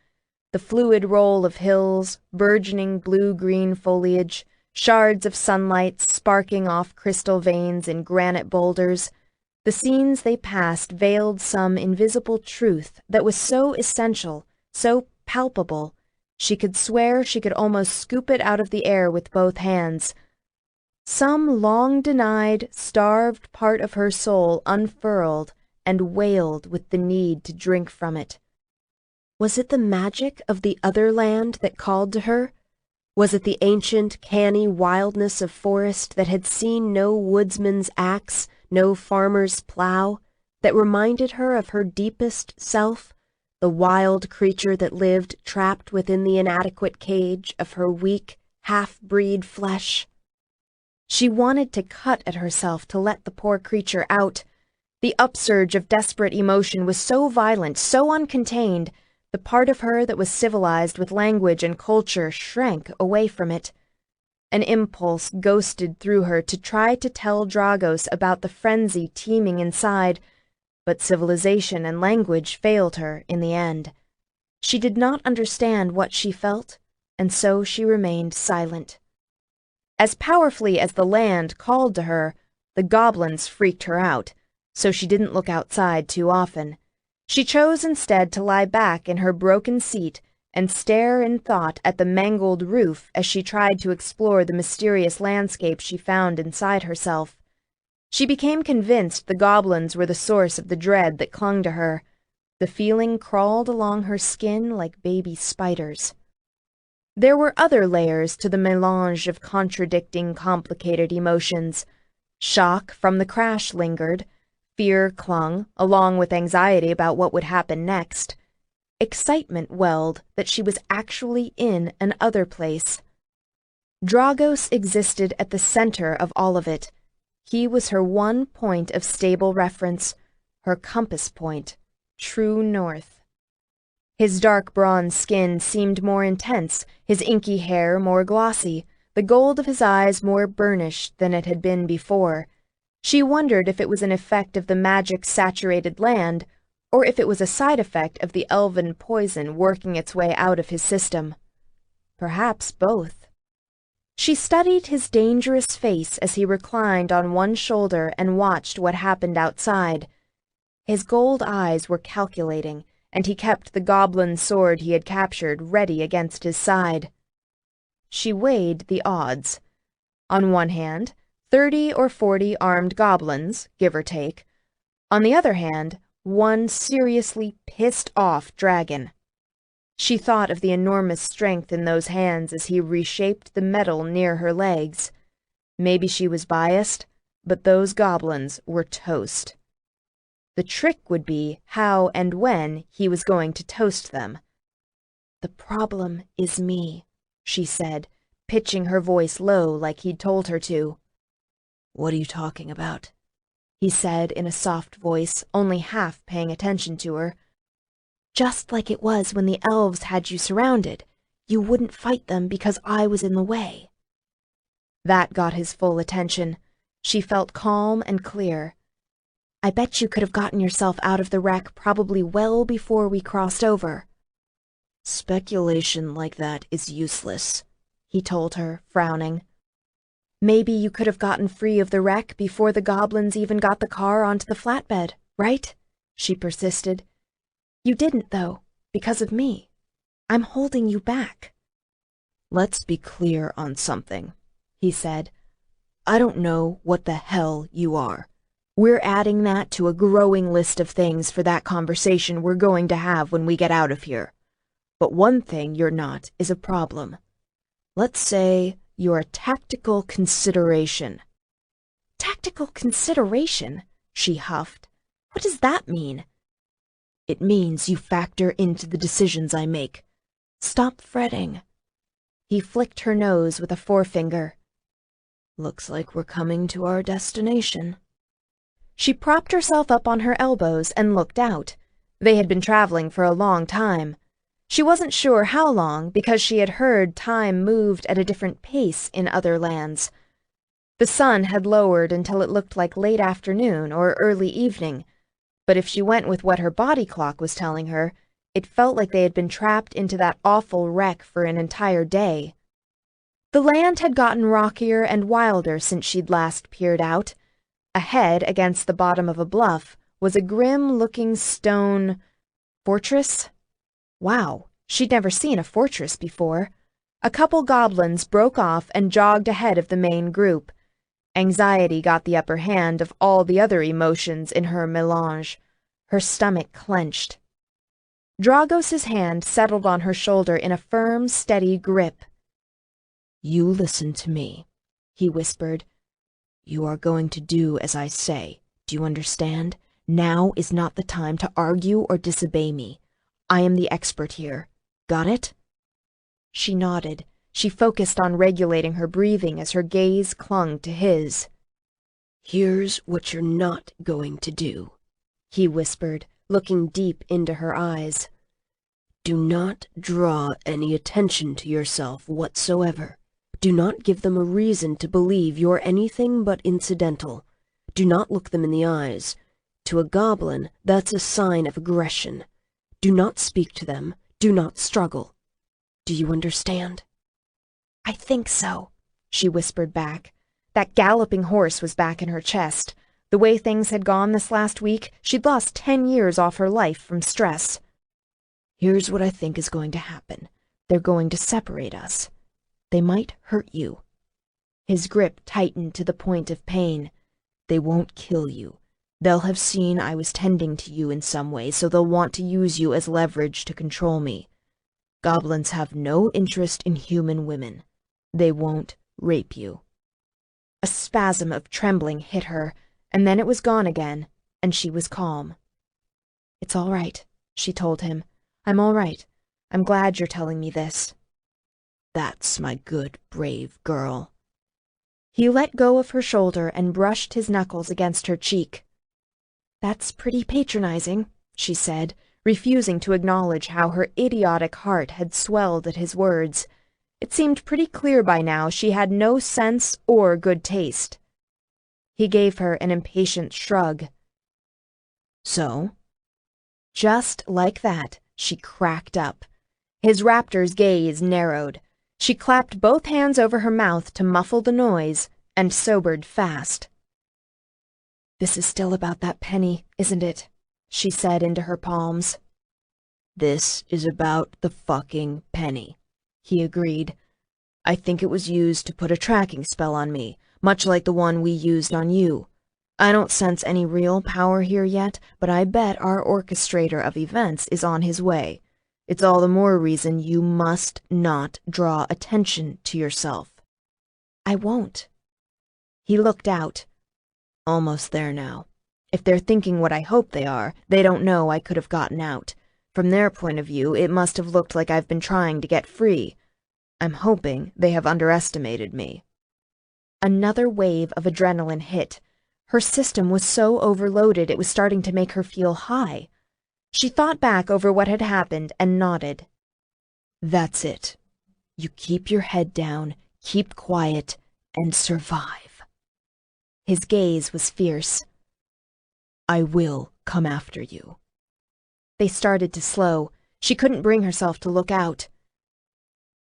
The fluid roll of hills, burgeoning blue-green foliage, shards of sunlight sparking off crystal veins in granite boulders. The scenes they passed veiled some invisible truth that was so essential, so palpable. She could swear she could almost scoop it out of the air with both hands. Some long-denied, starved part of her soul unfurled and wailed with the need to drink from it. Was it the magic of the other land that called to her? Was it the ancient, canny wildness of forest that had seen no woodsman's axe, no farmer's plow, that reminded her of her deepest self, the wild creature that lived trapped within the inadequate cage of her weak, half-breed flesh? She wanted to cut at herself to let the poor creature out. The upsurge of desperate emotion was so violent, so uncontained. The part of her that was civilized with language and culture shrank away from it. An impulse ghosted through her to try to tell Dragos about the frenzy teeming inside, but civilization and language failed her in the end. She did not understand what she felt, and so she remained silent. As powerfully as the land called to her, the goblins freaked her out, so she didn't look outside too often. She chose instead to lie back in her broken seat and stare in thought at the mangled roof as she tried to explore the mysterious landscape she found inside herself. She became convinced the goblins were the source of the dread that clung to her. The feeling crawled along her skin like baby spiders. There were other layers to the melange of contradicting, complicated emotions. Shock from the crash lingered. Fear clung, along with anxiety about what would happen next. Excitement welled that she was actually in an other place. Dragos existed at the center of all of it. He was her one point of stable reference, her compass point, true north. His dark bronze skin seemed more intense, his inky hair more glossy, the gold of his eyes more burnished than it had been before. She wondered if it was an effect of the magic-saturated land, or if it was a side effect of the elven poison working its way out of his system. Perhaps both. She studied his dangerous face as he reclined on one shoulder and watched what happened outside. His gold eyes were calculating, and he kept the goblin sword he had captured ready against his side. She weighed the odds. On one hand, 30 or 40 armed goblins, give or take. On the other hand, one seriously pissed-off dragon. She thought of the enormous strength in those hands as he reshaped the metal near her legs. Maybe she was biased, but those goblins were toast. The trick would be how and when he was going to toast them. "The problem is me," she said, pitching her voice low like he'd told her to. "What are you talking about?" he said in a soft voice, only half paying attention to her. "Just like it was when the elves had you surrounded. You wouldn't fight them because I was in the way." That got his full attention. She felt calm and clear. "I bet you could have gotten yourself out of the wreck probably well before we crossed over." "Speculation like that is useless," he told her, frowning. "Maybe you could have gotten free of the wreck before the goblins even got the car onto the flatbed, right?" she persisted. "You didn't, though, because of me. I'm holding you back." "Let's be clear on something," he said. "I don't know what the hell you are. We're adding that to a growing list of things for that conversation we're going to have when we get out of here. But one thing you're not is a problem. Let's say you're a tactical consideration." "Tactical consideration?" she huffed. "What does that mean?" "It means you factor into the decisions I make. Stop fretting." He flicked her nose with a forefinger. "Looks like we're coming to our destination." She propped herself up on her elbows and looked out. They had been traveling for a long time. She wasn't sure how long because she had heard time moved at a different pace in other lands. The sun had lowered until it looked like late afternoon or early evening, but if she went with what her body clock was telling her, it felt like they had been trapped into that awful wreck for an entire day. The land had gotten rockier and wilder since she'd last peered out. Ahead, against the bottom of a bluff, was a grim-looking stone fortress. Wow, she'd never seen a fortress before. A couple goblins broke off and jogged ahead of the main group. Anxiety got the upper hand of all the other emotions in her melange. Her stomach clenched. Dragos's hand settled on her shoulder in a firm, steady grip. "You listen to me," he whispered. "You are going to do as I say. Do you understand? Now is not the time to argue or disobey me. I am the expert here. Got it?" She nodded. She focused on regulating her breathing as her gaze clung to his. "Here's what you're not going to do," he whispered, looking deep into her eyes. "Do not draw any attention to yourself whatsoever. Do not give them a reason to believe you're anything but incidental. Do not look them in the eyes. To a goblin, that's a sign of aggression. Do not speak to them. Do not struggle. Do you understand?" "I think so," she whispered back. That galloping horse was back in her chest. The way things had gone this last week, she'd lost 10 years off her life from stress. "Here's what I think is going to happen. They're going to separate us. They might hurt you." His grip tightened to the point of pain. "They won't kill you. They'll have seen I was tending to you in some way, so they'll want to use you as leverage to control me. Goblins have no interest in human women. They won't rape you." A spasm of trembling hit her, and then it was gone again, and she was calm. "It's all right," she told him. "I'm all right. I'm glad you're telling me this." "That's my good, brave girl." He let go of her shoulder and brushed his knuckles against her cheek. "That's pretty patronizing," she said, refusing to acknowledge how her idiotic heart had swelled at his words. It seemed pretty clear by now she had no sense or good taste. He gave her an impatient shrug. "So?" Just like that, she cracked up. His raptor's gaze narrowed. She clapped both hands over her mouth to muffle the noise, and sobered fast. "This is still about that penny, isn't it?" she said into her palms. "This is about the fucking penny," he agreed. "I think it was used to put a tracking spell on me, much like the one we used on you. I don't sense any real power here yet, but I bet our orchestrator of events is on his way. It's all the more reason you must not draw attention to yourself." "I won't." He looked out. "Almost there now. If they're thinking what I hope they are, they don't know I could have gotten out. From their point of view, it must have looked like I've been trying to get free. I'm hoping they have underestimated me." Another wave of adrenaline hit. Her system was so overloaded it was starting to make her feel high. She thought back over what had happened and nodded. "That's it. You keep your head down, keep quiet, and survive." His gaze was fierce. "I will come after you." They started to slow. She couldn't bring herself to look out.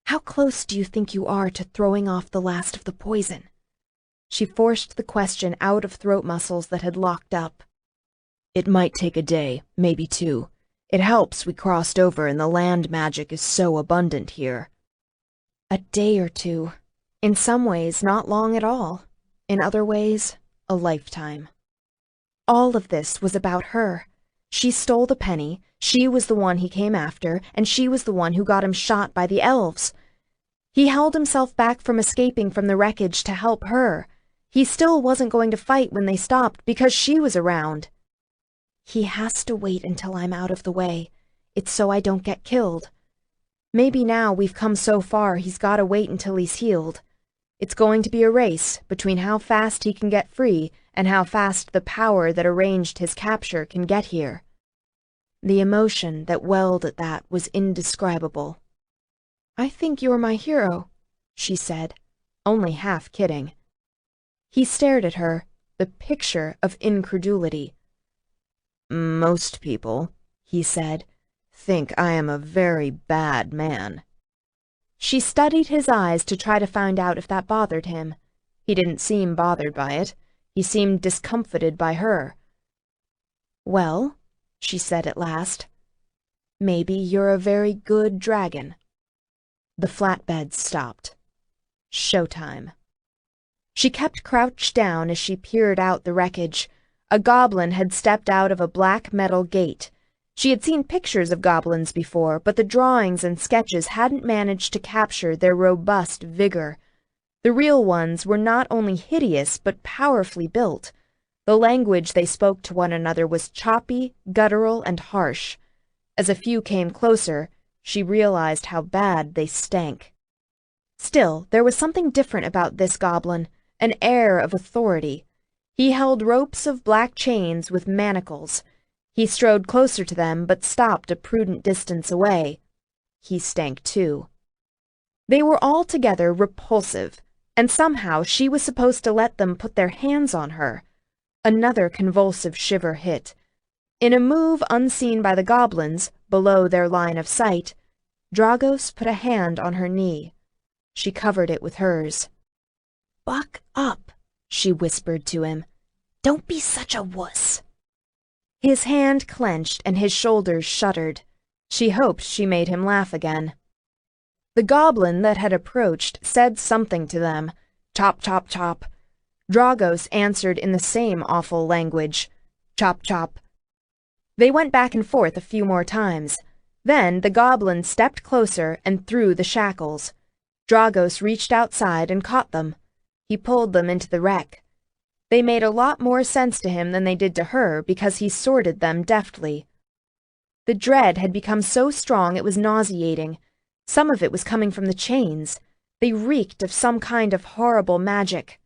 "How close do you think you are to throwing off the last of the poison?" She forced the question out of throat muscles that had locked up. "It might take a day, maybe 2. It helps we crossed over and the land magic is so abundant here." A day or 2. In some ways, not long at all. In other ways, a lifetime. All of this was about her. She stole the penny, she was the one he came after, and she was the one who got him shot by the elves. He held himself back from escaping from the wreckage to help her. He still wasn't going to fight when they stopped because she was around. "He has to wait until I'm out of the way. It's so I don't get killed. Maybe now we've come so far he's got to wait until he's healed. It's going to be a race between how fast he can get free and how fast the power that arranged his capture can get here." The emotion that welled at that was indescribable. "I think you're my hero," she said, only half kidding. He stared at her, the picture of incredulity. "Most people," he said, "think I am a very bad man." She studied his eyes to try to find out if that bothered him. He didn't seem bothered by it. He seemed discomfited by her. "Well," she said at last, "maybe you're a very good dragon." The flatbed stopped. Showtime. She kept crouched down as she peered out the wreckage. A goblin had stepped out of a black metal gate. She had seen pictures of goblins before, but the drawings and sketches hadn't managed to capture their robust vigor. The real ones were not only hideous, but powerfully built. The language they spoke to one another was choppy, guttural, and harsh. As a few came closer, she realized how bad they stank. Still, there was something different about this goblin, an air of authority. He held ropes of black chains with manacles. He strode closer to them, but stopped a prudent distance away. He stank too. They were altogether repulsive, and somehow she was supposed to let them put their hands on her. Another convulsive shiver hit. In a move unseen by the goblins, below their line of sight, Dragos put a hand on her knee. She covered it with hers. "Buck up," she whispered to him. "Don't be such a wuss." His hand clenched and his shoulders shuddered. She hoped she made him laugh again. The goblin that had approached said something to them. Chop, chop, chop. Dragos answered in the same awful language. Chop, chop. They went back and forth a few more times. Then the goblin stepped closer and threw the shackles. Dragos reached outside and caught them. He pulled them into the wreck. They made a lot more sense to him than they did to her because he sorted them deftly. The dread had become so strong it was nauseating. Some of it was coming from the chains. They reeked of some kind of horrible magic.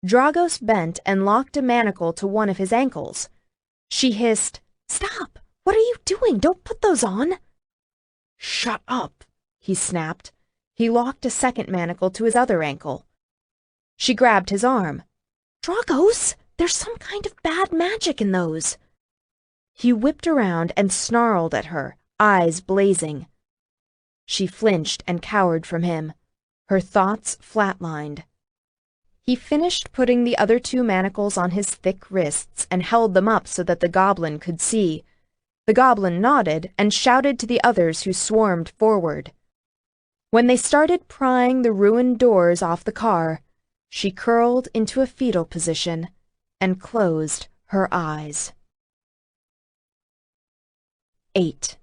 Dragos bent and locked a manacle to one of his ankles. She hissed, "Stop! What are you doing? Don't put those on!" "Shut up!" he snapped. He locked a second manacle to his other ankle. She grabbed his arm. "Dragos, there's some kind of bad magic in those." He whipped around and snarled at her, eyes blazing. She flinched and cowered from him. Her thoughts flatlined. He finished putting the other two manacles on his thick wrists and held them up so that the goblin could see. The goblin nodded and shouted to the others who swarmed forward. When they started prying the ruined doors off the car, she curled into a fetal position and closed her eyes. 8.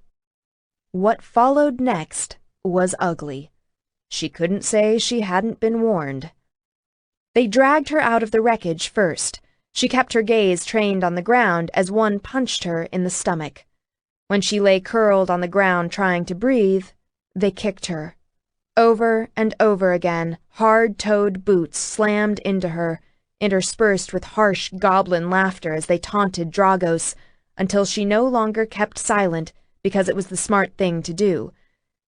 What followed next was ugly. She couldn't say she hadn't been warned. They dragged her out of the wreckage first. She kept her gaze trained on the ground as one punched her in the stomach. When she lay curled on the ground trying to breathe, they kicked her. Over and over again, hard-toed boots slammed into her, interspersed with harsh goblin laughter as they taunted Dragos, until she no longer kept silent because it was the smart thing to do.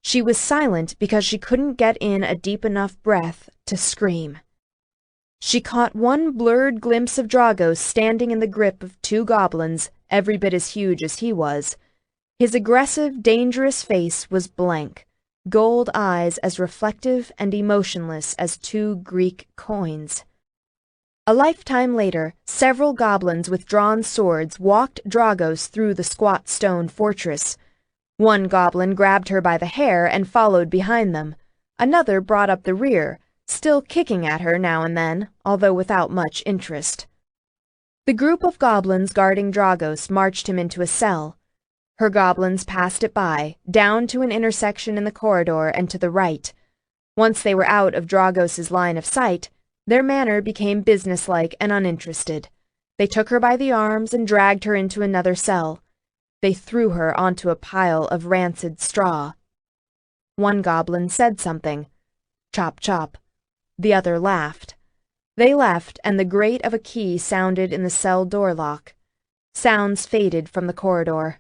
She was silent because she couldn't get in a deep enough breath to scream. She caught one blurred glimpse of Dragos standing in the grip of two goblins, every bit as huge as he was. His aggressive, dangerous face was blank, gold eyes as reflective and emotionless as two Greek coins. A lifetime later, several goblins with drawn swords walked Dragos through the squat stone fortress. One goblin grabbed her by the hair and followed behind them. Another brought up the rear, still kicking at her now and then, although without much interest. The group of goblins guarding Dragos marched him into a cell. Her goblins passed it by, down to an intersection in the corridor and to the right. Once they were out of Dragos's line of sight, their manner became businesslike and uninterested. They took her by the arms and dragged her into another cell. They threw her onto a pile of rancid straw. One goblin said something. Chop, chop. The other laughed. They left, and the grate of a key sounded in the cell door lock. Sounds faded from the corridor.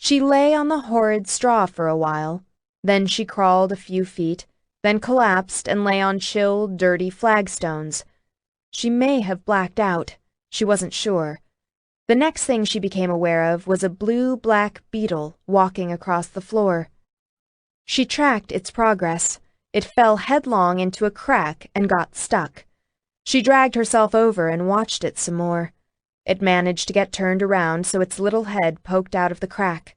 She lay on the horrid straw for a while. Then she crawled a few feet, then collapsed and lay on chill, dirty flagstones. She may have blacked out. She wasn't sure. The next thing she became aware of was a blue-black beetle walking across the floor. She tracked its progress. It fell headlong into a crack and got stuck. She dragged herself over and watched it some more. It managed to get turned around so its little head poked out of the crack.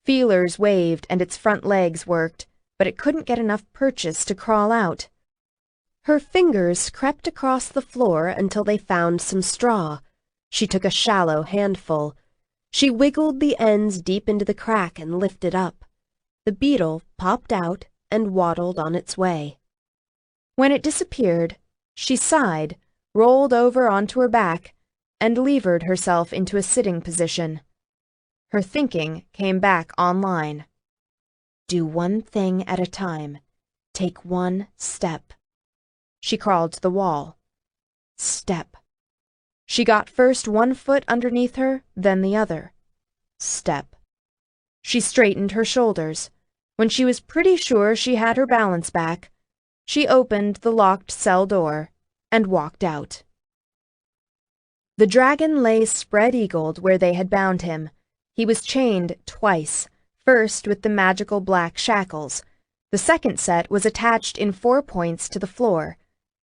Feelers waved and its front legs worked, but it couldn't get enough purchase to crawl out. Her fingers crept across the floor until they found some straw. She took a shallow handful. She wiggled the ends deep into the crack and lifted up. The beetle popped out and waddled on its way. When it disappeared, she sighed, rolled over onto her back, and levered herself into a sitting position. Her thinking came back online. Do one thing at a time. Take one step. She crawled to the wall. Step. She got first one foot underneath her, then the other. Step. She straightened her shoulders. When she was pretty sure she had her balance back, she opened the locked cell door and walked out. The dragon lay spread-eagled where they had bound him. He was chained twice, first with the magical black shackles. The second set was attached in 4 points to the floor.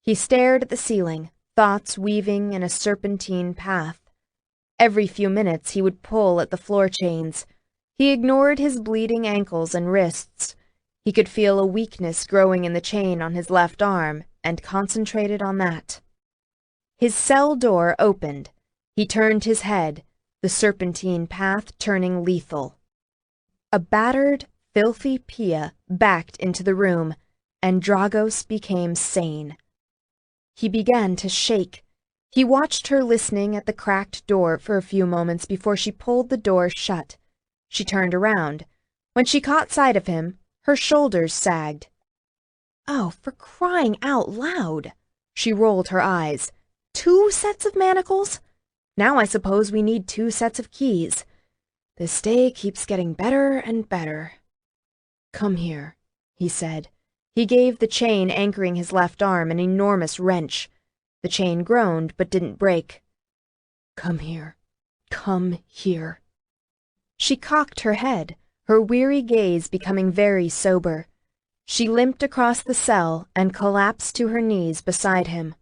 He stared at the ceiling, thoughts weaving in a serpentine path. Every few minutes he would pull at the floor chains. He ignored his bleeding ankles and wrists. He could feel a weakness growing in the chain on his left arm and concentrated on that. His cell door opened. He turned his head, the serpentine path turning lethal. A battered, filthy Pia backed into the room, and Dragos became sane. He began to shake. He watched her listening at the cracked door for a few moments before she pulled the door shut. She turned around. When she caught sight of him, her shoulders sagged. "Oh, for crying out loud!" She rolled her eyes. "2 sets of manacles? Now I suppose we need 2 sets of keys. This day keeps getting better and better." "Come here," he said. He gave the chain anchoring his left arm an enormous wrench. The chain groaned but didn't break. "Come here. Come here." She cocked her head, her weary gaze becoming very sober. She limped across the cell and collapsed to her knees beside him.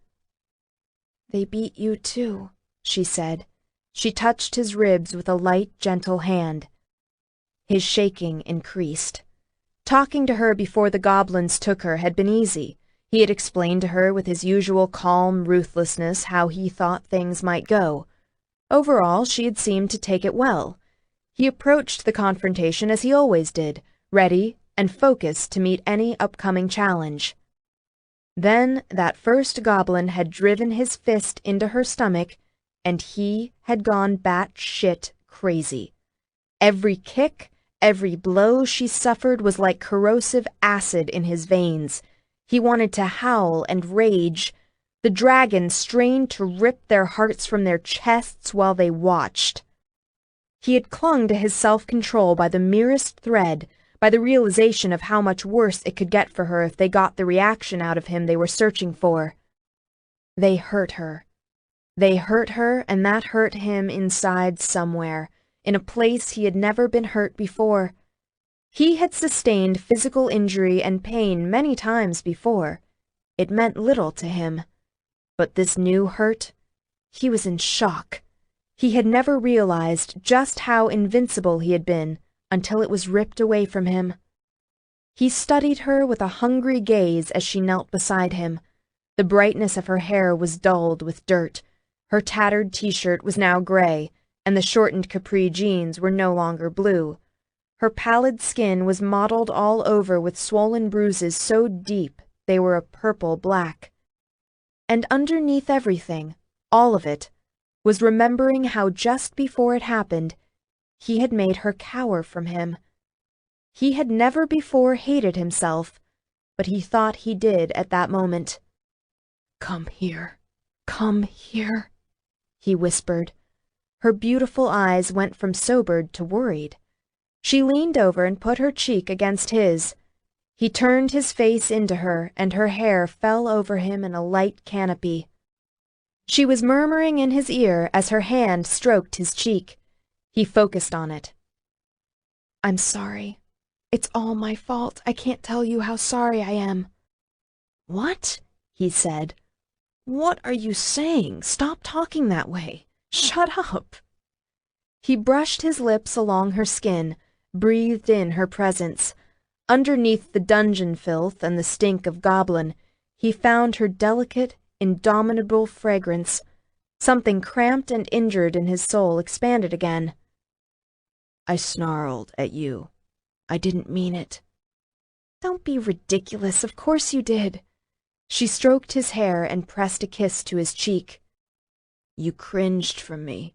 "They beat you too," she said. She touched his ribs with a light, gentle hand. His shaking increased. Talking to her before the goblins took her had been easy. He had explained to her with his usual calm ruthlessness how he thought things might go. Overall, she had seemed to take it well. He approached the confrontation as he always did, ready and focused to meet any upcoming challenge. Then that first goblin had driven his fist into her stomach, and he had gone batshit crazy. Every kick, every blow she suffered was like corrosive acid in his veins. He wanted to howl and rage. The dragons strained to rip their hearts from their chests while they watched. He had clung to his self-control by the merest thread, by the realization of how much worse it could get for her if they got the reaction out of him they were searching for. They hurt her. They hurt her, and that hurt him inside somewhere, in a place he had never been hurt before. He had sustained physical injury and pain many times before. It meant little to him. But this new hurt, he was in shock. He had never realized just how invincible he had been until it was ripped away from him. He studied her with a hungry gaze as she knelt beside him. The brightness of her hair was dulled with dirt. Her tattered t-shirt was now gray, and the shortened capri jeans were no longer blue. Her pallid skin was mottled all over with swollen bruises so deep they were a purple black. And underneath everything, all of it, was remembering how just before it happened, he had made her cower from him. He had never before hated himself, but he thought he did at that moment. "Come here, come here," he whispered. Her beautiful eyes went from sobered to worried. She leaned over and put her cheek against his. He turned his face into her, and her hair fell over him in a light canopy. She was murmuring in his ear as her hand stroked his cheek. He focused on it. "I'm sorry. It's all my fault. I can't tell you how sorry I am." "What?" he said. "What are you saying? Stop talking that way. Shut up." He brushed his lips along her skin, breathed in her presence. Underneath the dungeon filth and the stink of goblin, he found her delicate, indomitable fragrance. Something cramped and injured in his soul expanded again. "I snarled at you. I didn't mean it." "Don't be ridiculous. Of course you did." She stroked his hair and pressed a kiss to his cheek. "You cringed from me.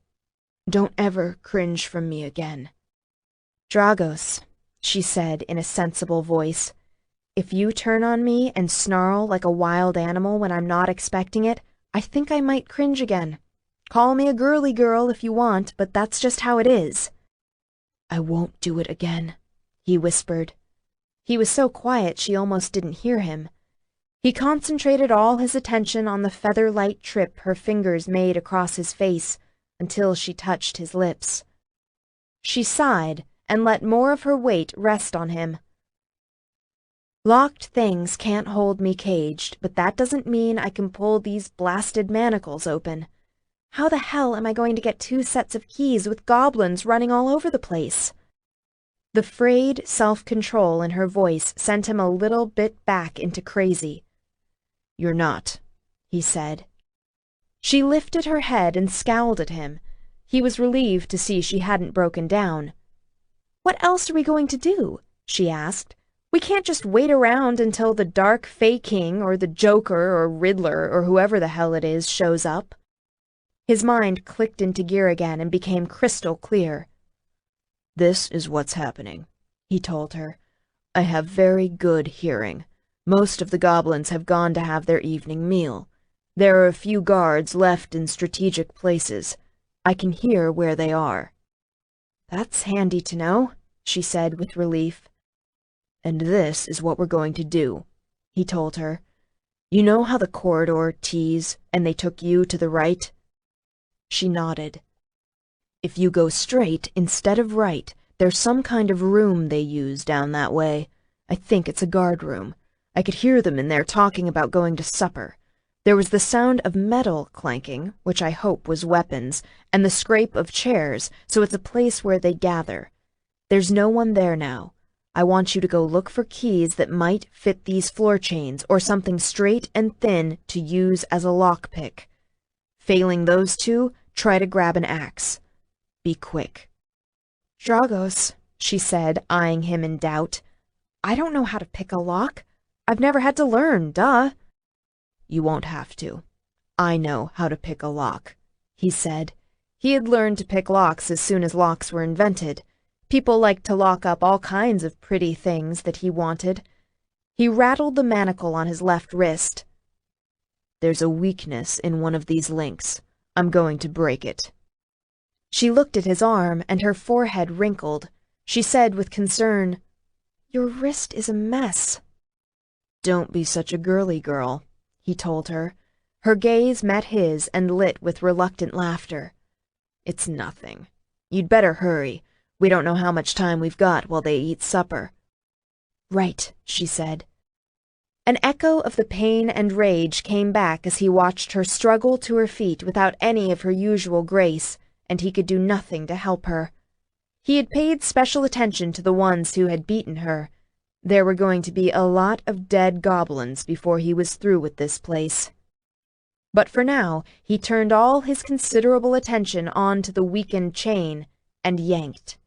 Don't ever cringe from me again." "Dragos," she said in a sensible voice, "if you turn on me and snarl like a wild animal when I'm not expecting it, I think I might cringe again. Call me a girly girl if you want, but that's just how it is." "I won't do it again," he whispered. He was so quiet she almost didn't hear him. He concentrated all his attention on the feather-light trip her fingers made across his face until she touched his lips. She sighed and let more of her weight rest on him. "Locked things can't hold me caged, but that doesn't mean I can pull these blasted manacles open. How the hell am I going to get 2 sets of keys with goblins running all over the place?" The frayed self-control in her voice sent him a little bit back into crazy. "You're not," he said. She lifted her head and scowled at him. He was relieved to see she hadn't broken down. "What else are we going to do?" she asked. We can't just wait around until the Dark Fae King or the Joker or Riddler or whoever the hell it is shows up. His mind clicked into gear again and became crystal clear. This is what's happening, he told her. I have very good hearing. Most of the goblins have gone to have their evening meal. There are a few guards left in strategic places. I can hear where they are. That's handy to know, she said with relief. And this is what we're going to do, he told her. You know how the corridor tees and they took you to the right? She nodded. If you go straight instead of right, there's some kind of room they use down that way. I think it's a guard room. I could hear them in there talking about going to supper. There was the sound of metal clanking, which I hope was weapons, and the scrape of chairs, so it's a place where they gather. There's no one there now. I want you to go look for keys that might fit these floor chains or something straight and thin to use as a lockpick. Failing those two, try to grab an axe. Be quick. Dragos, she said, eyeing him in doubt. I don't know how to pick a lock. I've never had to learn, duh. You won't have to. I know how to pick a lock, he said. He had learned to pick locks as soon as locks were invented. People liked to lock up all kinds of pretty things that he wanted. He rattled the manacle on his left wrist. There's a weakness in one of these links. I'm going to break it. She looked at his arm, and her forehead wrinkled. She said with concern, Your wrist is a mess. Don't be such a girly girl, he told her. Her gaze met his and lit with reluctant laughter. It's nothing. You'd better hurry. We don't know how much time we've got while they eat supper. Right, she said. An echo of the pain and rage came back as he watched her struggle to her feet without any of her usual grace, and he could do nothing to help her. He had paid special attention to the ones who had beaten her. There were going to be a lot of dead goblins before he was through with this place. But for now, he turned all his considerable attention on to the weakened chain and yanked.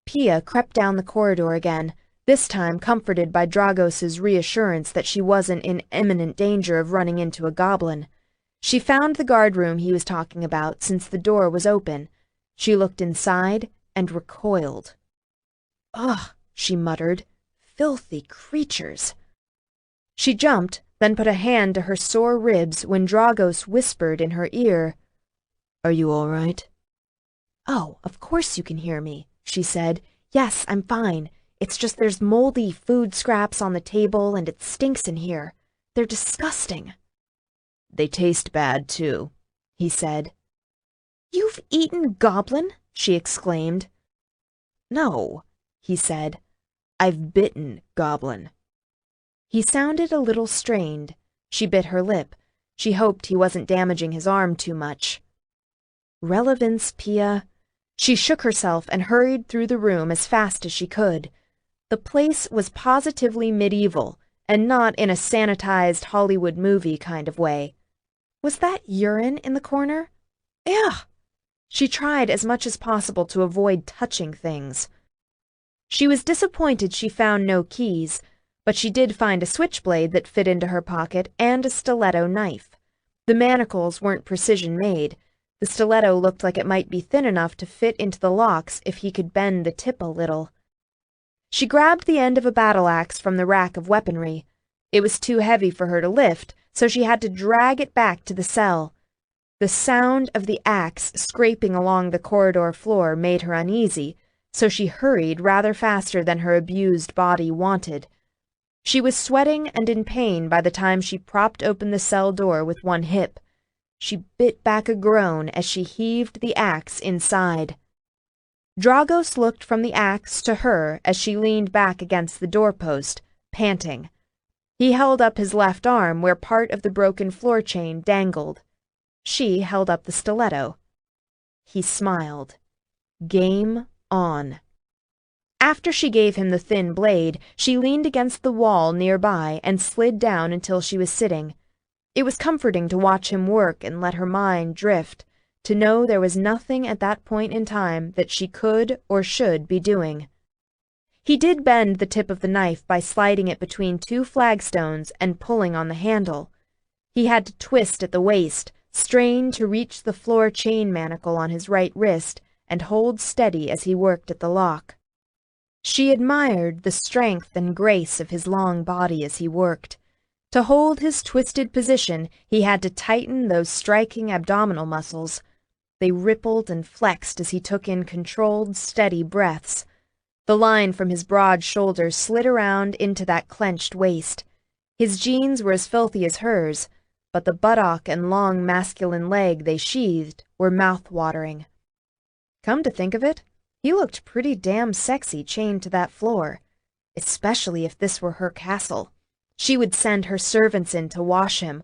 Pia crept down the corridor again, this time comforted by Dragos's reassurance that she wasn't in imminent danger of running into a goblin. She found the guard room he was talking about since the door was open. She looked inside and recoiled. Ugh, she muttered. Filthy creatures. She jumped, then put a hand to her sore ribs when Dragos whispered in her ear, Are you all right? Oh, of course you can hear me, she said. Yes, I'm fine. It's just there's moldy food scraps on the table and it stinks in here. They're disgusting. They taste bad, too, he said. You've eaten goblin? She exclaimed. No, he said. I've bitten goblin. He sounded a little strained. She bit her lip. She hoped he wasn't damaging his arm too much. Relevance, Pia. She shook herself and hurried through the room as fast as she could. The place was positively medieval, and not in a sanitized Hollywood movie kind of way. Was that urine in the corner? Ugh! She tried as much as possible to avoid touching things. She was disappointed she found no keys, but she did find a switchblade that fit into her pocket and a stiletto knife. The manacles weren't precision-made. The stiletto looked like it might be thin enough to fit into the locks if he could bend the tip a little. She grabbed the end of a battle axe from the rack of weaponry. It was too heavy for her to lift, so she had to drag it back to the cell. The sound of the axe scraping along the corridor floor made her uneasy, so she hurried rather faster than her abused body wanted. She was sweating and in pain by the time she propped open the cell door with one hip. She bit back a groan as she heaved the axe inside. Dragos looked from the axe to her as she leaned back against the doorpost, panting. He held up his left arm where part of the broken floor chain dangled. She held up the stiletto. He smiled. Game on. After she gave him the thin blade, she leaned against the wall nearby and slid down until she was sitting. It was comforting to watch him work and let her mind drift, to know there was nothing at that point in time that she could or should be doing. He did bend the tip of the knife by sliding it between two flagstones and pulling on the handle. He had to twist at the waist, strain to reach the floor chain manacle on his right wrist, and hold steady as he worked at the lock. She admired the strength and grace of his long body as he worked. To hold his twisted position, he had to tighten those striking abdominal muscles. They rippled and flexed as he took in controlled, steady breaths. The line from his broad shoulders slid around into that clenched waist. His jeans were as filthy as hers, but the buttock and long masculine leg they sheathed were mouth-watering. Come to think of it, he looked pretty damn sexy chained to that floor, especially if this were her castle. She would send her servants in to wash him,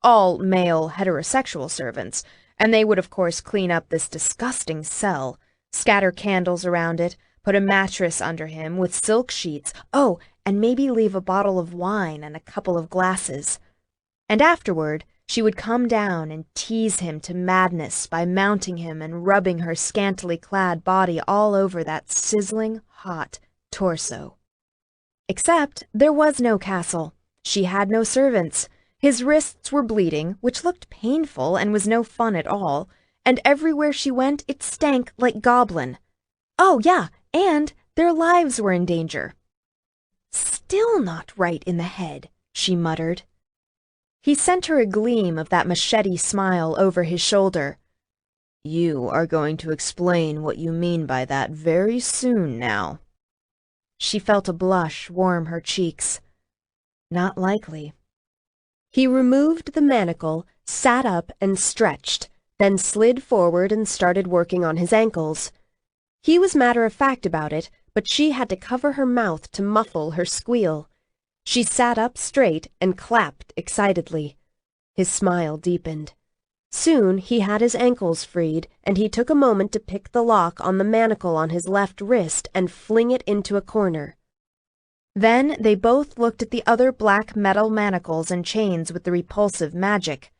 all male heterosexual servants, and they would of course clean up this disgusting cell, scatter candles around it, put a mattress under him with silk sheets, oh, and maybe leave a bottle of wine and a couple of glasses. And afterward, she would come down and tease him to madness by mounting him and rubbing her scantily clad body all over that sizzling, hot torso. Except there was no castle. She had no servants. His wrists were bleeding, which looked painful and was no fun at all, and everywhere she went it stank like goblin. Oh, yeah, and their lives were in danger. Still not right in the head, she muttered. He sent her a gleam of that machete smile over his shoulder. You are going to explain what you mean by that very soon now. She felt a blush warm her cheeks. Not likely. He removed the manacle, sat up and stretched, then slid forward and started working on his ankles. He was matter-of-fact about it, but she had to cover her mouth to muffle her squeal. She sat up straight and clapped excitedly. His smile deepened. Soon he had his ankles freed, and he took a moment to pick the lock on the manacle on his left wrist and fling it into a corner. Then they both looked at the other black metal manacles and chains with the repulsive magic.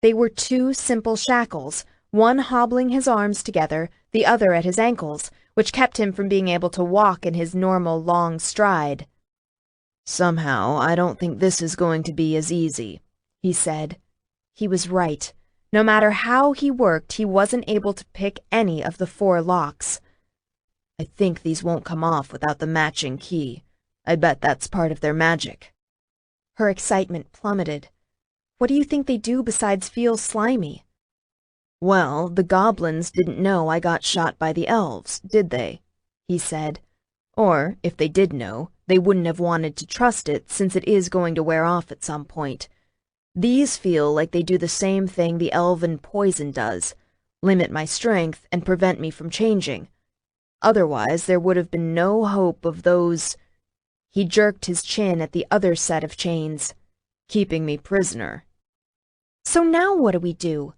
They were two simple shackles, one hobbling his arms together, the other at his ankles, which kept him from being able to walk in his normal long stride. Somehow, I don't think this is going to be as easy, he said. He was right. No matter how he worked, he wasn't able to pick any of the 4 locks. I think these won't come off without the matching key. I bet that's part of their magic. Her excitement plummeted. What do you think they do besides feel slimy? Well, the goblins didn't know I got shot by the elves, did they? He said. Or, if they did know, they wouldn't have wanted to trust it since it is going to wear off at some point. These feel like they do the same thing the elven poison does, limit my strength and prevent me from changing. Otherwise, there would have been no hope of those... He jerked his chin at the other set of chains, keeping me prisoner. So now what do we do?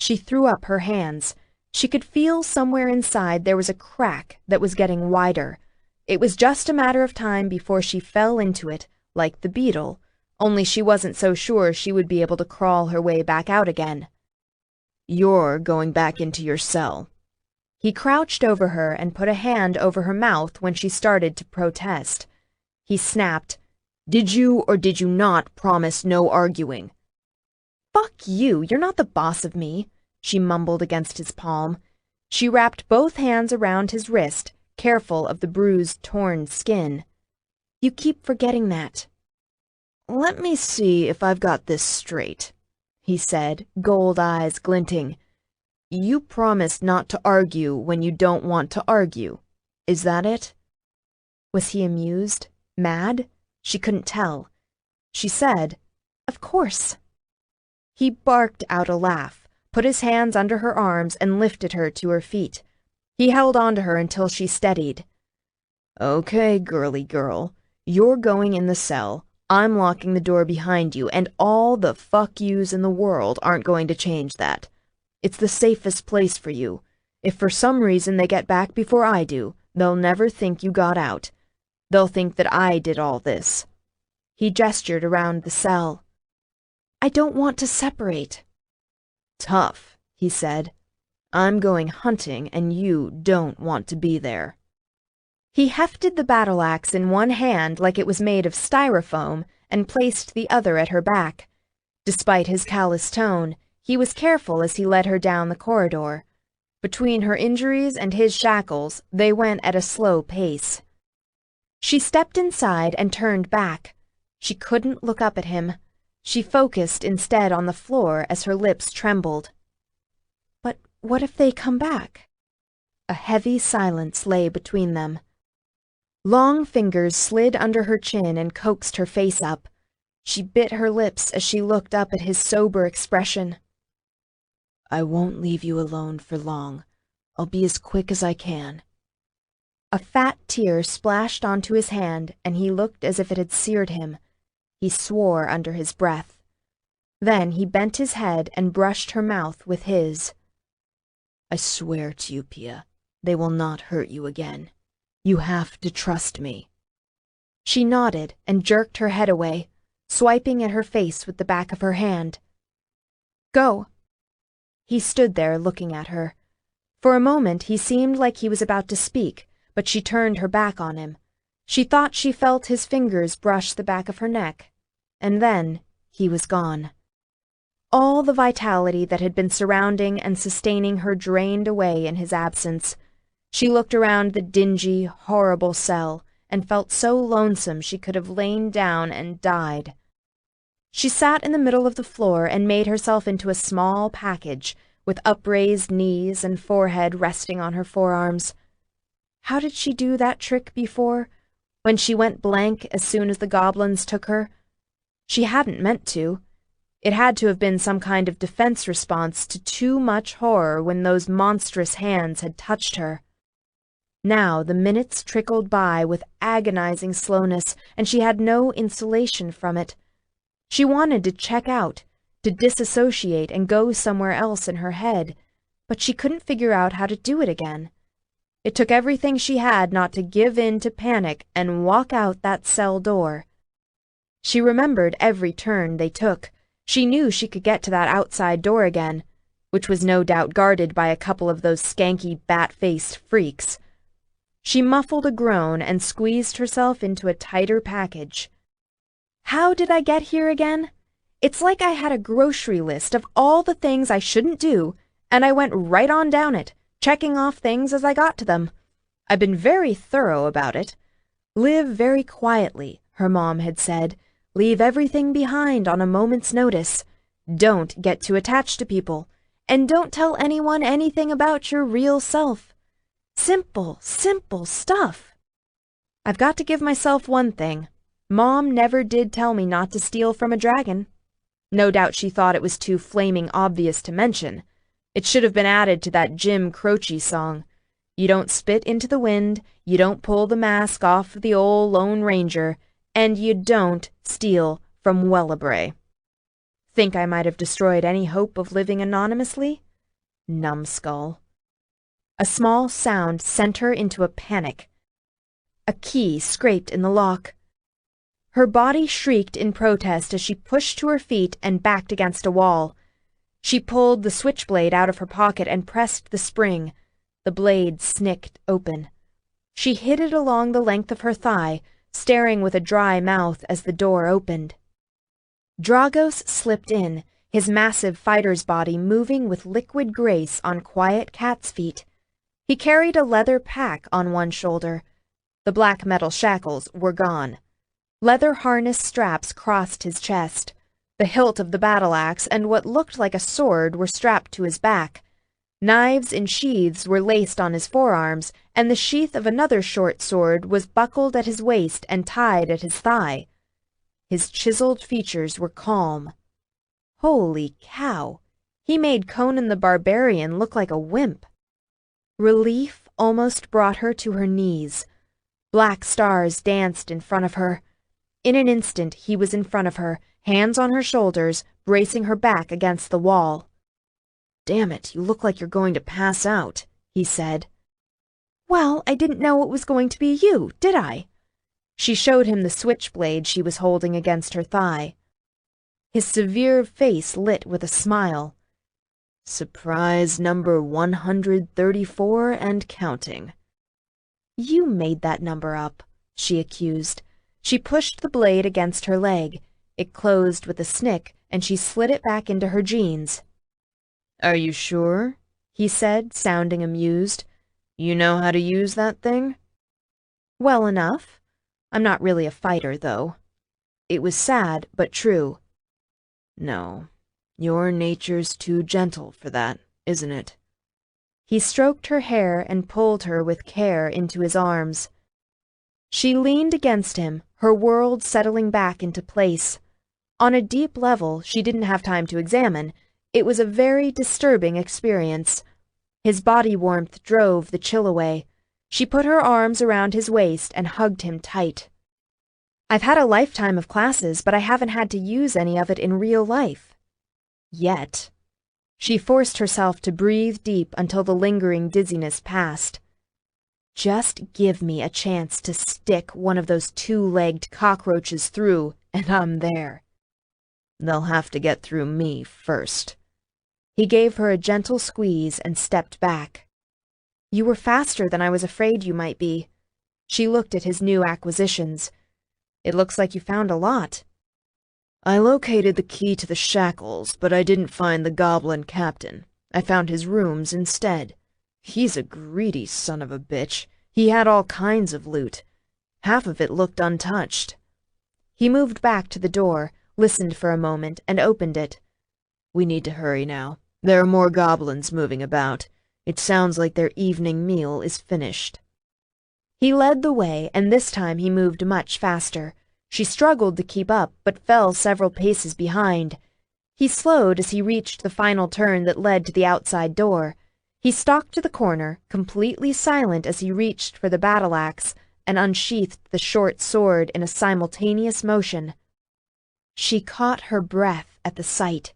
She threw up her hands. She could feel somewhere inside there was a crack that was getting wider. It was just a matter of time before she fell into it, like the beetle, only she wasn't so sure she would be able to crawl her way back out again. You're going back into your cell. He crouched over her and put a hand over her mouth when she started to protest. He snapped, Did you or did you not promise no arguing? Fuck you, you're not the boss of me, she mumbled against his palm. She wrapped both hands around his wrist, careful of the bruised, torn skin. You keep forgetting that. Let me see if I've got this straight, he said, gold eyes glinting. You promised not to argue when you don't want to argue. Is that it? Was he amused? Mad? She couldn't tell. She said, Of course. He barked out a laugh, put his hands under her arms and lifted her to her feet. He held on to her until she steadied. Okay, girly girl, you're going in the cell. I'm locking the door behind you, and all the fuck yous in the world aren't going to change that. It's the safest place for you. If for some reason they get back before I do, they'll never think you got out. They'll think that I did all this. He gestured around the cell. I don't want to separate. Tough, he said. I'm going hunting and you don't want to be there. He hefted the battle axe in one hand like it was made of styrofoam and placed the other at her back. Despite his callous tone, he was careful as he led her down the corridor. Between her injuries and his shackles, they went at a slow pace. She stepped inside and turned back. She couldn't look up at him. She focused instead on the floor as her lips trembled. But what if they come back? A heavy silence lay between them. Long fingers slid under her chin and coaxed her face up. She bit her lips as she looked up at his sober expression. I won't leave you alone for long. I'll be as quick as I can. A fat tear splashed onto his hand, and he looked as if it had seared him. He swore under his breath. Then he bent his head and brushed her mouth with his. I swear to you, Pia, they will not hurt you again. You have to trust me. She nodded and jerked her head away, swiping at her face with the back of her hand. Go. He stood there looking at her. For a moment he seemed like he was about to speak, but she turned her back on him. She thought she felt his fingers brush the back of her neck, and then he was gone. All the vitality that had been surrounding and sustaining her drained away in his absence. She looked around the dingy, horrible cell and felt so lonesome she could have lain down and died. She sat in the middle of the floor and made herself into a small package, with upraised knees and forehead resting on her forearms. How did she do that trick before, when she went blank as soon as the goblins took her? She hadn't meant to. It had to have been some kind of defense response to too much horror when those monstrous hands had touched her. Now the minutes trickled by with agonizing slowness, and she had no insulation from it. She wanted to check out, to disassociate and go somewhere else in her head, but she couldn't figure out how to do it again. It took everything she had not to give in to panic and walk out that cell door. She remembered every turn they took. She knew she could get to that outside door again, which was no doubt guarded by a couple of those skanky, bat-faced freaks. She muffled a groan and squeezed herself into a tighter package. How did I get here again? It's like I had a grocery list of all the things I shouldn't do, and I went right on down it, checking off things as I got to them. I've been very thorough about it. Live very quietly, her mom had said. Leave everything behind on a moment's notice. Don't get too attached to people, and don't tell anyone anything about your real self. Simple, simple stuff. I've got to give myself one thing. Mom never did tell me not to steal from a dragon. No doubt she thought it was too flaming obvious to mention. It should have been added to that Jim Croce song. You don't spit into the wind, you don't pull the mask off the old Lone Ranger, and you don't steal from Wellebrae. Think I might have destroyed any hope of living anonymously? Numbskull. A small sound sent her into a panic. A key scraped in the lock. Her body shrieked in protest as she pushed to her feet and backed against a wall. She pulled the switchblade out of her pocket and pressed the spring. The blade snicked open. She hid it along the length of her thigh, staring with a dry mouth as the door opened. Dragos slipped in, his massive fighter's body moving with liquid grace on quiet cat's feet. He carried a leather pack on one shoulder. The black metal shackles were gone. Leather harness straps crossed his chest. The hilt of the battle axe and what looked like a sword were strapped to his back. Knives in sheaths were laced on his forearms, and the sheath of another short sword was buckled at his waist and tied at his thigh. His chiseled features were calm. Holy cow! He made Conan the Barbarian look like a wimp. Relief almost brought her to her knees. Black stars danced in front of her. In an instant he was in front of her, hands on her shoulders, bracing her back against the wall. "Damn it, you look like you're going to pass out," he said. "Well, I didn't know it was going to be you, did I?" She showed him the switchblade she was holding against her thigh. His severe face lit with a smile. "Surprise number 134 and counting." You made that number up, she accused. She pushed the blade against her leg. It closed with a snick, and she slid it back into her jeans. Are you sure? He said, sounding amused. You know how to use that thing? Well enough. I'm not really a fighter, though. It was sad, but true. No, your nature's too gentle for that, isn't it? He stroked her hair and pulled her with care into his arms. She leaned against him, her world settling back into place. On a deep level she didn't have time to examine. It was a very disturbing experience. His body warmth drove the chill away. She put her arms around his waist and hugged him tight. I've had a lifetime of classes, but I haven't had to use any of it in real life. Yet. She forced herself to breathe deep until the lingering dizziness passed. Just give me a chance to stick one of those two-legged cockroaches through, and I'm there. They'll have to get through me first. He gave her a gentle squeeze and stepped back. You were faster than I was afraid you might be. She looked at his new acquisitions. It looks like you found a lot. I located the key to the shackles, but I didn't find the goblin captain. I found his rooms instead. He's a greedy son of a bitch. He had all kinds of loot. Half of it looked untouched. He moved back to the door, listened for a moment, and opened it. We need to hurry now. There are more goblins moving about. It sounds like their evening meal is finished. He led the way, and this time he moved much faster. She struggled to keep up, but fell several paces behind. He slowed as he reached the final turn that led to the outside door. He stalked to the corner, completely silent as he reached for the battle-axe, and unsheathed the short sword in a simultaneous motion. She caught her breath at the sight.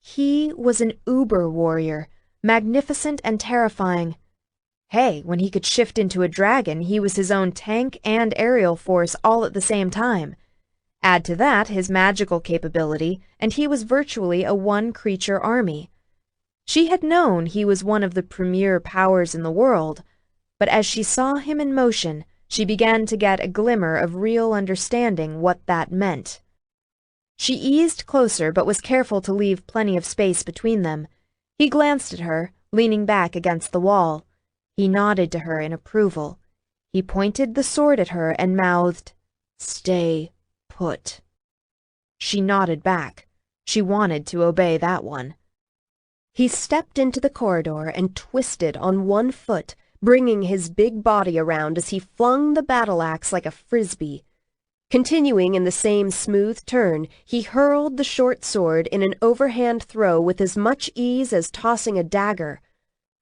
He was an uber warrior, magnificent and terrifying. Hey, when he could shift into a dragon, he was his own tank and aerial force all at the same time. Add to that his magical capability, and he was virtually a one-creature army. She had known he was one of the premier powers in the world, but as she saw him in motion, she began to get a glimmer of real understanding what that meant. She eased closer but was careful to leave plenty of space between them. He glanced at her, leaning back against the wall. He nodded to her in approval. He pointed the sword at her and mouthed, "Stay put." She nodded back. She wanted to obey that one. He stepped into the corridor and twisted on one foot, bringing his big body around as he flung the battle-axe like a frisbee. Continuing in the same smooth turn, he hurled the short sword in an overhand throw with as much ease as tossing a dagger.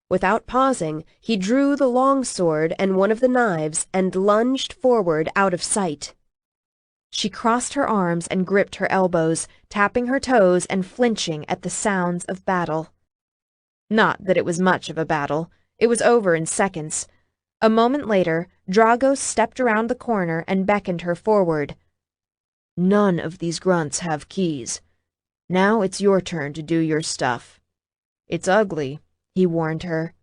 Without pausing, he drew the long sword and one of the knives and lunged forward out of sight. She crossed her arms and gripped her elbows, tapping her toes and flinching at the sounds of battle. Not that it was much of a battle. It was over in seconds. A moment later, Drago stepped around the corner and beckoned her forward. None of these grunts have keys. Now it's your turn to do your stuff. It's ugly, he warned her.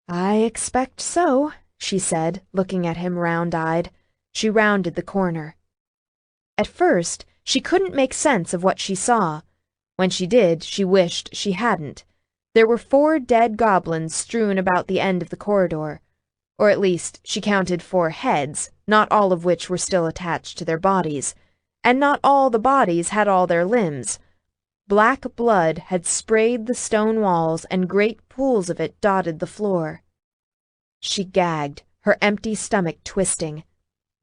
I expect so, she said, looking at him round-eyed. She rounded the corner. At first, she couldn't make sense of what she saw. When she did, she wished she hadn't. There were 4 dead goblins strewn about the end of the corridor. Or at least, she counted 4 heads, not all of which were still attached to their bodies. And not all the bodies had all their limbs. Black blood had sprayed the stone walls and great pools of it dotted the floor. She gagged, her empty stomach twisting.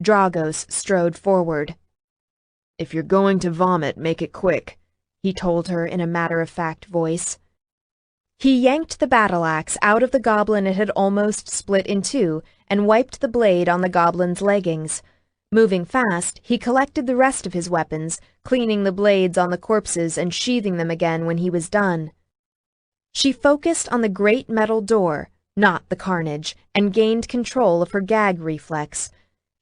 Dragos strode forward. If you're going to vomit, make it quick, he told her in a matter-of-fact voice. He yanked the battle-axe out of the goblin it had almost split in two and wiped the blade on the goblin's leggings. Moving fast, he collected the rest of his weapons, cleaning the blades on the corpses and sheathing them again when he was done. She focused on the great metal door, not the carnage, and gained control of her gag reflex.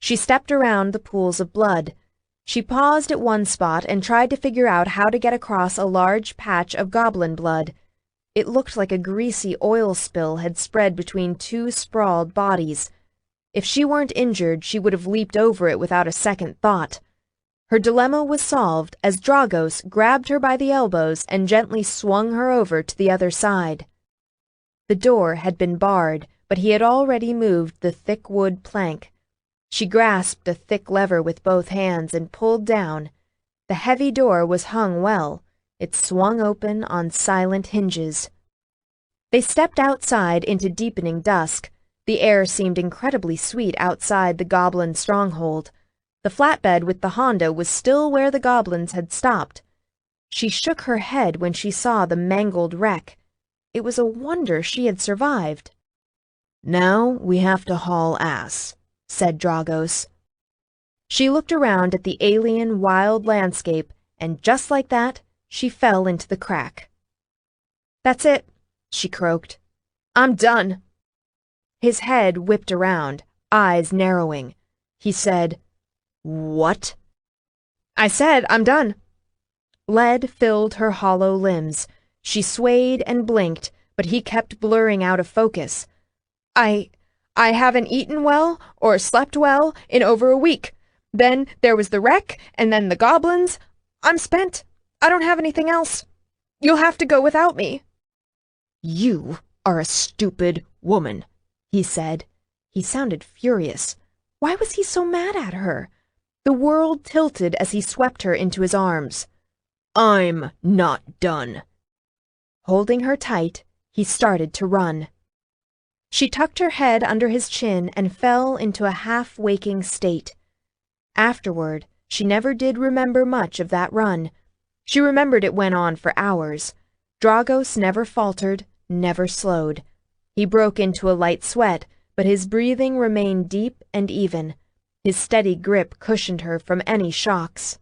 She stepped around the pools of blood. She paused at one spot and tried to figure out how to get across a large patch of goblin blood. It looked like a greasy oil spill had spread between 2 sprawled bodies. If she weren't injured, she would have leaped over it without a second thought. Her dilemma was solved as Dragos grabbed her by the elbows and gently swung her over to the other side. The door had been barred, but he had already moved the thick wood plank. She grasped a thick lever with both hands and pulled down. The heavy door was hung well. It swung open on silent hinges. They stepped outside into deepening dusk. The air seemed incredibly sweet outside the goblin stronghold. The flatbed with the Honda was still where the goblins had stopped. She shook her head when she saw the mangled wreck. It was a wonder she had survived. "Now we have to haul ass," said Dragos. She looked around at the alien, wild landscape, and just like that, she fell into the crack. "That's it," she croaked. "I'm done." His head whipped around, eyes narrowing. He said, "What?" "I said I'm done." Lead filled her hollow limbs. She swayed and blinked, but he kept blurring out of focus. I haven't eaten well or slept well in over a week. Then there was the wreck, and then the goblins. I'm spent. I don't have anything else. You'll have to go without me." "You are a stupid woman," he said. He sounded furious. Why was he so mad at her? The world tilted as he swept her into his arms. "I'm not done." Holding her tight, he started to run. She tucked her head under his chin and fell into a half-waking state. Afterward, she never did remember much of that run. She remembered it went on for hours. Dragos never faltered, never slowed. He broke into a light sweat, but his breathing remained deep and even. His steady grip cushioned her from any shocks.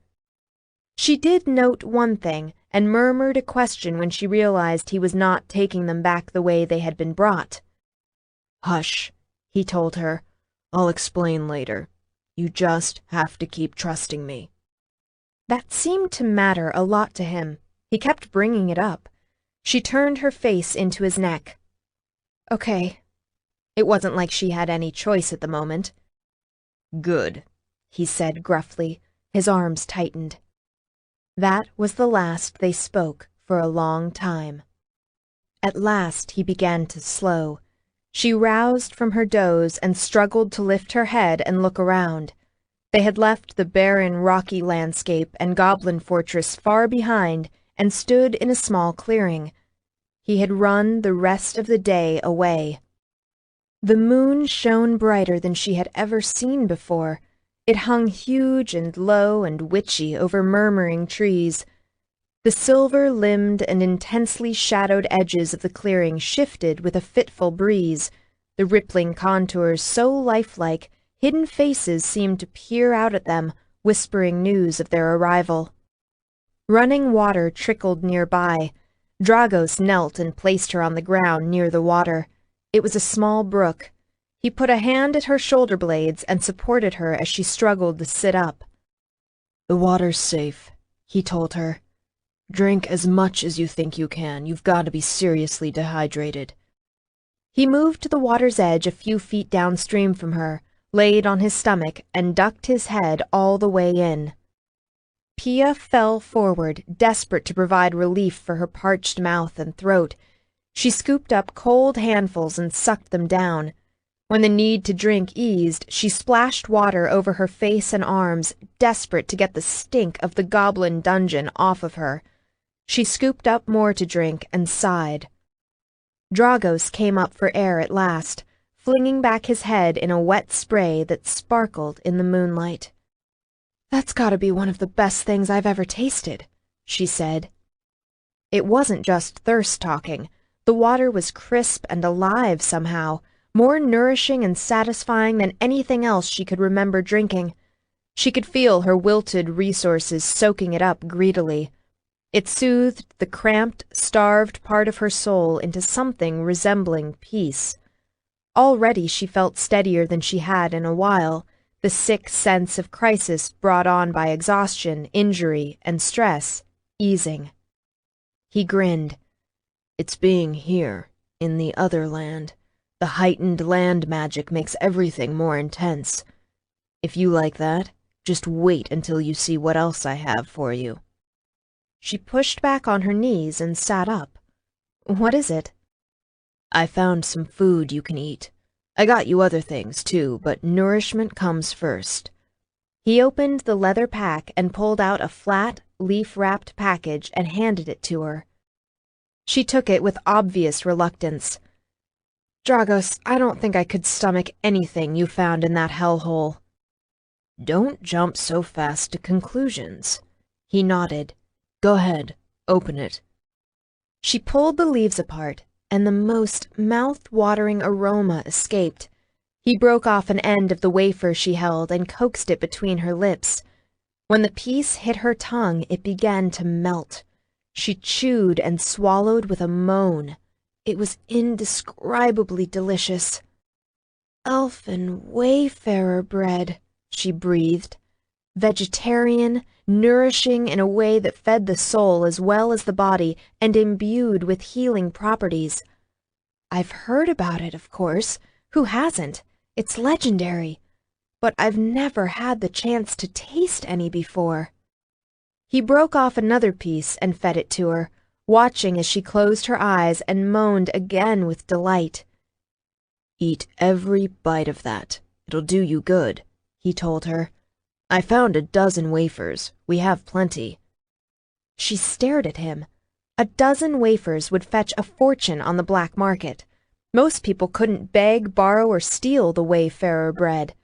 She did note one thing, and murmured a question when she realized he was not taking them back the way they had been brought. "Hush," he told her. "I'll explain later. You just have to keep trusting me." That seemed to matter a lot to him. He kept bringing it up. She turned her face into his neck. "Okay." It wasn't like she had any choice at the moment. "Good," he said gruffly. His arms tightened. That was the last they spoke for a long time. At last he began to slow. She roused from her doze and struggled to lift her head and look around. They had left the barren, rocky landscape and goblin fortress far behind and stood in a small clearing. He had run the rest of the day away. The moon shone brighter than she had ever seen before. It hung huge and low and witchy over murmuring trees. The silver-limbed and intensely shadowed edges of the clearing shifted with a fitful breeze. The rippling contours so lifelike, hidden faces seemed to peer out at them, whispering news of their arrival. Running water trickled nearby. Dragos knelt and placed her on the ground near the water. It was a small brook. He put a hand at her shoulder blades and supported her as she struggled to sit up. "The water's safe," he told her. "Drink as much as you think you can. You've got to be seriously dehydrated." He moved to the water's edge a few feet downstream from her, laid on his stomach, and ducked his head all the way in. Pia fell forward, desperate to provide relief for her parched mouth and throat. She scooped up cold handfuls and sucked them down. When the need to drink eased, she splashed water over her face and arms, desperate to get the stink of the goblin dungeon off of her. She scooped up more to drink and sighed. Dragos came up for air at last, flinging back his head in a wet spray that sparkled in the moonlight. "That's gotta be one of the best things I've ever tasted," she said. It wasn't just thirst talking. The water was crisp and alive somehow, more nourishing and satisfying than anything else she could remember drinking. She could feel her wilted resources soaking it up greedily. It soothed the cramped, starved part of her soul into something resembling peace. Already she felt steadier than she had in a while, the sick sense of crisis brought on by exhaustion, injury, and stress easing. He grinned. "It's being here, in the other land. The heightened land magic makes everything more intense. If you like that, just wait until you see what else I have for you." She pushed back on her knees and sat up. "What is it?" "I found some food you can eat. I got you other things too, but nourishment comes first." He opened the leather pack and pulled out a flat, leaf-wrapped package and handed it to her. She took it with obvious reluctance. "Dragos, I don't think I could stomach anything you found in that hellhole." "Don't jump so fast to conclusions." He nodded. "Go ahead, open it." She pulled the leaves apart, and the most mouth-watering aroma escaped. He broke off an end of the wafer she held and coaxed it between her lips. When the piece hit her tongue, it began to melt. She chewed and swallowed with a moan. It was indescribably delicious. "Elfin wayfarer bread," she breathed. Vegetarian, nourishing in a way that fed the soul as well as the body, and imbued with healing properties. "I've heard about it, of course. Who hasn't? It's legendary. But I've never had the chance to taste any before." He broke off another piece and fed it to her, watching as she closed her eyes and moaned again with delight. "Eat every bite of that. It'll do you good," he told her. "I found a dozen wafers. We have plenty." She stared at him. A dozen wafers would fetch a fortune on the black market. Most people couldn't beg, borrow, or steal the wayfarer bread.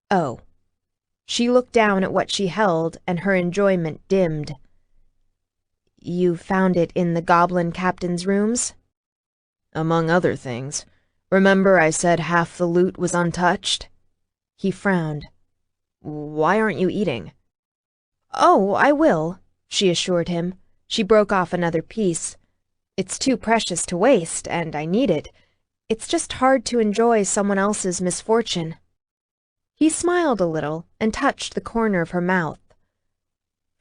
Oh. She looked down at what she held, and her enjoyment dimmed. "You found it in the goblin captain's rooms?" "Among other things. Remember I said half the loot was untouched?" He frowned. "Why aren't you eating?" "Oh, I will," she assured him. She broke off another piece. "It's too precious to waste, and I need it. It's just hard to enjoy someone else's misfortune." He smiled a little and touched the corner of her mouth.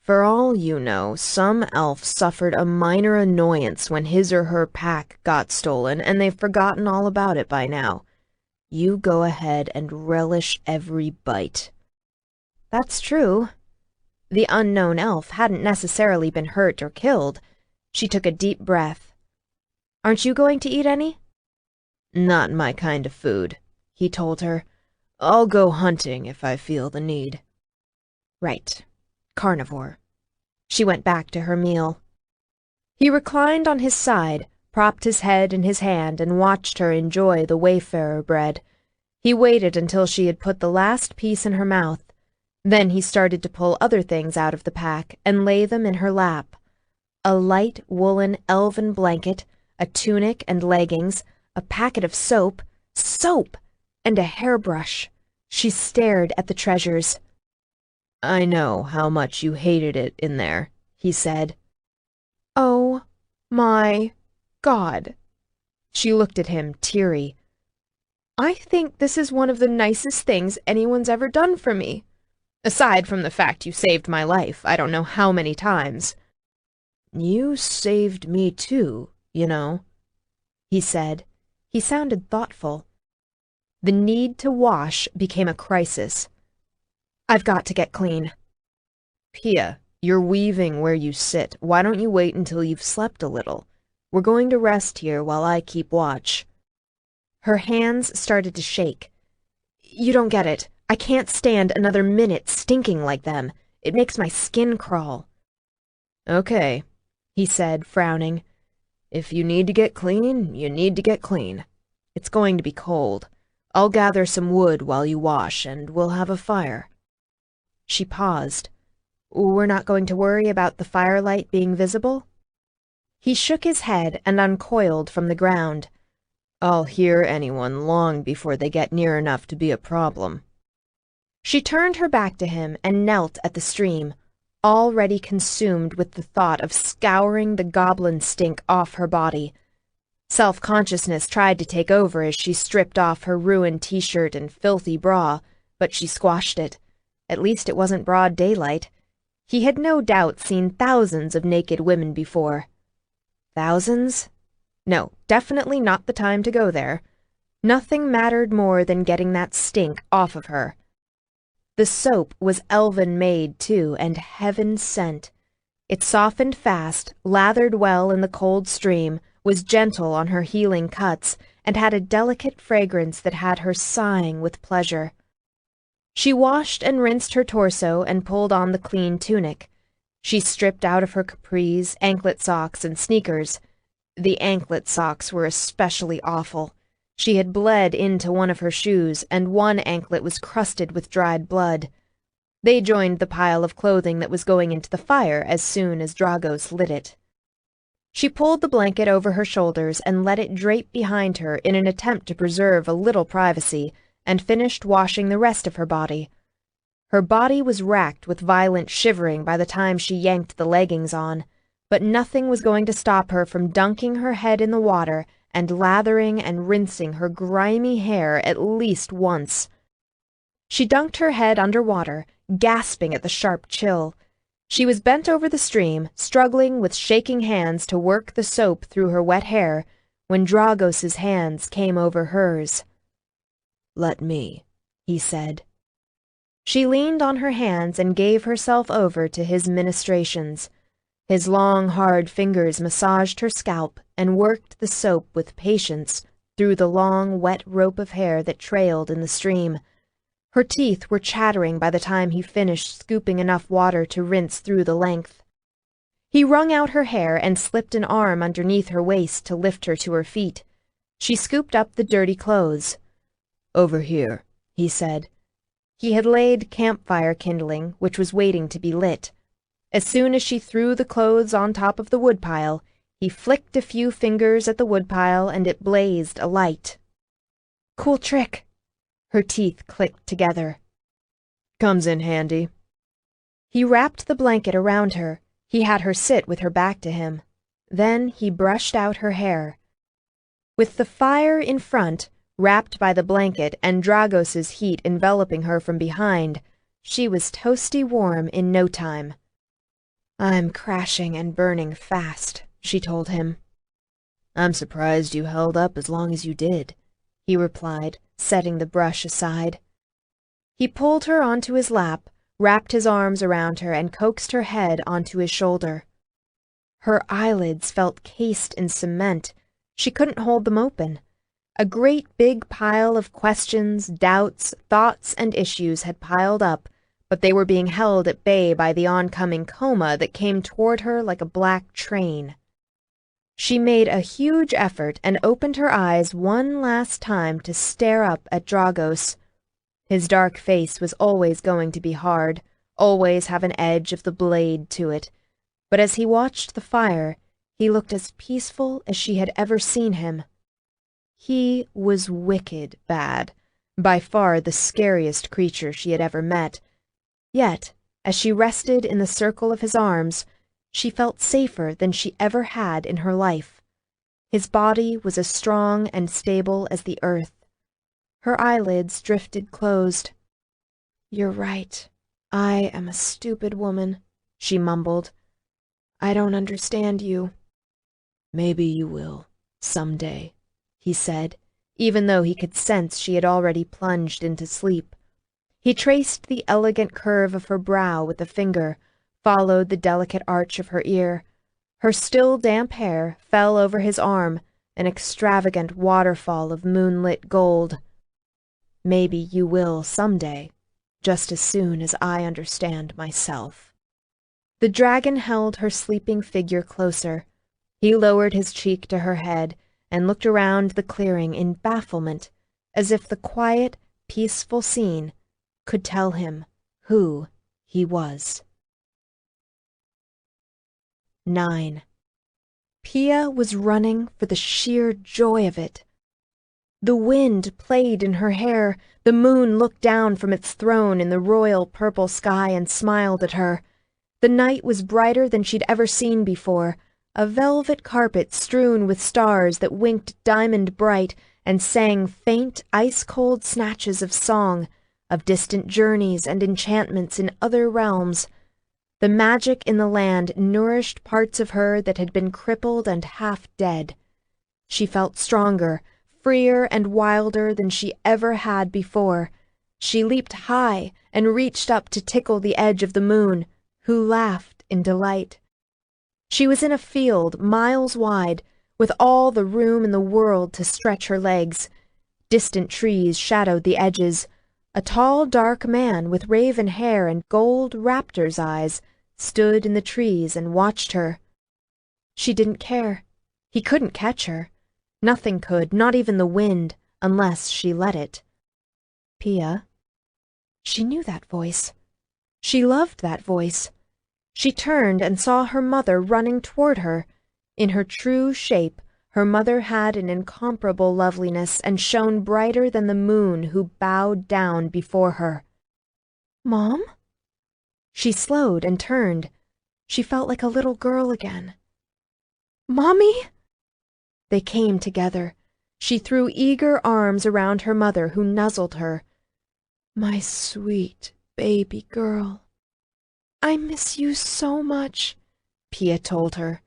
"For all you know, some elf suffered a minor annoyance when his or her pack got stolen, and they've forgotten all about it by now. You go ahead and relish every bite." "That's true." The unknown elf hadn't necessarily been hurt or killed. She took a deep breath. "Aren't you going to eat any?" "Not my kind of food," he told her. "I'll go hunting if I feel the need." Right. Carnivore. She went back to her meal. He reclined on his side, propped his head in his hand, and watched her enjoy the wayfarer bread. He waited until she had put the last piece in her mouth. Then he started to pull other things out of the pack and lay them in her lap. A light woolen elven blanket, a tunic and leggings, a packet of soap, and a hairbrush. She stared at the treasures. "I know how much you hated it in there," he said. "Oh, my God." She looked at him, teary. "I think this is one of the nicest things anyone's ever done for me. Aside from the fact you saved my life, I don't know how many times." "You saved me too, you know," he said. He sounded thoughtful. The need to wash became a crisis. "I've got to get clean." "Pia, you're weaving where you sit. Why don't you wait until you've slept a little? We're going to rest here while I keep watch." Her hands started to shake. "You don't get it. I can't stand another minute stinking like them. It makes my skin crawl." "Okay," he said, frowning. "If you need to get clean, you need to get clean. It's going to be cold. I'll gather some wood while you wash, and we'll have a fire." She paused. "We're not going to worry about the firelight being visible?" He shook his head and uncoiled from the ground. "I'll hear anyone long before they get near enough to be a problem." She turned her back to him and knelt at the stream, already consumed with the thought of scouring the goblin stink off her body. Self-consciousness tried to take over as she stripped off her ruined t-shirt and filthy bra, but she squashed it. At least it wasn't broad daylight. He had no doubt seen thousands of naked women before. Thousands? No, definitely not the time to go there. Nothing mattered more than getting that stink off of her. The soap was elven-made, too, and heaven-sent. It softened fast, lathered well in the cold stream, was gentle on her healing cuts, and had a delicate fragrance that had her sighing with pleasure. She washed and rinsed her torso and pulled on the clean tunic. She stripped out of her capris, anklet socks, and sneakers. The anklet socks were especially awful. She had bled into one of her shoes, and one anklet was crusted with dried blood. They joined the pile of clothing that was going into the fire as soon as Dragos lit it. She pulled the blanket over her shoulders and let it drape behind her in an attempt to preserve a little privacy, and finished washing the rest of her body. Her body was racked with violent shivering by the time she yanked the leggings on, but nothing was going to stop her from dunking her head in the water and lathering and rinsing her grimy hair at least once. She dunked her head under water, gasping at the sharp chill. She was bent over the stream, struggling with shaking hands to work the soap through her wet hair, when Dragos's hands came over hers. "Let me," he said. She leaned on her hands and gave herself over to his ministrations. His long, hard fingers massaged her scalp and worked the soap with patience through the long, wet rope of hair that trailed in the stream. Her teeth were chattering by the time he finished scooping enough water to rinse through the length. He wrung out her hair and slipped an arm underneath her waist to lift her to her feet. She scooped up the dirty clothes. "Over here," he said. He had laid campfire kindling, which was waiting to be lit. As soon as she threw the clothes on top of the woodpile, he flicked a few fingers at the woodpile and it blazed alight. "Cool trick." Her teeth clicked together. "Comes in handy." He wrapped the blanket around her. He had her sit with her back to him. Then he brushed out her hair. With the fire in front, wrapped by the blanket and Dragos's heat enveloping her from behind, she was toasty warm in no time. "I'm crashing and burning fast," she told him. "I'm surprised you held up as long as you did," he replied, setting the brush aside. He pulled her onto his lap, wrapped his arms around her, and coaxed her head onto his shoulder. Her eyelids felt cased in cement. She couldn't hold them open. A great big pile of questions, doubts, thoughts, and issues had piled up, but they were being held at bay by the oncoming coma that came toward her like a black train. She made a huge effort and opened her eyes one last time to stare up at Dragos. His dark face was always going to be hard, always have an edge of the blade to it, but as he watched the fire, he looked as peaceful as she had ever seen him. He was wicked bad, by far the scariest creature she had ever met. Yet, as she rested in the circle of his arms, she felt safer than she ever had in her life. His body was as strong and stable as the earth. Her eyelids drifted closed. "You're right. I am a stupid woman," she mumbled. "I don't understand you." "Maybe you will, someday," he said, even though he could sense she had already plunged into sleep. He traced the elegant curve of her brow with a finger, followed the delicate arch of her ear. Her still damp hair fell over his arm, an extravagant waterfall of moonlit gold. "Maybe you will someday, just as soon as I understand myself." The dragon held her sleeping figure closer. He lowered his cheek to her head and looked around the clearing in bafflement, as if the quiet, peaceful scene could tell him who he was. 9. Pia was running for the sheer joy of it. The wind played in her hair, the moon looked down from its throne in the royal purple sky and smiled at her. The night was brighter than she'd ever seen before, a velvet carpet strewn with stars that winked diamond bright and sang faint, ice-cold snatches of song, of distant journeys and enchantments in other realms. The magic in the land nourished parts of her that had been crippled and half dead. She felt stronger, freer and wilder than she ever had before. She leaped high and reached up to tickle the edge of the moon, who laughed in delight. She was in a field miles wide, with all the room in the world to stretch her legs. Distant trees shadowed the edges. A tall, dark man with raven hair and gold raptor's eyes stood in the trees and watched her. She didn't care. He couldn't catch her. Nothing could, not even the wind, unless she let it. Pia. She knew that voice. She loved that voice. She turned and saw her mother running toward her. In her true shape, her mother had an incomparable loveliness and shone brighter than the moon who bowed down before her. "Mom?" She slowed and turned. She felt like a little girl again. "Mommy?" They came together. She threw eager arms around her mother, who nuzzled her. "My sweet baby girl." "I miss you so much," Pia told her.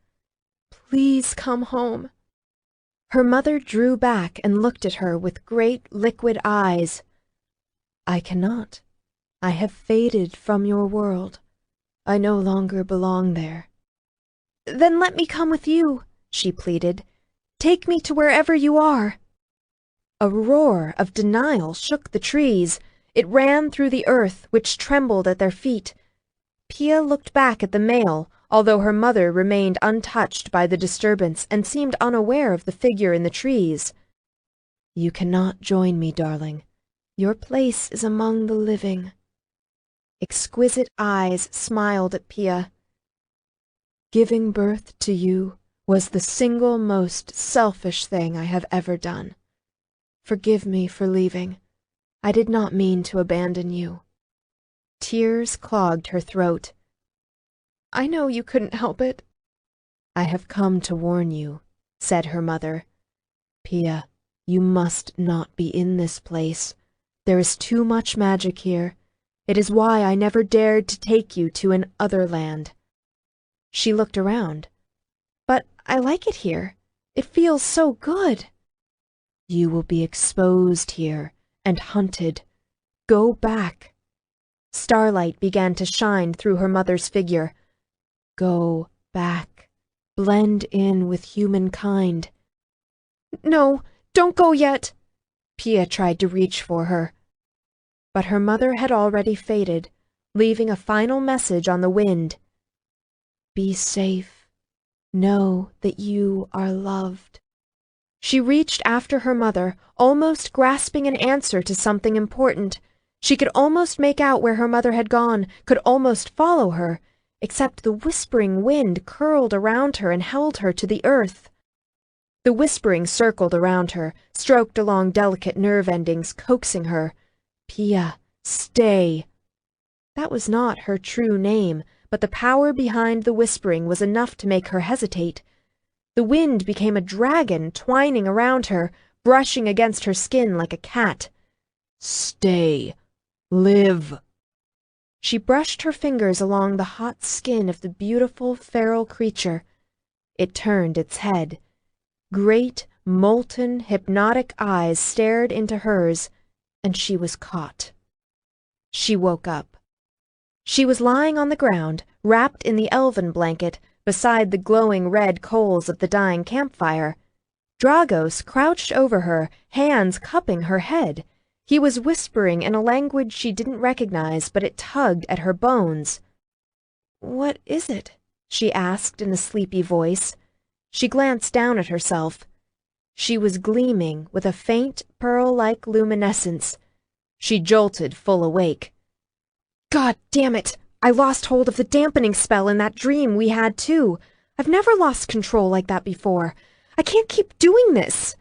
"Please come home." Her mother drew back and looked at her with great liquid eyes. "I cannot. I have faded from your world. I no longer belong there." "Then let me come with you," she pleaded. "Take me to wherever you are." A roar of denial shook the trees. It ran through the earth, which trembled at their feet. Pia looked back at the male, although her mother remained untouched by the disturbance and seemed unaware of the figure in the trees. "You cannot join me, darling. Your place is among the living." Exquisite eyes smiled at Pia. "Giving birth to you was the single most selfish thing I have ever done. Forgive me for leaving. I did not mean to abandon you." Tears clogged her throat. "I know you couldn't help it." "I have come to warn you," said her mother. "Pia, you must not be in this place. There is too much magic here. It is why I never dared to take you to an other land." She looked around. "But I like it here. It feels so good." "You will be exposed here and hunted. Go back." Starlight began to shine through her mother's figure. "Go back. Blend in with humankind." "No, don't go yet." Pia tried to reach for her. But her mother had already faded, leaving a final message on the wind. "Be safe. Know that you are loved." She reached after her mother, almost grasping an answer to something important. She could almost make out where her mother had gone, could almost follow her, except the whispering wind curled around her and held her to the earth. The whispering circled around her, stroked along delicate nerve endings, coaxing her. "Pia, stay." That was not her true name, but the power behind the whispering was enough to make her hesitate. The wind became a dragon twining around her, brushing against her skin like a cat. "Stay. Live." She brushed her fingers along the hot skin of the beautiful feral creature. It turned its head. Great, molten, hypnotic eyes stared into hers, and she was caught. She woke up. She was lying on the ground, wrapped in the elven blanket, beside the glowing red coals of the dying campfire. Dragos crouched over her, hands cupping her head. He was whispering in a language she didn't recognize, but it tugged at her bones. "What is it?" she asked in a sleepy voice. She glanced down at herself. She was gleaming with a faint, pearl-like luminescence. She jolted full awake. "God damn it! I lost hold of the dampening spell in that dream we had too. I've never lost control like that before. I can't keep doing this."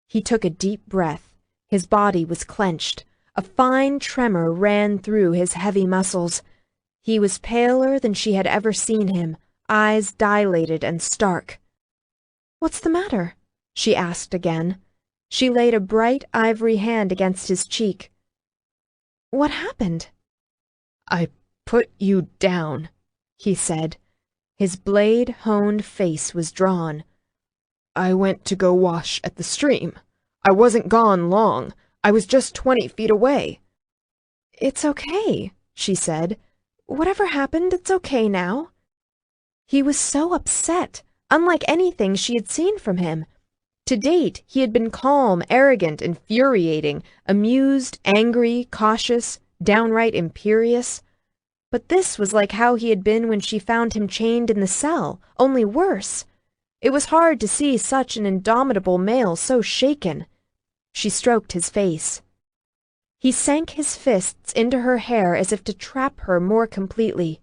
He took a deep breath. His body was clenched. A fine tremor ran through his heavy muscles. He was paler than she had ever seen him, eyes dilated and stark. "What's the matter?" she asked again. She laid a bright ivory hand against his cheek. "What happened?" "I put you down," he said. His blade-honed face was drawn. "I went to go wash at the stream. I wasn't gone long. I was just 20 feet away." "It's okay," she said. "Whatever happened, it's okay now." He was so upset, unlike anything she had seen from him. To date, he had been calm, arrogant, infuriating, amused, angry, cautious, downright imperious. But this was like how he had been when she found him chained in the cell, only worse. It was hard to see such an indomitable male so shaken. She stroked his face. He sank his fists into her hair as if to trap her more completely.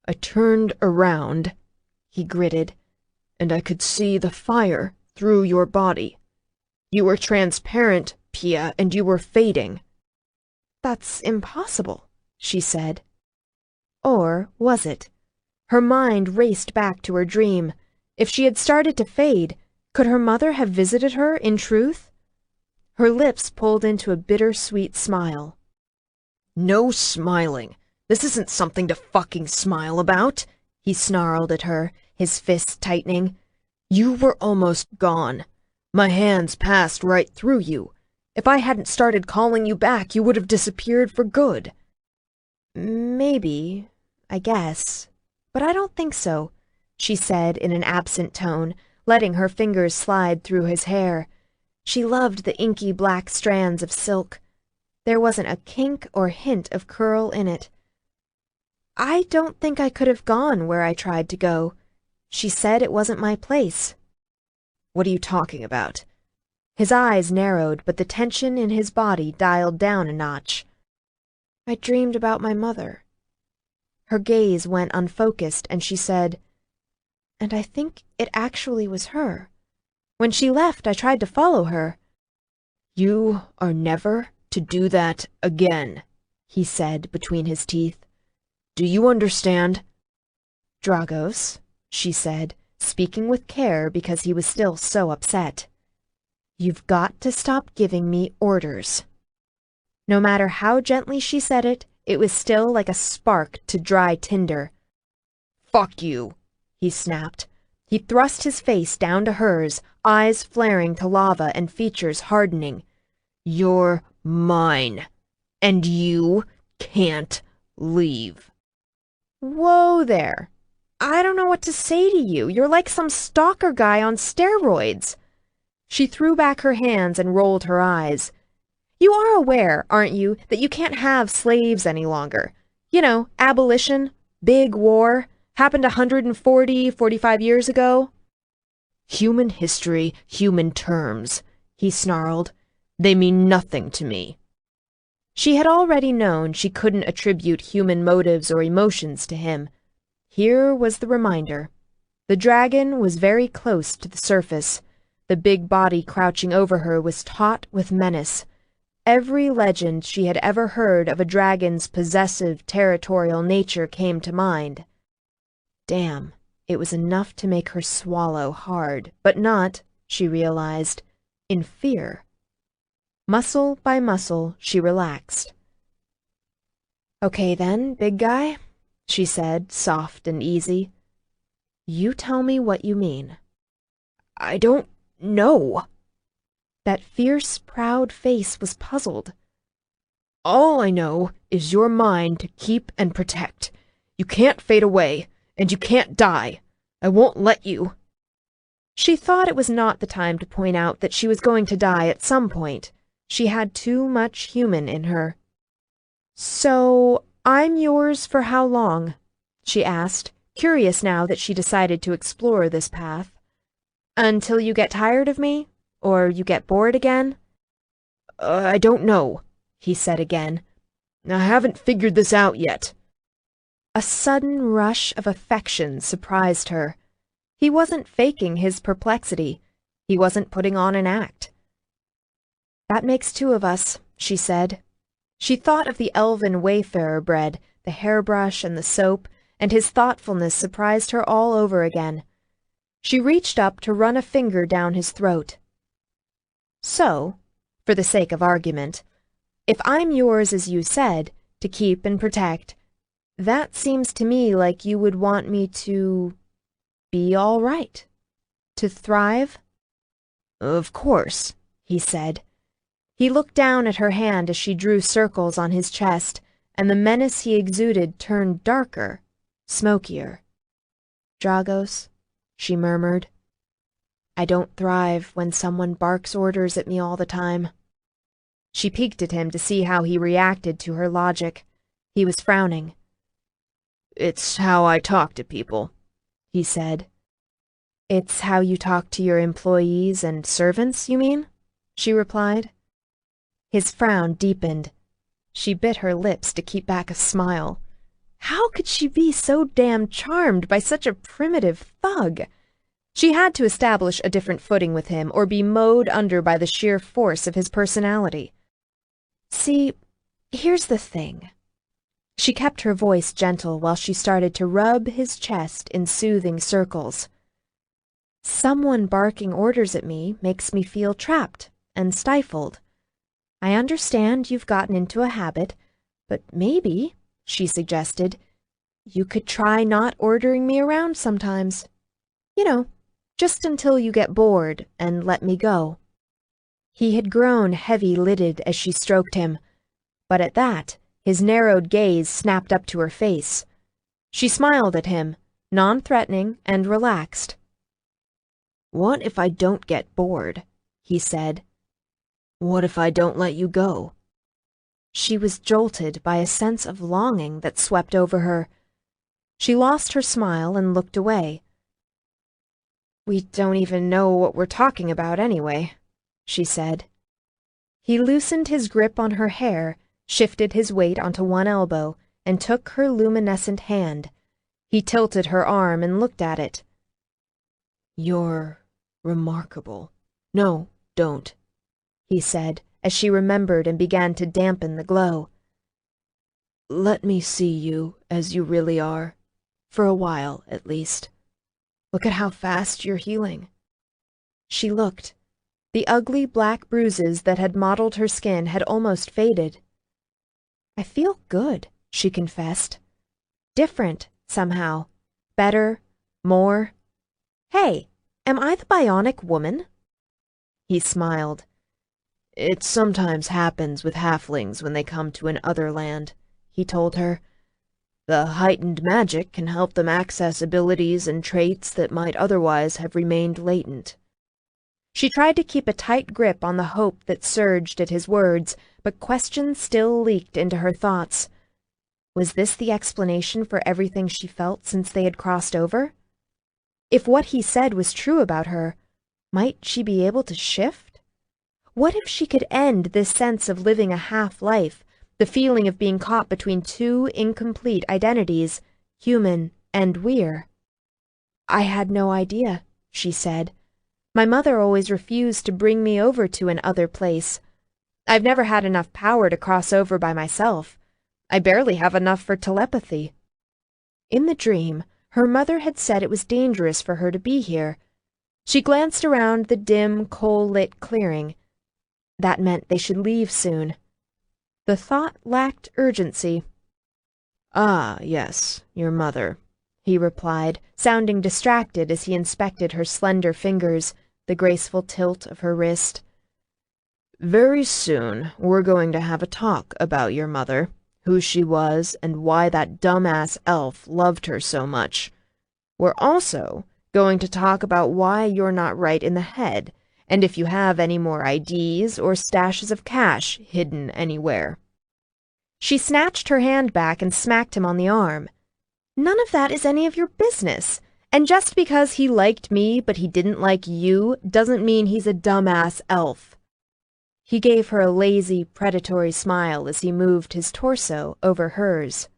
"I turned around," he gritted, "and I could see the fire through your body. You were transparent, Pia, and you were fading." "That's impossible," she said. Or was it? Her mind raced back to her dream. If she had started to fade, could her mother have visited her in truth? Her lips pulled into a bitter-sweet smile. "No smiling. This isn't something to fucking smile about," he snarled at her, his fists tightening. "You were almost gone. My hands passed right through you. If I hadn't started calling you back, you would have disappeared for good." "Maybe, I guess. But I don't think so," she said in an absent tone, letting her fingers slide through his hair. She loved the inky black strands of silk. There wasn't a kink or hint of curl in it. "I don't think I could have gone where I tried to go. She said it wasn't my place." "What are you talking about?" His eyes narrowed, but the tension in his body dialed down a notch. "I dreamed about my mother." Her gaze went unfocused, and she said, "And I think it actually was her. When she left, I tried to follow her." "You are never to do that again," he said between his teeth. "Do you understand?" "Dragos," she said, speaking with care because he was still so upset. "You've got to stop giving me orders." No matter how gently she said it, it was still like a spark to dry tinder. "Fuck you," he snapped. He thrust his face down to hers, eyes flaring to lava and features hardening. "You're mine, and you can't leave." Whoa there. I don't know what to say to you. You're like some stalker guy on steroids. She threw back her hands and rolled her eyes. You are aware, aren't you, that you can't have slaves any longer? You know, abolition, big war, happened 145 years ago. "Human history, human terms," he snarled. "They mean nothing to me." She had already known she couldn't attribute human motives or emotions to him. Here was the reminder. The dragon was very close to the surface. The big body crouching over her was taut with menace. Every legend she had ever heard of a dragon's possessive, territorial nature came to mind. Damn, it was enough to make her swallow hard, but not, she realized, in fear. Muscle by muscle, she relaxed. "Okay then, big guy," she said, soft and easy. "You tell me what you mean." "I don't know." That fierce, proud face was puzzled. "All I know is you're mine to keep and protect. You can't fade away, and you can't die. I won't let you." She thought it was not the time to point out that she was going to die at some point. She had too much human in her. "So, I'm yours for how long?" she asked, curious now that she decided to explore this path. "Until you get tired of me? Or you get bored again?" I don't know," he said again. "I haven't figured this out yet." A sudden rush of affection surprised her. He wasn't faking his perplexity. He wasn't putting on an act. "That makes two of us," she said. She thought of the elven wayfarer bread, the hairbrush and the soap, and his thoughtfulness surprised her all over again. She reached up to run a finger down his throat. "So, for the sake of argument, if I'm yours as you said, to keep and protect, that seems to me like you would want me to be all right, to thrive." "Of course," he said. He looked down at her hand as she drew circles on his chest, and the menace he exuded turned darker, smokier. "Dragos," she murmured. "I don't thrive when someone barks orders at me all the time." She peeked at him to see how he reacted to her logic. He was frowning. "It's how I talk to people," he said. "It's how you talk to your employees and servants, you mean?" she replied. His frown deepened. She bit her lips to keep back a smile. How could she be so damn charmed by such a primitive thug? She had to establish a different footing with him or be mowed under by the sheer force of his personality. "See, here's the thing." She kept her voice gentle while she started to rub his chest in soothing circles. "Someone barking orders at me makes me feel trapped and stifled. I understand you've gotten into a habit, but maybe," she suggested, "you could try not ordering me around sometimes. You know, just until you get bored and let me go." He had grown heavy-lidded as she stroked him, but at that, his narrowed gaze snapped up to her face. She smiled at him, non-threatening and relaxed. "What if I don't get bored?" he said. "What if I don't let you go?" She was jolted by a sense of longing that swept over her. She lost her smile and looked away. "We don't even know what we're talking about anyway," she said. He loosened his grip on her hair, shifted his weight onto one elbow, and took her luminescent hand. He tilted her arm and looked at it. "You're remarkable. No, don't," he said, as she remembered and began to dampen the glow. "Let me see you as you really are, for a while at least. Look at how fast you're healing." She looked. The ugly black bruises that had mottled her skin had almost faded. "I feel good," she confessed. "Different, somehow. Better, more. Hey, am I the bionic woman?" He smiled. "It sometimes happens with halflings when they come to an other land," he told her. "The heightened magic can help them access abilities and traits that might otherwise have remained latent." She tried to keep a tight grip on the hope that surged at his words, but questions still leaked into her thoughts. Was this the explanation for everything she felt since they had crossed over? If what he said was true about her, might she be able to shift? What if she could end this sense of living a half-life, the feeling of being caught between two incomplete identities, human and weir? "I had no idea," she said. "My mother always refused to bring me over to an other place. I've never had enough power to cross over by myself. I barely have enough for telepathy." In the dream, her mother had said it was dangerous for her to be here. She glanced around the dim, coal-lit clearing. That meant they should leave soon. The thought lacked urgency. "Ah, yes, your mother," he replied, sounding distracted as he inspected her slender fingers, the graceful tilt of her wrist. "Very soon we're going to have a talk about your mother, who she was, and why that dumbass elf loved her so much. We're also going to talk about why you're not right in the head, and if you have any more IDs or stashes of cash hidden anywhere." She snatched her hand back and smacked him on the arm. "None of that is any of your business. And just because he liked me but he didn't like you doesn't mean he's a dumbass elf." He gave her a lazy, predatory smile as he moved his torso over hers.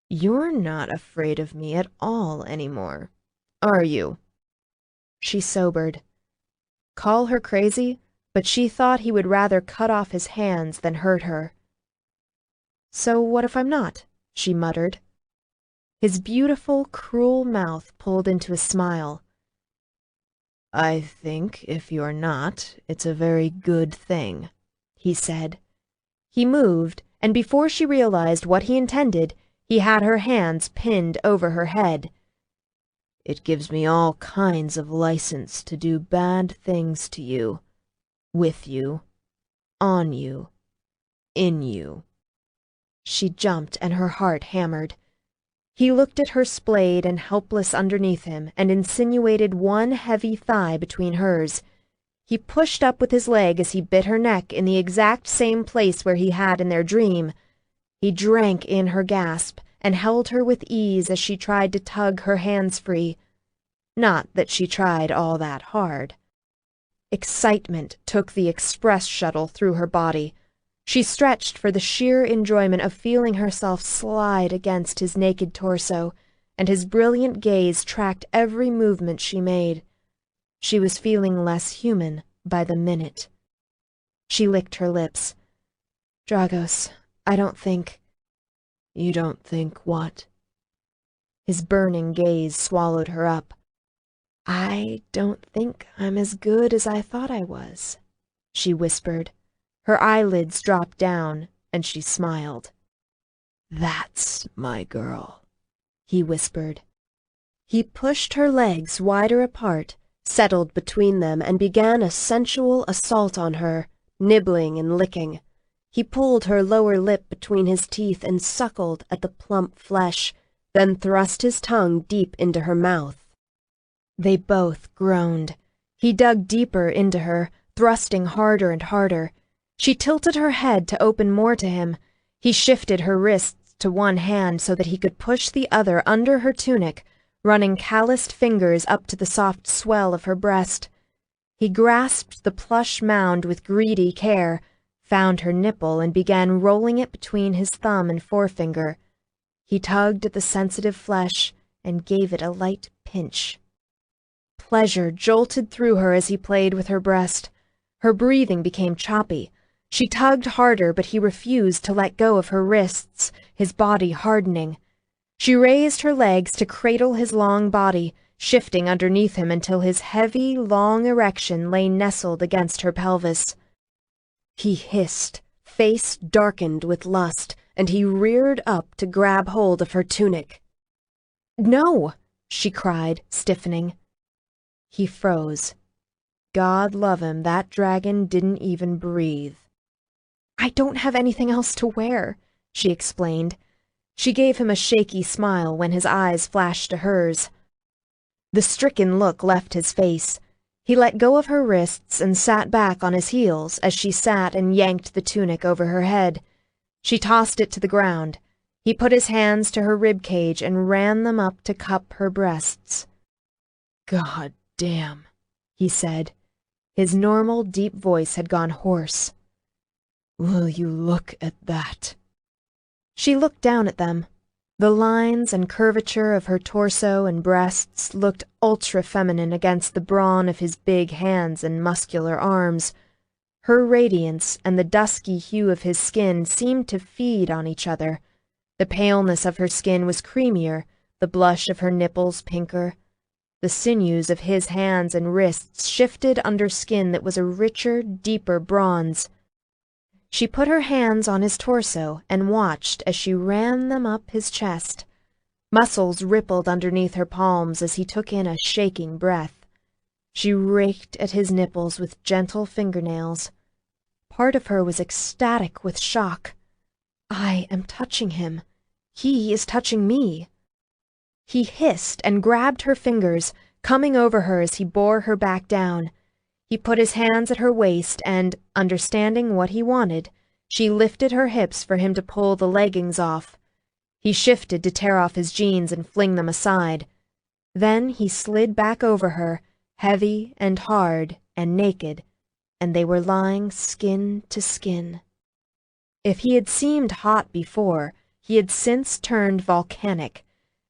"You're not afraid of me at all anymore, are you?" She sobered. Call her crazy, but she thought he would rather cut off his hands than hurt her. "So what if I'm not?" she muttered. His beautiful, cruel mouth pulled into a smile. "I think if you're not, it's a very good thing," he said. He moved, and before she realized what he intended, he had her hands pinned over her head. "It gives me all kinds of license to do bad things to you. With you. On you. In you. She jumped and her heart hammered. He looked at her splayed and helpless underneath him and insinuated one heavy thigh between hers. He pushed up with his leg as he bit her neck in the exact same place where he had in their dream. He drank in her gasp and held her with ease as she tried to tug her hands free. Not that she tried all that hard. Excitement took the express shuttle through her body. She stretched for the sheer enjoyment of feeling herself slide against his naked torso, and his brilliant gaze tracked every movement she made. She was feeling less human by the minute. She licked her lips. "Dragos, I don't think—" "You don't think what?" His burning gaze swallowed her up. "I don't think I'm as good as I thought I was," she whispered. Her eyelids dropped down, and she smiled. "That's my girl," he whispered. He pushed her legs wider apart, settled between them, and began a sensual assault on her, nibbling and licking. He pulled her lower lip between his teeth and suckled at the plump flesh, then thrust his tongue deep into her mouth. They both groaned. He dug deeper into her, thrusting harder and harder. She tilted her head to open more to him. He shifted her wrists to one hand so that he could push the other under her tunic, running calloused fingers up to the soft swell of her breast. He grasped the plush mound with greedy care, found her nipple and began rolling it between his thumb and forefinger. He tugged at the sensitive flesh and gave it a light pinch. Pleasure jolted through her as he played with her breast. Her breathing became choppy. She tugged harder, but he refused to let go of her wrists, his body hardening. She raised her legs to cradle his long body, shifting underneath him until his heavy, long erection lay nestled against her pelvis. He hissed, face darkened with lust, and he reared up to grab hold of her tunic. "No!" she cried, stiffening. He froze. God love him, that dragon didn't even breathe. "I don't have anything else to wear," she explained. She gave him a shaky smile when his eyes flashed to hers. The stricken look left his face. He let go of her wrists and sat back on his heels as she sat and yanked the tunic over her head. She tossed it to the ground. He put his hands to her rib cage and ran them up to cup her breasts. "God damn," he said. His normal, deep voice had gone hoarse. "Will you look at that?" She looked down at them. The lines and curvature of her torso and breasts looked ultra-feminine against the brawn of his big hands and muscular arms. Her radiance and the dusky hue of his skin seemed to feed on each other. The paleness of her skin was creamier, the blush of her nipples pinker. The sinews of his hands and wrists shifted under skin that was a richer, deeper bronze. She put her hands on his torso and watched as she ran them up his chest. Muscles rippled underneath her palms as he took in a shaking breath. She raked at his nipples with gentle fingernails. Part of her was ecstatic with shock. I am touching him. He is touching me. He hissed and grabbed her fingers, coming over her as he bore her back down. He put his hands at her waist and, understanding what he wanted, she lifted her hips for him to pull the leggings off. He shifted to tear off his jeans and fling them aside. Then he slid back over her, heavy and hard and naked, and they were lying skin to skin. If he had seemed hot before, he had since turned volcanic.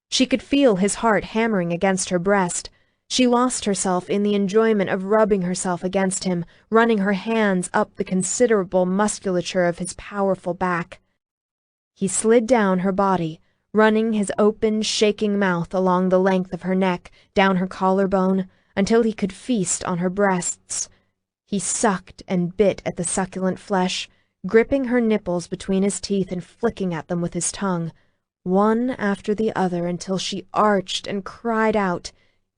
She could feel his heart hammering against her breast. She lost herself in the enjoyment of rubbing herself against him, running her hands up the considerable musculature of his powerful back. He slid down her body, running his open, shaking mouth along the length of her neck, down her collarbone, until he could feast on her breasts. He sucked and bit at the succulent flesh, gripping her nipples between his teeth and flicking at them with his tongue, one after the other until she arched and cried out,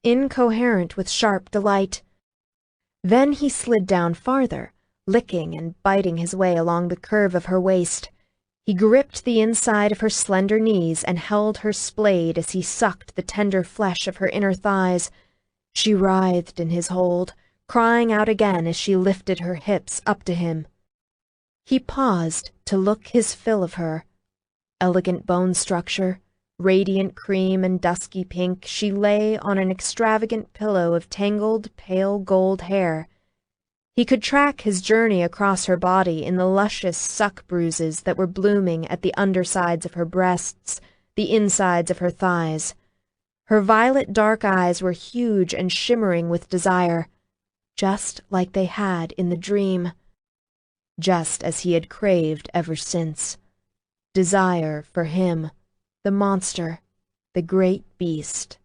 incoherent with sharp delight. Then he slid down farther, licking and biting his way along the curve of her waist. He gripped the inside of her slender knees and held her splayed as he sucked the tender flesh of her inner thighs. She writhed in his hold, crying out again as she lifted her hips up to him. He paused to look his fill of her. Elegant bone structure, radiant cream and dusky pink, she lay on an extravagant pillow of tangled, pale gold hair. He could track his journey across her body in the luscious suck bruises that were blooming at the undersides of her breasts, the insides of her thighs. Her violet dark eyes were huge and shimmering with desire, just like they had in the dream, just as he had craved ever since. Desire for him, the monster, the great beast.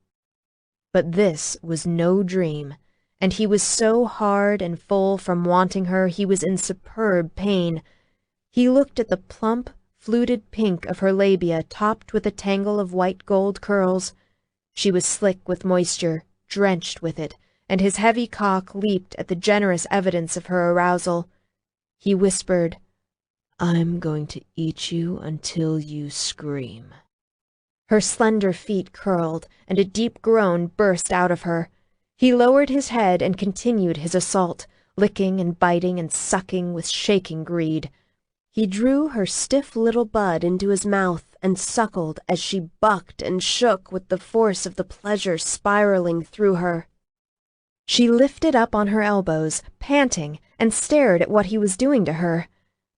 But this was no dream, and he was so hard and full from wanting her he was in superb pain. He looked at the plump, fluted pink of her labia topped with a tangle of white gold curls. She was slick with moisture, drenched with it, and his heavy cock leaped at the generous evidence of her arousal. He whispered, "I'm going to eat you until you scream." Her slender feet curled, and a deep groan burst out of her. He lowered his head and continued his assault, licking and biting and sucking with shaking greed. He drew her stiff little bud into his mouth and suckled as she bucked and shook with the force of the pleasure spiraling through her. She lifted up on her elbows, panting, and stared at what he was doing to her.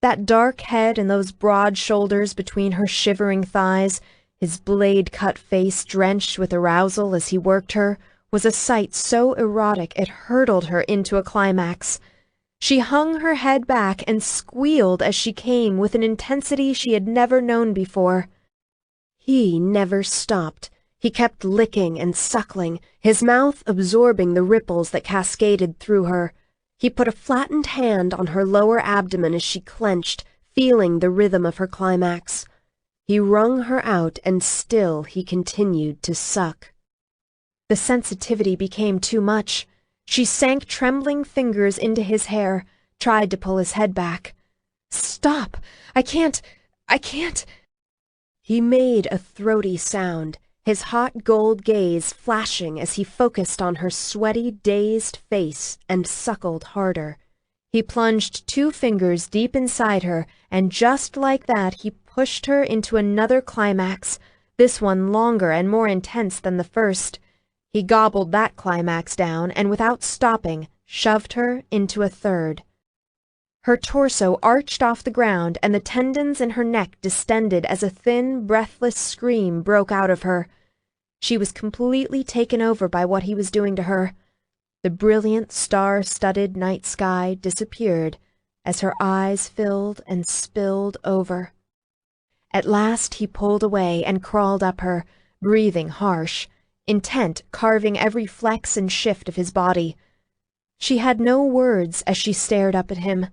That dark head and those broad shoulders between her shivering thighs, his blade-cut face drenched with arousal as he worked her, was a sight so erotic it hurtled her into a climax. She hung her head back and squealed as she came with an intensity she had never known before. He never stopped. He kept licking and suckling, his mouth absorbing the ripples that cascaded through her. He put a flattened hand on her lower abdomen as she clenched, feeling the rhythm of her climax. He wrung her out, and still he continued to suck. The sensitivity became too much. She sank trembling fingers into his hair, tried to pull his head back. "Stop! I can't! He made a throaty sound, his hot gold gaze flashing as he focused on her sweaty, dazed face and suckled harder. He plunged 2 fingers deep inside her, and just like that he pushed her into another climax, this one longer and more intense than the first. He gobbled that climax down, and without stopping, shoved her into a third. Her torso arched off the ground, and the tendons in her neck distended as a thin, breathless scream broke out of her. She was completely taken over by what he was doing to her. The brilliant, star-studded night sky disappeared as her eyes filled and spilled over. At last he pulled away and crawled up her, breathing harsh, intent carving every flex and shift of his body. She had no words as she stared up at him.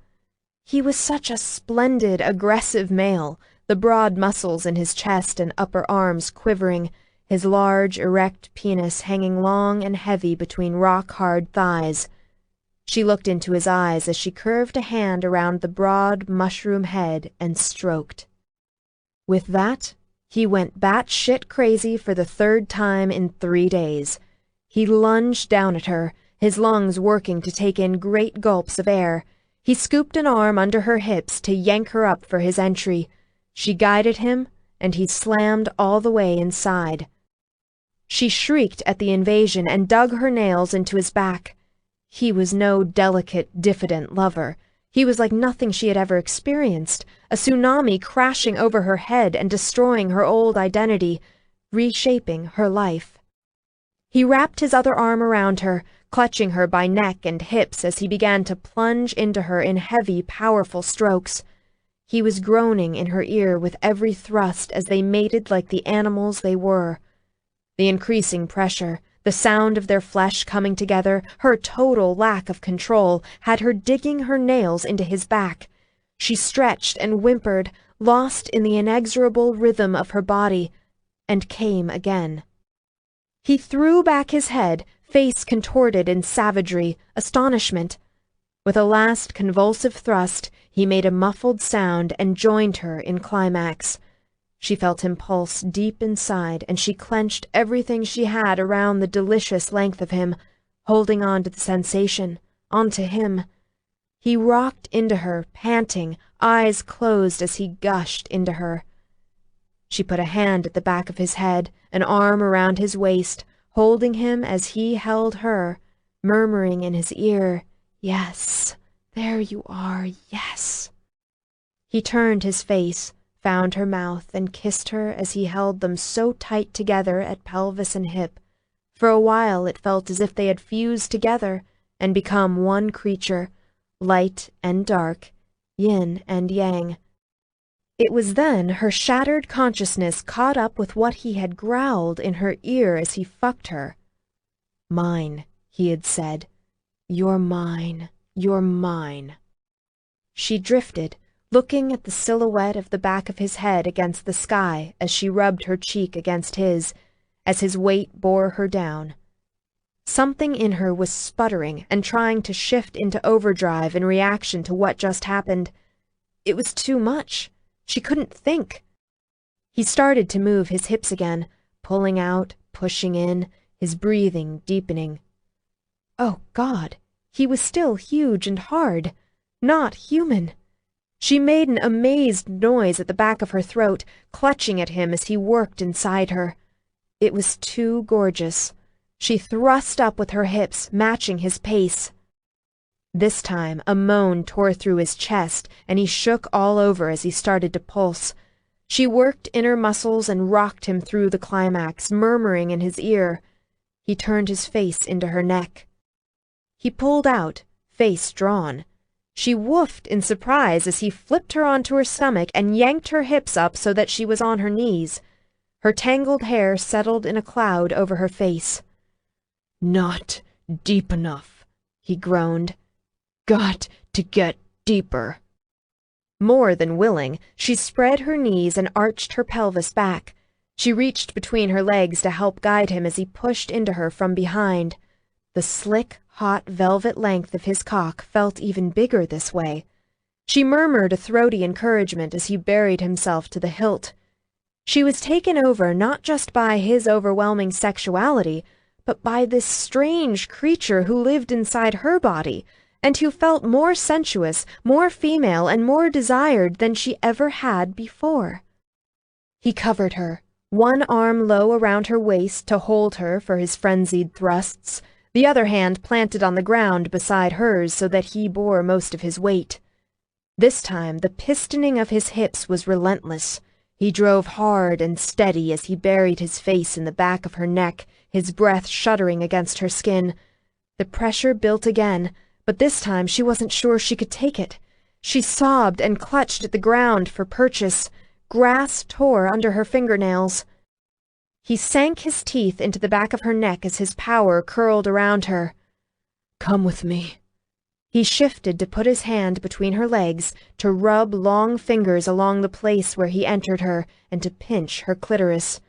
He was such a splendid, aggressive male, the broad muscles in his chest and upper arms quivering, his large, erect penis hanging long and heavy between rock-hard thighs. She looked into his eyes as she curved a hand around the broad, mushroom head and stroked. With that, he went batshit crazy for the 3rd time in 3 days. He lunged down at her, his lungs working to take in great gulps of air. He scooped an arm under her hips to yank her up for his entry. She guided him, and he slammed all the way inside. She shrieked at the invasion and dug her nails into his back. He was no delicate, diffident lover. He was like nothing she had ever experienced, a tsunami crashing over her head and destroying her old identity, reshaping her life. He wrapped his other arm around her, clutching her by neck and hips as he began to plunge into her in heavy, powerful strokes. He was groaning in her ear with every thrust as they mated like the animals they were. The increasing pressure, the sound of their flesh coming together, her total lack of control, had her digging her nails into his back. She stretched and whimpered, lost in the inexorable rhythm of her body, and came again. He threw back his head, face contorted in savagery, astonishment. With a last convulsive thrust, he made a muffled sound and joined her in climax. She felt him pulse deep inside, and she clenched everything she had around the delicious length of him, holding on to the sensation, onto him. He rocked into her, panting, eyes closed as he gushed into her. She put a hand at the back of his head, an arm around his waist, holding him as he held her, murmuring in his ear, "Yes, there you are, yes." He turned his face, found her mouth, and kissed her as he held them so tight together at pelvis and hip. For a while it felt as if they had fused together and become one creature, light and dark, yin and yang. It was then her shattered consciousness caught up with what he had growled in her ear as he fucked her. "Mine," he had said. "You're mine, you're mine." She drifted, looking at the silhouette of the back of his head against the sky as she rubbed her cheek against his, as his weight bore her down. Something in her was sputtering and trying to shift into overdrive in reaction to what just happened. It was too much. She couldn't think. He started to move his hips again, pulling out, pushing in, his breathing deepening. Oh, God, he was still huge and hard, not human. She made an amazed noise at the back of her throat, clutching at him as he worked inside her. It was too gorgeous. She thrust up with her hips, matching his pace. This time, a moan tore through his chest, and he shook all over as he started to pulse. She worked inner muscles and rocked him through the climax, murmuring in his ear. He turned his face into her neck. He pulled out, face drawn. She woofed in surprise as he flipped her onto her stomach and yanked her hips up so that she was on her knees. Her tangled hair settled in a cloud over her face. "Not deep enough," he groaned. "Got to get deeper." More than willing, she spread her knees and arched her pelvis back. She reached between her legs to help guide him as he pushed into her from behind. The slick, hot velvet length of his cock felt even bigger this way. She murmured a throaty encouragement as he buried himself to the hilt. She was taken over not just by his overwhelming sexuality, but by this strange creature who lived inside her body, and who felt more sensuous, more female, and more desired than she ever had before. He covered her, one arm low around her waist to hold her for his frenzied thrusts, the other hand planted on the ground beside hers so that he bore most of his weight. This time the pistoning of his hips was relentless. He drove hard and steady as he buried his face in the back of her neck, his breath shuddering against her skin. The pressure built again, but this time she wasn't sure she could take it. She sobbed and clutched at the ground for purchase. Grass tore under her fingernails. He sank his teeth into the back of her neck as his power curled around her. "Come with me." He shifted to put his hand between her legs, to rub long fingers along the place where he entered her, and to pinch her clitoris.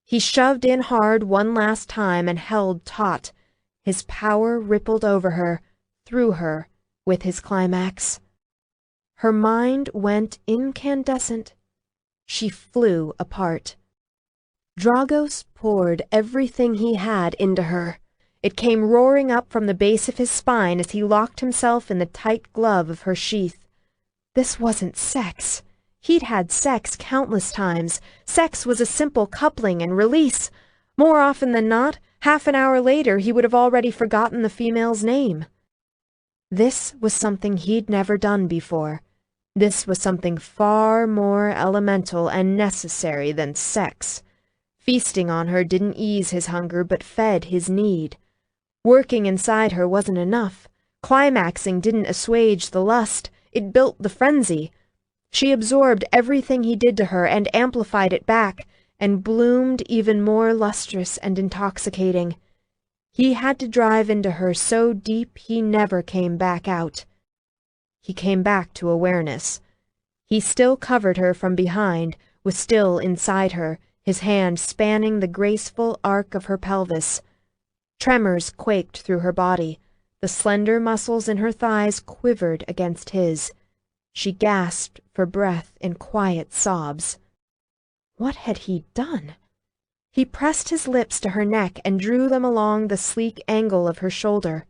He shoved in hard one last time and held taut. His power rippled over her, through her, with his climax. Her mind went incandescent. She flew apart. Dragos poured everything he had into her. It came roaring up from the base of his spine as he locked himself in the tight glove of her sheath. This wasn't sex. He'd had sex countless times. Sex was a simple coupling and release. More often than not, half an hour later he would have already forgotten the female's name. This was something he'd never done before. This was something far more elemental and necessary than sex. Feasting on her didn't ease his hunger but fed his need. Working inside her wasn't enough. Climaxing didn't assuage the lust, it built the frenzy. She absorbed everything he did to her and amplified it back, and bloomed even more lustrous and intoxicating. He had to drive into her so deep he never came back out. He came back to awareness. He still covered her from behind, was still inside her, his hand spanning the graceful arc of her pelvis. Tremors quaked through her body. The slender muscles in her thighs quivered against his. She gasped for breath in quiet sobs. What had he done? He pressed his lips to her neck and drew them along the sleek angle of her shoulder.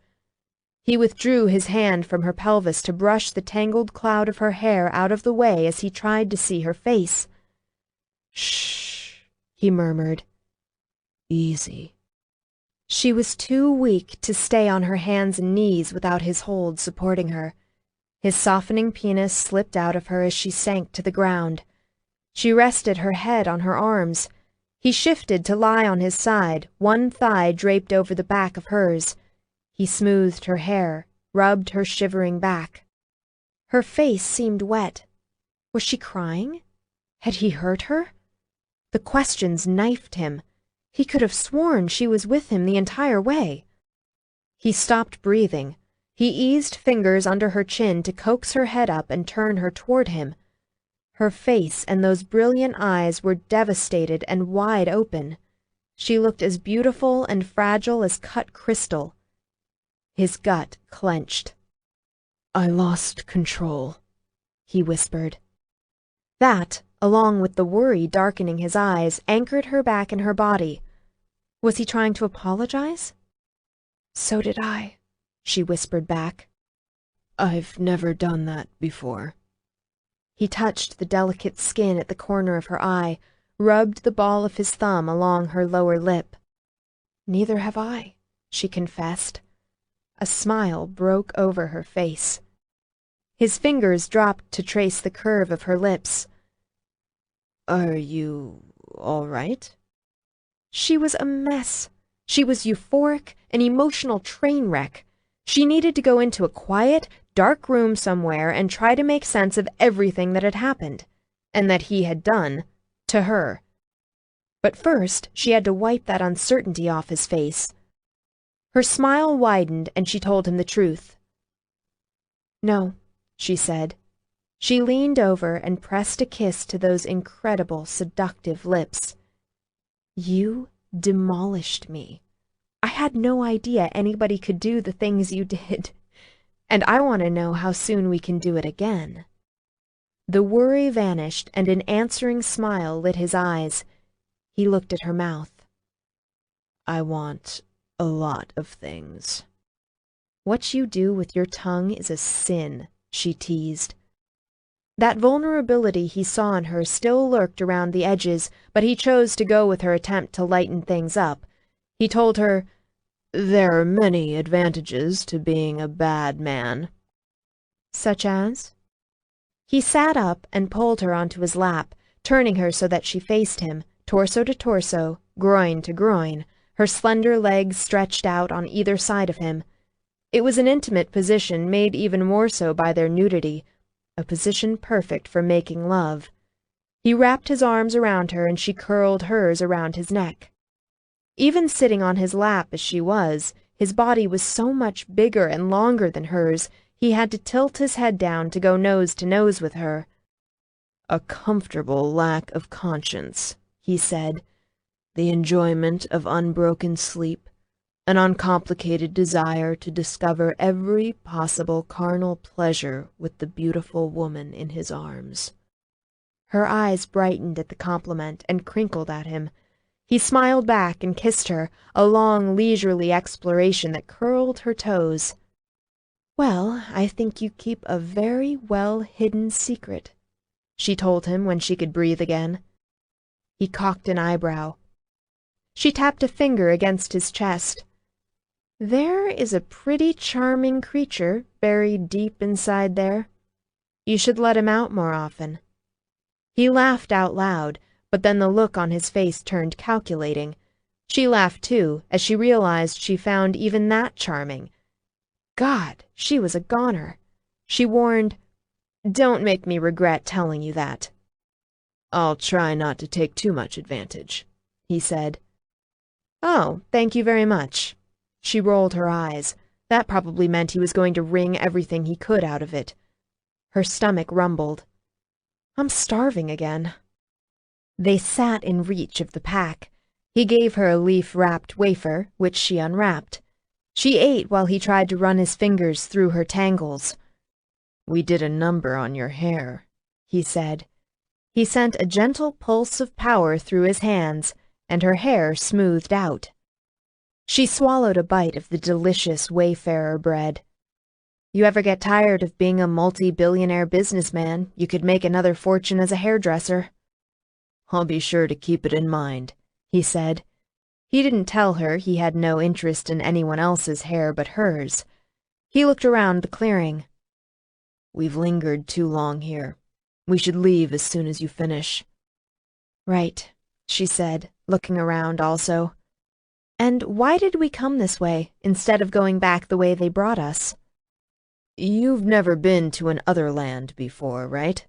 He withdrew his hand from her pelvis to brush the tangled cloud of her hair out of the way as he tried to see her face. "Shh," he murmured. "Easy." She was too weak to stay on her hands and knees without his hold supporting her. His softening penis slipped out of her as she sank to the ground. She rested her head on her arms. He shifted to lie on his side, one thigh draped over the back of hers. He smoothed her hair, rubbed her shivering back. Her face seemed wet. Was she crying? Had he hurt her? The questions knifed him. He could have sworn she was with him the entire way. He stopped breathing. He eased fingers under her chin to coax her head up and turn her toward him. Her face and those brilliant eyes were devastated and wide open. She looked as beautiful and fragile as cut crystal. His gut clenched. "I lost control," he whispered. That, along with the worry darkening his eyes, anchored her back in her body. Was he trying to apologize? "So did I," she whispered back. "I've never done that before." He touched the delicate skin at the corner of her eye, rubbed the ball of his thumb along her lower lip. "Neither have I," she confessed. A smile broke over her face. His fingers dropped to trace the curve of her lips. "Are you all right?" She was a mess. She was euphoric, an emotional train wreck. She needed to go into a quiet, dark room somewhere and try to make sense of everything that had happened, and that he had done, to her. But first, she had to wipe that uncertainty off his face. Her smile widened and she told him the truth. "No," she said. She leaned over and pressed a kiss to those incredible, seductive lips. "You demolished me. I had no idea anybody could do the things you did. And I want to know how soon we can do it again." The worry vanished and an answering smile lit his eyes. He looked at her mouth. "I want a lot of things." "What you do with your tongue is a sin," she teased. That vulnerability he saw in her still lurked around the edges, but he chose to go with her attempt to lighten things up. He told her, "There are many advantages to being a bad man." "Such as?" He sat up and pulled her onto his lap, turning her so that she faced him, torso to torso, groin to groin, her slender legs stretched out on either side of him. It was an intimate position, made even more so by their nudity, a position perfect for making love. He wrapped his arms around her and she curled hers around his neck. Even sitting on his lap as she was, his body was so much bigger and longer than hers, he had to tilt his head down to go nose to nose with her. "A comfortable lack of conscience," he said. "The enjoyment of unbroken sleep, an uncomplicated desire to discover every possible carnal pleasure with the beautiful woman in his arms." Her eyes brightened at the compliment and crinkled at him. He smiled back and kissed her, a long, leisurely exploration that curled her toes. "Well, I think you keep a very well-hidden secret," she told him when she could breathe again. He cocked an eyebrow. She tapped a finger against his chest. "There is a pretty charming creature buried deep inside there. You should let him out more often." He laughed out loud, but then the look on his face turned calculating. She laughed too, as she realized she found even that charming. God, she was a goner. She warned, "Don't make me regret telling you that." "I'll try not to take too much advantage," he said. "Oh, thank you very much." She rolled her eyes. That probably meant he was going to wring everything he could out of it. Her stomach rumbled. "I'm starving again." They sat in reach of the pack. He gave her a leaf-wrapped wafer, which she unwrapped. She ate while he tried to run his fingers through her tangles. "We did a number on your hair," he said. He sent a gentle pulse of power through his hands, and her hair smoothed out. She swallowed a bite of the delicious Wayfarer bread. "You ever get tired of being a multi-billionaire businessman, you could make another fortune as a hairdresser." "I'll be sure to keep it in mind," he said. He didn't tell her he had no interest in anyone else's hair but hers. He looked around the clearing. "We've lingered too long here. We should leave as soon as you finish." "Right," she said, looking around also. "And why did we come this way, instead of going back the way they brought us?" "You've never been to an other land before, right?"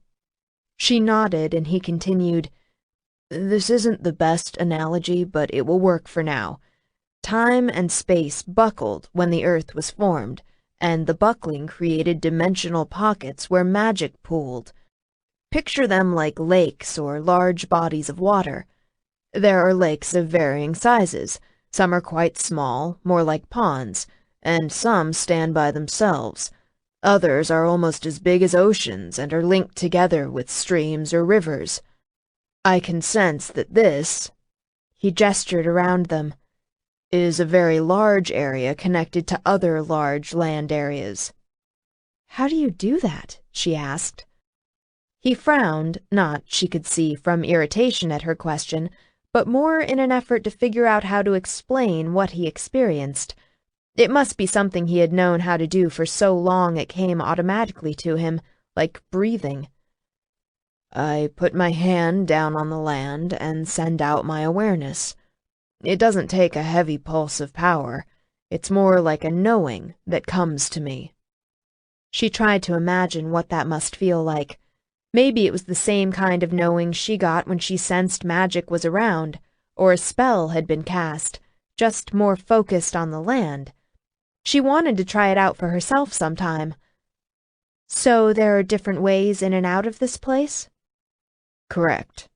She nodded, and he continued, "This isn't the best analogy, but it will work for now. Time and space buckled when the Earth was formed, and the buckling created dimensional pockets where magic pooled. Picture them like lakes or large bodies of water. There are lakes of varying sizes. Some are quite small, more like ponds, and some stand by themselves. Others are almost as big as oceans and are linked together with streams or rivers. I can sense that this," he gestured around them, "is a very large area connected to other large land areas." "How do you do that?" she asked. He frowned, not, she could see, from irritation at her question, but more in an effort to figure out how to explain what he experienced. It must be something he had known how to do for so long it came automatically to him, like breathing. "I put my hand down on the land and send out my awareness. It doesn't take a heavy pulse of power. It's more like a knowing that comes to me." She tried to imagine what that must feel like. Maybe it was the same kind of knowing she got when she sensed magic was around, or a spell had been cast, just more focused on the land. She wanted to try it out for herself sometime. "So there are different ways in and out of this place?" "Correct.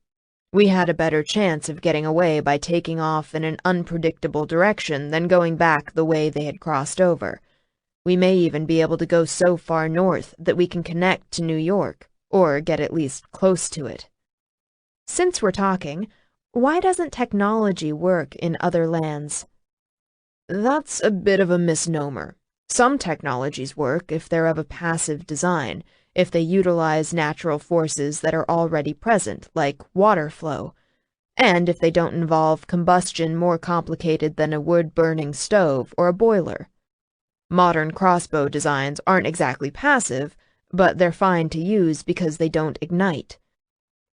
We had a better chance of getting away by taking off in an unpredictable direction than going back the way they had crossed over. We may even be able to go so far north that we can connect to New York, or get at least close to it." "Since we're talking, why doesn't technology work in other lands?" "That's a bit of a misnomer. Some technologies work if they're of a passive design, if they utilize natural forces that are already present, like water flow, and if they don't involve combustion more complicated than a wood-burning stove or a boiler. Modern crossbow designs aren't exactly passive, but they're fine to use because they don't ignite.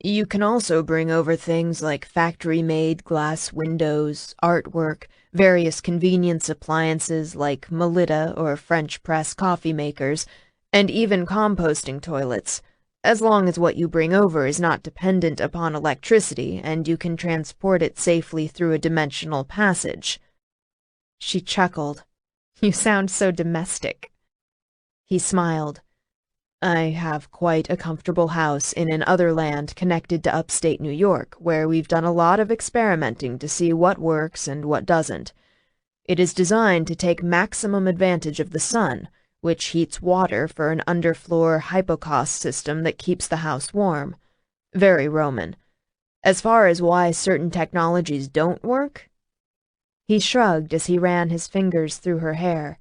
You can also bring over things like factory-made glass windows, artwork, various convenience appliances like Melita or French press coffee makers, and even composting toilets, as long as what you bring over is not dependent upon electricity and you can transport it safely through a dimensional passage." She chuckled. "You sound so domestic." He smiled. "I have quite a comfortable house in an other land connected to upstate New York, where we've done a lot of experimenting to see what works and what doesn't. It is designed to take maximum advantage of the sun, which heats water for an underfloor hypocaust system that keeps the house warm. Very Roman. As far as why certain technologies don't work," he shrugged as he ran his fingers through her hair,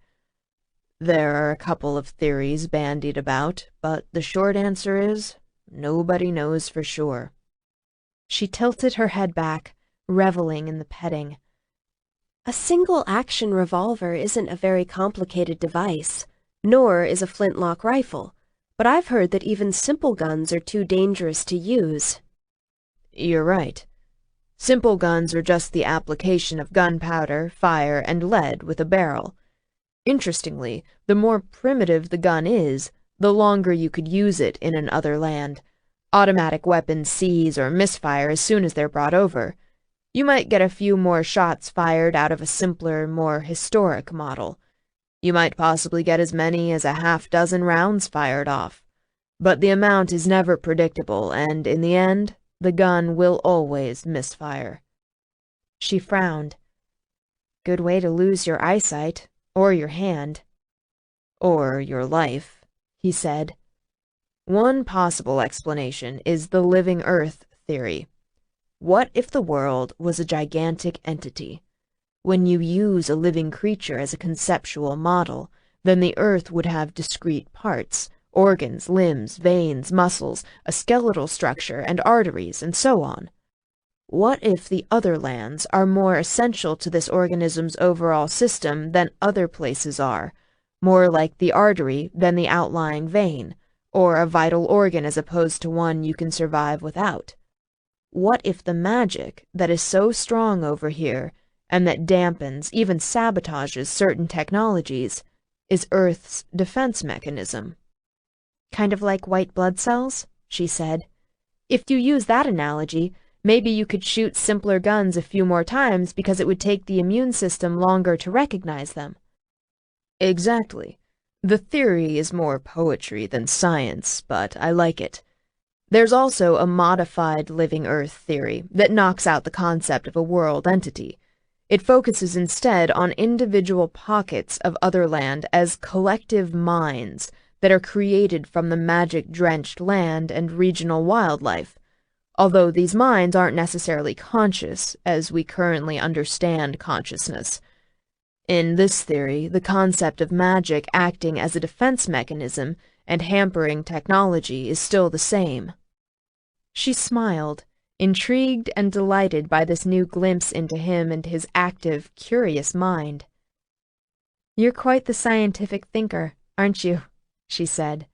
"there are a couple of theories bandied about, but the short answer is, nobody knows for sure." She tilted her head back, reveling in the petting. "A single-action revolver isn't a very complicated device, nor is a flintlock rifle, but I've heard that even simple guns are too dangerous to use." "You're right. Simple guns are just the application of gunpowder, fire, and lead with a barrel. Interestingly, the more primitive the gun is, the longer you could use it in an other land. Automatic weapons seize or misfire as soon as they're brought over. You might get a few more shots fired out of a simpler, more historic model. You might possibly get as many as a half-dozen rounds fired off. But the amount is never predictable, and in the end, the gun will always misfire." She frowned. "Good way to lose your eyesight, Or your hand. Or your life, he said. One possible explanation is the living Earth theory. What if the world was a gigantic entity? When you use a living creature as a conceptual model, then the Earth would have discrete parts, organs, limbs, veins, muscles, a skeletal structure, and arteries, and so on. What if the other lands are more essential to this organism's overall system than other places are, more like the artery than the outlying vein, or a vital organ as opposed to one you can survive without? What if the magic that is so strong over here, and that dampens, even sabotages certain technologies, is Earth's defense mechanism? Kind of like white blood cells, she said. If you use that analogy, maybe you could shoot simpler guns a few more times because it would take the immune system longer to recognize them. Exactly. The theory is more poetry than science, but I like it. There's also a modified living Earth theory that knocks out the concept of a world entity. It focuses instead on individual pockets of other land as collective minds that are created from the magic-drenched land and regional wildlife, although these minds aren't necessarily conscious as we currently understand consciousness. In this theory, the concept of magic acting as a defense mechanism and hampering technology is still the same. She smiled, intrigued and delighted by this new glimpse into him and his active, curious mind. "You're quite the scientific thinker, aren't you?" she said.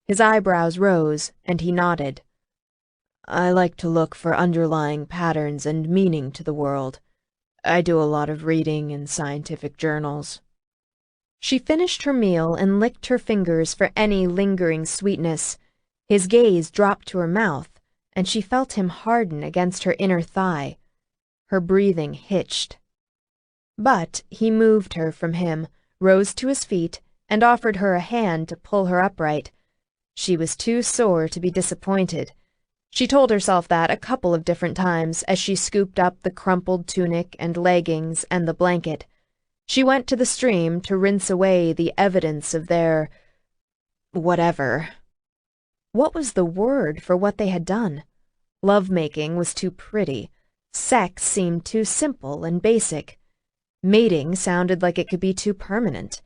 His eyebrows rose, and he nodded. I like to look for underlying patterns and meaning to the world. I do a lot of reading in scientific journals. She finished her meal and licked her fingers for any lingering sweetness. His gaze dropped to her mouth, and she felt him harden against her inner thigh. Her breathing hitched. But he moved her from him, rose to his feet, and offered her a hand to pull her upright. She was too sore to be disappointed. She told herself that a couple of different times as she scooped up the crumpled tunic and leggings and the blanket. She went to the stream to rinse away the evidence of their whatever. What was the word for what they had done? Love-making was too pretty. Sex seemed too simple and basic. Mating sounded like it could be too permanent.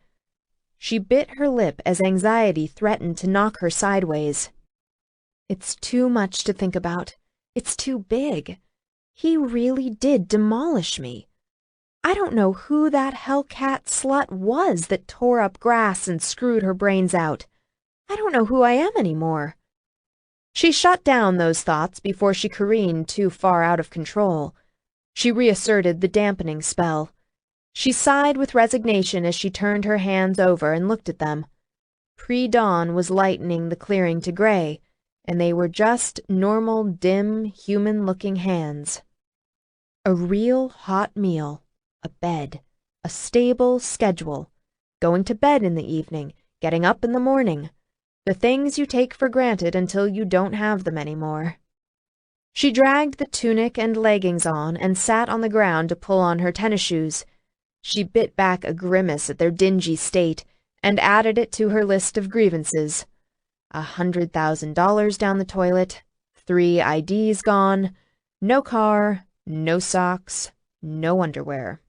She bit her lip as anxiety threatened to knock her sideways. It's too much to think about. It's too big. He really did demolish me. I don't know who that hellcat slut was that tore up grass and screwed her brains out. I don't know who I am anymore. She shut down those thoughts before she careened too far out of control. She reasserted the dampening spell. She sighed with resignation as she turned her hands over and looked at them. Pre-dawn was lightening the clearing to gray, and they were just normal, dim, human-looking hands. A real hot meal, a bed, a stable schedule, going to bed in the evening, getting up in the morning, the things you take for granted until you don't have them anymore. She dragged the tunic and leggings on and sat on the ground to pull on her tennis shoes. She bit back a grimace at their dingy state and added it to her list of grievances. $100,000 down the toilet, 3 IDs gone, no car, no socks, no underwear.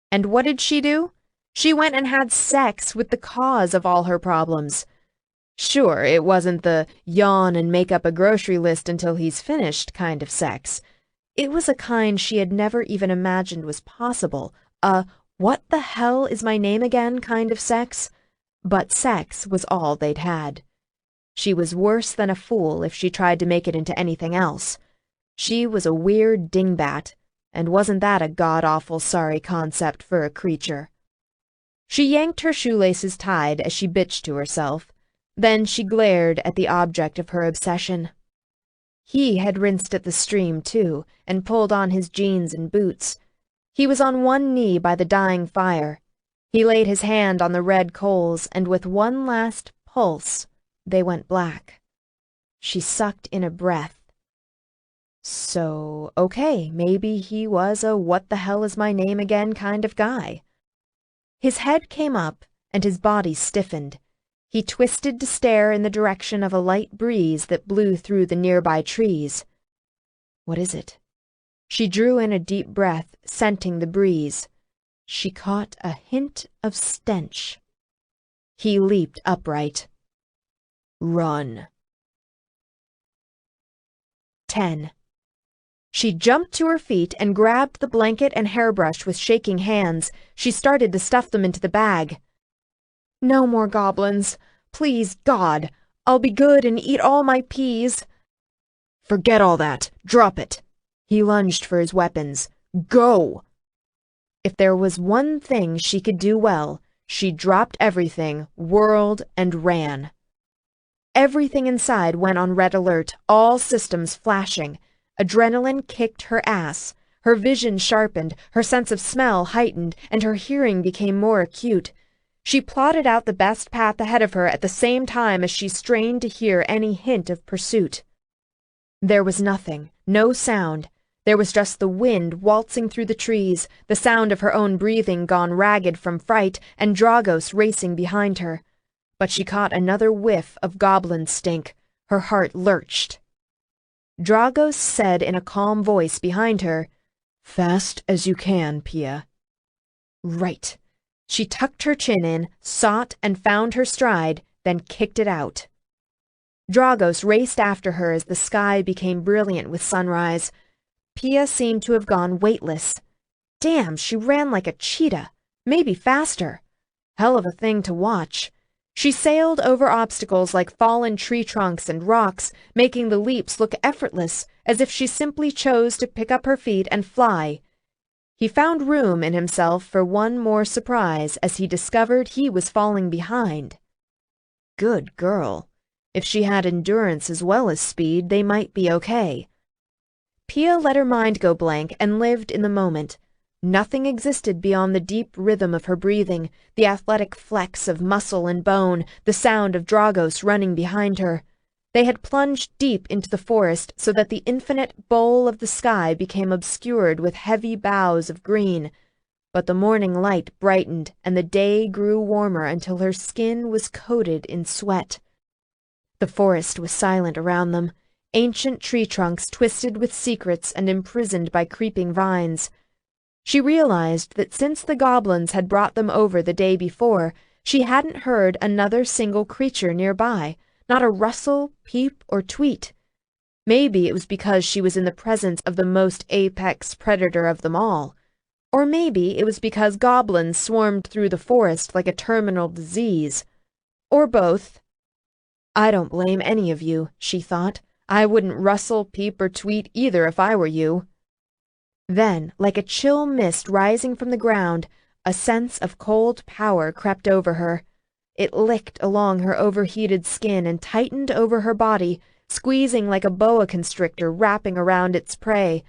And what did she do? She went and had sex with the cause of all her problems. Sure, it wasn't the yawn and make up a grocery list until he's finished kind of sex. It was a kind she had never even imagined was possible, a what the hell is my name again kind of sex. But sex was all they'd had. She was worse than a fool if she tried to make it into anything else. She was a weird dingbat, and wasn't that a god-awful sorry concept for a creature? She yanked her shoelaces tied as she bitched to herself. Then she glared at the object of her obsession. He had rinsed at the stream, too, and pulled on his jeans and boots. He was on one knee by the dying fire. He laid his hand on the red coals, and with one last pulse, they went black. She sucked in a breath. So, okay, maybe he was a what-the-hell-is-my-name-again kind of guy. His head came up, and his body stiffened. He twisted to stare in the direction of a light breeze that blew through the nearby trees. What is it? She drew in a deep breath, scenting the breeze. She caught a hint of stench. He leaped upright. Run. 10. She jumped to her feet and grabbed the blanket and hairbrush with shaking hands. She started to stuff them into the bag. No more goblins. Please, God. I'll be good and eat all my peas. Forget all that. Drop it. He lunged for his weapons. Go! If there was one thing she could do well, she dropped everything, whirled, and ran. Everything inside went on red alert, all systems flashing. Adrenaline kicked her ass. Her vision sharpened, her sense of smell heightened, and her hearing became more acute. She plotted out the best path ahead of her at the same time as she strained to hear any hint of pursuit. There was nothing, no sound. There was just the wind waltzing through the trees, the sound of her own breathing gone ragged from fright, and Dragos racing behind her. But she caught another whiff of goblin stink. Her heart lurched. Dragos said in a calm voice behind her, Fast as you can, Pia. Right. She tucked her chin in, sought and found her stride, then kicked it out. Dragos raced after her as the sky became brilliant with sunrise. Pia seemed to have gone weightless. Damn, she ran like a cheetah, maybe faster. Hell of a thing to watch. She sailed over obstacles like fallen tree trunks and rocks, making the leaps look effortless, as if she simply chose to pick up her feet and fly. He found room in himself for one more surprise as he discovered he was falling behind. Good girl. If she had endurance as well as speed, they might be okay. Pia let her mind go blank and lived in the moment. Nothing existed beyond the deep rhythm of her breathing, the athletic flex of muscle and bone, the sound of Dragos running behind her. They had plunged deep into the forest so that the infinite bowl of the sky became obscured with heavy boughs of green. But the morning light brightened and the day grew warmer until her skin was coated in sweat. The forest was silent around them, ancient tree trunks twisted with secrets and imprisoned by creeping vines. She realized that since the goblins had brought them over the day before, she hadn't heard another single creature nearby, not a rustle, peep, or tweet. Maybe it was because she was in the presence of the most apex predator of them all. Or maybe it was because goblins swarmed through the forest like a terminal disease. Or both. I don't blame any of you, she thought. I wouldn't rustle, peep, or tweet either if I were you. Then, like a chill mist rising from the ground, a sense of cold power crept over her. It licked along her overheated skin and tightened over her body, squeezing like a boa constrictor wrapping around its prey.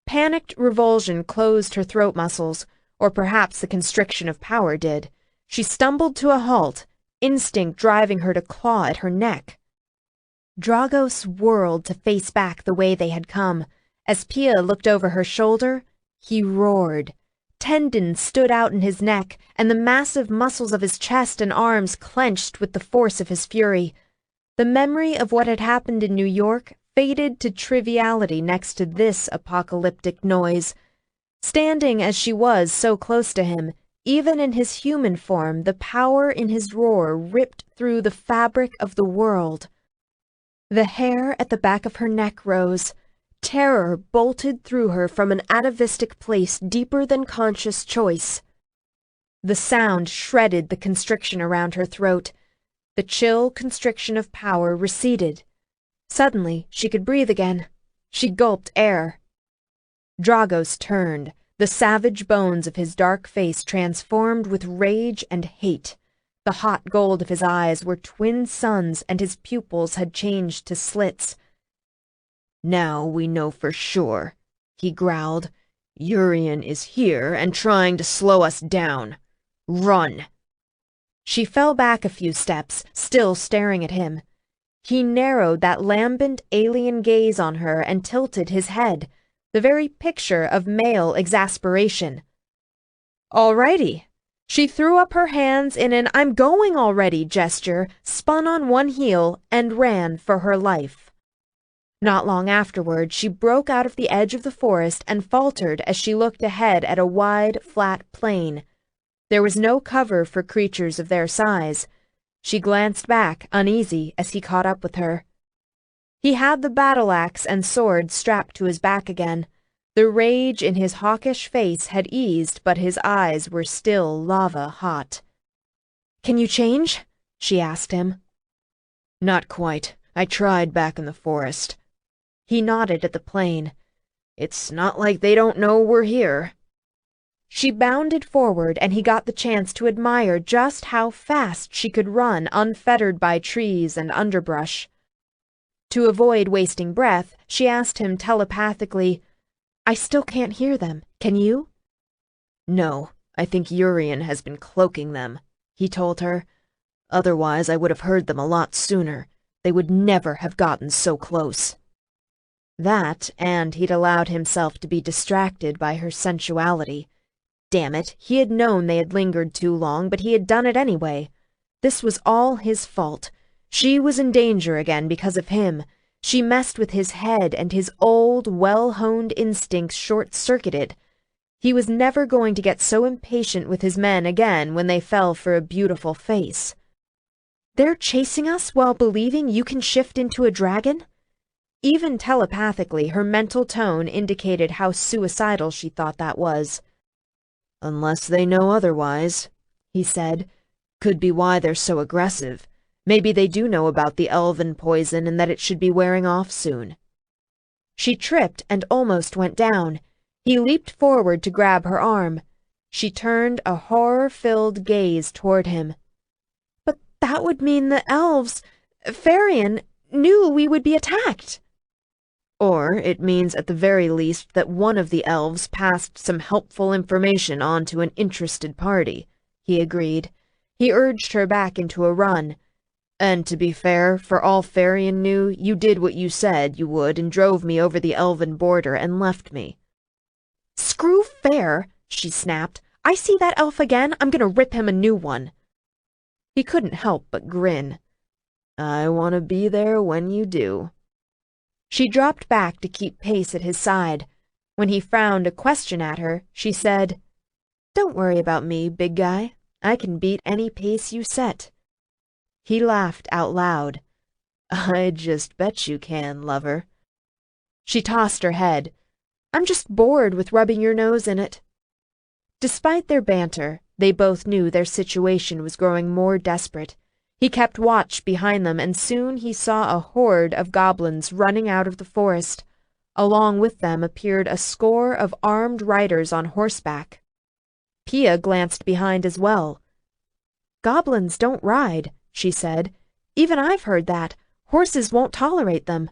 Panicked revulsion closed her throat muscles, or perhaps the constriction of power did. She stumbled to a halt, instinct driving her to claw at her neck. Dragos whirled to face back the way they had come. As Pia looked over her shoulder, he roared. Tendons stood out in his neck, and the massive muscles of his chest and arms clenched with the force of his fury. The memory of what had happened in New York faded to triviality next to this apocalyptic noise. Standing as she was so close to him, even in his human form, the power in his roar ripped through the fabric of the world. The hair at the back of her neck rose. Terror bolted through her from an atavistic place deeper than conscious choice. The sound shredded the constriction around her throat. The chill constriction of power receded. Suddenly, she could breathe again. She gulped air. Dragos turned, the savage bones of his dark face transformed with rage and hate. The hot gold of his eyes were twin suns, and his pupils had changed to slits. Now we know for sure, he growled. Urian is here and trying to slow us down. Run! She fell back a few steps, still staring at him. He narrowed that lambent alien gaze on her and tilted his head, the very picture of male exasperation. All righty. She threw up her hands in an "I'm going already" gesture, spun on one heel, and ran for her life. Not long afterward, she broke out of the edge of the forest and faltered as she looked ahead at a wide, flat plain. There was no cover for creatures of their size. She glanced back, uneasy, as he caught up with her. He had the battle-axe and sword strapped to his back again. The rage in his hawkish face had eased, but his eyes were still lava-hot. "Can you change?" she asked him. "Not quite. I tried back in the forest." He nodded at the plain. "It's not like they don't know we're here." She bounded forward, and he got the chance to admire just how fast she could run, unfettered by trees and underbrush. To avoid wasting breath, she asked him telepathically, "I still can't hear them. Can you?" "No, I think Urian has been cloaking them," he told her. "Otherwise I would have heard them a lot sooner. They would never have gotten so close." That, and he'd allowed himself to be distracted by her sensuality. Damn it, he had known they had lingered too long, but he had done it anyway. This was all his fault. She was in danger again because of him. She messed with his head, and his old, well-honed instincts short-circuited. He was never going to get so impatient with his men again when they fell for a beautiful face. "They're chasing us while believing you can shift into a dragon?" Even telepathically, her mental tone indicated how suicidal she thought that was. "Unless they know otherwise," he said. "Could be why they're so aggressive. Maybe they do know about the elven poison and that it should be wearing off soon." She tripped and almost went down. He leaped forward to grab her arm. She turned a horror-filled gaze toward him. "But that would mean the elves, Farian, knew we would be attacked." "Or it means at the very least that one of the elves passed some helpful information on to an interested party," he agreed. He urged her back into a run. "And to be fair, for all Farian knew, you did what you said you would and drove me over the elven border and left me." "Screw fair," she snapped. "I see that elf again, I'm gonna rip him a new one." He couldn't help but grin. "I want to be there when you do." She dropped back to keep pace at his side. When he frowned a question at her, she said, "Don't worry about me, big guy. I can beat any pace you set." He laughed out loud. "I just bet you can, lover." She tossed her head. "I'm just bored with rubbing your nose in it." Despite their banter, they both knew their situation was growing more desperate. He kept watch behind them, and soon he saw a horde of goblins running out of the forest. Along with them appeared a score of armed riders on horseback. Pia glanced behind as well. "Goblins don't ride," she said. "Even I've heard that. Horses won't tolerate them."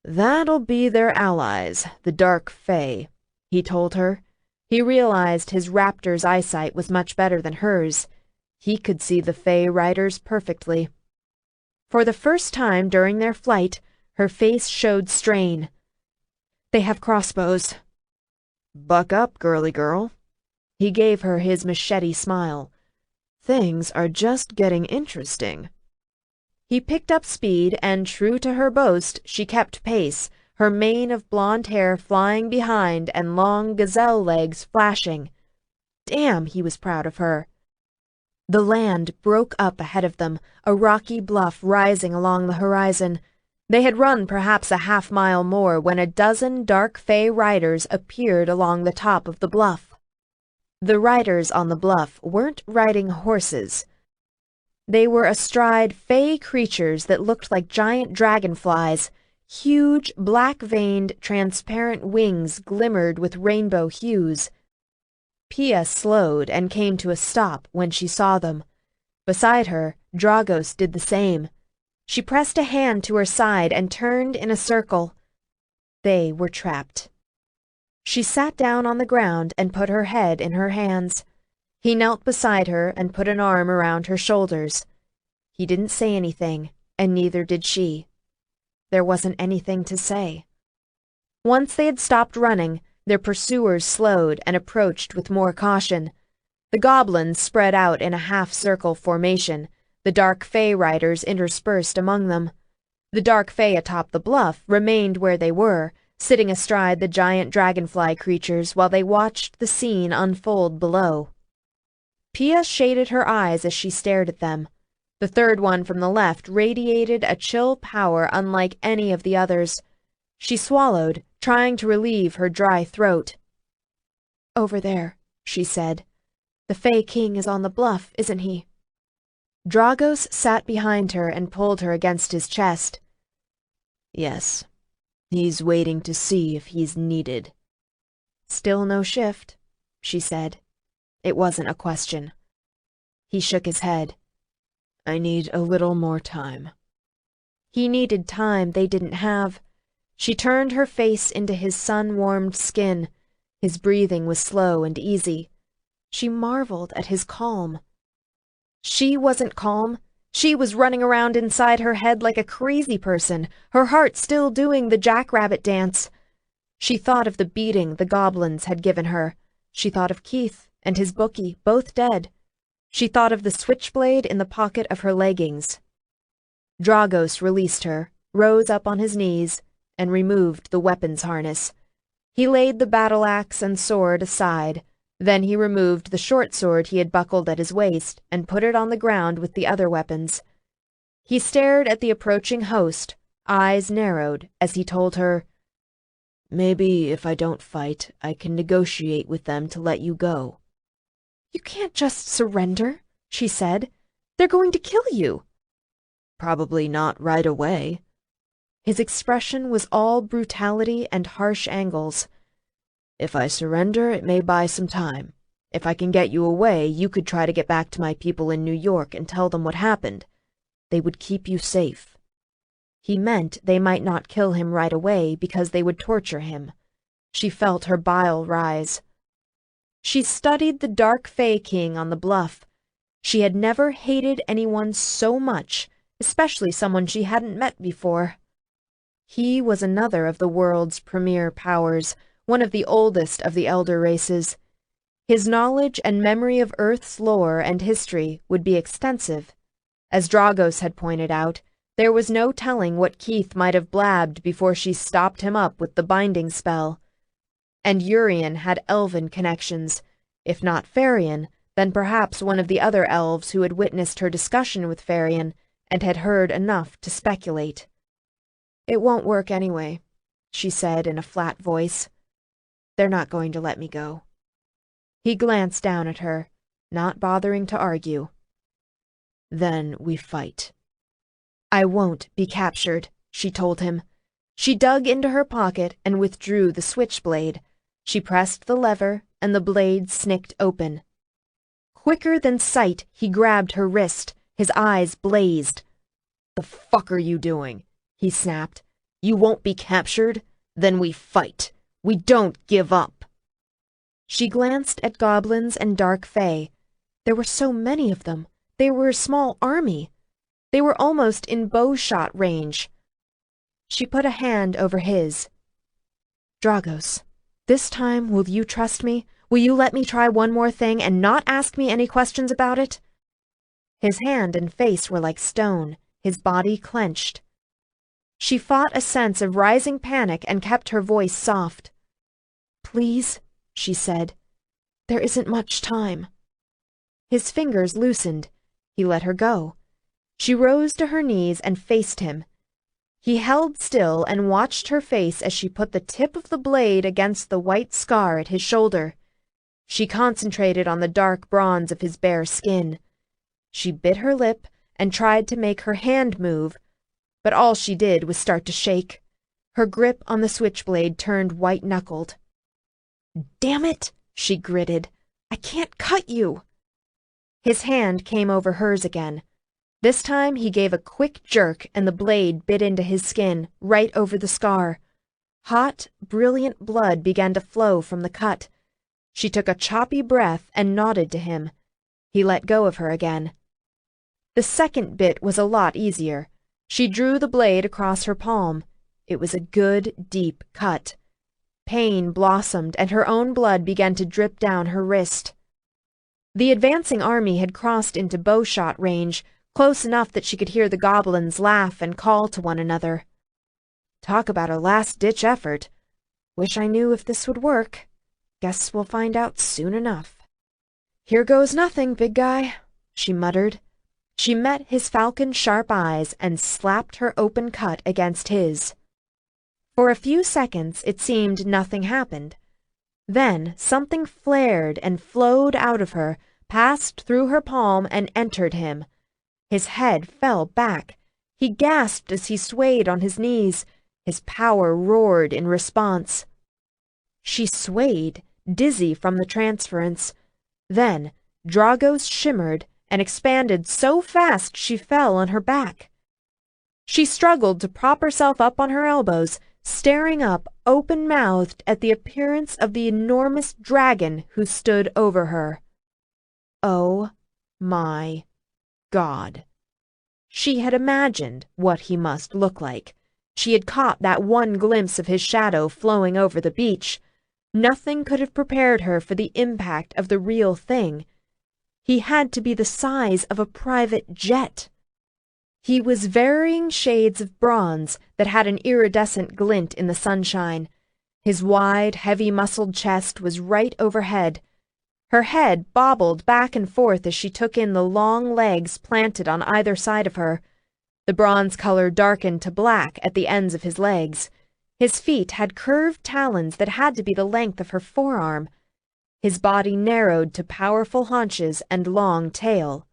"That'll be their allies, the Dark Fae," he told her. He realized his raptor's eyesight was much better than hers. He could see the Fae riders perfectly. For the first time during their flight, her face showed strain. "They have crossbows." "Buck up, girly girl." He gave her his machete smile. "Things are just getting interesting." He picked up speed, and true to her boast, she kept pace, her mane of blonde hair flying behind and long gazelle legs flashing. Damn, he was proud of her. The land broke up ahead of them, a rocky bluff rising along the horizon. They had run perhaps a half-mile more when a dozen dark Fae riders appeared along the top of the bluff. The riders on the bluff weren't riding horses. They were astride Fae creatures that looked like giant dragonflies. Huge, black-veined, transparent wings glimmered with rainbow hues. Pia slowed and came to a stop when she saw them. Beside her, Dragos did the same. She pressed a hand to her side and turned in a circle. They were trapped. She sat down on the ground and put her head in her hands. He knelt beside her and put an arm around her shoulders. He didn't say anything, and neither did she. There wasn't anything to say. Once they had stopped running, their pursuers slowed and approached with more caution. The goblins spread out in a half-circle formation, the dark fae riders interspersed among them. The dark fae atop the bluff remained where they were, sitting astride the giant dragonfly creatures while they watched the scene unfold below. Pia shaded her eyes as she stared at them. The third one from the left radiated a chill power unlike any of the others. She swallowed, trying to relieve her dry throat. "Over there," she said. "The Fae King is on the bluff, isn't he?" Dragos sat behind her and pulled her against his chest. "Yes. He's waiting to see if he's needed." "Still no shift," she said. It wasn't a question. He shook his head. "I need a little more time." He needed time they didn't have. She turned her face into his sun-warmed skin. His breathing was slow and easy. She marveled at his calm. She wasn't calm. She was running around inside her head like a crazy person, her heart still doing the jackrabbit dance. She thought of the beating the goblins had given her. She thought of Keith and his bookie, both dead. She thought of the switchblade in the pocket of her leggings. Dragos released her, rose up on his knees, and removed the weapons harness. He laid the battle axe and sword aside. Then he removed the short sword he had buckled at his waist and put it on the ground with the other weapons. He stared at the approaching host, eyes narrowed, as he told her, "Maybe if I don't fight, I can negotiate with them to let you go." "You can't just surrender," she said. "They're going to kill you." "Probably not right away." His expression was all brutality and harsh angles. "If I surrender, it may buy some time. If I can get you away, you could try to get back to my people in New York and tell them what happened. They would keep you safe." He meant they might not kill him right away because they would torture him. She felt her bile rise. She studied the dark Fae King on the bluff. She had never hated anyone so much, especially someone she hadn't met before. He was another of the world's premier powers, one of the oldest of the elder races. His knowledge and memory of Earth's lore and history would be extensive. As Dragos had pointed out, there was no telling what Keith might have blabbed before she stopped him up with the binding spell. And Urien had elven connections. If not Farian, then perhaps one of the other elves who had witnessed her discussion with Farian and had heard enough to speculate. "It won't work anyway," she said in a flat voice. "They're not going to let me go." He glanced down at her, not bothering to argue. "Then we fight." "I won't be captured," she told him. She dug into her pocket and withdrew the switchblade. She pressed the lever, and the blade snicked open. Quicker than sight, he grabbed her wrist. His eyes blazed. "The fuck are you doing?" he snapped. "You won't be captured? Then we fight. We don't give up." She glanced at goblins and dark fae. There were so many of them. They were a small army. They were almost in bow-shot range. She put a hand over his. "Dragos, this time will you trust me? Will you let me try one more thing and not ask me any questions about it?" His hand and face were like stone, his body clenched. She fought a sense of rising panic and kept her voice soft. "Please," she said. "There isn't much time." His fingers loosened. He let her go. She rose to her knees and faced him. He held still and watched her face as she put the tip of the blade against the white scar at his shoulder. She concentrated on the dark bronze of his bare skin. She bit her lip and tried to make her hand move, but all she did was start to shake. Her grip on the switchblade turned white-knuckled. "Damn it," she gritted. "I can't cut you." His hand came over hers again. This time he gave a quick jerk and the blade bit into his skin, right over the scar. Hot, brilliant blood began to flow from the cut. She took a choppy breath and nodded to him. He let go of her again. The second bit was a lot easier. She drew the blade across her palm. It was a good, deep cut. Pain blossomed and her own blood began to drip down her wrist. The advancing army had crossed into bowshot range, close enough that she could hear the goblins laugh and call to one another. Talk about a last-ditch effort. Wish I knew if this would work. Guess we'll find out soon enough. Here goes nothing, big guy, she muttered. She met his falcon-sharp eyes and slapped her open cut against his. For a few seconds it seemed nothing happened. Then something flared and flowed out of her, passed through her palm and entered him. His head fell back. He gasped as he swayed on his knees. His power roared in response. She swayed, dizzy from the transference. Then Dragos shimmered and expanded so fast she fell on her back. She struggled to prop herself up on her elbows, staring up open-mouthed at the appearance of the enormous dragon who stood over her. Oh my God. She had imagined what he must look like. She had caught that one glimpse of his shadow flowing over the beach. Nothing could have prepared her for the impact of the real thing. He had to be the size of a private jet. He was varying shades of bronze that had an iridescent glint in the sunshine. His wide, heavy-muscled chest was right overhead. Her head bobbled back and forth as she took in the long legs planted on either side of her. The bronze color darkened to black at the ends of his legs. His feet had curved talons that had to be the length of her forearm. His body narrowed to powerful haunches and long tail.